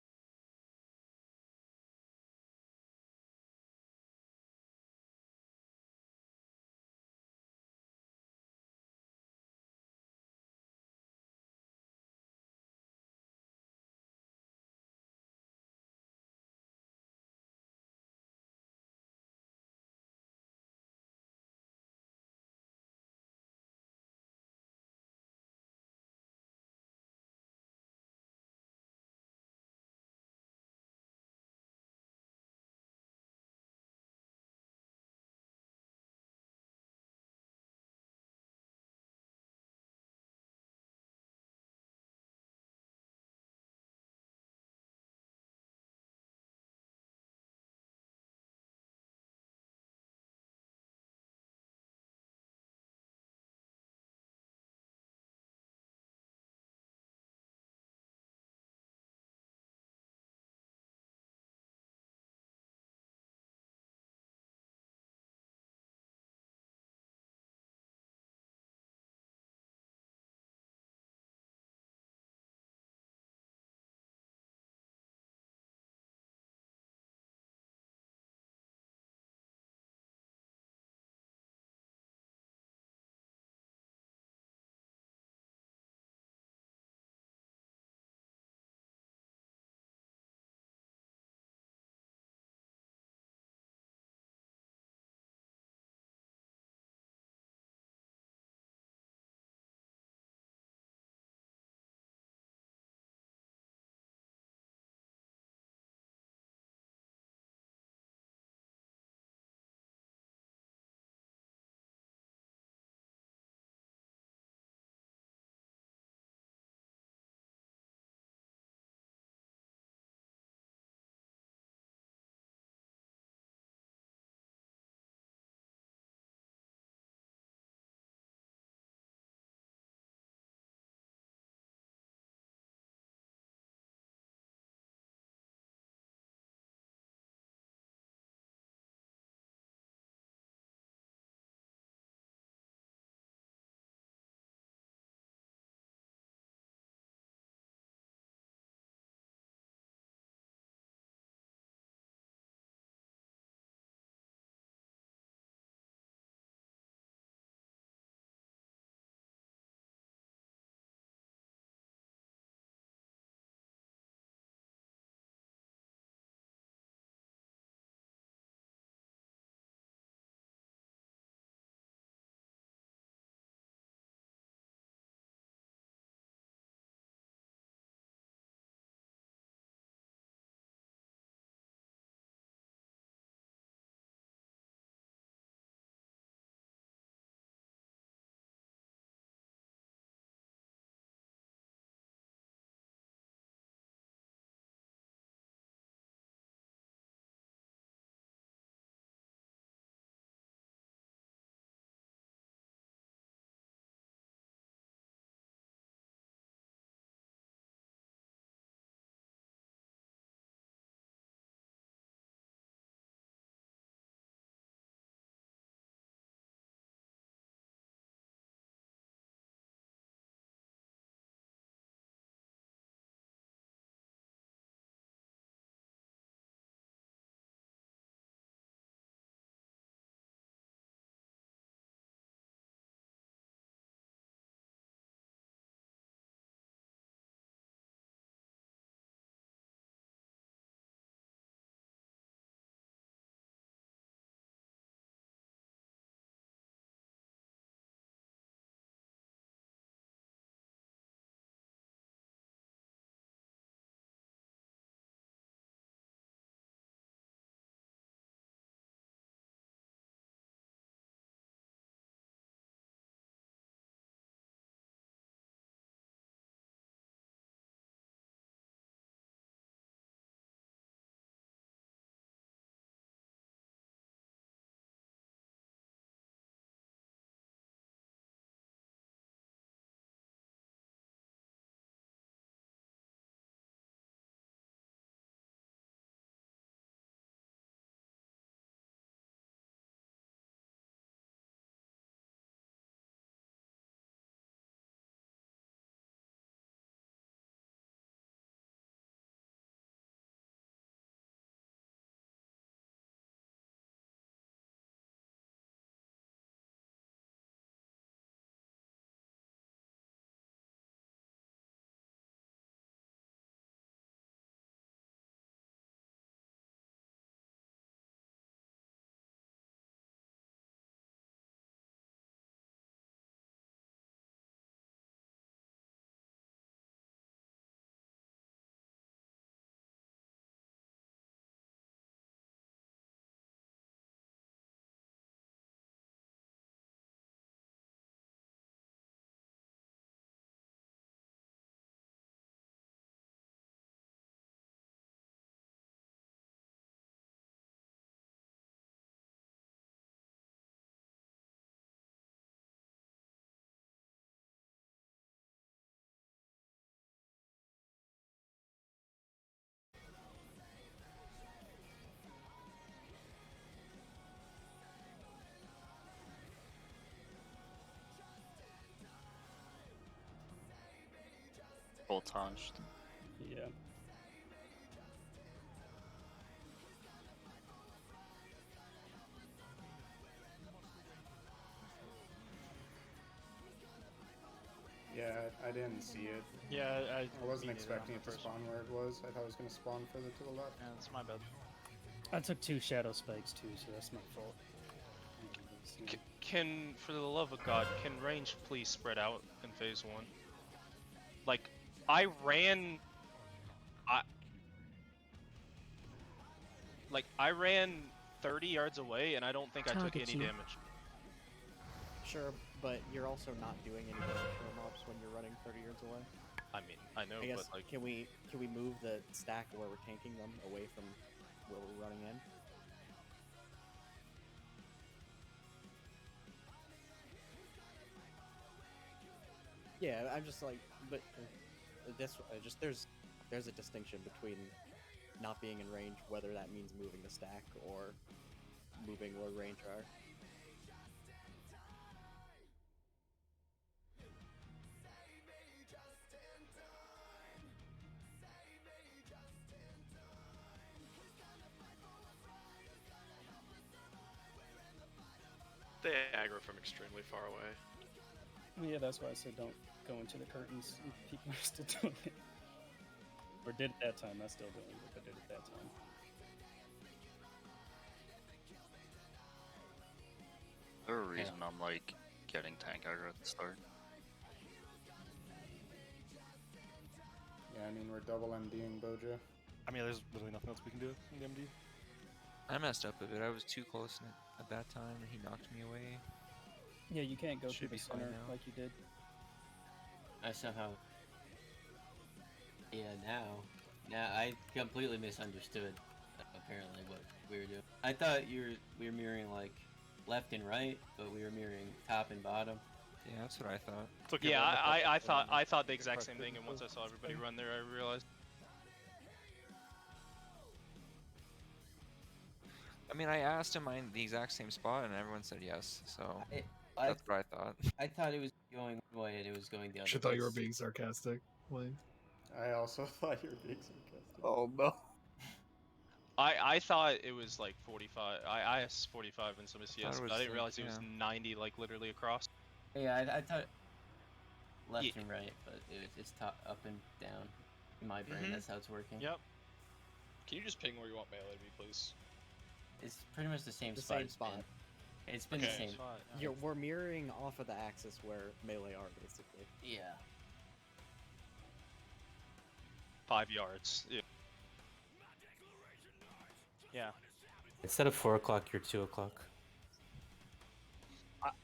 voltaged. Yeah. Yeah, I didn't see it. Yeah, I wasn't me neither on expecting the it to first spawn where it was. I thought it was going to spawn further to the left. Yeah, that's my bad. I took 2 shadow spikes too, so that's my fault. Can, for the love of God, can range please spread out in phase 1? Like, I ran 30 yards away, and I don't think I took Target any you. damage. Sure, but you're also not doing any damage to the mobs when you're running 30 yards away. I mean, I know, I guess, but like, can we move the stack where we're tanking them away from where we're running in? Yeah, I'm just like, but this just there's a distinction between not being in range, whether that means moving the stack or moving where range are. They aggro from extremely far away. Well, yeah, that's why I said don't go into the curtains. People are still doing it. Or did at that time. I still doing it, but did at that time. Is there a reason I'm like getting tank aggro at the start? Yeah, I mean, we're double MDing Boja. I mean, there's literally nothing else we can do in the MD. I messed up a bit. I was too close at that time, and he knocked me away. Yeah, you can't go Should through the be fine center now. like you did. I somehow. Yeah, now I completely misunderstood. Apparently, what we were doing. I thought we were mirroring like left and right, but we were mirroring top and bottom. Yeah, that's what I thought. yeah, I thought the exact same thing, and once I saw everybody run there, I realized. I mean, I asked him the exact same spot, and everyone said yes. So that's what I thought. I thought it was going one way and it was going the other. I thought you were being sarcastic. Like, I also thought you were being sarcastic. oh no. I thought it was like 45. I asked 45 in some CS, but I didn't realize it was yeah. 90, like literally across. Yeah, I thought left and right, but it's top, up and down. In my brain, that's how it's working. Yep. Can you just ping where you want melee to be, please? It's pretty much the same The spot. same spot. It's been the same. We're mirroring off of the axis where melee are, basically. Yeah. 5 yards. Yeah. Yeah. Instead of 4 o'clock, you're 2 o'clock.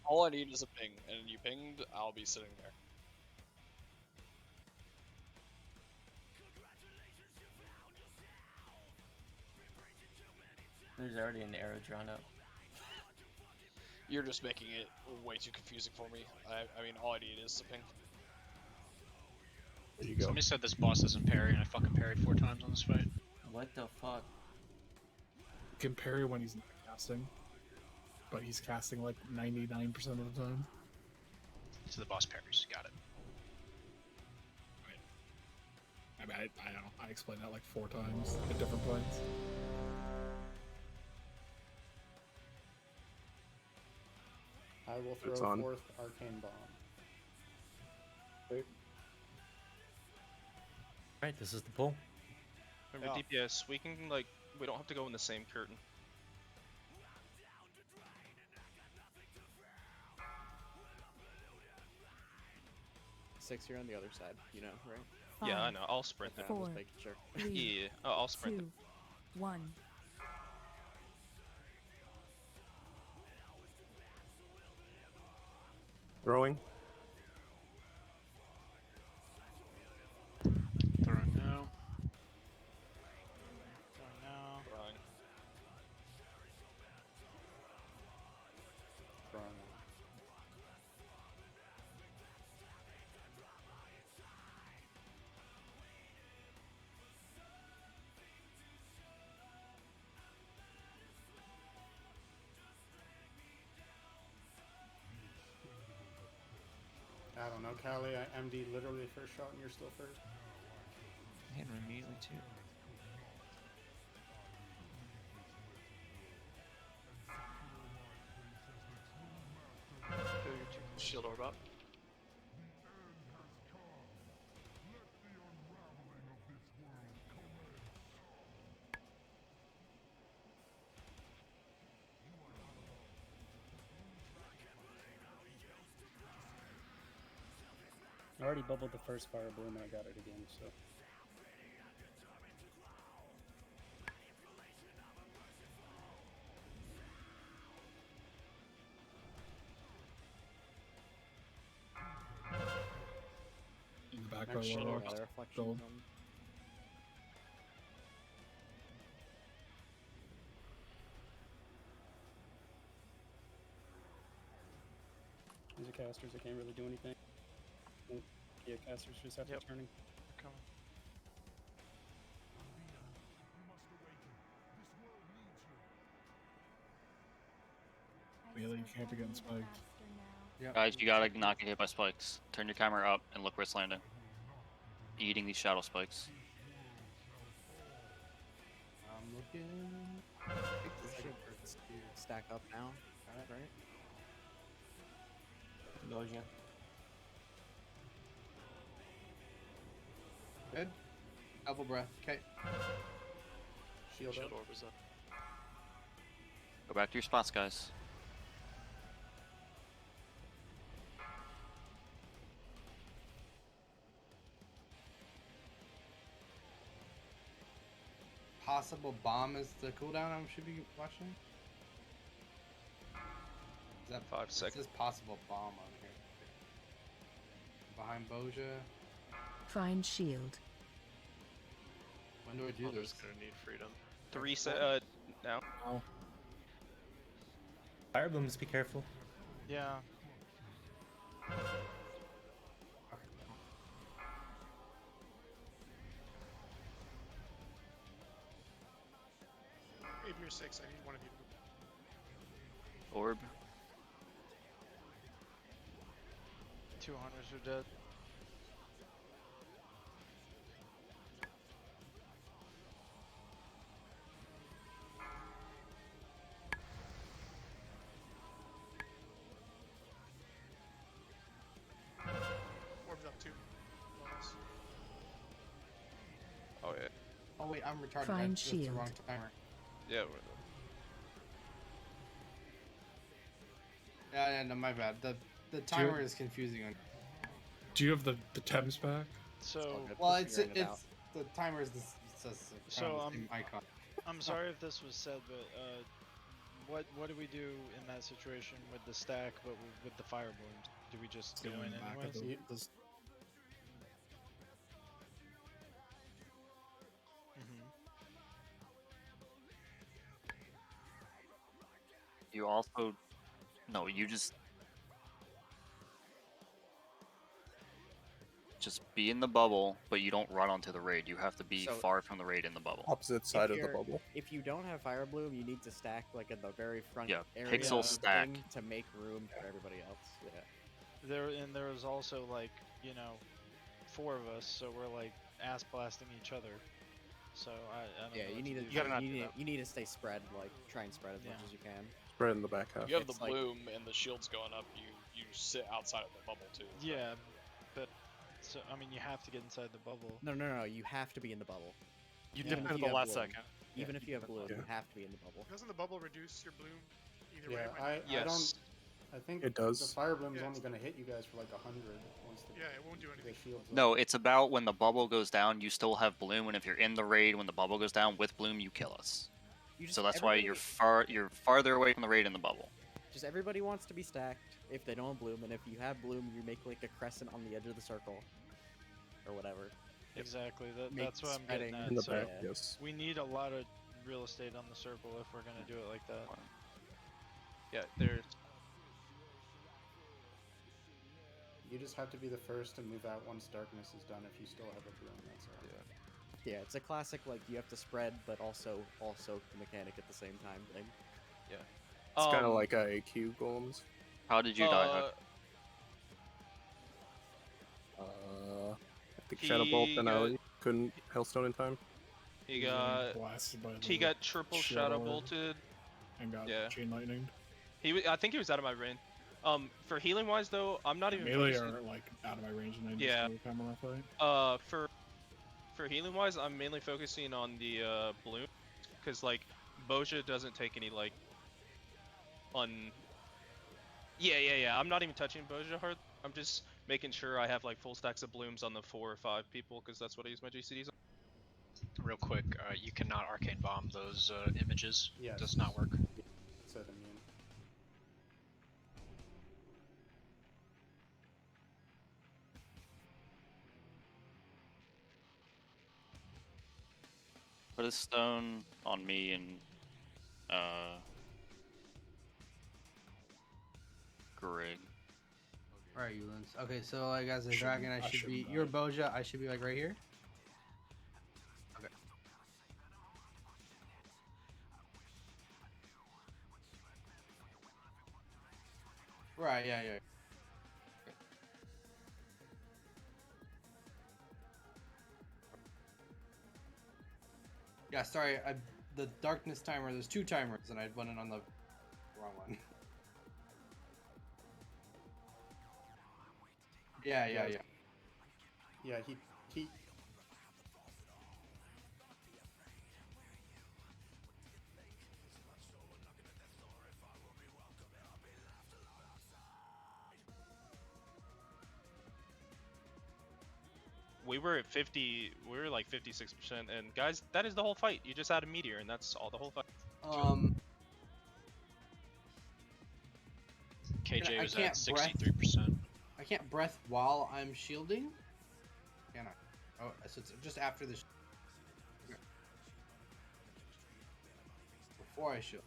All I need is a ping, and you pinged, I'll be sitting there. There's already an arrow drawn up. You're just making it way too confusing for me. I mean, all I need is a ping. There you go. Somebody said this boss doesn't parry, and I fucking parried 4 times on this fight. What the fuck? You can parry when he's not casting, but he's casting like 99% of the time. So the boss parries. Got it. I mean, I don't know. I explained that like 4 times at different points. I will It's throw on. forth Arcane Bomb. Alright, this is the pull. Remember DPS, we can like, we don't have to go in the same curtain. Six, you're on the other side, you know, right? Yeah, I know. I'll sprint Okay, them. I'm just making sure. Yeah, I'll sprint them. 1. Throwing. Throwing now. Throwing now. Throwing. Throwing. I don't know, Callie. I MD literally first shot, and you're still first. Hit him immediately too. Shield orb up. I already bubbled the first fire bloom and I got it again, so. In the back And row, shield lower orb, left. reflections Gold. on- These are casters, I can't really do anything. Nope. Yeah, casters just have to turning. Coming. Melee, you can't be getting spiked. Guys, you gotta not get hit by spikes. Turn your camera up and look where it's landing. Eating these shadow spikes. I'm looking. Take a second for this to stack up now. Got it, right? Doja. Good. Double breath. Okay. Shield Shield up. orb is up. Go back to your spots, guys. Possible bomb is the cooldown I should be watching. Is that 5 seconds? It says possible bomb on here. Behind Boja. Find shield. When do I do Mother's this? gonna need freedom. 3 now. Oh. Fire blooms, be careful. Yeah. If you're 6, I need one of you to move. Orb. 2 hunters are dead. Orb's up 2. Bonus. Oh yeah. Oh wait, I'm retarded. Find That's the shield. wrong timer. Yeah. Yeah, no, my bad. The timer is confusing. On. Do you have the Thames back? So Well, it's the timer is the says So, the same icon. I'm sorry if this was said, but what do we do in that situation with the stack, but with the fire blooms? Do we just go in anyways? You also... No, you just be in the bubble, but you don't run onto the raid. You have to be So- far from the raid in the bubble. Opposite side of the bubble. If you don't have fire bloom, you need to stack like in the very front Yeah, area pixel of the stack. thing to make room for everybody else. Yeah. There was also like 4 of us, so we're like ass blasting each other. So I don't Yeah, know you what need to to do. you need to stay spread, like try and spread as much as you can. Spread in the back half. You have the It's like- bloom and the shield's going up. You sit outside of the bubble too. Yeah, but so I mean you have to get inside the bubble. No. You have to be in the bubble. You Even dip if in you the have last bloom. second. Even Yeah, if you have bloom, yeah. you have to be in the bubble. Doesn't the bubble reduce your bloom either Yeah, way? I don't. I think It does. the fire bloom's Yeah. only going to hit you guys for like 100 once the, Yeah, it won't do anything. the shield's up. No, it's about when the bubble goes down, you still have bloom, and if you're in the raid when the bubble goes down with bloom, you kill us. So that's why you're farther away from the raid in the bubble. Just everybody wants to be stacked if they don't have bloom, and if you have bloom, you make like a crescent on the edge of the circle, or whatever. Exactly. Make That's what I'm spreading getting at. In the so back, yes. we need a lot of real estate on the circle if we're gonna do it like that. Yeah, there's You just have to be the first to move out once darkness is done. If you still have a bloom, that's all. Yeah, it's a classic like you have to spread, but also mechanic at the same time thing. Yeah. It's kind of like AQ golems. How did you die? Huck? think Shadow Bolt He and got- Ali couldn't Hellstone in time. He He was getting got blasted by he the got triple shield shadow orb bolted. and got Yeah. chain lightning. I think he was out of my range. For healing wise though, I'm not even Melee focusing. are like out of my range and then Yeah. just go camera fight. For healing wise, I'm mainly focusing on the balloon, because like Boja doesn't take any like Yeah. I'm not even touching Boja hard. I'm just making sure I have like full stacks of blooms on the 4 or 5 people, because that's what I use my GCDs on. Real quick, you cannot arcane bomb those images. Yes. Does not work. It said immune. Put a stone on me and Greg. Alright, Eulens. Okay, so like as a Shouldn't- dragon, I I should shouldn't be. You're die. Boja, I should be like right here? Okay. Right, yeah. Yeah, sorry, the darkness timer, there's 2 timers, and I went in on the wrong one. Yeah. Yeah, he We were at 50. We were like 56%, and guys, that is the whole fight. You just add a meteor, and that's all the whole fight. KJ I was can't at 63%. I can't breath while I'm shielding. Can I? Oh, so it's just after the. Okay. Before I shield.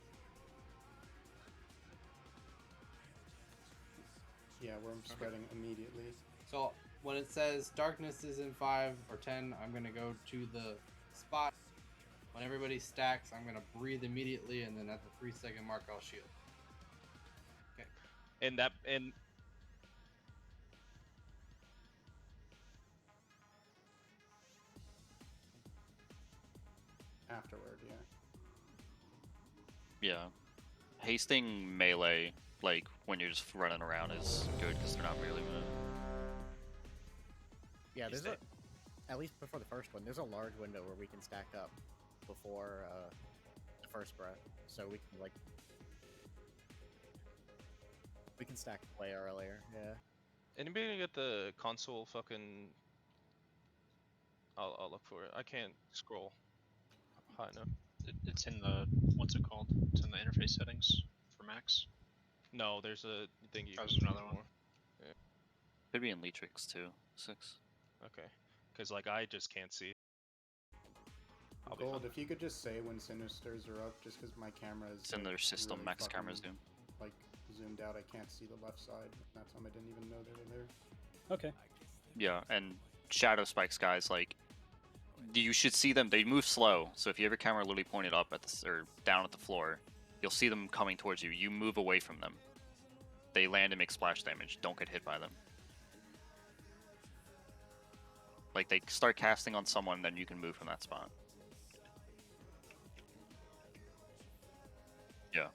yeah, we're spreading immediately. So when it says darkness is in 5 or 10, I'm gonna go to the spot. When everybody stacks, I'm gonna breathe immediately, and then at the 3-second mark, I'll shield. Okay. And Afterward, yeah. Yeah. Hasting melee, like when you're just running around, is good because they're not really moving. Yeah, there's at least before the first one, there's a large window where we can stack up before the first breath, so we can stack play earlier. Yeah. anybody gonna get the console fucking? I'll look for it. I can't scroll high enough. It's in the what's it called? It's in the interface settings for Max. No, there's a thing you. Oh, can there's do another one. more. Yeah. Could be in Leatrix too. 6. Okay. Because like I just can't see. I'll be Gold, fine. if you could just say when Sinisters are up, just because my camera is. It's in their system. really Max fucking, cameras do. Like zoomed out, I can't see the left side. That time I didn't even know they were there. Okay. Yeah, and shadow spikes, guys, like you should see them. They move slow, so if you have your camera literally pointed up at the or down at the floor, you'll see them coming towards you. You move away from them. They land and make splash damage. Don't get hit by them. Like they start casting on someone, then you can move from that spot. Yeah.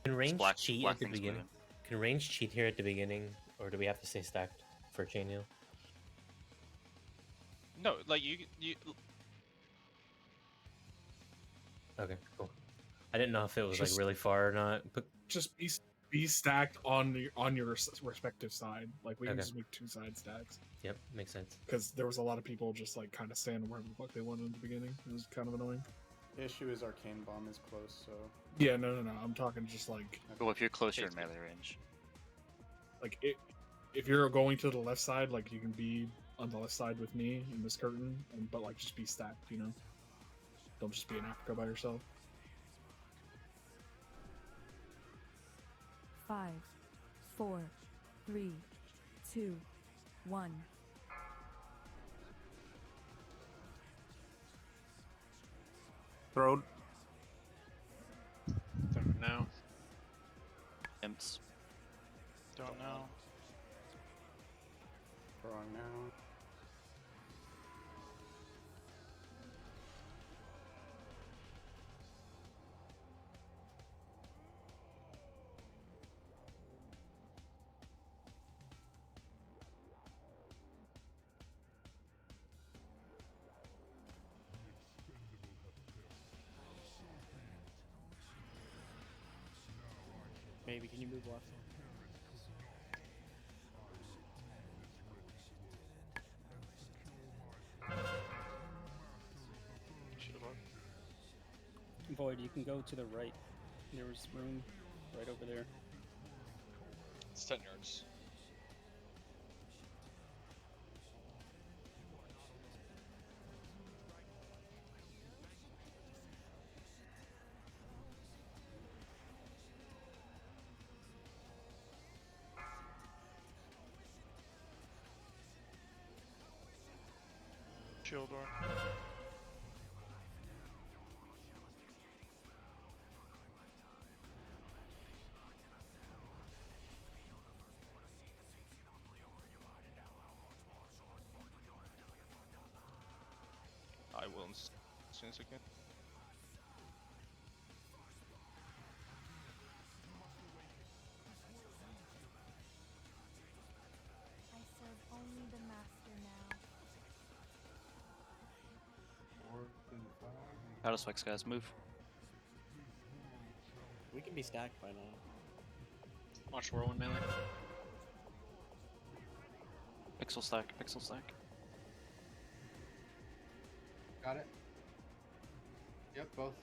Can range Black- cheat black at the things beginning? moving. Can range cheat here at the beginning, or do we have to stay stacked for chain heal? No, like you. Okay, cool. I didn't know if it was like really far or not. But Just be stacked on your respective side. Like we can Okay. just make 2 side stacks. Yep, makes sense. Because there was a lot of people just like kind of standing wherever the fuck they wanted in the beginning. It was kind of annoying. The issue is Arcane Bomb is close, so. Yeah, no. I'm talking just like Well, if you're closer in melee range. like if you're going to the left side, like you can be on the left side with me in this curtain, but like just be stacked, you know. Don't just be in Africa by yourself. 5, 4, 3, 2, 1. Throw. Don't know. Imps. Don't know. Throwing now. Navy, can you move left? Void, you can go to the right. There was room right over there. It's 10 yards. Shield door. I will as soon as I can. I serve only the master now. 4 and 5. How does Flex guys move? We can be stacked by now. Watch Whirlwind melee. Pixel stack, pixel stack. Got it. Yep, both.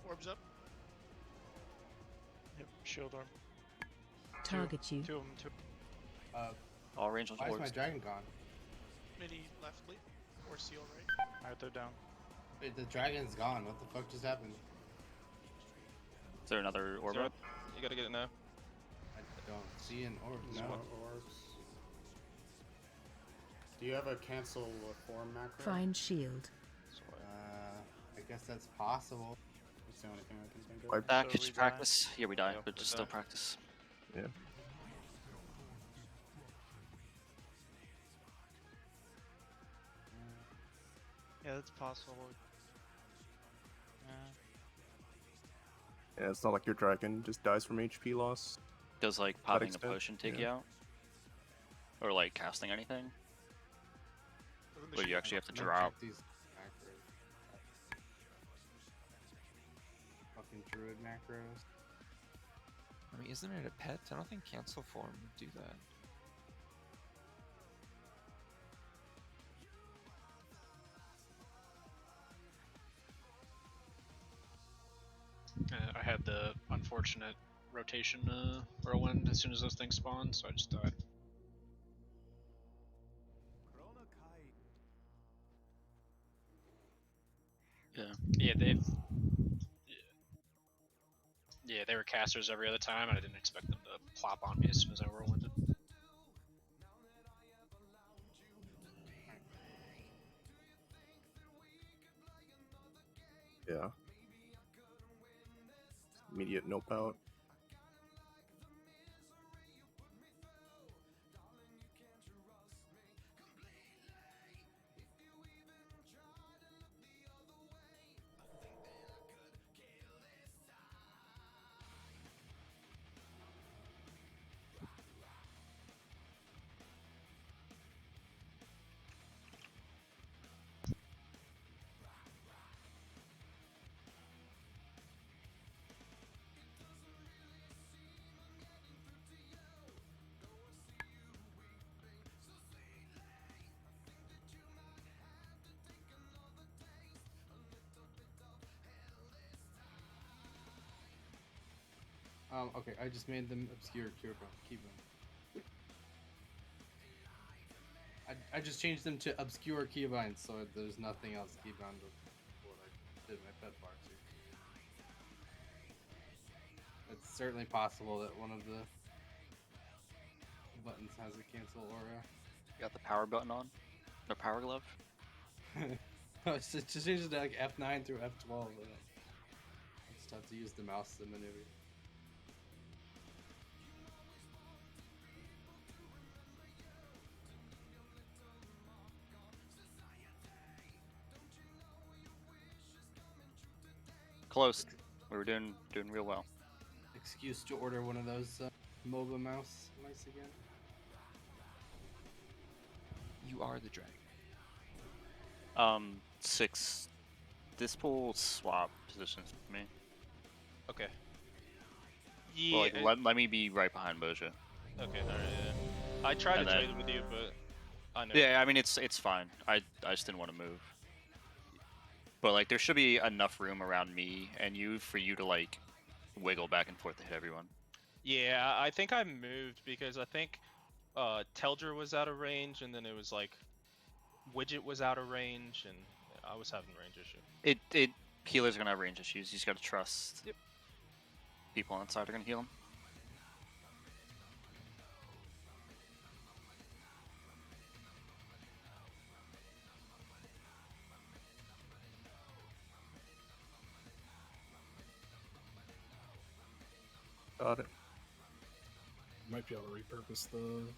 Orbs up. Yep, shield arm. Target you. Two of them, two. All range on Why is orbs. my dragon gone? Mini leftly. Or seal right. Alright, they're down. Wait, the dragon's gone. What the fuck just happened? Is there another orb Zero. up? You gotta get it now. I don't see an orb. No No. orbs. Do you have a cancel form macro? Find shield. I guess that's possible. That's the only thing I can think of. Back, So just we die. practice. Yeah, we die, Yep, but we just die. still practice. Yeah. Yeah, that's possible. Yeah, it's not like your dragon just dies from HP loss. Does like that popping a extent, potion take yeah. you out? Or like casting anything? Or you actually have to Check drop? these macros. Fucking druid macros. I mean, isn't it a pet? I don't think cancel form would do that. I had the unfortunate rotation whirlwind as soon as those things spawned, so I just died. Yeah. Yeah, they've. Yeah, they were casters every other time, and I didn't expect them to plop on me as soon as I whirlwinded. Yeah. Immediate nope out. Okay, I just made them obscure cure bone. Keep them. I just changed them to obscure keybinds, so there's nothing else keybound with what I did my pet bar to. It's certainly possible that one of the buttons has a cancel aura. You got the power button on? Or power glove? No, it's just changed it to like F9 through F12. I just have to use the mouse to maneuver. Close. We were doing real well. Excuse to order one of those MOBA mouse mice again. You are the dragon. 6. This will swap positions with me. Okay. Well, Yeah. like, let me be right behind Boja. Okay. All right. Yeah. I tried to And trade then- with you, but I know. Yeah, I mean it's fine. I just didn't want to move. But like there should be enough room around me and you for you to like wiggle back and forth to hit everyone. Yeah, I think I moved because I think Telger was out of range, and then it was like Widget was out of range, and I was having range issue. Healers are gonna have range issues. You just gotta trust people on the side are gonna heal them. Got it. Might be able to repurpose the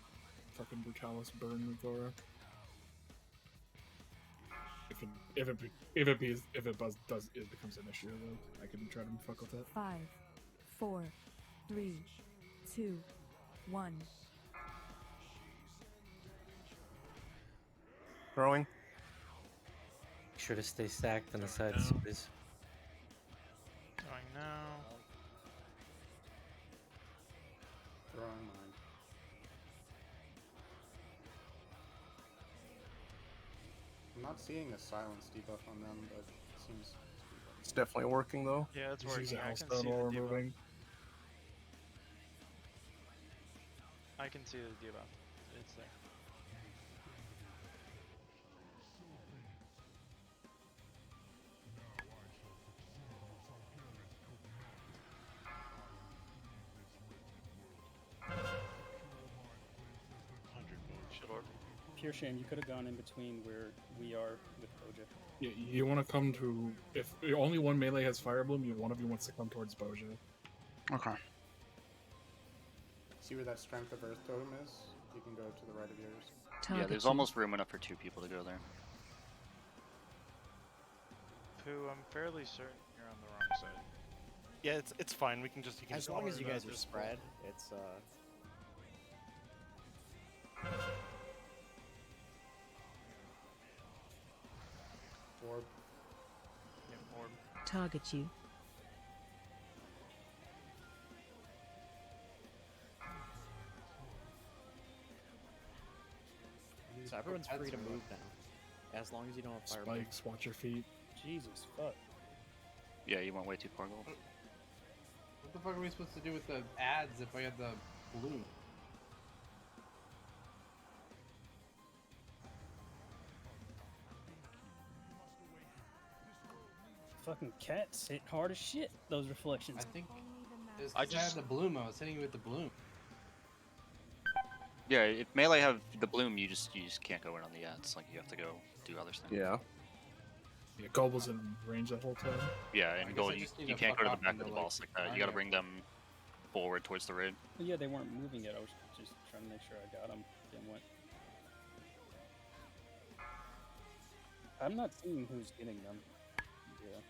fucking Brutalis burn with Thora. If it becomes an issue, though, I can try to fuck with it. 5, 4, 3, 2, 1. Throwing. Make sure to stay stacked on the sides, please. Going now. Throwing mine. I'm not seeing a silence debuff on them, but it seems. It's definitely working though. Yeah, it's Just use working. a I house can stone see while the we're debuff. moving. I can see the debuff. It's there. Pure shame, you could have gone in between where we are with Boja. Yeah, you want to come to if only one melee has Fire Bloom, one of you wants to come towards Boja. Okay. See where that Strength of Earth totem is? You can go to the right of yours. Yeah, there's almost room enough for 2 people to go there. Pooh, I'm fairly certain you're on the wrong side. Yeah, it's fine. We can just you can As just long as you water guys that. are spread, it's Orb. Yeah, orb. Target you. so everyone's free to move now, as long as you don't have fire. Spikes, watch your feet. Jesus fuck. Yeah, you went way too far, Gold. What the fuck are we supposed to do with the ads if I have the bloom? Fucking cats hit hard as shit. Those reflections. I think I just had the bloom. I was hitting you with the bloom. Yeah, if melee have the bloom, you just can't go in on the ads. Like you have to go do other stuff. Yeah. Yeah, Gold was in range that whole time. Yeah, I and guess Gold, I you, just need you to can't go fuck to the off back and of the go, like, boss like that. You fire gotta it. bring them forward towards the raid. But yeah, they weren't moving yet. I was just trying to make sure I got them. Then what? I'm not seeing who's getting them. Yeah.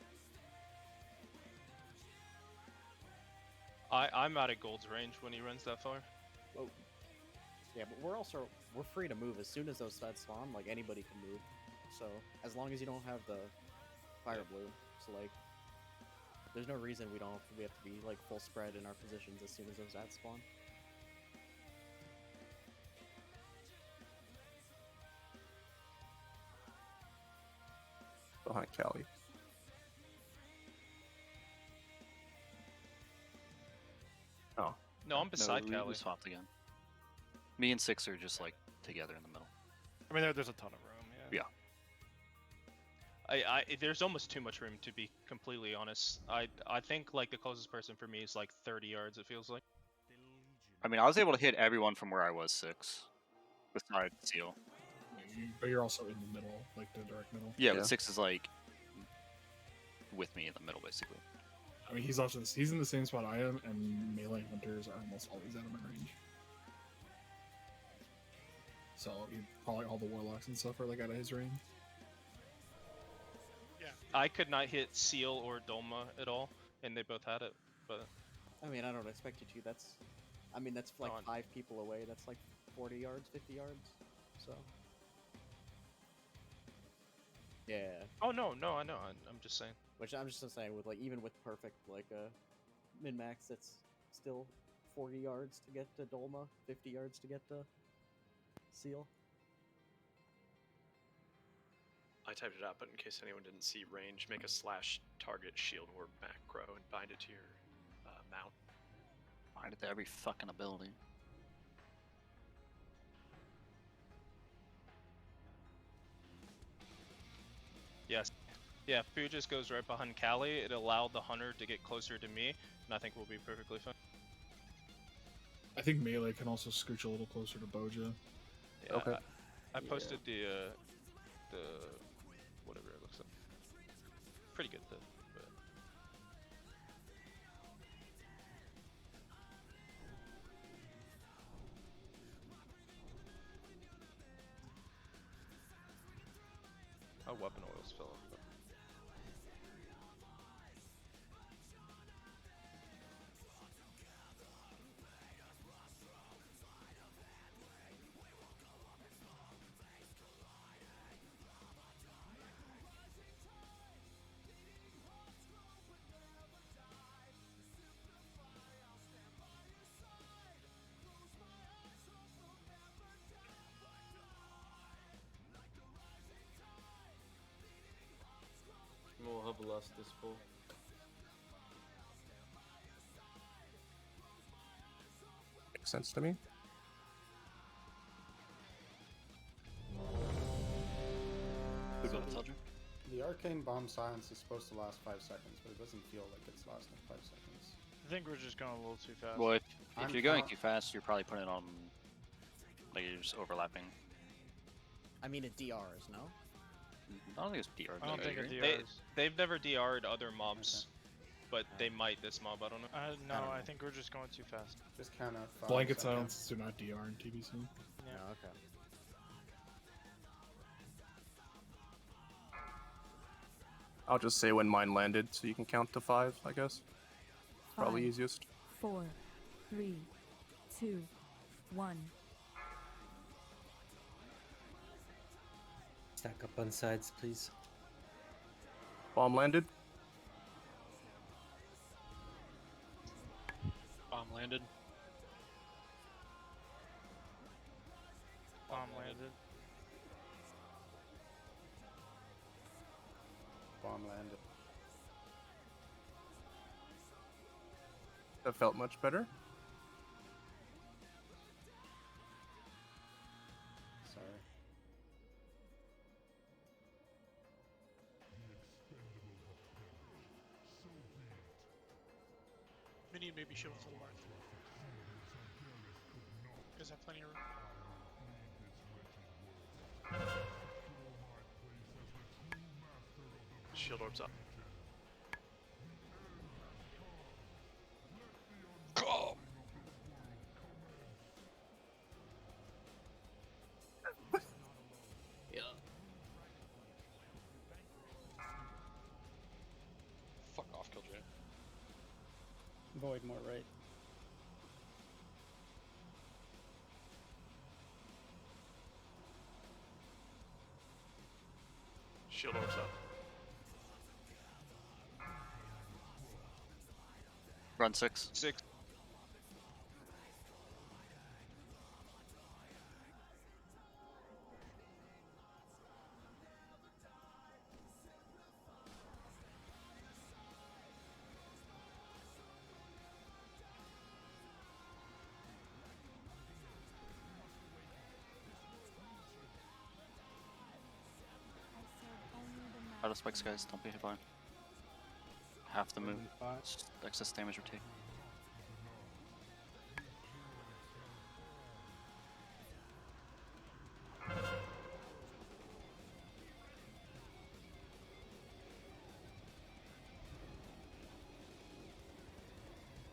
I'm out of Gold's range when he runs that far. Oh. Yeah, but we're free to move as soon as those sets spawn. Like anybody can move. So as long as you don't have the fire blue, so like, there's no reason we have to be like full spread in our positions as soon as those ads spawn. Behind Callie. Oh. No, I'm beside we Callie. swapped again. Me and Six are just like together in the middle. I mean, there's a ton of room. Yeah. There's almost too much room to be completely honest. I think like the closest person for me is like 30 yards. It feels like. I mean, I was able to hit everyone from where I was 6, besides Seal. But you're also in the middle, like the direct middle. Yeah, but 6 is like with me in the middle, basically. I mean, he's in the same spot I am, and melee hunters are almost always out of my range. So probably all the warlocks and stuff are like out of his range. I could not hit Seal or Dolma at all, and they both had it. But I mean, I don't expect you to. That's like 5 people away. That's like 40 yards, 50 yards. So. Yeah. Oh no, I know. I'm just saying. Which I'm just saying with like even with perfect like min max. It's still 40 yards to get to Dolma, 50 yards to get to Seal. I typed it out, but in case anyone didn't see range, make a /target shield word macro and bind it to your mount. Bind it to every fucking ability. Yes. Yeah, Fu just goes right behind Hpally. It allowed the hunter to get closer to me, and I think we'll be perfectly fine. I think melee can also scooch a little closer to Boja. Yeah, Okay. I posted the whatever it looks like. Pretty good though. But... Oh, weapon oils fell off. We'll have a lost this pull. Makes sense to me. The arcane bomb silence is supposed to last 5 seconds, but it doesn't feel like it's lasting 5 seconds. I think we're just going a little too fast. Well, if I'm you're going co- too fast, you're probably putting it on, like you're just overlapping. I mean, it DRs, no? I don't think it's DR. I don't think it They've never DR'd other mobs, but they might this mob. I don't know. No, I think we're just going too fast. Just count out 5 Blanket seconds. silences do not DR in TBC. Yeah. No, okay. I'll just say when mine landed, so you can count to 5, I guess. Probably 5, easiest. 4, 3, 2, 1. Stack up on sides, please. Bomb landed. Bomb landed. Bomb landed. Bomb landed. That felt much better. Sorry. Mini and maybe shield to the left. You guys have plenty of room. Shield orbs up. Come. Yeah. Fuck off, Killjoy. Void more right. Shield orbs up. Run 6. 6. Out of spikes, guys. Don't be hit by. Half the move. Excess damage we're taking.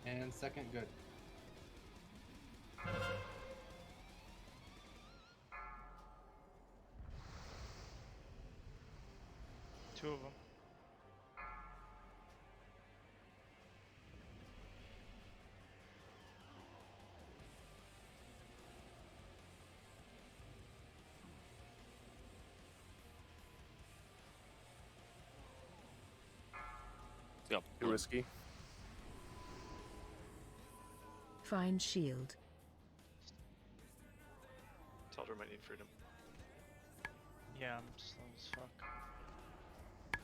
And second, good. Two of them. Yep. Too risky. Find shield. Teldra might need freedom. Yeah, I'm slow as fuck.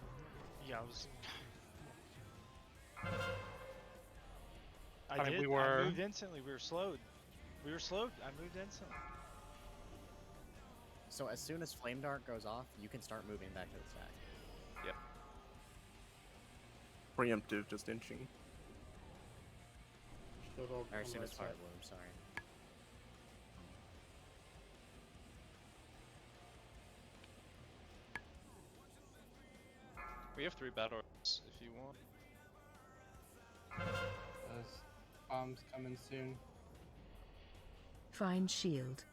Yeah, I was. I mean, did. we I were. moved instantly. We were slowed. We were slowed. I moved instantly. So as soon as Flame Dart goes off, you can start moving back to the stack. Yep. Preemptive, just inching. Or as soon as Fire Bloom, sorry. We have 3 battle orbs if you want. Those bombs coming soon. Find shield.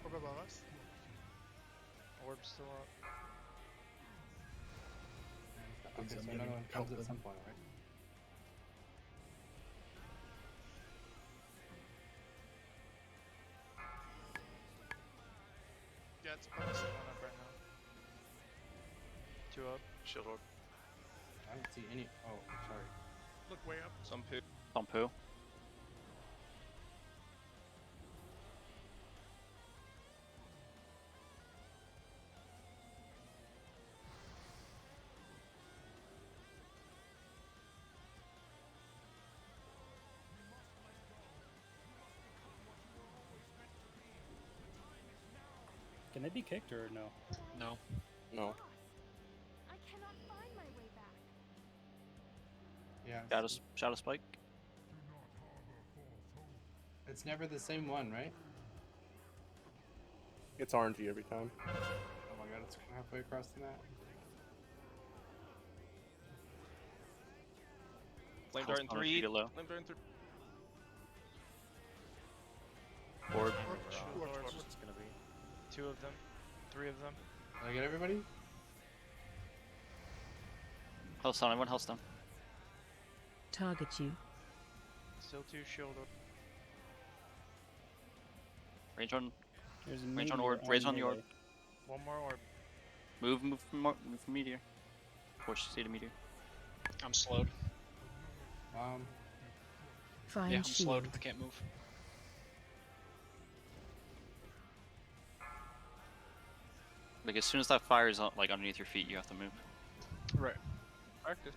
Orb above us. Orb's still up. Okay, so another one comes at some point, right? Yeah, it's above us. One up right now. 2 up. Shield orb. I don't see any. Oh, sorry. Look way up. Some poo. Some poo. Can they be kicked or no? No. No. I cannot find my way back. Yeah. Shadow Spike. It's never the same one, right? It's RNG every time. Oh my god, it's halfway across the map. Flame Dart in House 3. Flame Flame Dart in 3. Orb. It's gonna be 2 of them. 3 of them. Did I get everybody? Hellstone, everyone Hellstone. Target you. Still 2 shield orb. Range on. There's a Range on meteor orb. Range on the orb. melee. One more orb. Move from meteor. Force to see the meteor. I'm slowed. Find Yeah, I'm shield. slowed. I can't move. Like as soon as that fire is like underneath your feet, you have to move. Right. Practice.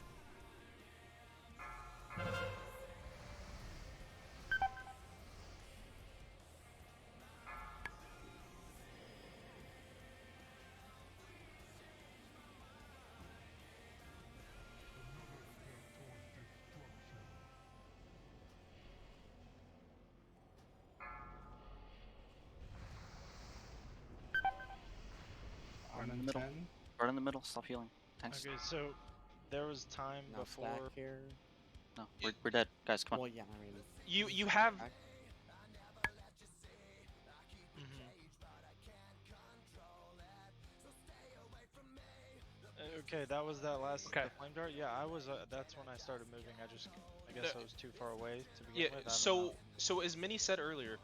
Burn in the middle. 10. Burn in the middle. Stop healing. Thanks. Okay, so there was time now before. stack here. No, we're dead, guys. Come on. Well, yeah, I mean. You have. Okay, that was that last Okay. the flame dart. Yeah, I was. That's when I started moving. I guess I was too far away to begin Yeah. with. I don't know. So as Minnie said earlier,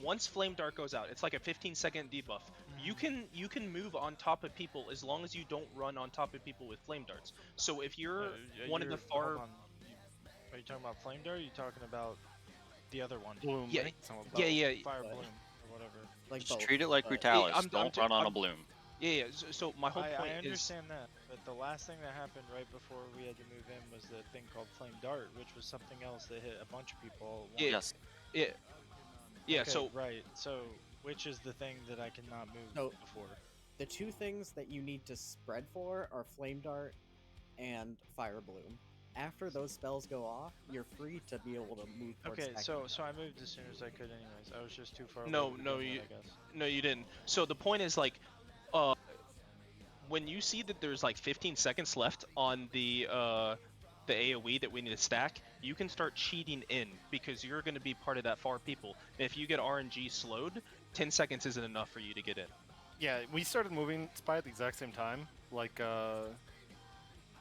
once Flame Dart goes out, it's like a 15-second debuff. You can move on top of people as long as you don't run on top of people with Flame Darts. So if you're one of the far. Hold on. Are you talking about flame dart? Or are you talking about the other one? Bloom. Yeah, right? Some of yeah, them. yeah. Fire bloom or whatever. Like Just both, treat it like but- Brutalis. I'm Don't run on a I'm- bloom. Yeah. So my whole I point is. understand that, but the last thing that happened right before we had to move in was the thing called flame dart, which was something else that hit a bunch of people all at once. Yes. Yeah. Okay, So right. So which is the thing that I cannot move So- before? The 2 things that you need to spread for are Flame Dart and Fire Bloom. After those spells go off, you're free to be able to move towards Okay, stacking. so I moved as soon as I could anyways. I was just too far away. No, to begin no, with, you, I guess. no, you didn't. So the point is like, when you see that there's like 15 seconds left on the AOE that we need to stack, you can start cheating in because you're going to be part of that far people. And if you get RNG slowed, 10 seconds isn't enough for you to get in. Yeah, we started moving Spy at the exact same time. Like,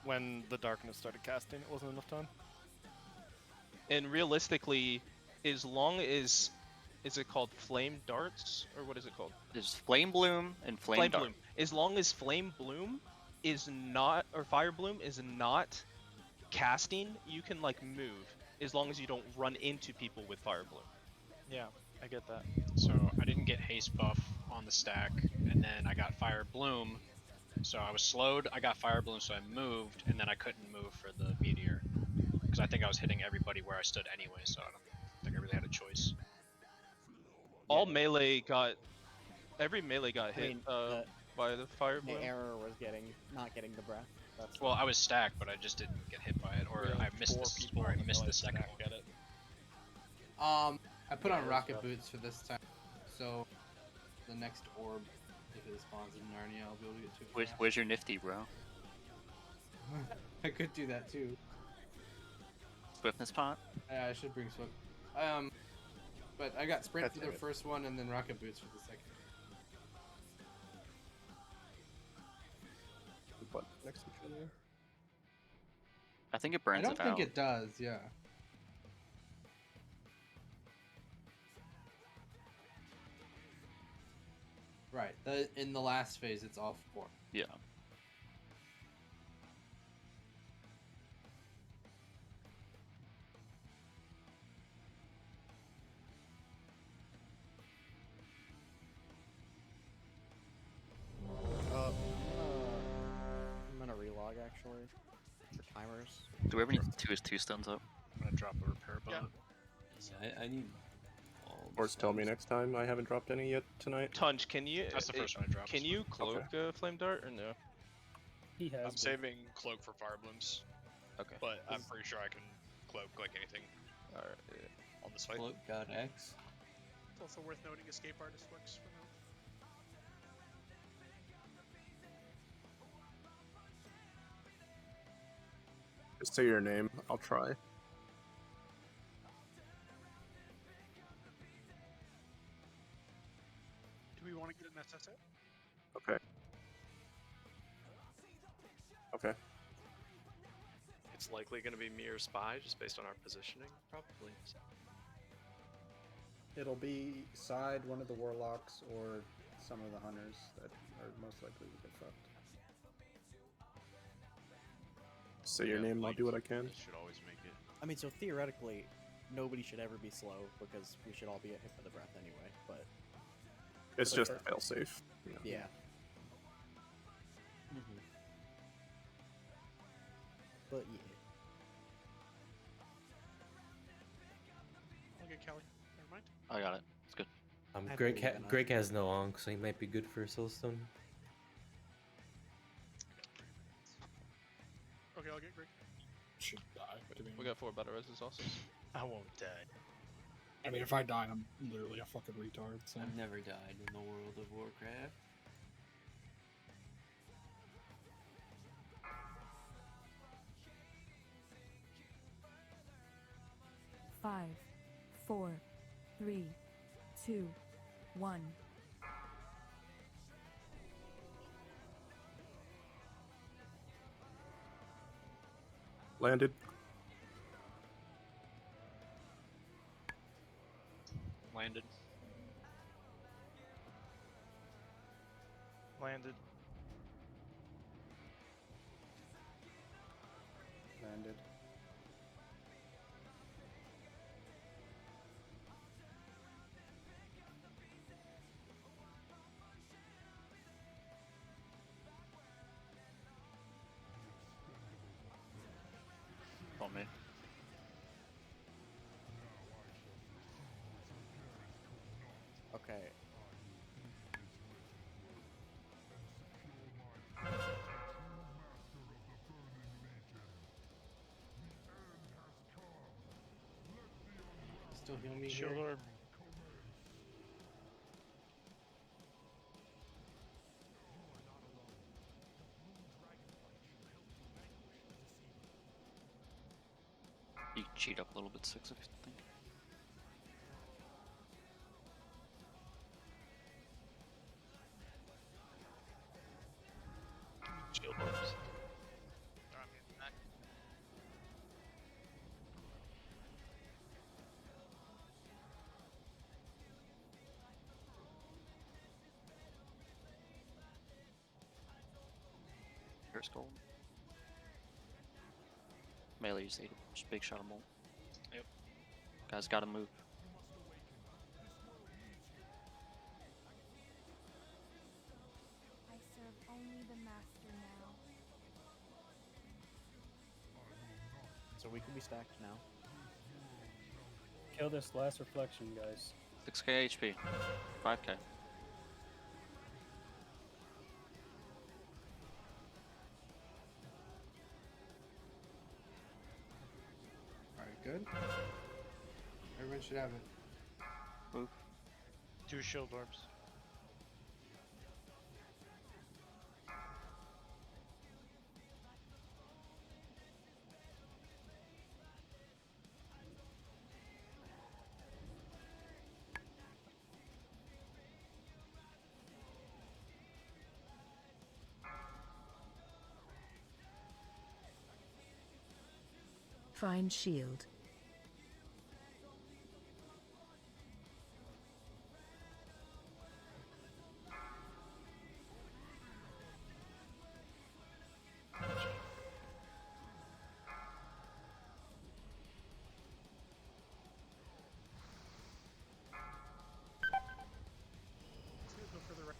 when the darkness started casting, it wasn't enough time. And realistically, as long as is it called flame darts or what is it called? There's flame bloom and flame dart. Bloom. As long as flame bloom is not, or fire bloom is not casting, you can like move as long as you don't run into people with fire bloom. Yeah, I get that. So I didn't get haste buff on the stack, and then I got fire bloom. So I was slowed. I got fire bloom, so I moved, and then I couldn't move for the meteor because I think I was hitting everybody where I stood anyway. So I don't think I really had a choice. All melee got, every melee got hit mean, by the fire bloom. The error was not getting the breath. That's Well, I was stacked, but I just didn't get hit by it, or Really, I missed four the people or I in the missed melee the second stack one. get it. I put Yeah, on it was rocket rough. boots for this time, so the next orb, if it spawns in Narnia, I'll be able to get to it. fast. Where's your nifty, bro? I could do that too. Swiftness pot? Yeah, I should bring Swift. But I got sprint God for damn the it. first one and then rocket boots for the second. But next to each other. I think it I burns don't it think out. it does. Yeah. Right. In the last phase, it's all 4. Yeah. I'm gonna relog actually for timers. Do we ever need two stones up? I'm gonna drop a repair bot. I need. Or tell me next time. I haven't dropped any yet tonight. Tunch, can you? That's the first one I dropped. Can you cloak flame dart or no? He has. I'm saving cloak for fire blooms. Okay. But I'm pretty sure I can cloak like anything. Alright. On this fight. Cloak got X. It's also worth noting escape artist works for now. Just say your name. I'll try. Do we want to get an SSA? Okay. Okay. It's likely going to be me or Spy, just based on our positioning, probably. It'll be side one of the warlocks or some of the hunters that are most likely to get fucked. Say your name. I'll do what I can. Should always make it. I mean, so theoretically, nobody should ever be slow because we should all be hit by the breath anyway. But It's but just for- a failsafe. yeah. But yeah. I'll get Kelly. Never mind. I got it. It's good. I Greg, believe in us. Greg has no onk, so he might be good for Soulstone. Okay, I'll get Greg. Should die. To be We got 4 battle reses also. I won't die. I mean, if I die, I'm literally a fucking retard. So. I've never died in the World of Warcraft. Five, 4, 3, 2, 1. Landed. Landed. Landed. Landed. On me. Okay. Still heal me Shield here. orb. You can cheat up a little bit, 6 if you think. Shield orbs. first gold. Melee use 8, just big shot 'em all. Yep. Guys gotta move. I serve only the master now. So we can be stacked now. Kill this last reflection, guys. 6k HP. 5k. Alright, good. Everyone should have it. Move. 2 shield orbs. Find shield. Let's go further right.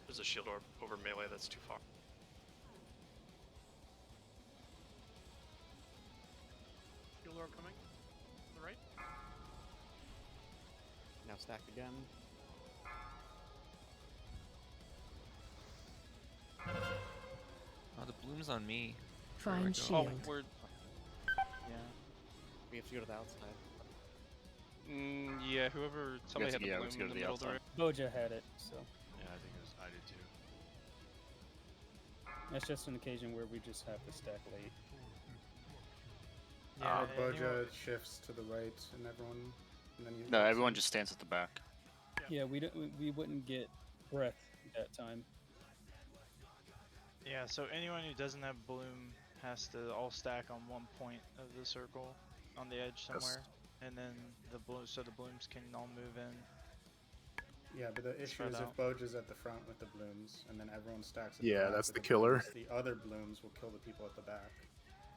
There's a shield orb over melee that's too far. Shield orb coming. To the right. Now stacked again. Oh, the bloom's on me. Find Where do I go? shield. Oh, we're Yeah. We have to go to the outside. yeah. Whoever somebody had the yeah, bloom let's in go the to the middle of the outside. room. Boja had it, so Yeah, I think it was, I did too. that's just an occasion where we just have to stack late. Yeah, anyone- Boja shifts to the right, and everyone, and then you. No, everyone just stands at the back. Yeah, we wouldn't get breath that time. Yeah, so anyone who doesn't have bloom has to all stack on one point of the circle on the edge somewhere, and then the blooms can all move in. Yeah, but the issue Spread is out. if Boja's at the front with the blooms, and then everyone stacks at Yeah, the back that's with the killer. blooms, the other blooms will kill the people at the back.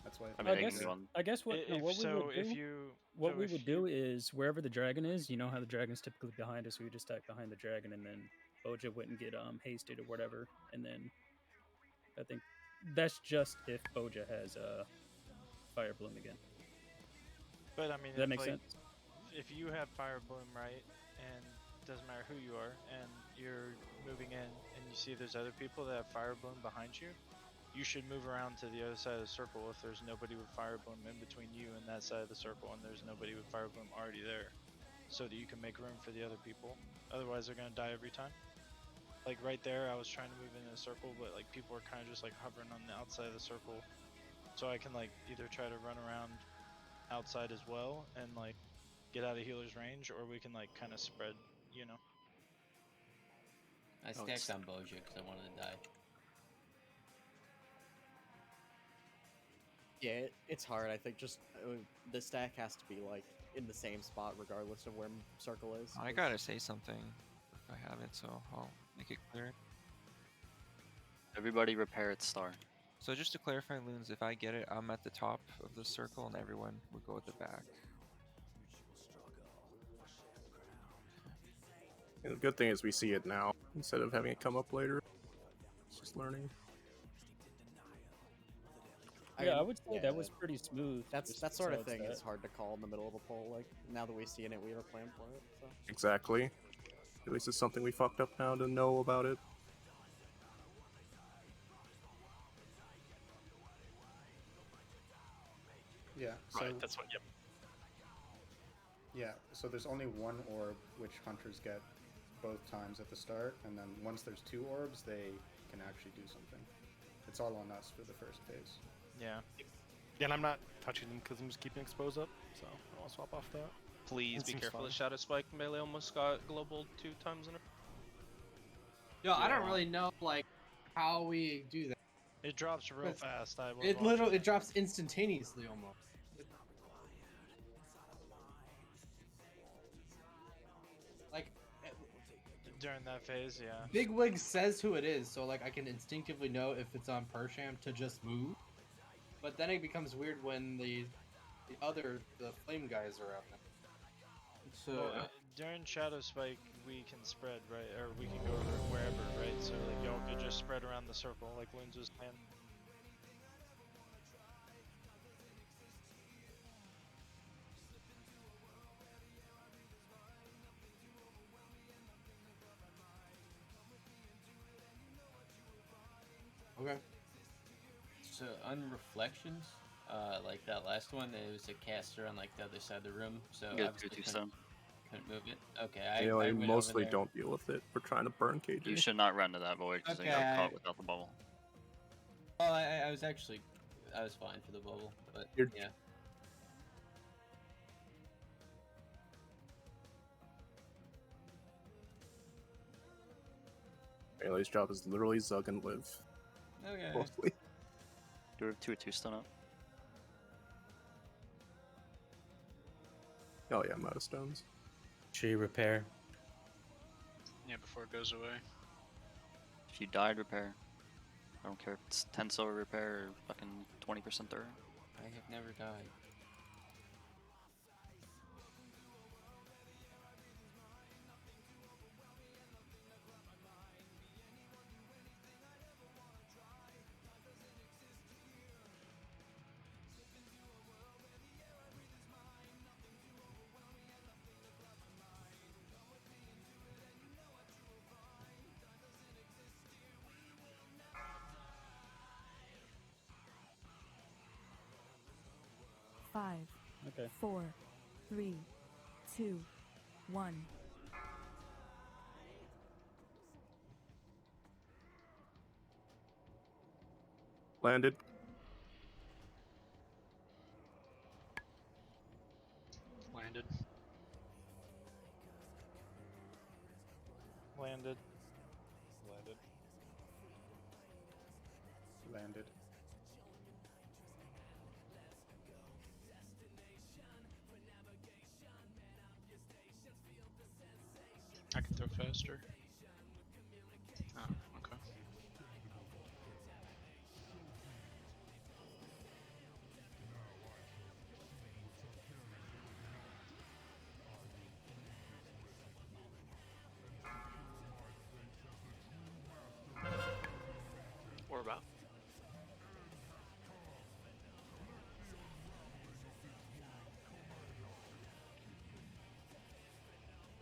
That's why. I mean, I they guess, can go on. I guess what, no, what we would do, what we if would do is wherever the dragon is, you know how the dragon's typically behind us, we would just stack behind the dragon, and then Boja wouldn't get hasted or whatever, and then I think that's just if Boja has fire bloom again. But I mean, Does that if, make like, sense? if you have fire bloom, right, and doesn't matter who you are, and you're moving in, and you see there's other people that have fire bloom behind you, you should move around to the other side of the circle if there's nobody with fire bloom in between you and that side of the circle, and there's nobody with fire bloom already there, so that you can make room for the other people. Otherwise, they're gonna die every time. Like right there, I was trying to move in a circle, but like people are kind of just like hovering on the outside of the circle, so I can like either try to run around outside as well and like get out of healer's range, or we can like kind of spread, you know. I stacked on Boja because I wanted to die. Yeah, it's hard. I think just the stack has to be like in the same spot regardless of where circle is. I gotta say something if I haven't, so I'll make it clear. Everybody repair its star. So just to clarify, Loons, if I get it, I'm at the top of the circle and everyone would go at the back. And the good thing is we see it now instead of having it come up later. It's just learning. Yeah, I would say yeah, that was pretty smooth. That's just that sort of besides thing that. is hard to call in the middle of a poll. Like now that we've seen it, we have a plan for it. So. Exactly. At least it's something we fucked up now to know about it. Yeah. So, Right, that's what. Yep. Yeah. So there's only one orb which hunters get both times at the start, and then once there's 2 orbs, they can actually do something. It's all on us for the first phase. Yeah. And I'm not touching them because I'm just keeping expose up, so I want to swap off that. Please That be seems careful. fine. The Shadow Spike melee almost got global 2 times in a Yo, I don't really know like how we do that. It drops real But fast. I was It watching literally it drops instantaneously almost. Like During that phase, yeah. Big Wig says who it is, so like I can instinctively know if it's on Persham to just move. But then it becomes weird when the flame guys are out. So Well, during Shadow Spike, we can spread, right? Or we can go wherever, right? So like y'all could just spread around the circle, like Loons was saying. Okay. So on reflections, like that last one, it was a caster on like the other side of the room. So Yeah, obviously couldn't move it. Okay, I I went mostly over there. don't deal with it. We're trying to burn KJ. You should not run to that void because Okay, you got caught without the bubble. Well, I was actually, I was fine for the bubble, but yeah. Melee's job is literally Zug and live. Okay. Mostly. Do a 2/2 stun up. Oh yeah, I'm out of stones. Tree repair. Yeah, before it goes away. If you died, repair. I don't care if it's 10 silver repair or fucking 20% third. I have never died. Five, Okay. 4, 3, 2, 1. Landed. Landed. Landed. Landed. Landed. I can throw faster. Oh, okay. Or about.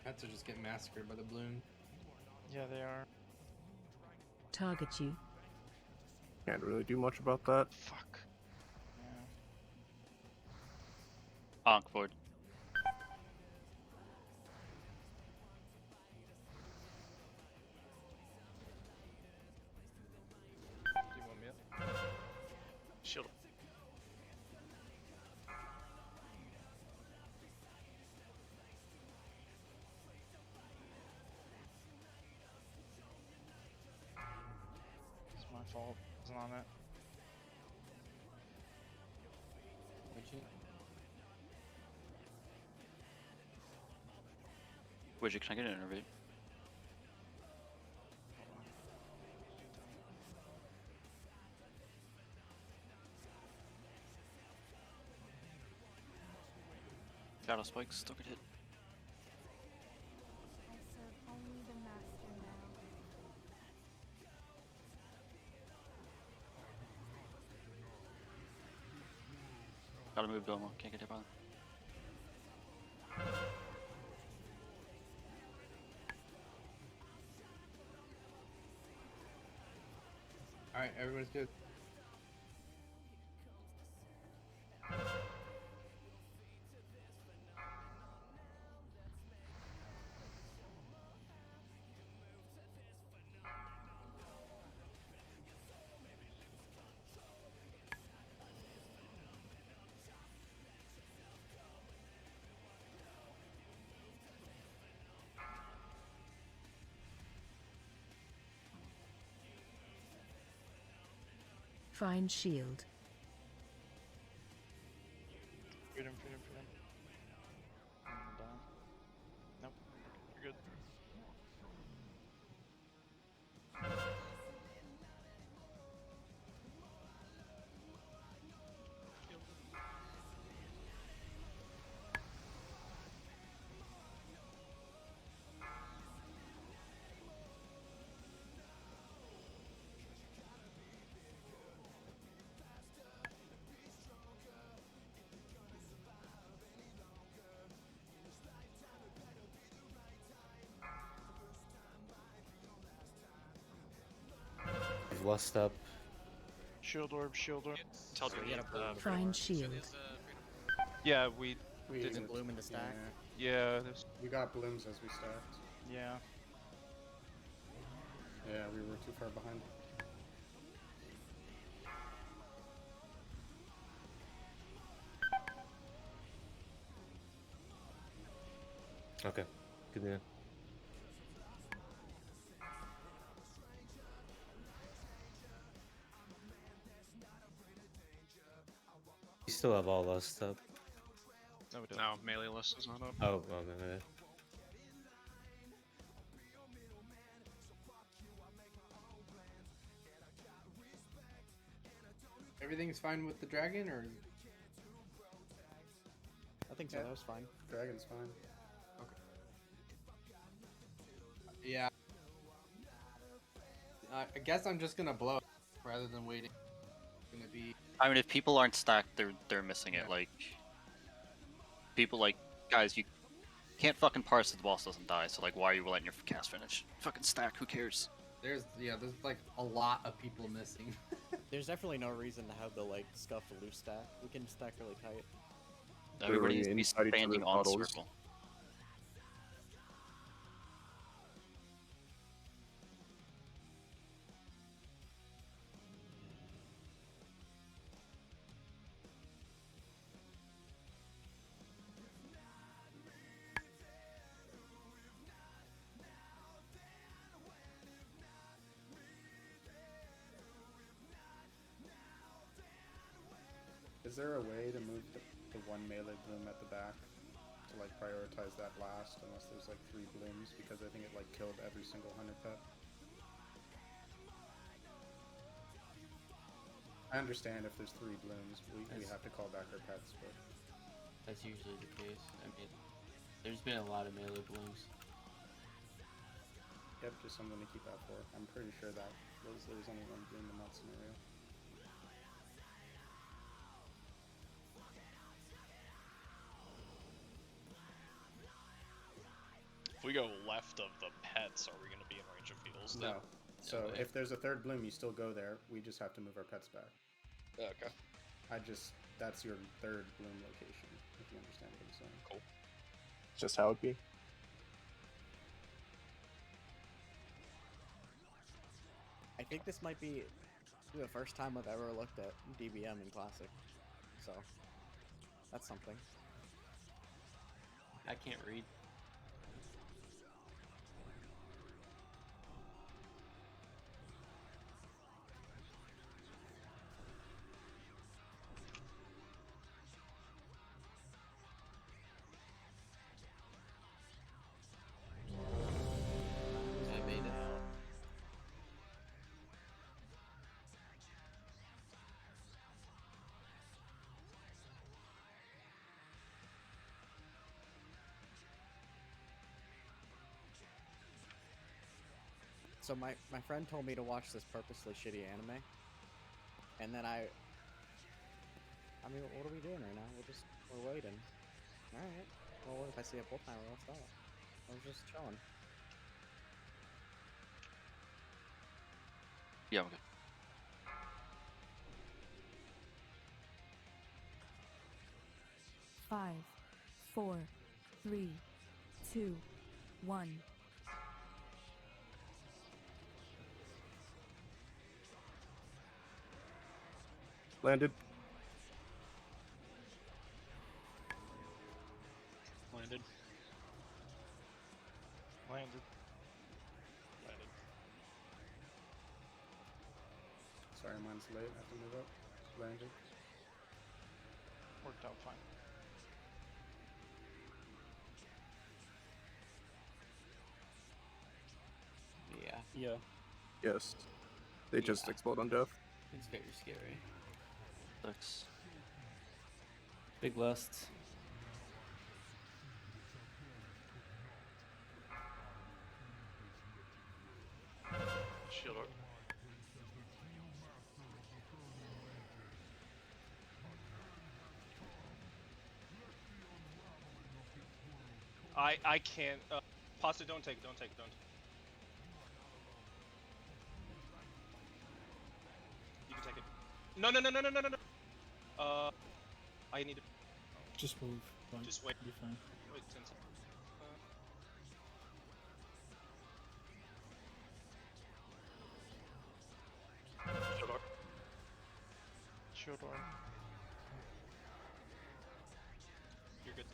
Cats are just getting massacred by the balloon. Yeah, they are. Target you. Can't really do much about that. Fuck. Bonk void. Do you want me up? Shield. It's my fault. It's on it. Widget, can I get an innervate? Shadow spikes, still get hit. I serve only the master now. Gotta move Domo, can't get hit by them. Alright, everyone's good. Find shield. Freedom, freedom, freedom. Down. Nope. You're good. lust up. Shield orb, shield orb. Tell So we me, gotta pull Find shield. Yeah, we There's a didn't. bloom in the stack. Yeah, there's. We got blooms as we stacked. Yeah. Yeah, we were too far behind. Okay, good enough. You still have all lust up. No, we don't. No, melee list is not up. Oh, okay. Everything's fine with the dragon, or I think so. Yeah. That was fine. Dragon's fine. yeah. I guess I'm just gonna blow it rather than waiting. It's gonna be. I mean, if people aren't stacked, they're missing it. Like, people like, guys, you can't fucking parse if the boss doesn't die. So like, why are you letting your cast finish? Fucking stack. Who cares? There's like a lot of people missing. There's definitely no reason to have the like scuff loose stack. We can stack really tight. Everybody needs to be inside each standing other's on bottles. circle. Is there a way to move the one melee bloom at the back to like prioritize that last, unless there's like 3 blooms, because I think it like killed every single 100 pet. I understand if there's 3 blooms, we have to call back our pets, but That's usually the case. I mean, there's been a lot of melee blooms. yep, just something to keep out for. I'm pretty sure that there was only 1 bloom in that scenario. If we go left of the pets, are we going to be in range of heals? No. then? So if there's a 3rd bloom, you still go there. We just have to move our pets back. Okay. That's your 3rd bloom location, if you understand what I'm saying. Cool. Just how it be. I think this might be the first time I've ever looked at DBM in Classic, so that's something. I can't read. I made it. So my friend told me to watch this purposely shitty anime, and then I mean, what are we doing right now? We're waiting. All right. Well, if I see a pull timer, I'll stop. I was just chilling. Yeah, I'm good. Five, 4, 3, 2, 1. Landed. Landed. Landed. Sorry, mine's late. I have to move up. Landed. Worked out fine. Yeah. Yeah. Yes. They just explode on death. It's very scary. Thanks. Big lust. Shield orb. I can't. Pasta, don't take it. Don't take it. Don't. No. I need to. Just move. Fine. Just wait. Be fine. Wait 10 seconds. Shield orb. You're good.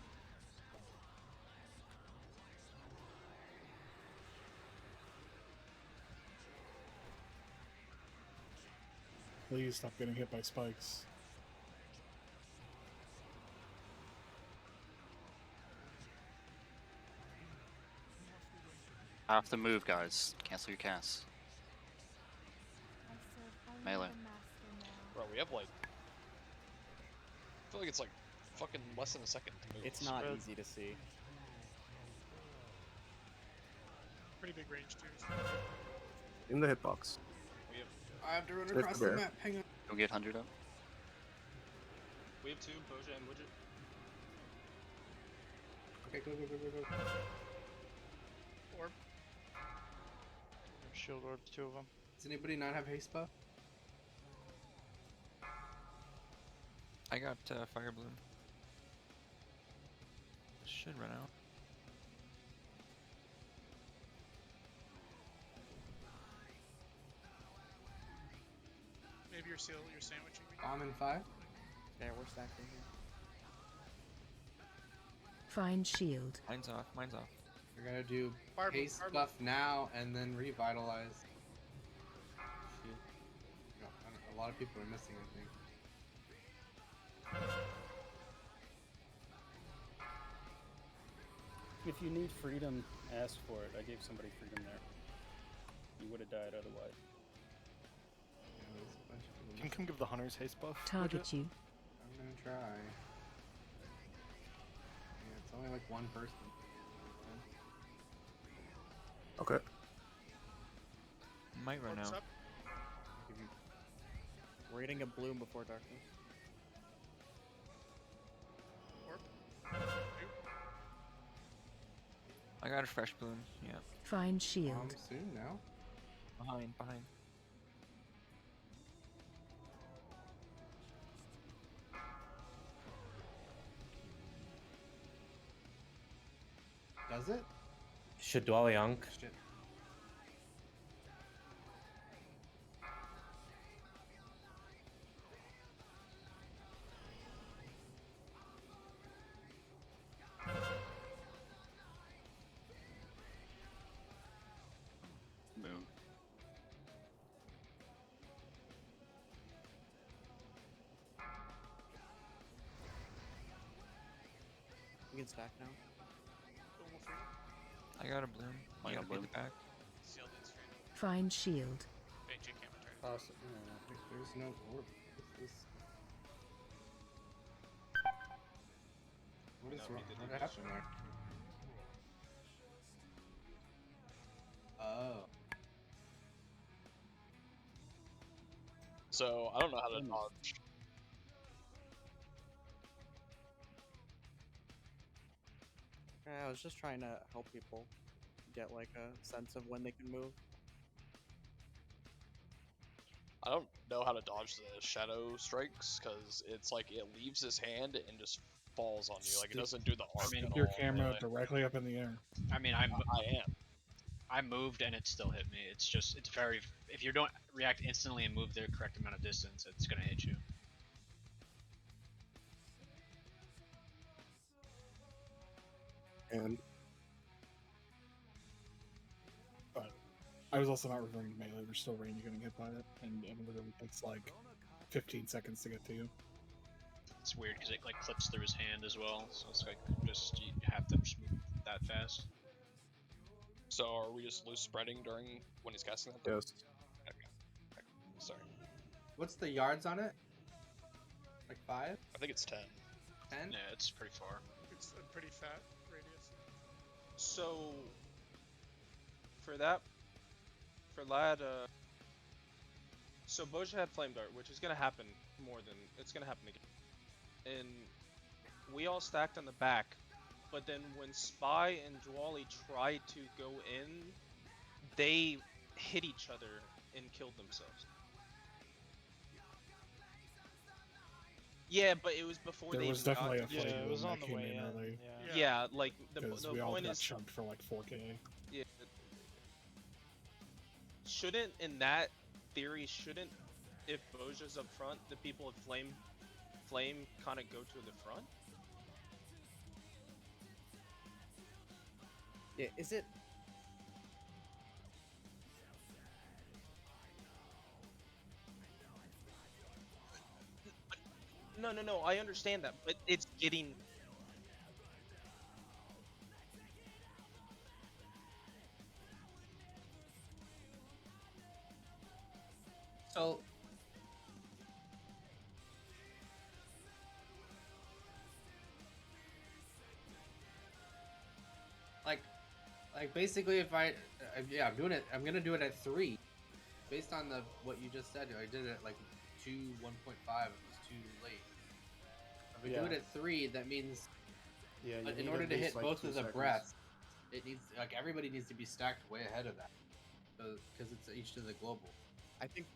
Please stop getting hit by spikes. Have to move, guys. Cancel your cast. Melee. Bro, we have like. I feel like it's like fucking less than a second to move. It's not easy to see. Pretty big range too. In the hitbox. I have to run Straight across to the bear. map. Hang on. Go get 100 up. We have 2, Boja and Widget. Okay, go. Orb. Shield orbs, 2 of them. Does anybody not have haste buff? I got Fire Bloom. Should run out. Maybe you're sandwiching me. Bomb in 5. Yeah, we're stacking here. Find shield. Mine's off. We're gonna do Fire haste Bloom. buff now and then revitalize. Shit. No, a lot of people are missing, I think. If you need freedom, ask for it. I gave somebody freedom there. You would have died otherwise. Yeah, there's a bunch of people Can you missing. come give the hunters haste buff? Target you. I'm gonna try. Yeah, it's only like one person. Okay. Might run Orbs out. up. We're getting a bloom before darkness. Orb. I got a fresh bloom. Yeah. Find shield. Bomb soon now. Behind. Does it? Should dwell young. Shit. Boom. We can stack now. Almost free. I got a bloom. I I got gotta bloom. beat the back. Sealed in straight. Find shield. Benji can't return. There's no orb. What's this? What is No, wrong? we did What it. happened there? Oh. So I don't know how to dodge. Yeah, I was just trying to help people get like a sense of when they can move. I don't know how to dodge the shadow strikes because it's like it leaves his hand and just falls on you. Like it doesn't do the arc mean, at Stick your all. camera really. directly up in the air. I mean, I am. I moved and it still hit me. It's just, it's very, if you don't react instantly and move the correct amount of distance, it's gonna hit you. And I was also not referring to melee. There's still range getting hit by it, and it literally takes like 15 seconds to get to you. It's weird because it like clips through his hand as well, so it's like just, you have to just move that fast. So are we just loose spreading during when he's casting that? yes. Okay. Sorry. What's the yards on it? Like 5? I think it's 10. 10? Yeah, it's pretty far. It's a pretty fat radius. So for that, for Lad, so Boja had Flame Dart, which is gonna happen more than it's gonna happen again. And we all stacked on the back, but then when Spy and Dwally tried to go in, they hit each other and killed themselves. Yeah, but it was before There they was even got definitely to a flame it. bloom was on that the came way in in, early. Yeah, like the Because the we all point got is, chunked for like 4K. yeah, shouldn't in that theory shouldn't if Boja's up front, the people with flame kind of go to the front? Yeah, is it? No, I understand that, but it's getting. So like basically if yeah, I'm doing it. I'm gonna do it at 3, based on what you just said. I did it at like 2 1.5. It was too late. If we do it Yeah. at 3, that means Yeah, you in need order at to least, hit like, both 2 of the seconds. breaths, it needs like everybody needs to be stacked way ahead of that, because it's each to the global. I think.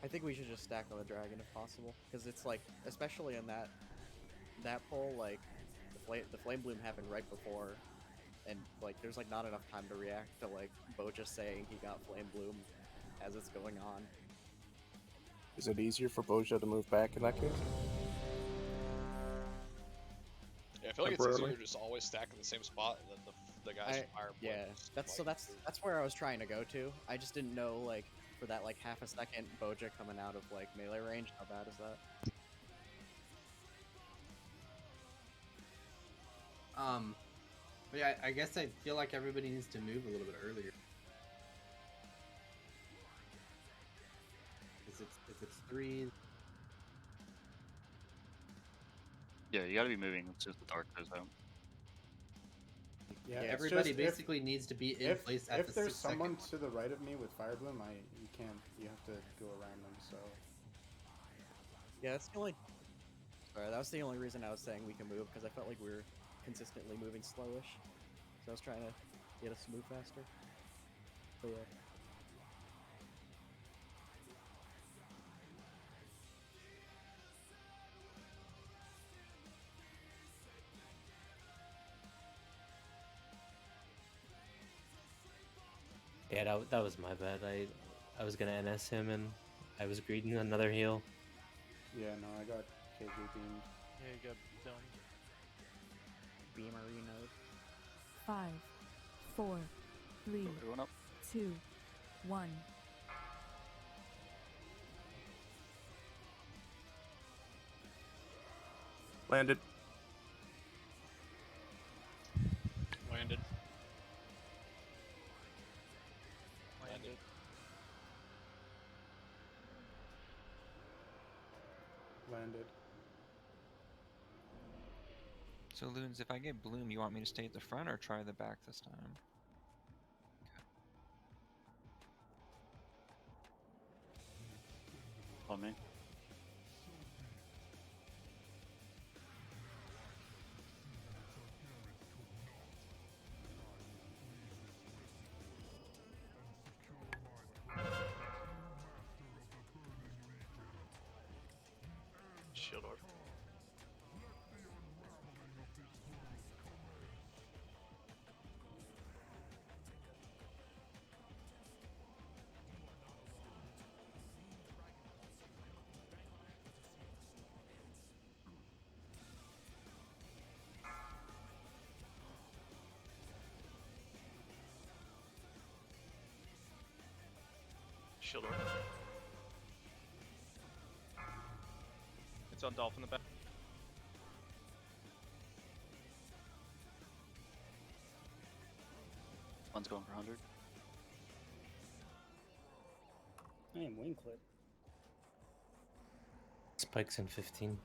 I think we should just stack on the dragon if possible, because it's like, especially in that pull, like the flame bloom happened right before, and like there's like not enough time to react to like Bo just saying he got flame bloom as it's going on. Is it easier for Boja to move back in that case? Yeah, I feel like it's Temporarily. easier to just always stack in the same spot, and then the guys from higher Yeah, points. that's where I was trying to go to. I just didn't know, like, for that like half a second Boja coming out of like melee range, how bad is that? But yeah, I guess I feel like everybody needs to move a little bit earlier. If it's 3. Yeah, you gotta be moving as soon as the dark goes out. Yeah, it's everybody just basically needs to be in place at if the there's 6 second someone mark. to the right of me with Fire Bloom, you can't. You have to go around them. So Yeah, that's the only. Sorry, that was the only reason I was saying we can move, because I felt like we were consistently moving slowish. So I was trying to get us to move faster. But yeah. Yeah, that was my bad. I was gonna NS him and I was greeting another heal. yeah, no, I got KG beamed. Yeah, you got filmed. Beamer reload. 5, 4, 3, Everyone up. 2, 1. Landed. Landed. Landed. Landed. So Loons, if I get Bloom, you want me to stay at the front or try the back this time? On me. Shield orb. Shield orb. It's on Dolphin in the back. One's going for 100. I am wing clip. Spikes in 15.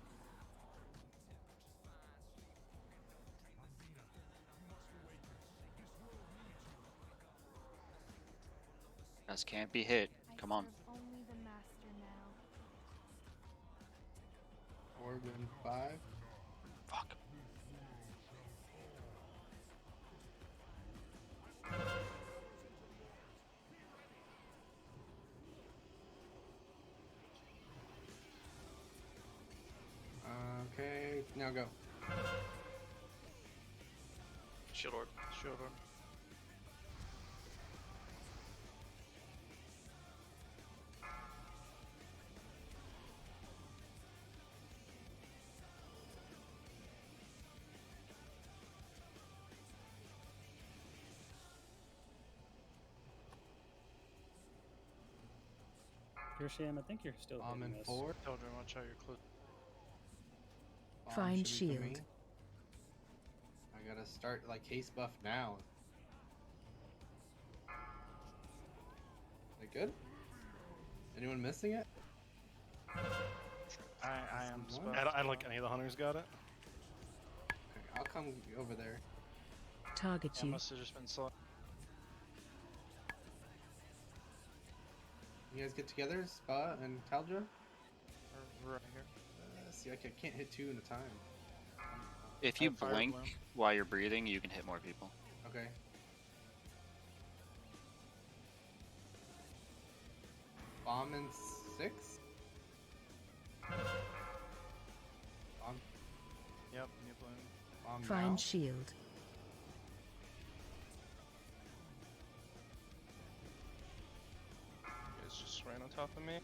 Guys can't be hit. Come on. Only the master now. Orb in 5. Fuck. now go. Shield orb. Shield orb. Your Sham, I think you're still Bomb hitting in us. 4. Children, watch how you're close. Bomb Find should be for me. shield. I gotta start like haste buff now. Is that good? Anyone missing it? I am What? spot. I don't think any of the hunters got it. Okay, I'll come over there. Target Yeah, you. must have just been slow. You guys get together, Spa and Talja? Right here. See, I can't hit 2 at a time. If you Fire blink bloom. while you're breathing, you can hit more people. Okay. Bomb in 6? Bomb. Yep, new bloom. Bomb Find now. shield. You guys just ran on top of me.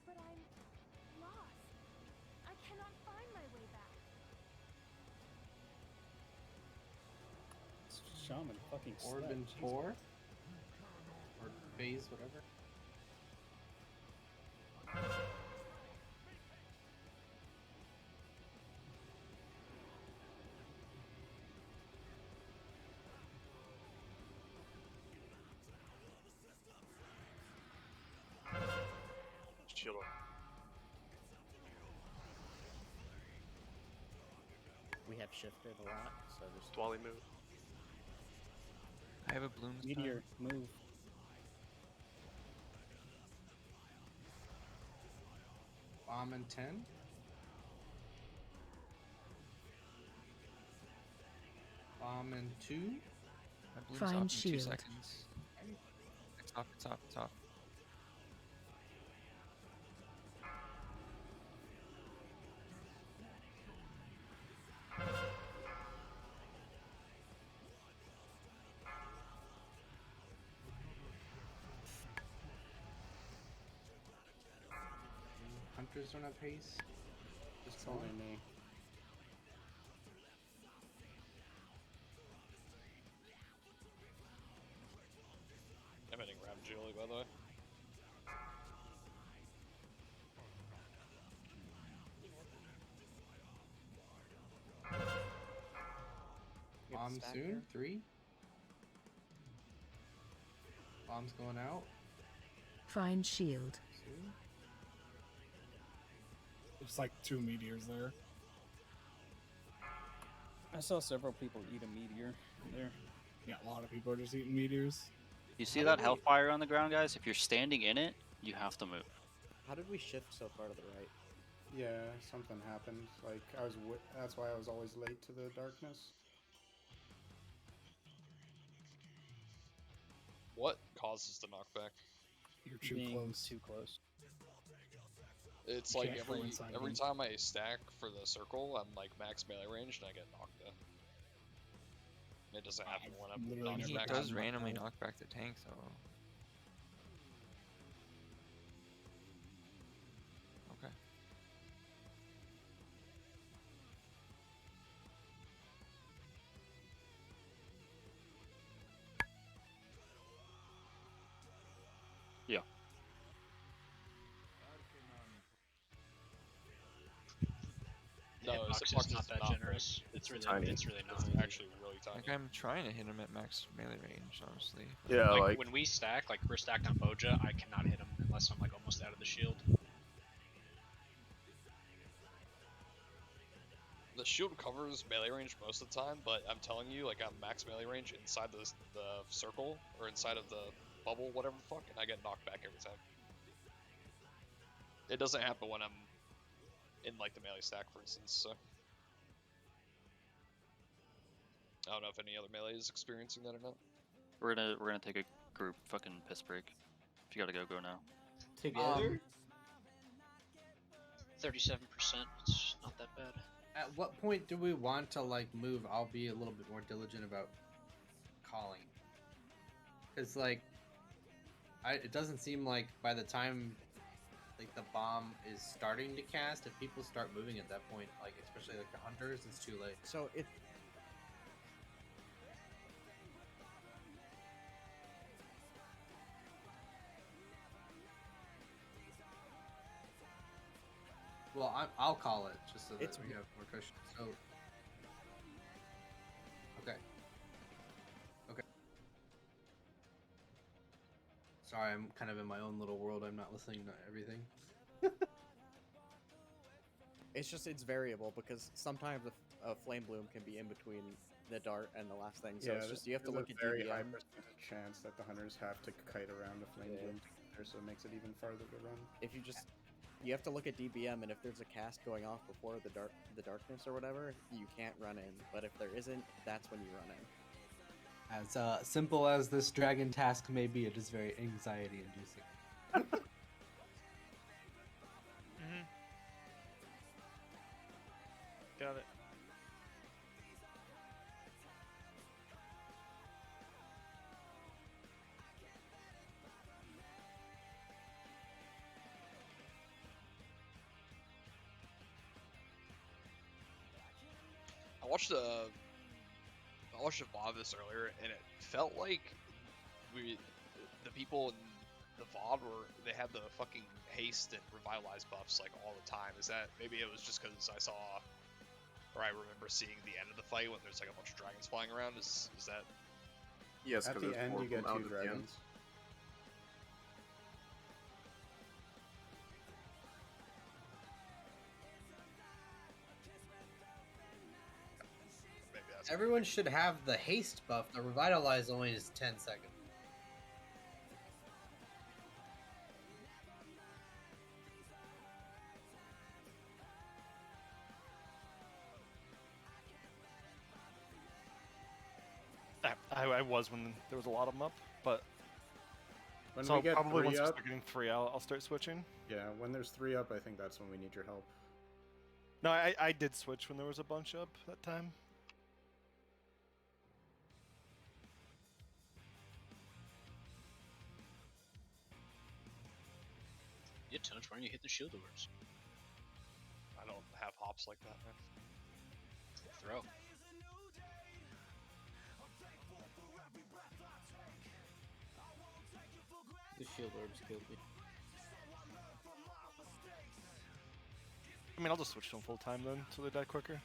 But I'm lost. I cannot find my way back. Shaman fucking Orb slept. in Jesus. 4? Or phase, whatever. Shield orb. We have shifted a lot, so just Dwally move. I have a bloom. Meteor, move. Bomb in 10? Bomb in 2? My bloom's Find off in 2 shield. seconds. It's off, it's off, it's off. Hunters don't have haste. Just It's going. only me. I'm hitting Ravagili, by the way. Bomb stack soon. here. 3. Bomb's going out. Find shield. Soon. It's like 2 meteors there. I saw several people eat a meteor there. Yeah, a lot of people are just eating meteors. You see that hellfire on the ground, guys? If you're standing in it, you have to move. How did we shift so far to the right? Yeah, something happened. Like that's why I was always late to the darkness. What causes the knockback? You're too Being close. Too close. It's You like can't go every inside every them. time I stack for the circle, I'm like max melee range and I get knocked out. It doesn't happen when I'm literally not never He max. does knocked randomly out. knock back the tank, so. Okay. Yeah. The hitbox is not that generous. It's really not. It's actually really tiny. Like I'm trying to hit him at max melee range, honestly. Yeah, like when we stack, like we're stacked on Boja, I cannot hit him unless I'm like almost out of the shield. The shield covers melee range most of the time, but I'm telling you, like I'm max melee range inside the circle or inside of the bubble, whatever the fuck, and I get knocked back every time. It doesn't happen when I'm in like the melee stack, for instance. So I don't know if any other melee is experiencing that or not. We're gonna take a group fucking piss break. If you gotta go now. Together? 37%. It's not that bad. At what point do we want to like move? I'll be a little bit more diligent about calling. Cause like, it doesn't seem like by the time like the bomb is starting to cast, if people start moving at that point, like especially like the hunters, it's too late. So if Well, I'll call it just so that It's- we have more cushion. So, okay. Sorry, I'm kind of in my own little world. I'm not listening to everything. it's variable because sometimes a flame bloom can be in between the dart and the last thing. So it's just you have to there's look a at very DBM. high percentage chance that the hunters have to kite around the flame bloom together, so it makes it even farther to run. If you have to look at DBM, and if there's a cast going off before the darkness or whatever, you can't run in. But if there isn't, that's when you run in. As simple as this dragon task may be, it is very anxiety-inducing. Got it. I watched a VOD of this earlier, and it felt like the people in the VOD they had the fucking haste and revitalize buffs like all the time. Is that maybe it was just because I saw, or I remember seeing the end of the fight when there's like a bunch of dragons flying around? Is that? Yes, at the end you get 2 dragons. Everyone should have the haste buff. The revitalize only is 10 seconds. I was when there was a lot of them up, but When so we get probably 3 once we up, start getting 3, I'll start switching. yeah, when there's 3 up, I think that's when we need your help. No, I did switch when there was a bunch up that time. Yeah, Tunch, why aren't you hitting the shield doors? I don't have hops like that, man. Throw. The shield orbs killed me. I mean, I'll just switch to them full time then, so they die quicker.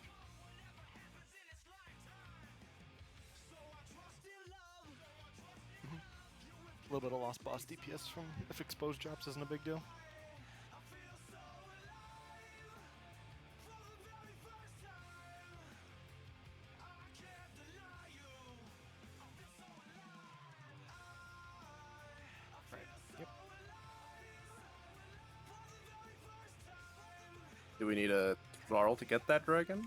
A little bit of lost boss DPS from if exposed drops isn't a big deal. Right. Yep. Do we need a thrall to get that dragon?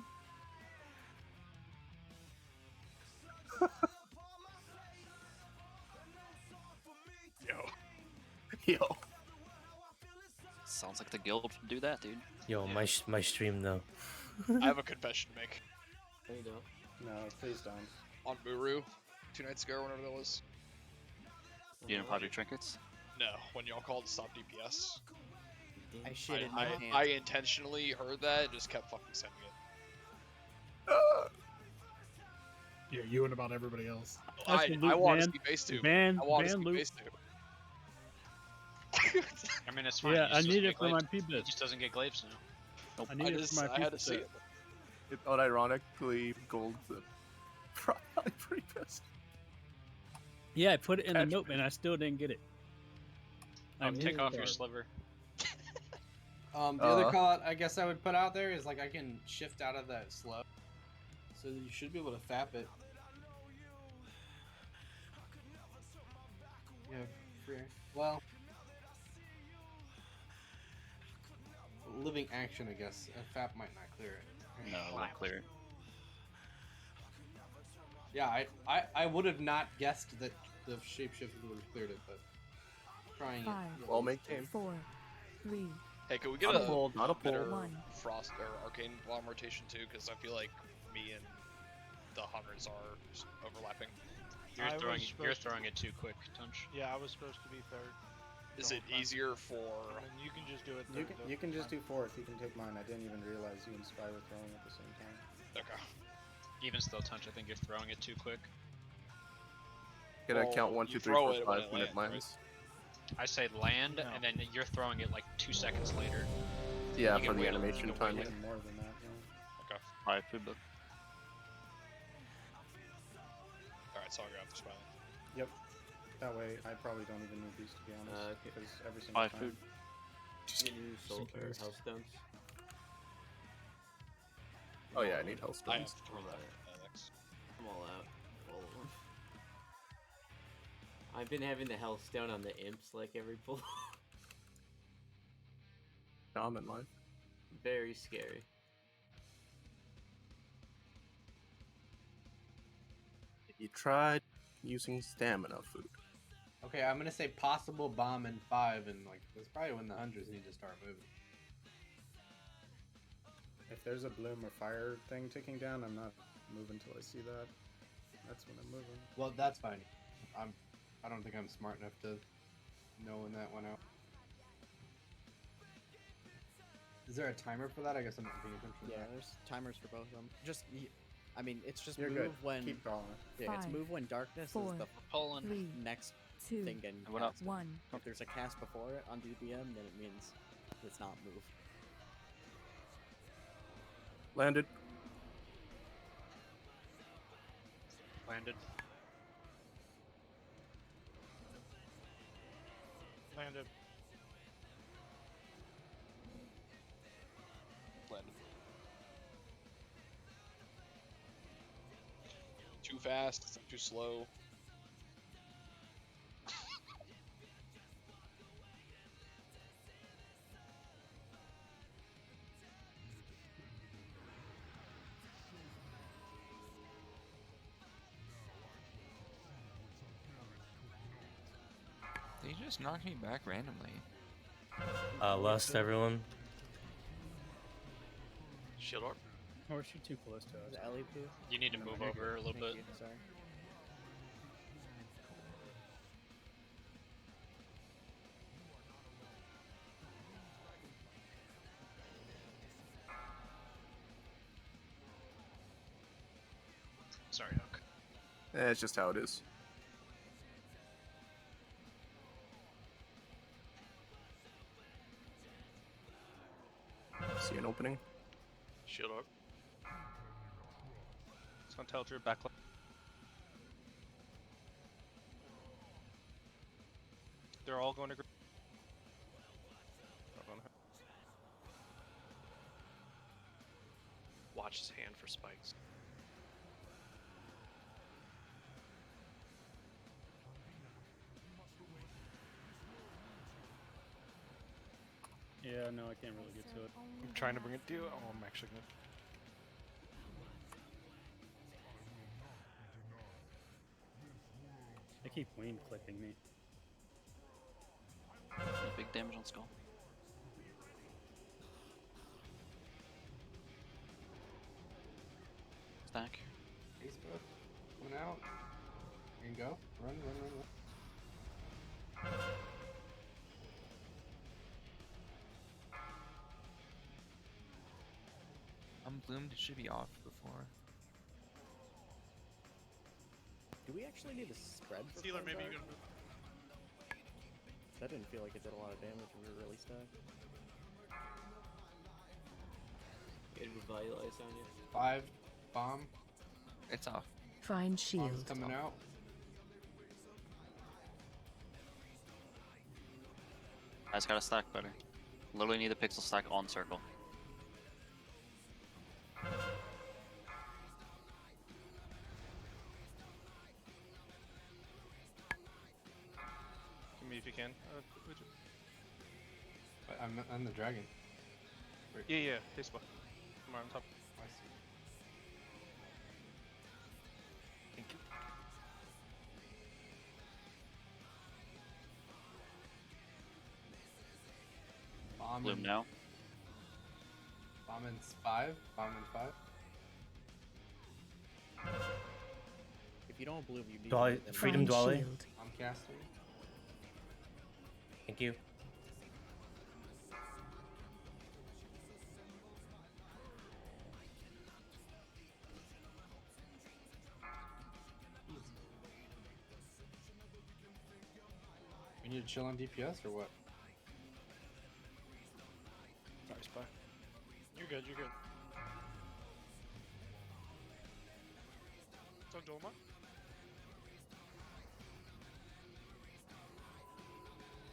Yo. Sounds like the guild would do that, dude. Yo, my stream though. I have a confession to make. No, you don't. No, please don't. On Muru, 2 nights ago, or whenever that was. You didn't pop your trinkets? No, when y'all called stop DPS. I shit in my pants. I intentionally heard that and just kept fucking sending it. Yeah, you and about everybody else. That's the I loot, want to man. see base 2. Ban- I want to ban see loot. base 2. I mean, it's fine. Yeah, he I just need doesn't it get for my glaives. He P-bits. just doesn't get glaives now. I need it for my I had to pizza see set. it. It unironically gold the probably pretty pissed. Yeah, I put it in the note, and I still didn't get it. I'm Take really off your sorry. sliver. The other call out I guess I would put out there is like I can shift out of that slow, so you should be able to fap it. Yeah, free. Well, living action, I guess. A fap might not clear it. No, it won't clear it. Yeah, I would have not guessed that the shapeshift would have cleared it, but trying Five, it. Well maintained. 4, 3. Hey, can we get Not a pull, not a pull. better One. frost or arcane bomb rotation too? Because I feel like me and the hunters are just overlapping. You're I throwing was you're supposed to- throwing it too quick, Tunch. Yeah, I was supposed to be third. Is the it whole time. easier for? I mean, you can just do it. You third, can, though. you can just do fourth. You can take mine. I didn't even realize you and Spy were throwing at the same time. Okay. Even still, Tunch, I think you're throwing it too quick. Can I Well, count 1, you 2, 3, throw 4, it when 5 it when it lands, lands? I say land, No. and then you're throwing it like 2 seconds later. Yeah, You for can the wait a- animation you can wait timing. later. More than that, yeah. Okay. Alright, food book. All right, so I'll grab the spell. Yep. That way, I probably don't even need these to be honest, Okay. because every single time. food. You use soul or hellstones. Oh yeah, I need I hellstones. have 3 next. I'm all out. I've been having the hellstone on the imps like every pull. Shaman life. Very scary. You tried using stamina food. Okay, I'm gonna say possible bomb in 5, and like that's probably when the hunters need to start moving. If there's a bloom or fire thing ticking down, I'm not moving till I see that. That's when I'm moving. Well, that's fine. I don't think I'm smart enough to know when that went out. Is there a timer for that? I guess I'm not paying attention. to Yeah, that. there's timers for both of them. I mean, it's just You're move good. when. Keep going. Yeah, it's 5, move when darkness 4, is the Pulling. 3, next 2, thing getting What up? cast. 1. If there's a cast before it on DBM, then it means it's not move. Landed. Landed. Landed. Landed. Too fast, too slow. They just knocked me back randomly. Lust, everyone. Shield orb. Or she too close to us. Is Ellie too? You need to move over a little Thank bit. you, sorry. Sorry, Hook. It's just how it is. See an opening? Shield orb. It's gonna tell Drew back. They're all going to. Watch his hand for spikes. Yeah, no, I can't really get to it. I'm trying to bring it to you. Oh, I'm actually gonna. They keep queen clipping me. Big damage on skull. Stack. Facebook coming out. You can go. Run. I'm bloomed. It should be off before. Do we actually need a spread for Stealer, Flame maybe Dart? you can move. That didn't feel like it did a lot of damage when we were really stuck. It revitalize on you. 5 bomb. It's off. Find Bomb's shield. coming out. I just gotta stack better. Literally need a pixel stack on circle. Give me if you can. But I'm the dragon. Wait. Yeah, this spot. I'm on top. I see. Thank you. Bomb Bloom in, now. Bomb in 5. Bomb in 5. If you don't bloom, you need Dwally, it, then freedom Find Dwally. shield. I'm casting. Thank you. We need to chill on DPS or what? Sorry, Spy. You're good, you're good. It's on Dolma.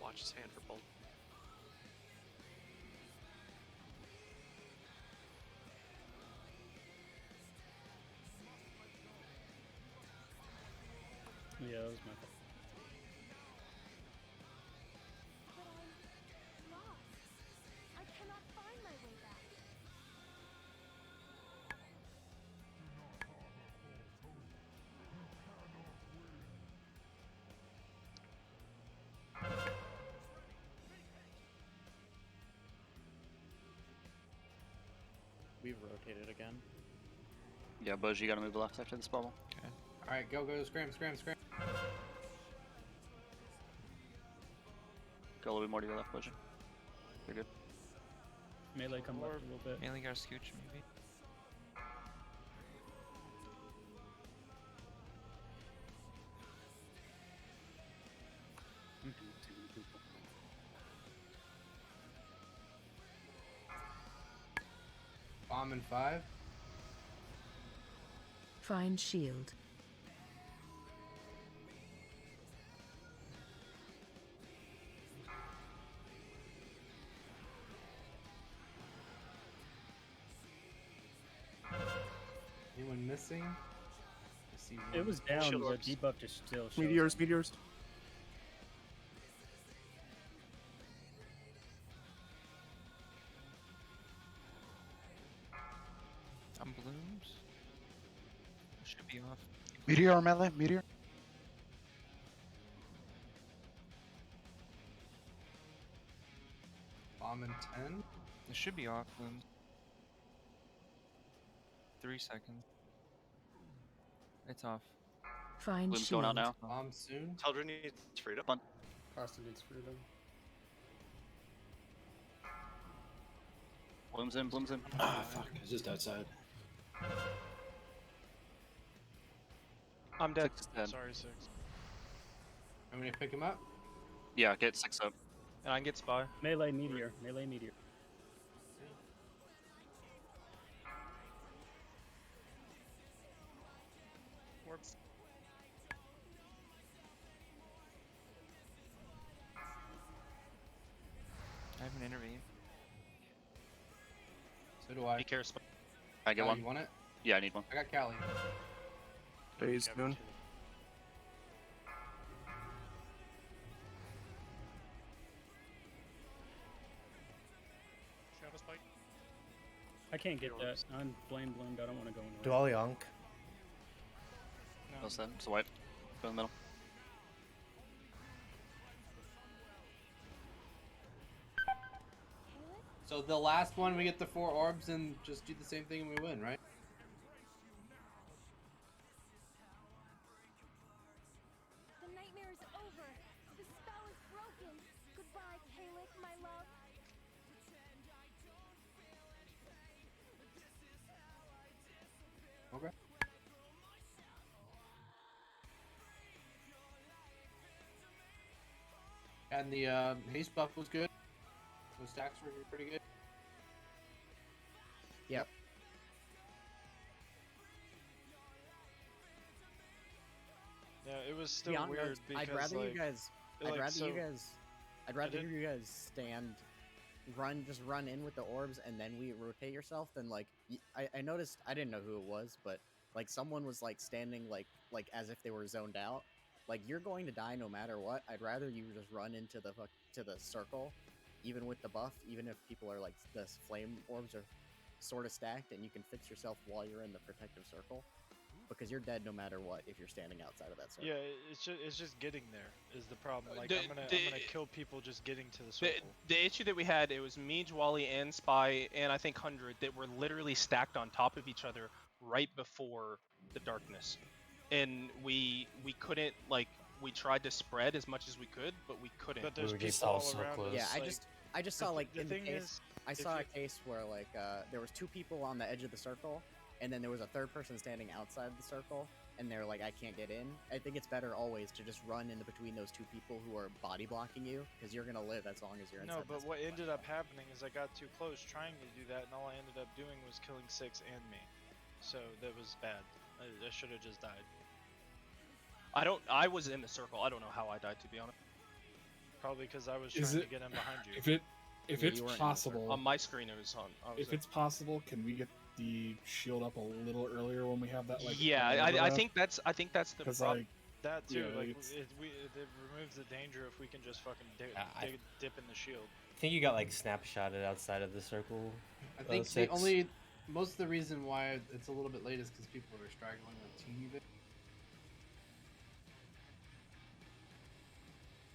Watch his hand for bolt. Yeah, that was my fault. But I'm lost. I cannot find my way back. we've rotated again. Yeah, Buzz, you gotta move left after this bubble. Okay. Alright, go, scram. Go a little bit more to your left, Buzz. You're good. Melee come left a little bit. Mainly got a scooch, maybe. Bomb in 5. Find shield. Anyone missing? I see It one. was down, Shield the orbs. debuff just still shows. Meteors. On blooms. Should be off. Meteor melee, meteor. Bomb in 10. It should be off blooms. 3 seconds. It's off. Find Bloom's shield. going out now. Bomb soon. Teldra needs freedom. Fun. Costa needs freedom. Bloom's in. Ah, fuck. It's just outside. I'm dead. 6 is dead. Sorry, 6. I'm gonna pick him up. Yeah, get 6 up. And I can get spy. Melee meteor. Orbs. I have an intervene. So do I. Be careful. Spy. I get Callie, one. You want it? Yeah, I need one. I got Callie. Phase soon. Shadow Spike. I can't get that. I'm flame bloomed. I don't want to go anywhere. Dwally Onk. What's that? It's white. Go in the middle. So the last one, we get the 4 orbs and just do the same thing and we win, right? The nightmare is over. The spell is broken. Goodbye, Kalik, my love. Okay. And the haste buff was good. So stacks were pretty good. Yep. Yeah, it was To still be honest, weird because I'd rather like, you guys. like, I'd rather so, you guys. I'd I rather didn't- you guys stand, just run in with the orbs, and then we rotate yourself. Than like, I noticed. I didn't know who it was, but like someone was like standing like as if they were zoned out. Like you're going to die no matter what. I'd rather you just run into to the circle, even with the buff, even if people are like the flame orbs are sort of stacked, and you can fix yourself while you're in the protective circle, because you're dead no matter what if you're standing outside of that circle. Yeah, it's just getting there is the problem. Like The- I'm gonna the- kill people just getting to the The, circle. the issue that we had, it was me, Jwally, and Spy, and I think 100 that were literally stacked on top of each other right before the darkness, and we couldn't like we tried to spread as much as we could, but we couldn't. But there's people all around us. Yeah, like, I just saw like the in the thing case, is, I if saw you- a case where like there was 2 people on the edge of the circle, and then there was a third person standing outside the circle, and they're like, I can't get in. I think it's better always to just run in between those 2 people who are body blocking you, because you're gonna live as long as you're inside. No, but what ended up happening is I got too close trying to do that, and all I ended up doing was killing 6 and me. So that was bad. I should have just died. I was in the circle. I don't know how I died, to be honest. Probably because I was Is trying it- to get in behind you. If it's possible, On my screen, it was on. I was if it's possible, can we get the shield up a little earlier when we have that like? yeah, I think that's the because problem. like That too, yeah, like it's- it removes the danger if we can just fucking dip in the shield. I think you got like snapshotted outside of the circle. I think the 6. only most of the reason why it's a little bit late is because people are straggling a teeny bit.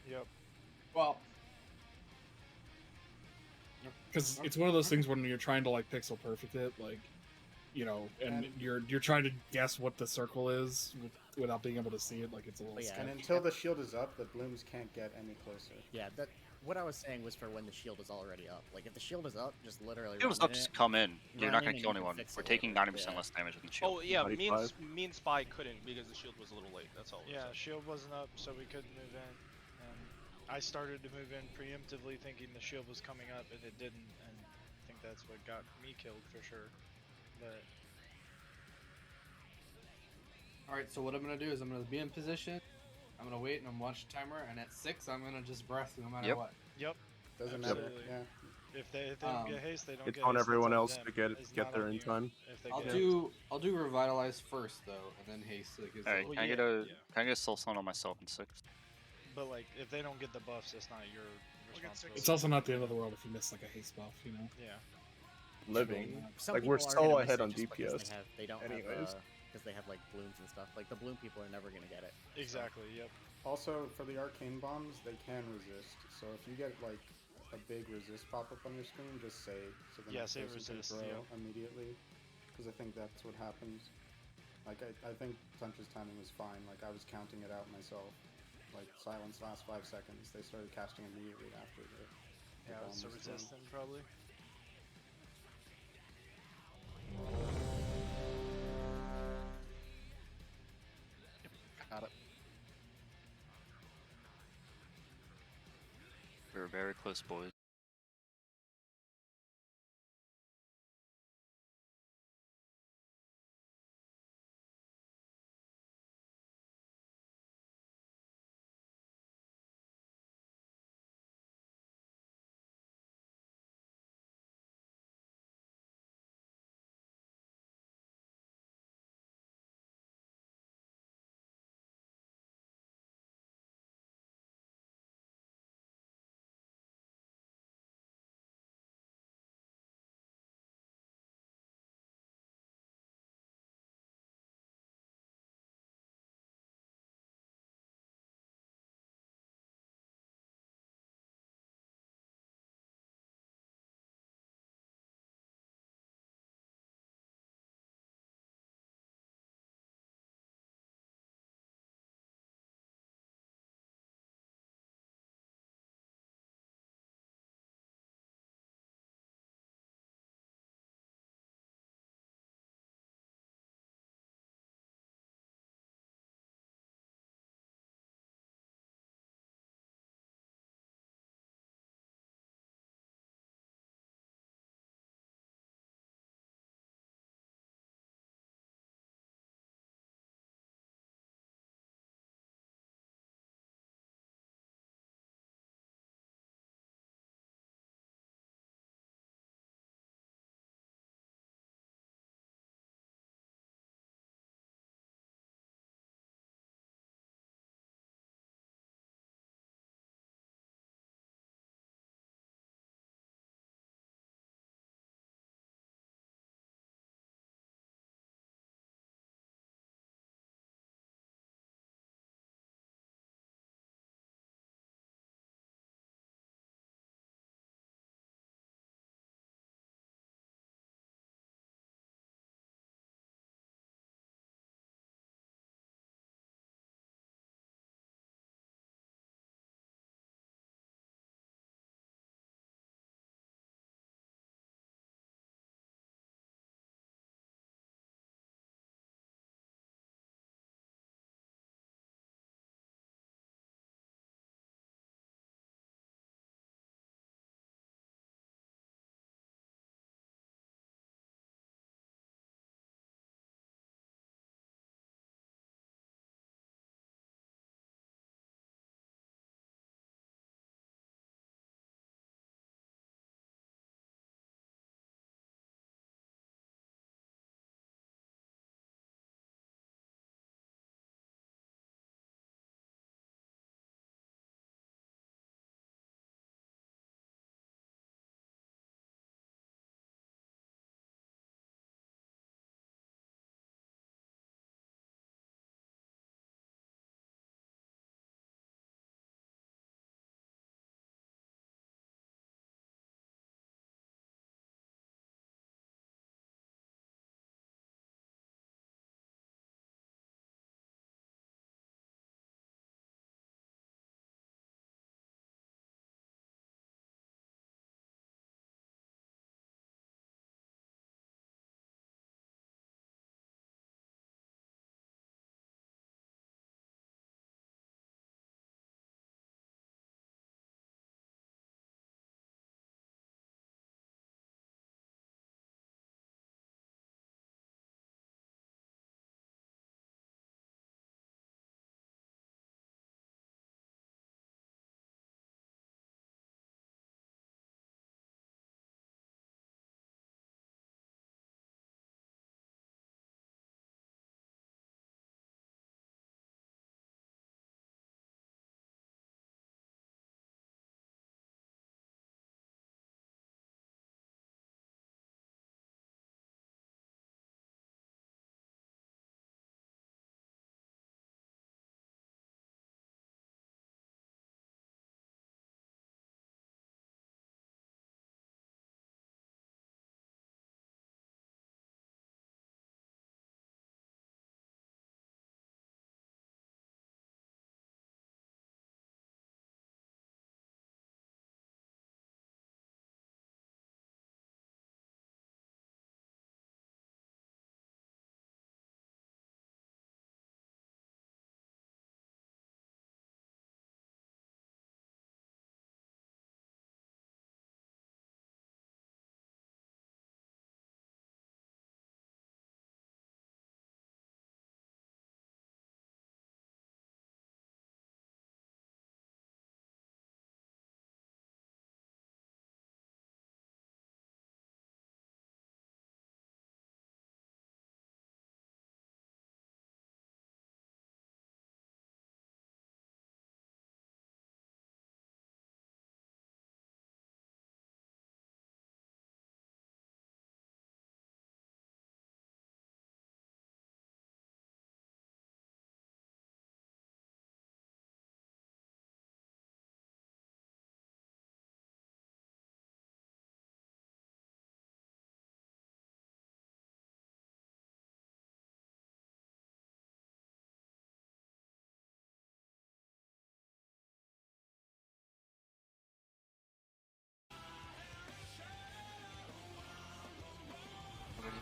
Yep. Well, because it's one of those things when you're trying to like pixel perfect it, like you know, and you're trying to guess what the circle is without being able to see it. Like it's a little. But yeah, sketchy. And until the shield is up, the blooms can't get any closer. Yeah, that what I was saying was for when the shield is already up. Like if the shield is up, just literally. Shield is run up, in just it, come in. You're run not in gonna and kill you can anyone. fix We're it taking later. 90% Yeah. less damage with the shield. Oh yeah, me and, 95. me and Spy couldn't because the shield was a little late. That's all. Yeah, shield wasn't up, so we couldn't move in. And I started to move in preemptively, thinking the shield was coming up, and it didn't. And I think that's what got me killed for sure. But all right. So what I'm gonna do is I'm gonna be in position. I'm gonna wait and I'm watch the timer, and at 6 I'm gonna just breath no matter Yep. what. Yep. Doesn't Absolutely. matter. Yeah. If they don't get haste, they don't It's get on haste. everyone that's else them. to get It's get not there on in you time. If they I'll get do revitalize first though, and then haste. Like, is Alright, like- can I get a soul stone on myself in 6? But like, if they don't get the buffs, it's not your responsibility. It's also not the end of the world if you miss like a haste buff, you know. Yeah. Living. Some Like we're people are so gonna miss ahead it on just because DPS. They don't anyways. have because they have like blooms and stuff. Like the bloom people are never gonna get it. Exactly. Yep. Also, for the arcane bombs, they can resist. So if you get like a big resist pop up on your screen, just say so the Yeah, next say person resist, can throw yeah. immediately. Because I think that's what happens. Like I think Punch's timing was fine. Like I was counting it out myself. Like silence last 5 seconds. They started casting immediately after the Yeah, bomb it's a was thrown. resistant probably. Got it. We were very close, boys.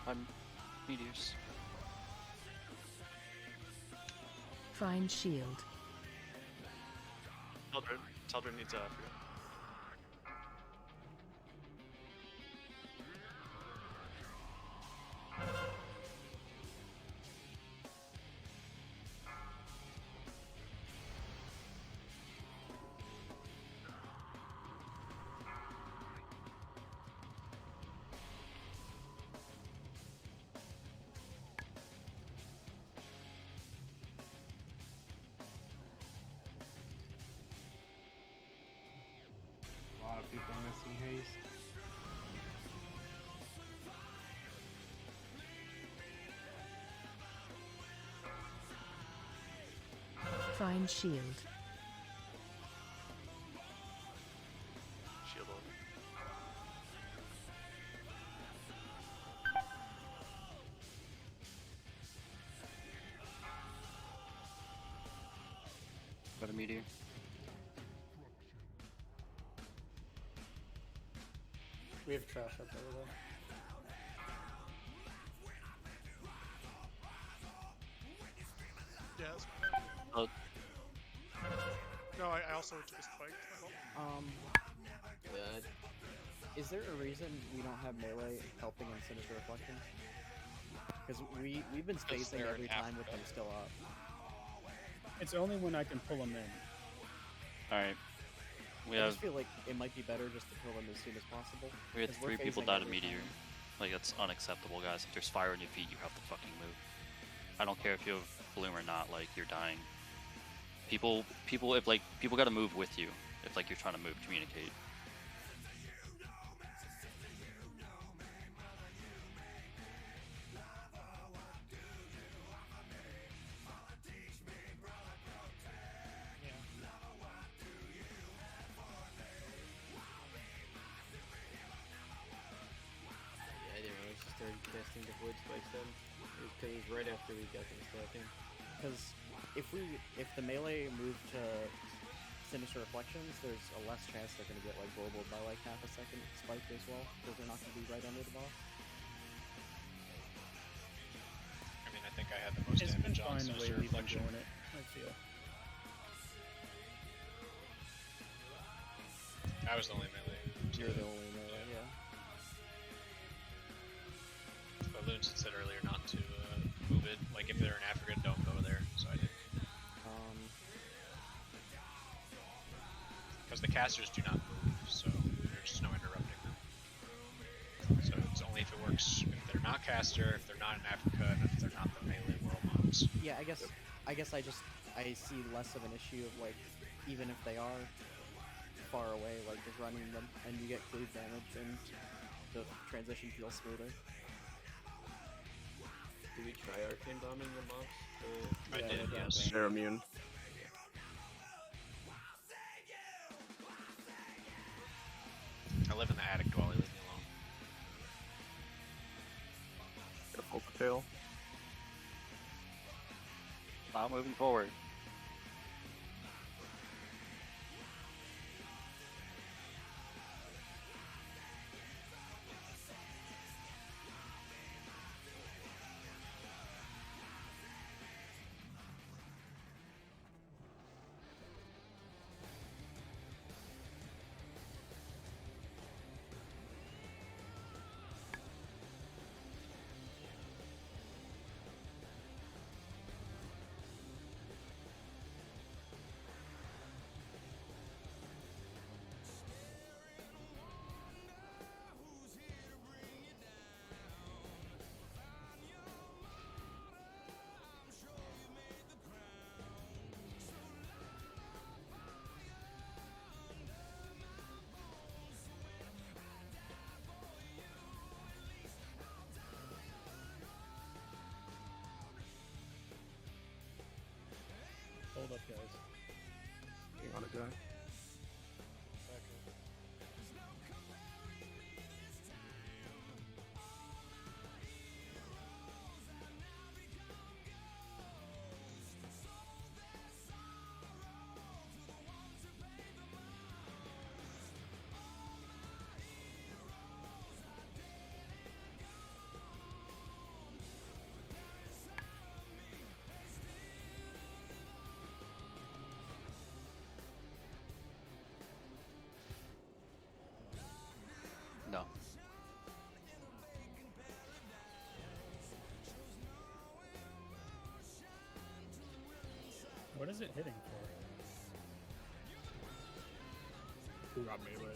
I'm meteors. Find shield. Teldrin needs a. A lot of people missing haste. Find shield. Shield on. Got a meteor. We have trash up over there. Yes. Oh. No, I also took a spike. Is there a reason we don't have melee helping in Sinister Reflection? Because we've been spacing they're every in time with them still up. It's only when I can pull them in. Alright. We I have just feel like it might be better just to kill them as soon as possible. we had 'cause we're 3 people phasing die to every meteor. time. Like that's unacceptable, guys. If there's fire on your feet, you have to fucking move. I don't care if you have bloom or not. Like you're dying. People gotta move with you. If like you're trying to move, communicate. Yeah, I didn't realize she started casting the void spikes then. Because it was right after we got them stacking. Because if the melee move to Sinister Reflections, there's a less chance they're gonna get like global by like half a second spike as well, because they're not gonna be right under the boss. I mean, I think I had the most It's been damage on fine the way Sinister we've been Reflection. doing it, I feel. I was the only melee. You're the only melee, yeah. But Loons had said earlier not to move it. Like if they're in Africa, don't go there. So I did. Because the casters do not move, so there's no interrupting them. So it's only if it works if they're not caster, if they're not in Africa, and if they're not the melee world mobs. Yeah, I guess I see less of an issue of like even if they are far away, like just running them and you get cleave damage and the transition feels smoother. Did we try arcane bombing the mobs? I Yeah, did, yeah. yes. They're immune. I live in the attic, Dwally, leave me alone. Get a polka tail. Now moving forward. Hold up, guys. Hang on a guy. What is it hitting for? Who got melee?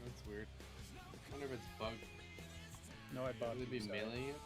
That's weird. I wonder if it's bugged. No, I bought Would it be these, meleeing it?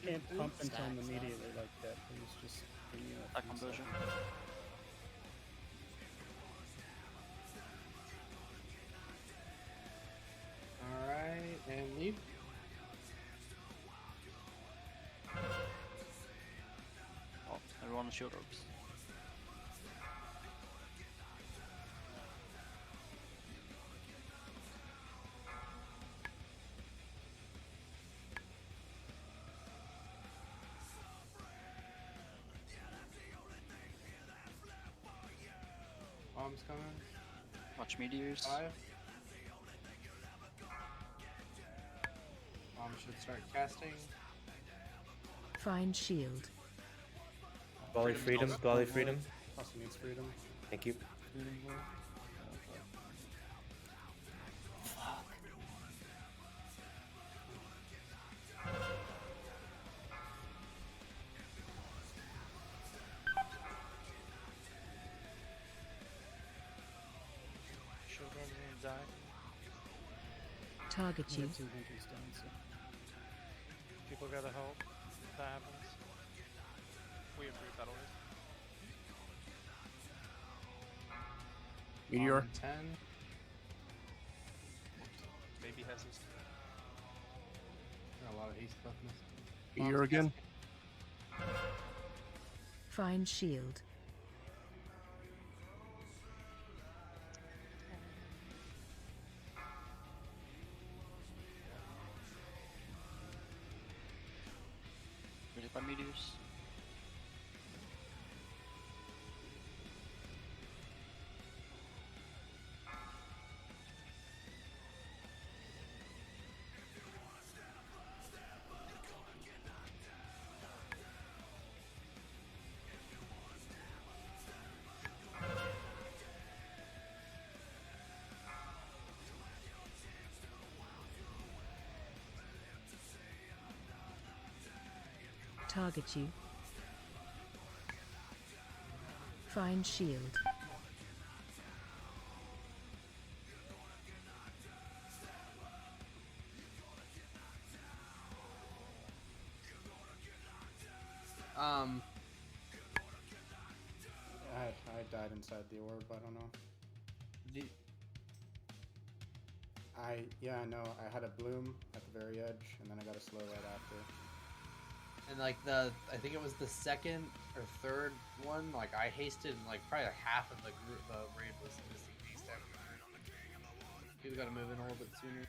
can't pump into him immediately like that. Please just give me a few conversion. seconds. Alright, and leave. Oh, everyone on shield ropes. Bombs coming. Watch meteors. 5. Bomb should start casting. Find shield. Volley freedom, volley freedom. Also needs freedom. Thank you. Shield Guardian die. Target We you. have 2 hunters down, so. People gotta help. If that happens. We have 3 battle rays. Meteor. 10. Baby has his. Got a lot of haste left missing. Meteor again. Find shield. Hit by meteors. Target you. Find shield. I died inside the orb. I don't know. Yeah, I know. I had a bloom at the very edge, and then I got a slow right after. And like I think it was the second or third one, like I hasted, and like probably like half of the group, the raid was missing haste after that. People gotta move in a little bit sooner.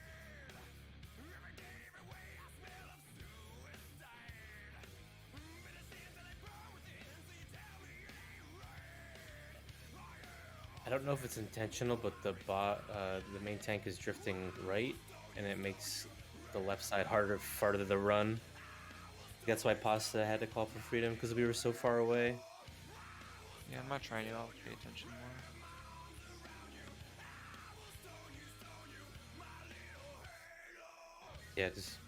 I don't know if it's intentional, but the main tank is drifting right, and it makes the left side farther to run. That's why Pasta had to call for freedom, because we were so far away. Yeah, I'm not trying to. I'll pay attention more. Yeah, just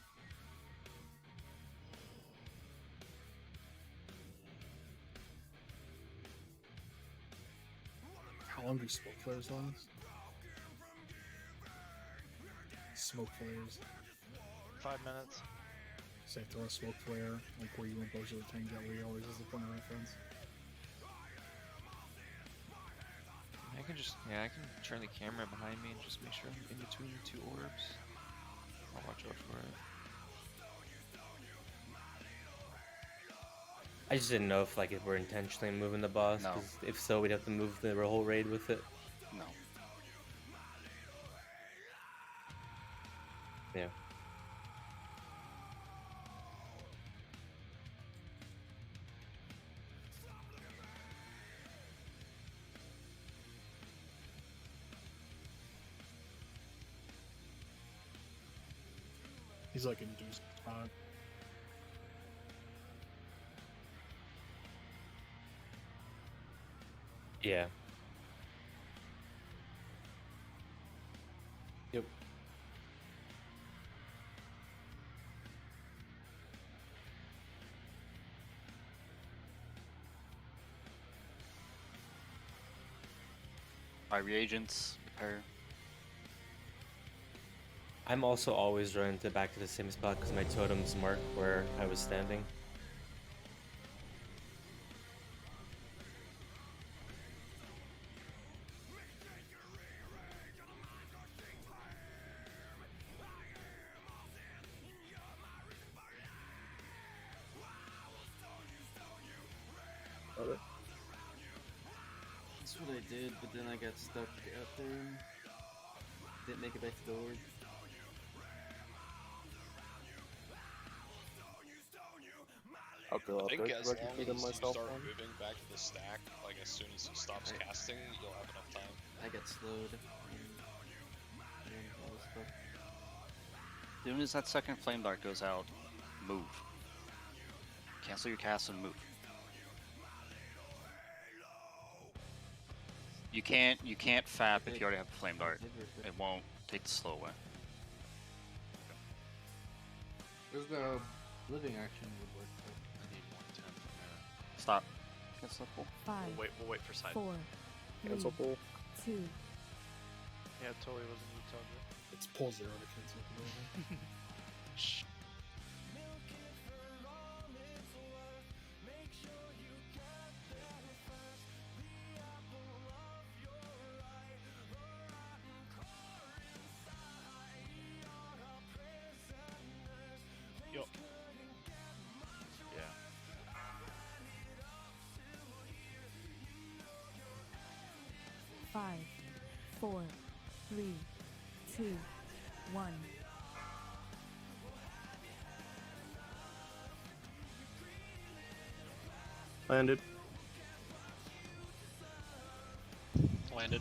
How long do smoke flares last? Smoke flares. 5 minutes. Say throw a smoke flare, like where you and Bojo the tank that way always is the point of reference. I can just, I can turn the camera behind me and just make sure I'm in between the 2 orbs. I'll watch out for it. I just didn't know if if we're intentionally moving the boss. No. 'Cause if so, we'd have to move the whole raid with it. No. Yeah. He's like induced spot. Yeah. Yep. Buy reagents, repair. I'm also always running back to the same spot because my totems mark where I was standing. That's what I did, but then I got stuck out there and didn't make it back to the orb. I'll go I up think there as to long ready as to you myself start on. moving back to the stack, like as soon as he stops casting, you'll have enough time. I got slowed. As soon as that second flame dart goes out, move. Cancel your cast and move. You can't fap if you already have a flame dart. It won't take the slow away. Where's the living action would work? I need 110 from there. Stop. Cancel the pull. 5, We'll wait for side. 4, Cancel 3, pull. 2, Yeah, it totally wasn't you, Tundra. It's pull 0 to cancel the Shh. Yo. Yeah. 5, 4, 3, 2, 1. Landed. Landed. Landed.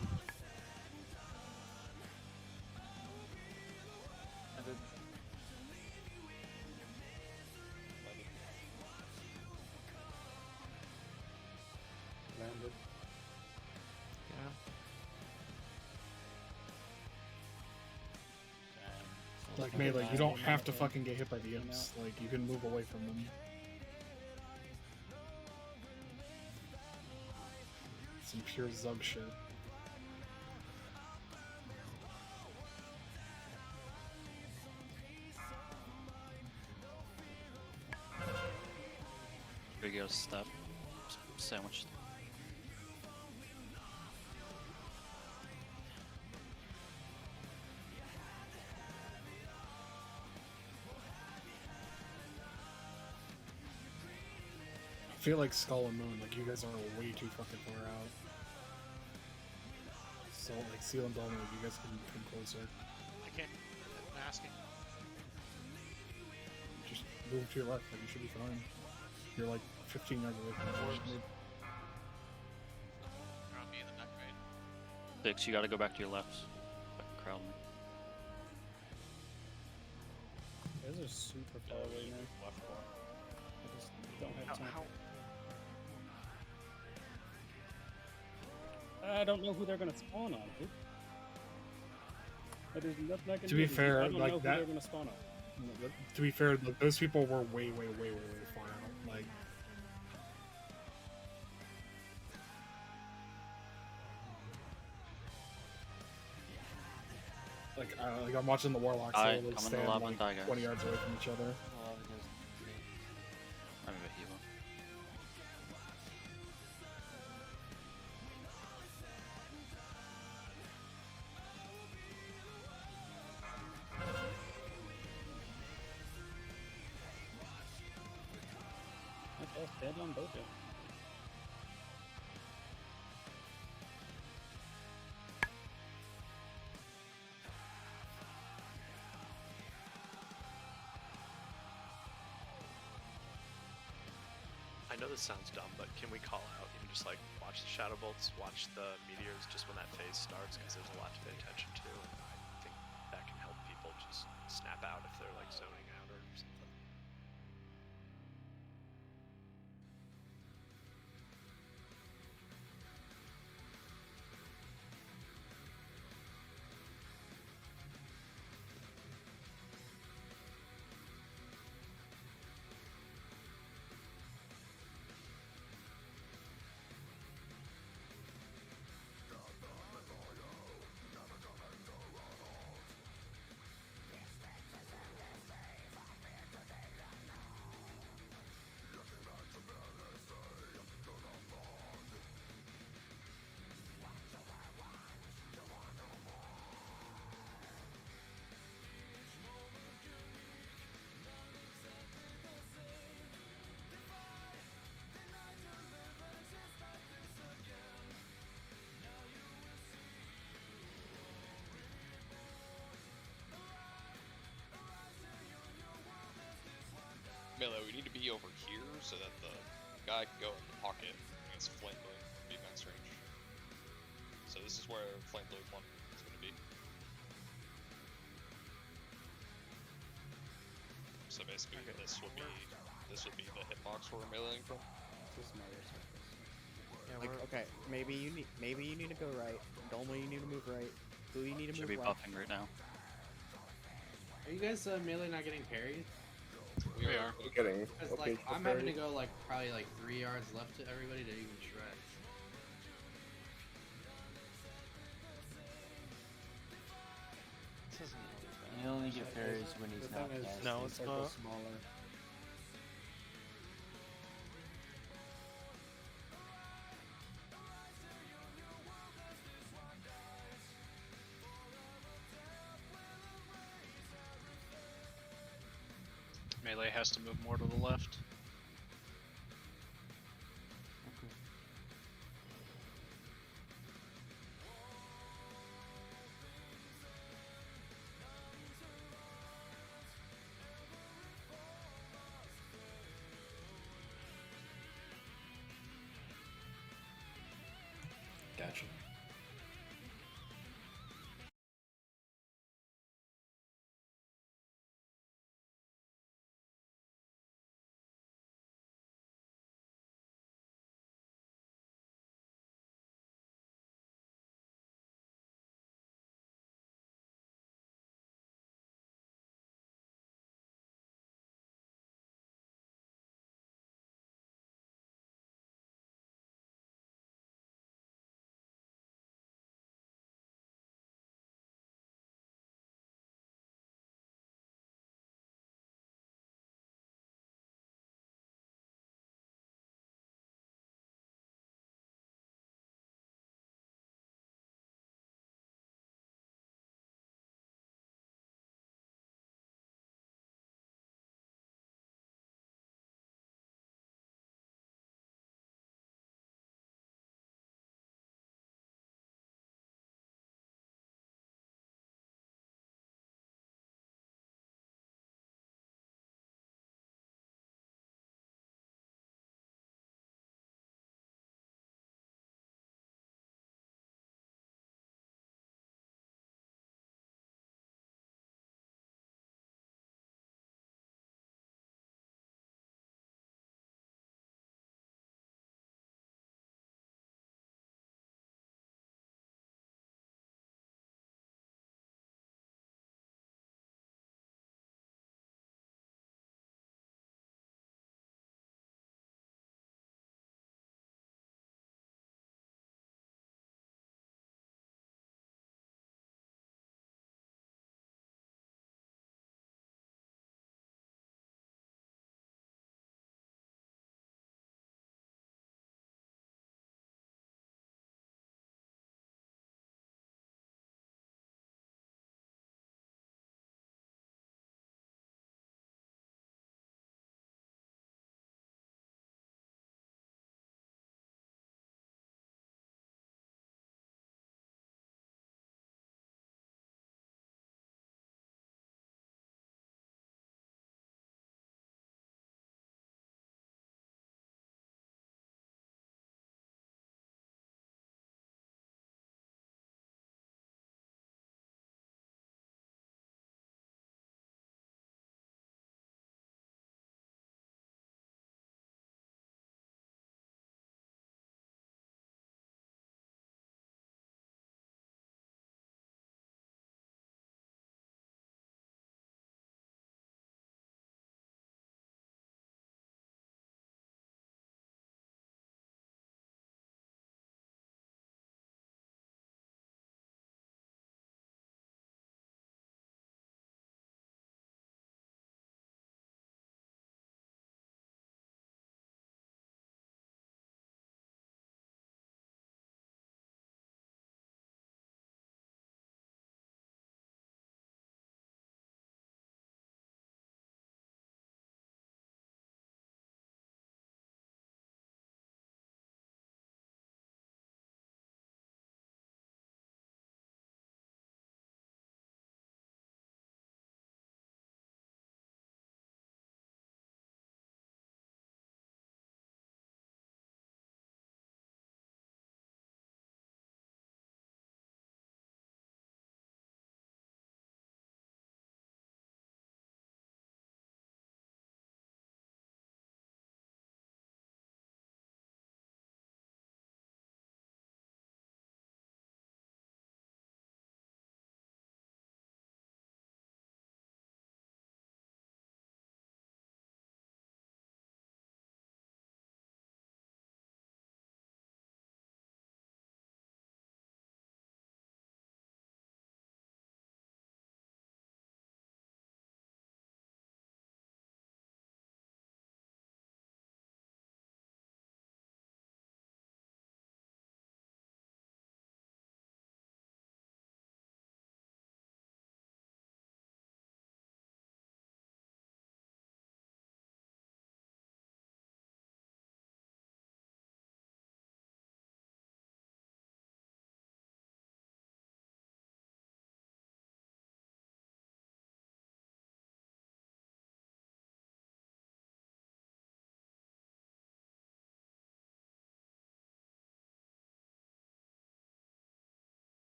Like melee, you don't have to fucking get hit by the imps. Like you can move away from them. Some pure Zug shit. Here you go, step. Sandwich. I feel like Skull and Moon, like you guys are way too fucking far out. So like Seal and Dolman, like you guys can come closer. I can't. I'm asking. Just move to your left, like you should be fine. You're like 15 yards away from the board. Around me in the back, right? Dix, you gotta go back to your left. Fucking crowd me. Those are super far away, man. Left one. I just don't have time. I don't know who they're gonna spawn on, dude. There's nothing I can To do. be fair, I don't know like who that. they're gonna spawn on. To be fair, like, those people were way far out. Like I'm watching the Warlocks Die. literally Come in the stand lava like and die, guys. 20 yards away from each other. I'm a Hilo. Okay, dead on Bojo. I know this sounds dumb, but can we call out and just like watch the shadow bolts, watch the meteors just when that phase starts, because there's a lot to pay attention to, and I think that can help people just snap out if they're like zoning out or something. Melee, we need to be over here so that the guy can go in the pocket against Flame Blue defense range. So this is where Flame Blue 1 is going to be. So basically, this would be the hitbox where we're meleeing from. Just smaller circles. Like, okay, maybe you need to go right. Dolma, you need to move right. Blue, you need to Should move be left. buffing right now. Are you guys melee not getting parried? We are. We're getting Because okay. like I'm having to go like probably like 3 yards left to everybody to even shred. This isn't really bad. You only get parries when he's The not thing is, casting. No, the it's circle's not. smaller. Melee has to move more to the left. Gotcha.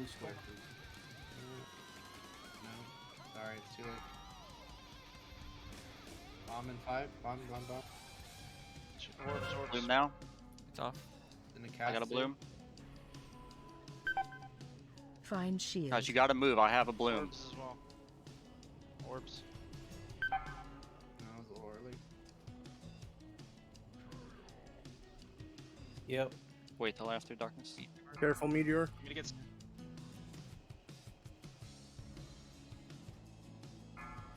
blue square, please. No. Sorry, it's too late. Bomb in 5. Bomb. Orbs. Bloom now. It's off. In the I cast. got a bloom. Find shield. Guys, you gotta move. I have a bloom. Orbs as well. Orbs. No, it was a little early. Yep. Wait till after darkness. Careful, meteor. I'm gonna get.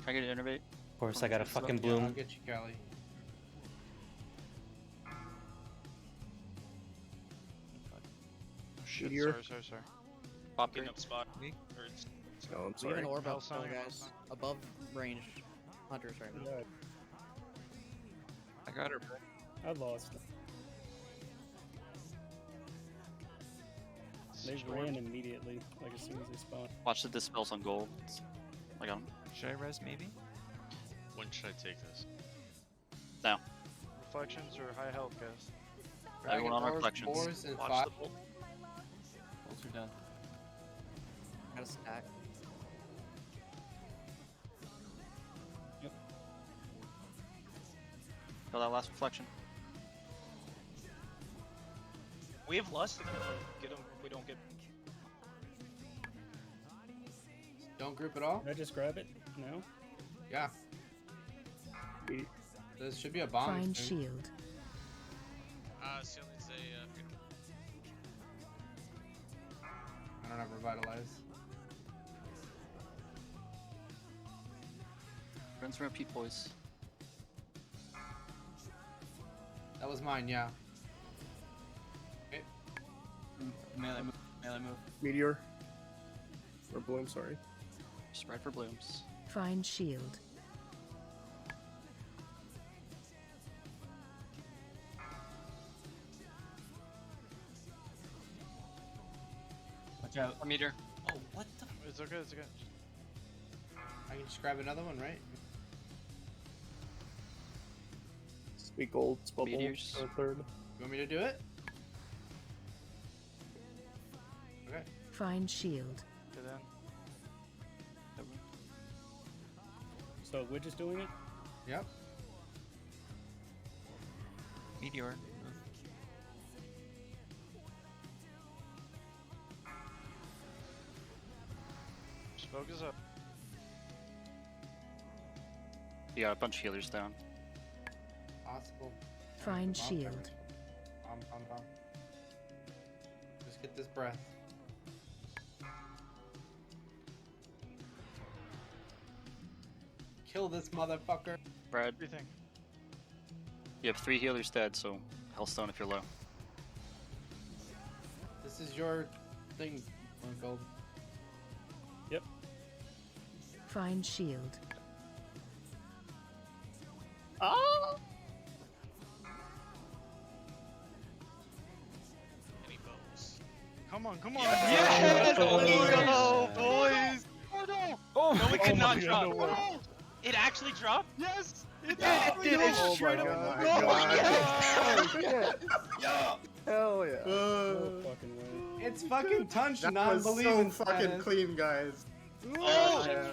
Try to get an innervate. Of course, I got a fucking Yeah, I'll bloom. get you, Kelly. Shit, Meteor. sorry. Pop Clean up spot. Me? Or it's, Oh, I'm We have sorry. an orb Hell up still, sign, guys. Above range hunters right now. I got her. I lost. They ran immediately, like as soon as they spawned. Watch the dispels on gold. I got him. Should I res maybe? when should I take this? Now. Reflections or high health, guys? Everyone on Dragon reflections. Orb, 4s and Watch 5. the bolt. Bolts are done. Got a stack. Kill that last reflection. We have lust if we get them. If we don't get. Don't group at all? Did I just grab it? No? Yeah. There should be a bomb. Find soon. shield. Still needs a freedom. I don't have revitalize. Friends repeat, boys. That was mine, yeah. Okay. Melee move. Melee move. Meteor. Or bloom, sorry. Spread for blooms. Find shield. Watch out. A meteor. Oh, what the? It's okay. I can just grab another one, right? Speak gold, bubble. Meteors. Third. You want me to do it? Okay. Find shield. Get in. So we're just doing it? Yep. Meteor. Just focus up. You got a bunch of healers down. Possible. Find Bomb shield. damage. Bomb. Just get this breath. Kill this motherfucker. Brad, Everything. you have 3 healers dead, so Hellstone if you're low. This is your thing, Gold. Yep. Find shield. Oh! Any bows? Come on. Yes! Oh, Oh, no, boys! Oh no! Oh, no, it could not my drop. God, no way. Oh, it actually dropped? Yes! It did! It Oh straight my up. god. Oh, Oh, shit. Hell yeah. No fucking way. It's fucking touched That non was so believing fucking clean, guys. Oh, Yeah.